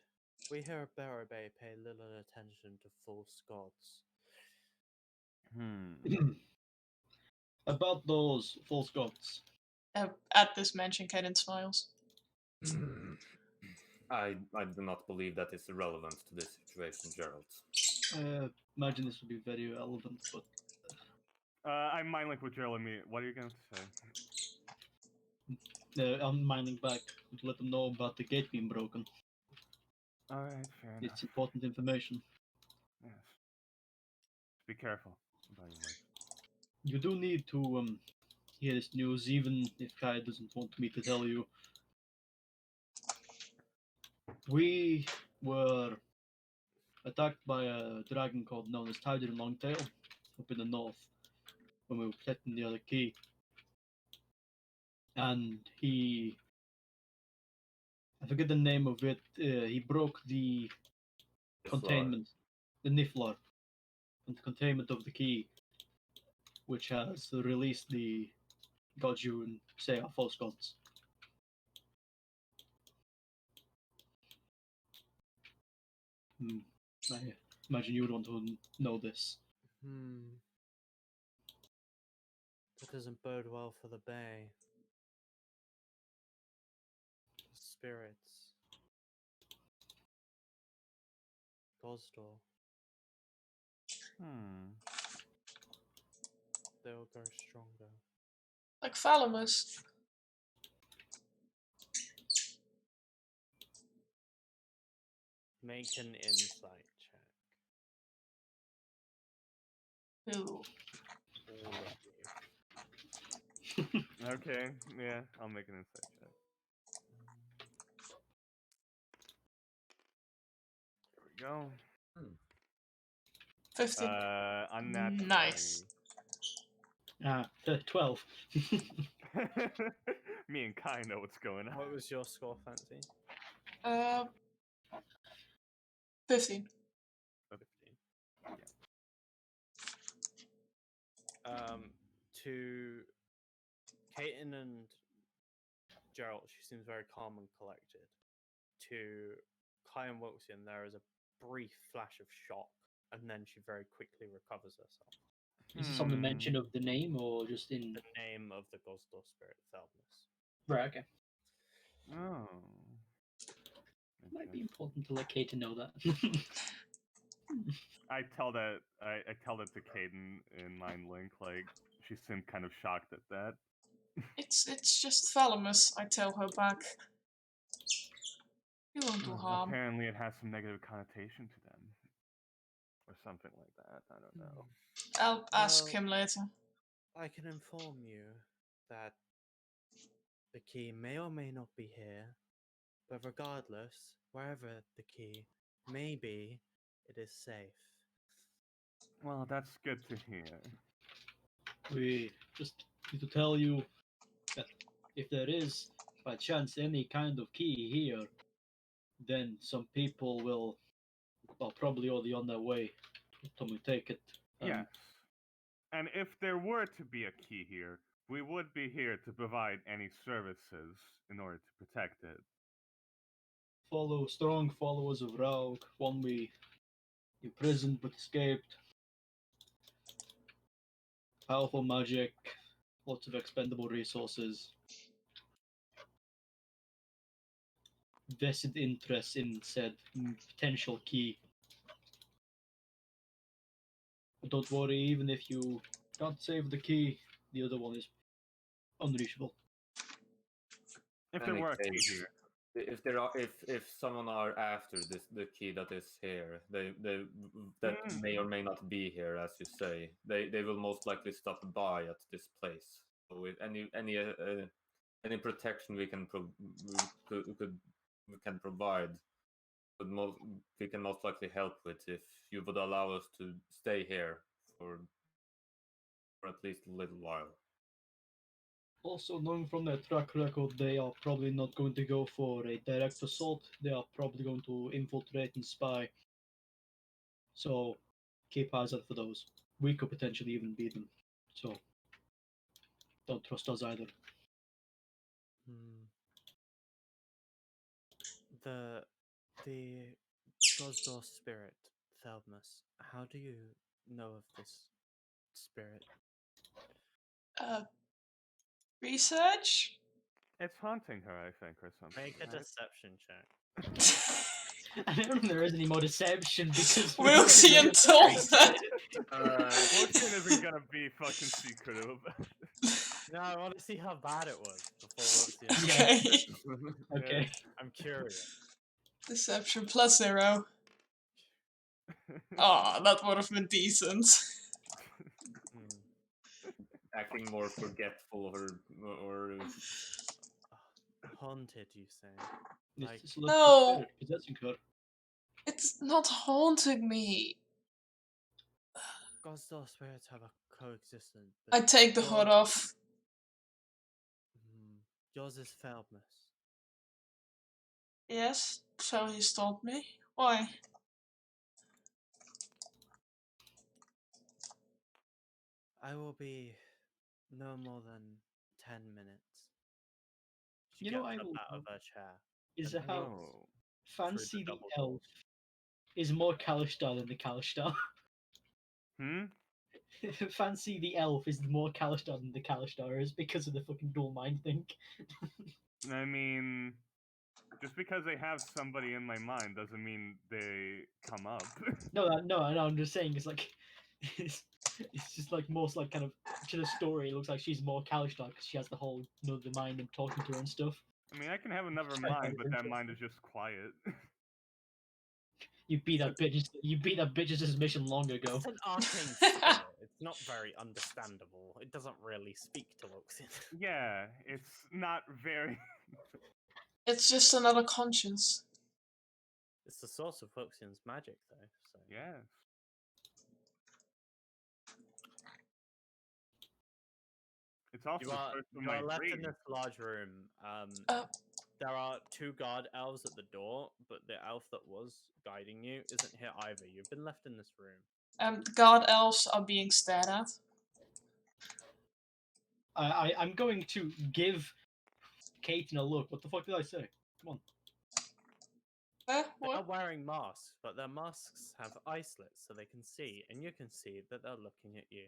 We here at Barrow Bay pay little attention to false gods. About those false gods. At this mention, Kaden smiles. I do not believe that is irrelevant to this situation, Gerald. Imagine this would be very relevant, but I'm mind link with Jeremy. What are you going to say? I'm mining back to let them know about the gate being broken. Alright, fair enough. It's important information. Yes. Be careful about your words. You do need to hear this news, even if Kai doesn't want me to tell you. We were attacked by a dragon called known as Tiger and Longtail up in the north when we were protecting the other key. And I forget the name of it, he broke the containment, the Niflar, and the containment of the key, which has released the gods you would say are false gods. I imagine you would want to know this. That doesn't bode well for the bay. The spirits. Gosdor. They'll grow stronger. Like Thalamus. Make an insight check. Ooh. All of you. Okay, yeah, I'll make an insight check. There we go. 15. Unnatural. Nice. 12. Me and Kai know what's going on. What was your score, Fancy? 15. 15. To Kaiten and Gerald, she seems very calm and collected. To Kai and Wilkson, there is a brief flash of shock, and then she very quickly recovers herself. Is this on the mention of the name or just in The name of the Gosdor spirit, Thelmus. Right, okay. Oh. Might be important to let Kate know that. I tell that to Caden in Mind Link, like she seemed kind of shocked at that. It's just Thalamus, I tell her back. He won't do harm. Apparently it has some negative connotation to them. Or something like that. I don't know. I'll ask him later. I can inform you that the key may or may not be here, but regardless, wherever the key may be, it is safe. Well, that's good to hear. We just need to tell you that if there is, by chance, any kind of key here, then some people will, well, probably already on their way to take it. Yes. And if there were to be a key here, we would be here to provide any services in order to protect it. Follow strong followers of Raug, one we imprisoned but escaped. Powerful magic, lots of expendable resources. vested interest in said potential key. But don't worry, even if you can't save the key, the other one is unreachable. If In there any were a key case, here. if someone are after the key that is here, they that Hmm. may or may not be here, as you say, they will most likely stop by at this place. So with any protection we can we can provide, we can most likely help with if you would allow us to stay here for at least a little while. Also, knowing from their track record, they are probably not going to go for a direct assault. They are probably going to infiltrate and spy. So, keep eyes out for those. We could potentially even beat them. So, don't trust us either. Hmm. The Gosdor spirit, Thelmus. How do you know of this spirit? Research? It's haunting her, I think, or something. Make a right? deception check. I don't know if there is any more deception because Wilson told that. Wilson isn't gonna be fucking secretive. No, I want to see how bad it was before Wilson. Okay. Okay. I'm curious. Deception plus 0. Oh, that would have been decent. Hmm. Acting more forgetful or Haunted, you say? Like, It's the No. spirit possessing her. It's not haunting me. Gosdor spirits have a coexistence. I but take the yours- hood off. Yours is Thelmus. Yes, so he's told me. Why? I will be no more than 10 minutes. She You know, gets I up will. out of her chair. Is and how walks Oh. fancy the double elf is more Kalishtar than the Kalishtar. Hmm? Fancy the elf is more Kalishtar than the Kalishtar is because of the fucking dual mind thing. I mean, just because they have somebody in my mind doesn't mean they come up. No, I'm just saying it's like it's just like most like kind of to the story. It looks like she's more Kalishtar because she has the whole the mind and talking to her and stuff. I mean, I can have another I find mind, it but that mind is interesting. just quiet. You beat that bitch. You beat that bitch's mission long ago. It's an arcane spirit. It's not very understandable. It doesn't really speak to Wilson. Yeah, it's not very. It's just another conscience. It's the source of Wilson's magic, though. So. Yes. It's also You the are, source of you my are left in dream. this large room. Uh. There are 2 guard elves at the door, but the elf that was guiding you isn't here either. You've been left in this room. The god elves are being stared at. I'm going to give Kaiten a look. What the fuck did I say? Come on. They are What? wearing masks, but their masks have eye slits so they can see, and you can see that they're looking at you.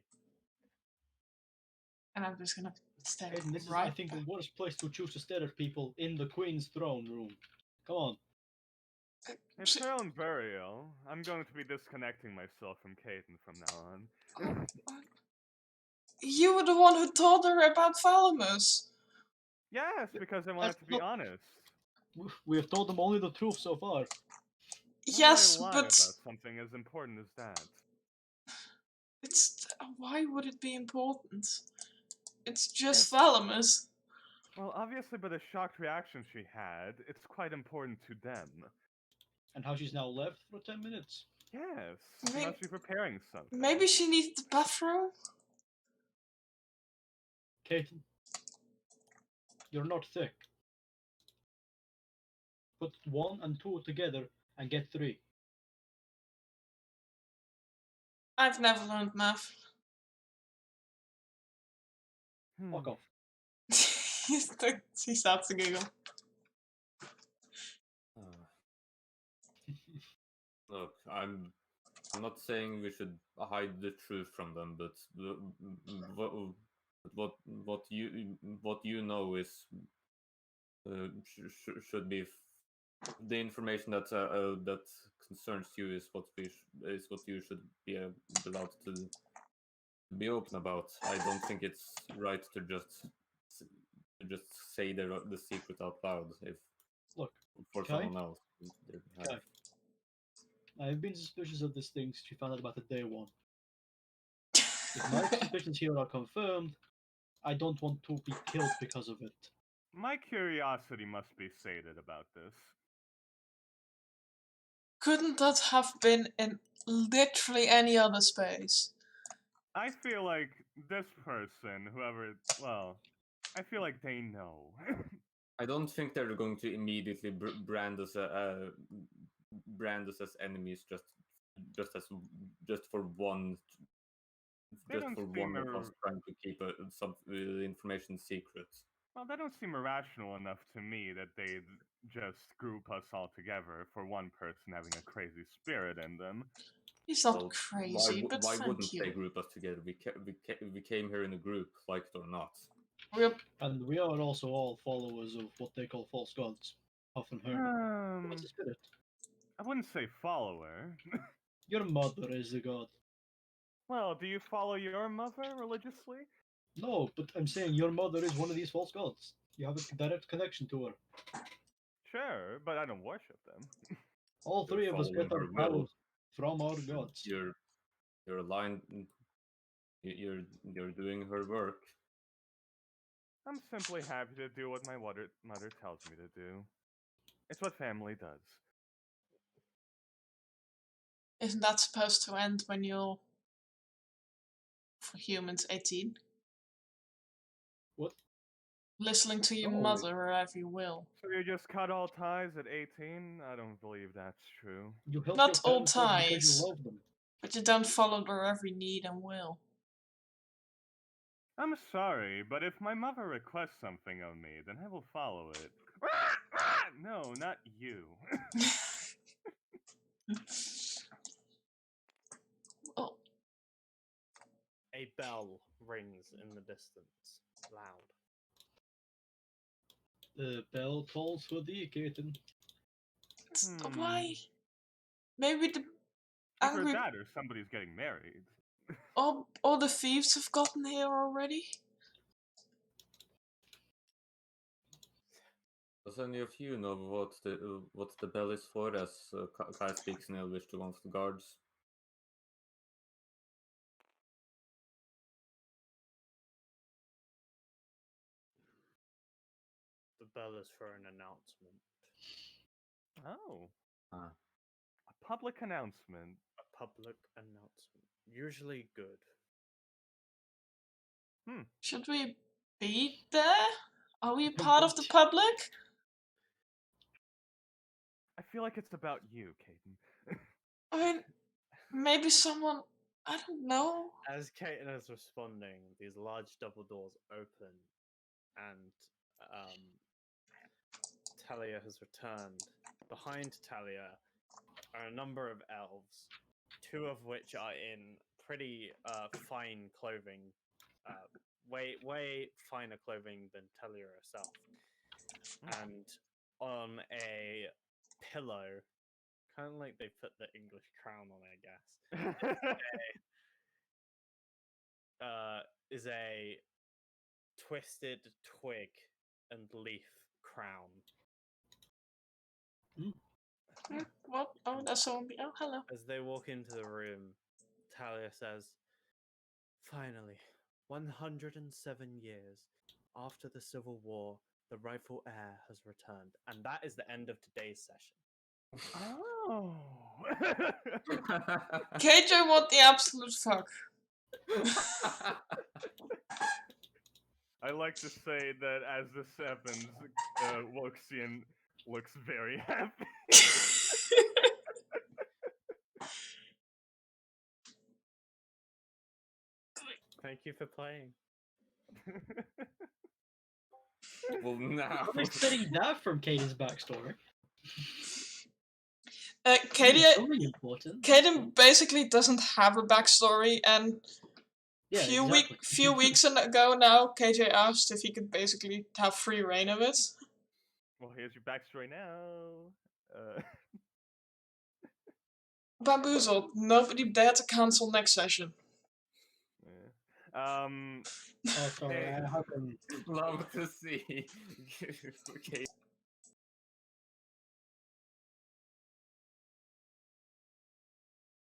And I'm just gonna stare Kaiten, this is, right. I think, the worst place to choose to stare at people in the Queen's throne room. Come on. It's her own burial. I'm going to be disconnecting myself from Caden from now on. You were the one who told her about Thalamus. Yes, because I wanted to be honest. We have told them only the truth so far. Yes, Why lie but about something as important as that? it's why would it be important? It's just Thalamus. Well, obviously, by the shocked reaction she had, it's quite important to them. And how she's now left for 10 minutes. Yes, she May- must be preparing something. Maybe she needed the bathroom. Kaiten, you're not thick. Put 1 and 2 together and get 3. I've never learned math. Fuck off. She starts to giggle. Look, I'm not saying we should hide the truth from them, but what you know is should be the information that that concerns you is what is what you should be allowed to be open about. I don't think it's right to just say the secret out loud if Look, for Kai? someone else. Their behalf. Kai. I've been suspicious of this thing since you found out about the day one. If my suspicions here are confirmed, I don't want to be killed because of it. My curiosity must be sated about this. Couldn't that have been in literally any other space? I feel like this person, whoever, well, I feel like they know. I don't think they're going to immediately brand us brand us as enemies just as just for one They just don't for seem one of us trying to keep some information secret. Well, that don't seem irrational enough to me that they'd just group us all together for one person having a crazy spirit in them. He's not Well, crazy, but why thank wouldn't you. they group us together? We came here in a group, like it or not. Yep. And we are also all followers of what they call false gods. Often heard. What's a spirit? I wouldn't say follower. Your mother is the god. Well, do you follow your mother religiously? No, but I'm saying your mother is one of these false gods. You have a direct connection to her. Sure, but I don't worship them. All You're three of us following get our her will. power from our gods. You're aligned. You're doing her work. I'm simply happy to do what my mother tells me to do. It's what family does. Isn't that supposed to end when you're, for humans, 18? What? Listening to your No. mother wherever you will. So you just cut all ties at 18? I don't believe that's true. You help Not your all parents out because ties. you love them. But you don't follow their every need and will. I'm sorry, but if my mother requests something of me, then I will follow it. No, not you. Oh, A bell rings in the distance, loud. The bell tolls for thee, Caton. why? Maybe the Either angry... that or somebody's getting married. all the thieves have gotten here already? Does any of you know what the bell is for? As Kai speaks in Elvish to one of the guards. The bell is for an announcement. Oh. Ah. A public announcement. A public announcement. Usually good. Should we be there? Are we a No, part of the public? I feel like it's about you, Caden. I mean, maybe someone... I don't know. As Caton is responding, these large double doors open, and Talia has returned. Behind Talia are a number of elves, two of which are in pretty fine clothing, way finer clothing than Talia herself. And on a pillow, kind of like they put the English crown on, I guess, is a twisted twig and leaf crown. What? Oh, that's someone. Oh, hello. As they walk into the room, Talia says, "Finally, 107 years after the Civil War, the rightful heir has returned." And that is the end of today's session. Oh. KJ, what the absolute fuck? I like to say that as this happens, Woxian looks very happy. Thank you for playing. Well, now. I'm expecting that from Caden's backstory. Kaden Important. basically doesn't have a backstory, and Yeah, exactly. few weeks ago now, KJ asked if he could basically have free reign of it. Well, here's your backstory now. Bamboozled. Nobody dare to cancel next session. Yeah. Oh, sorry. Hey. I haven't. Love to see. Okay.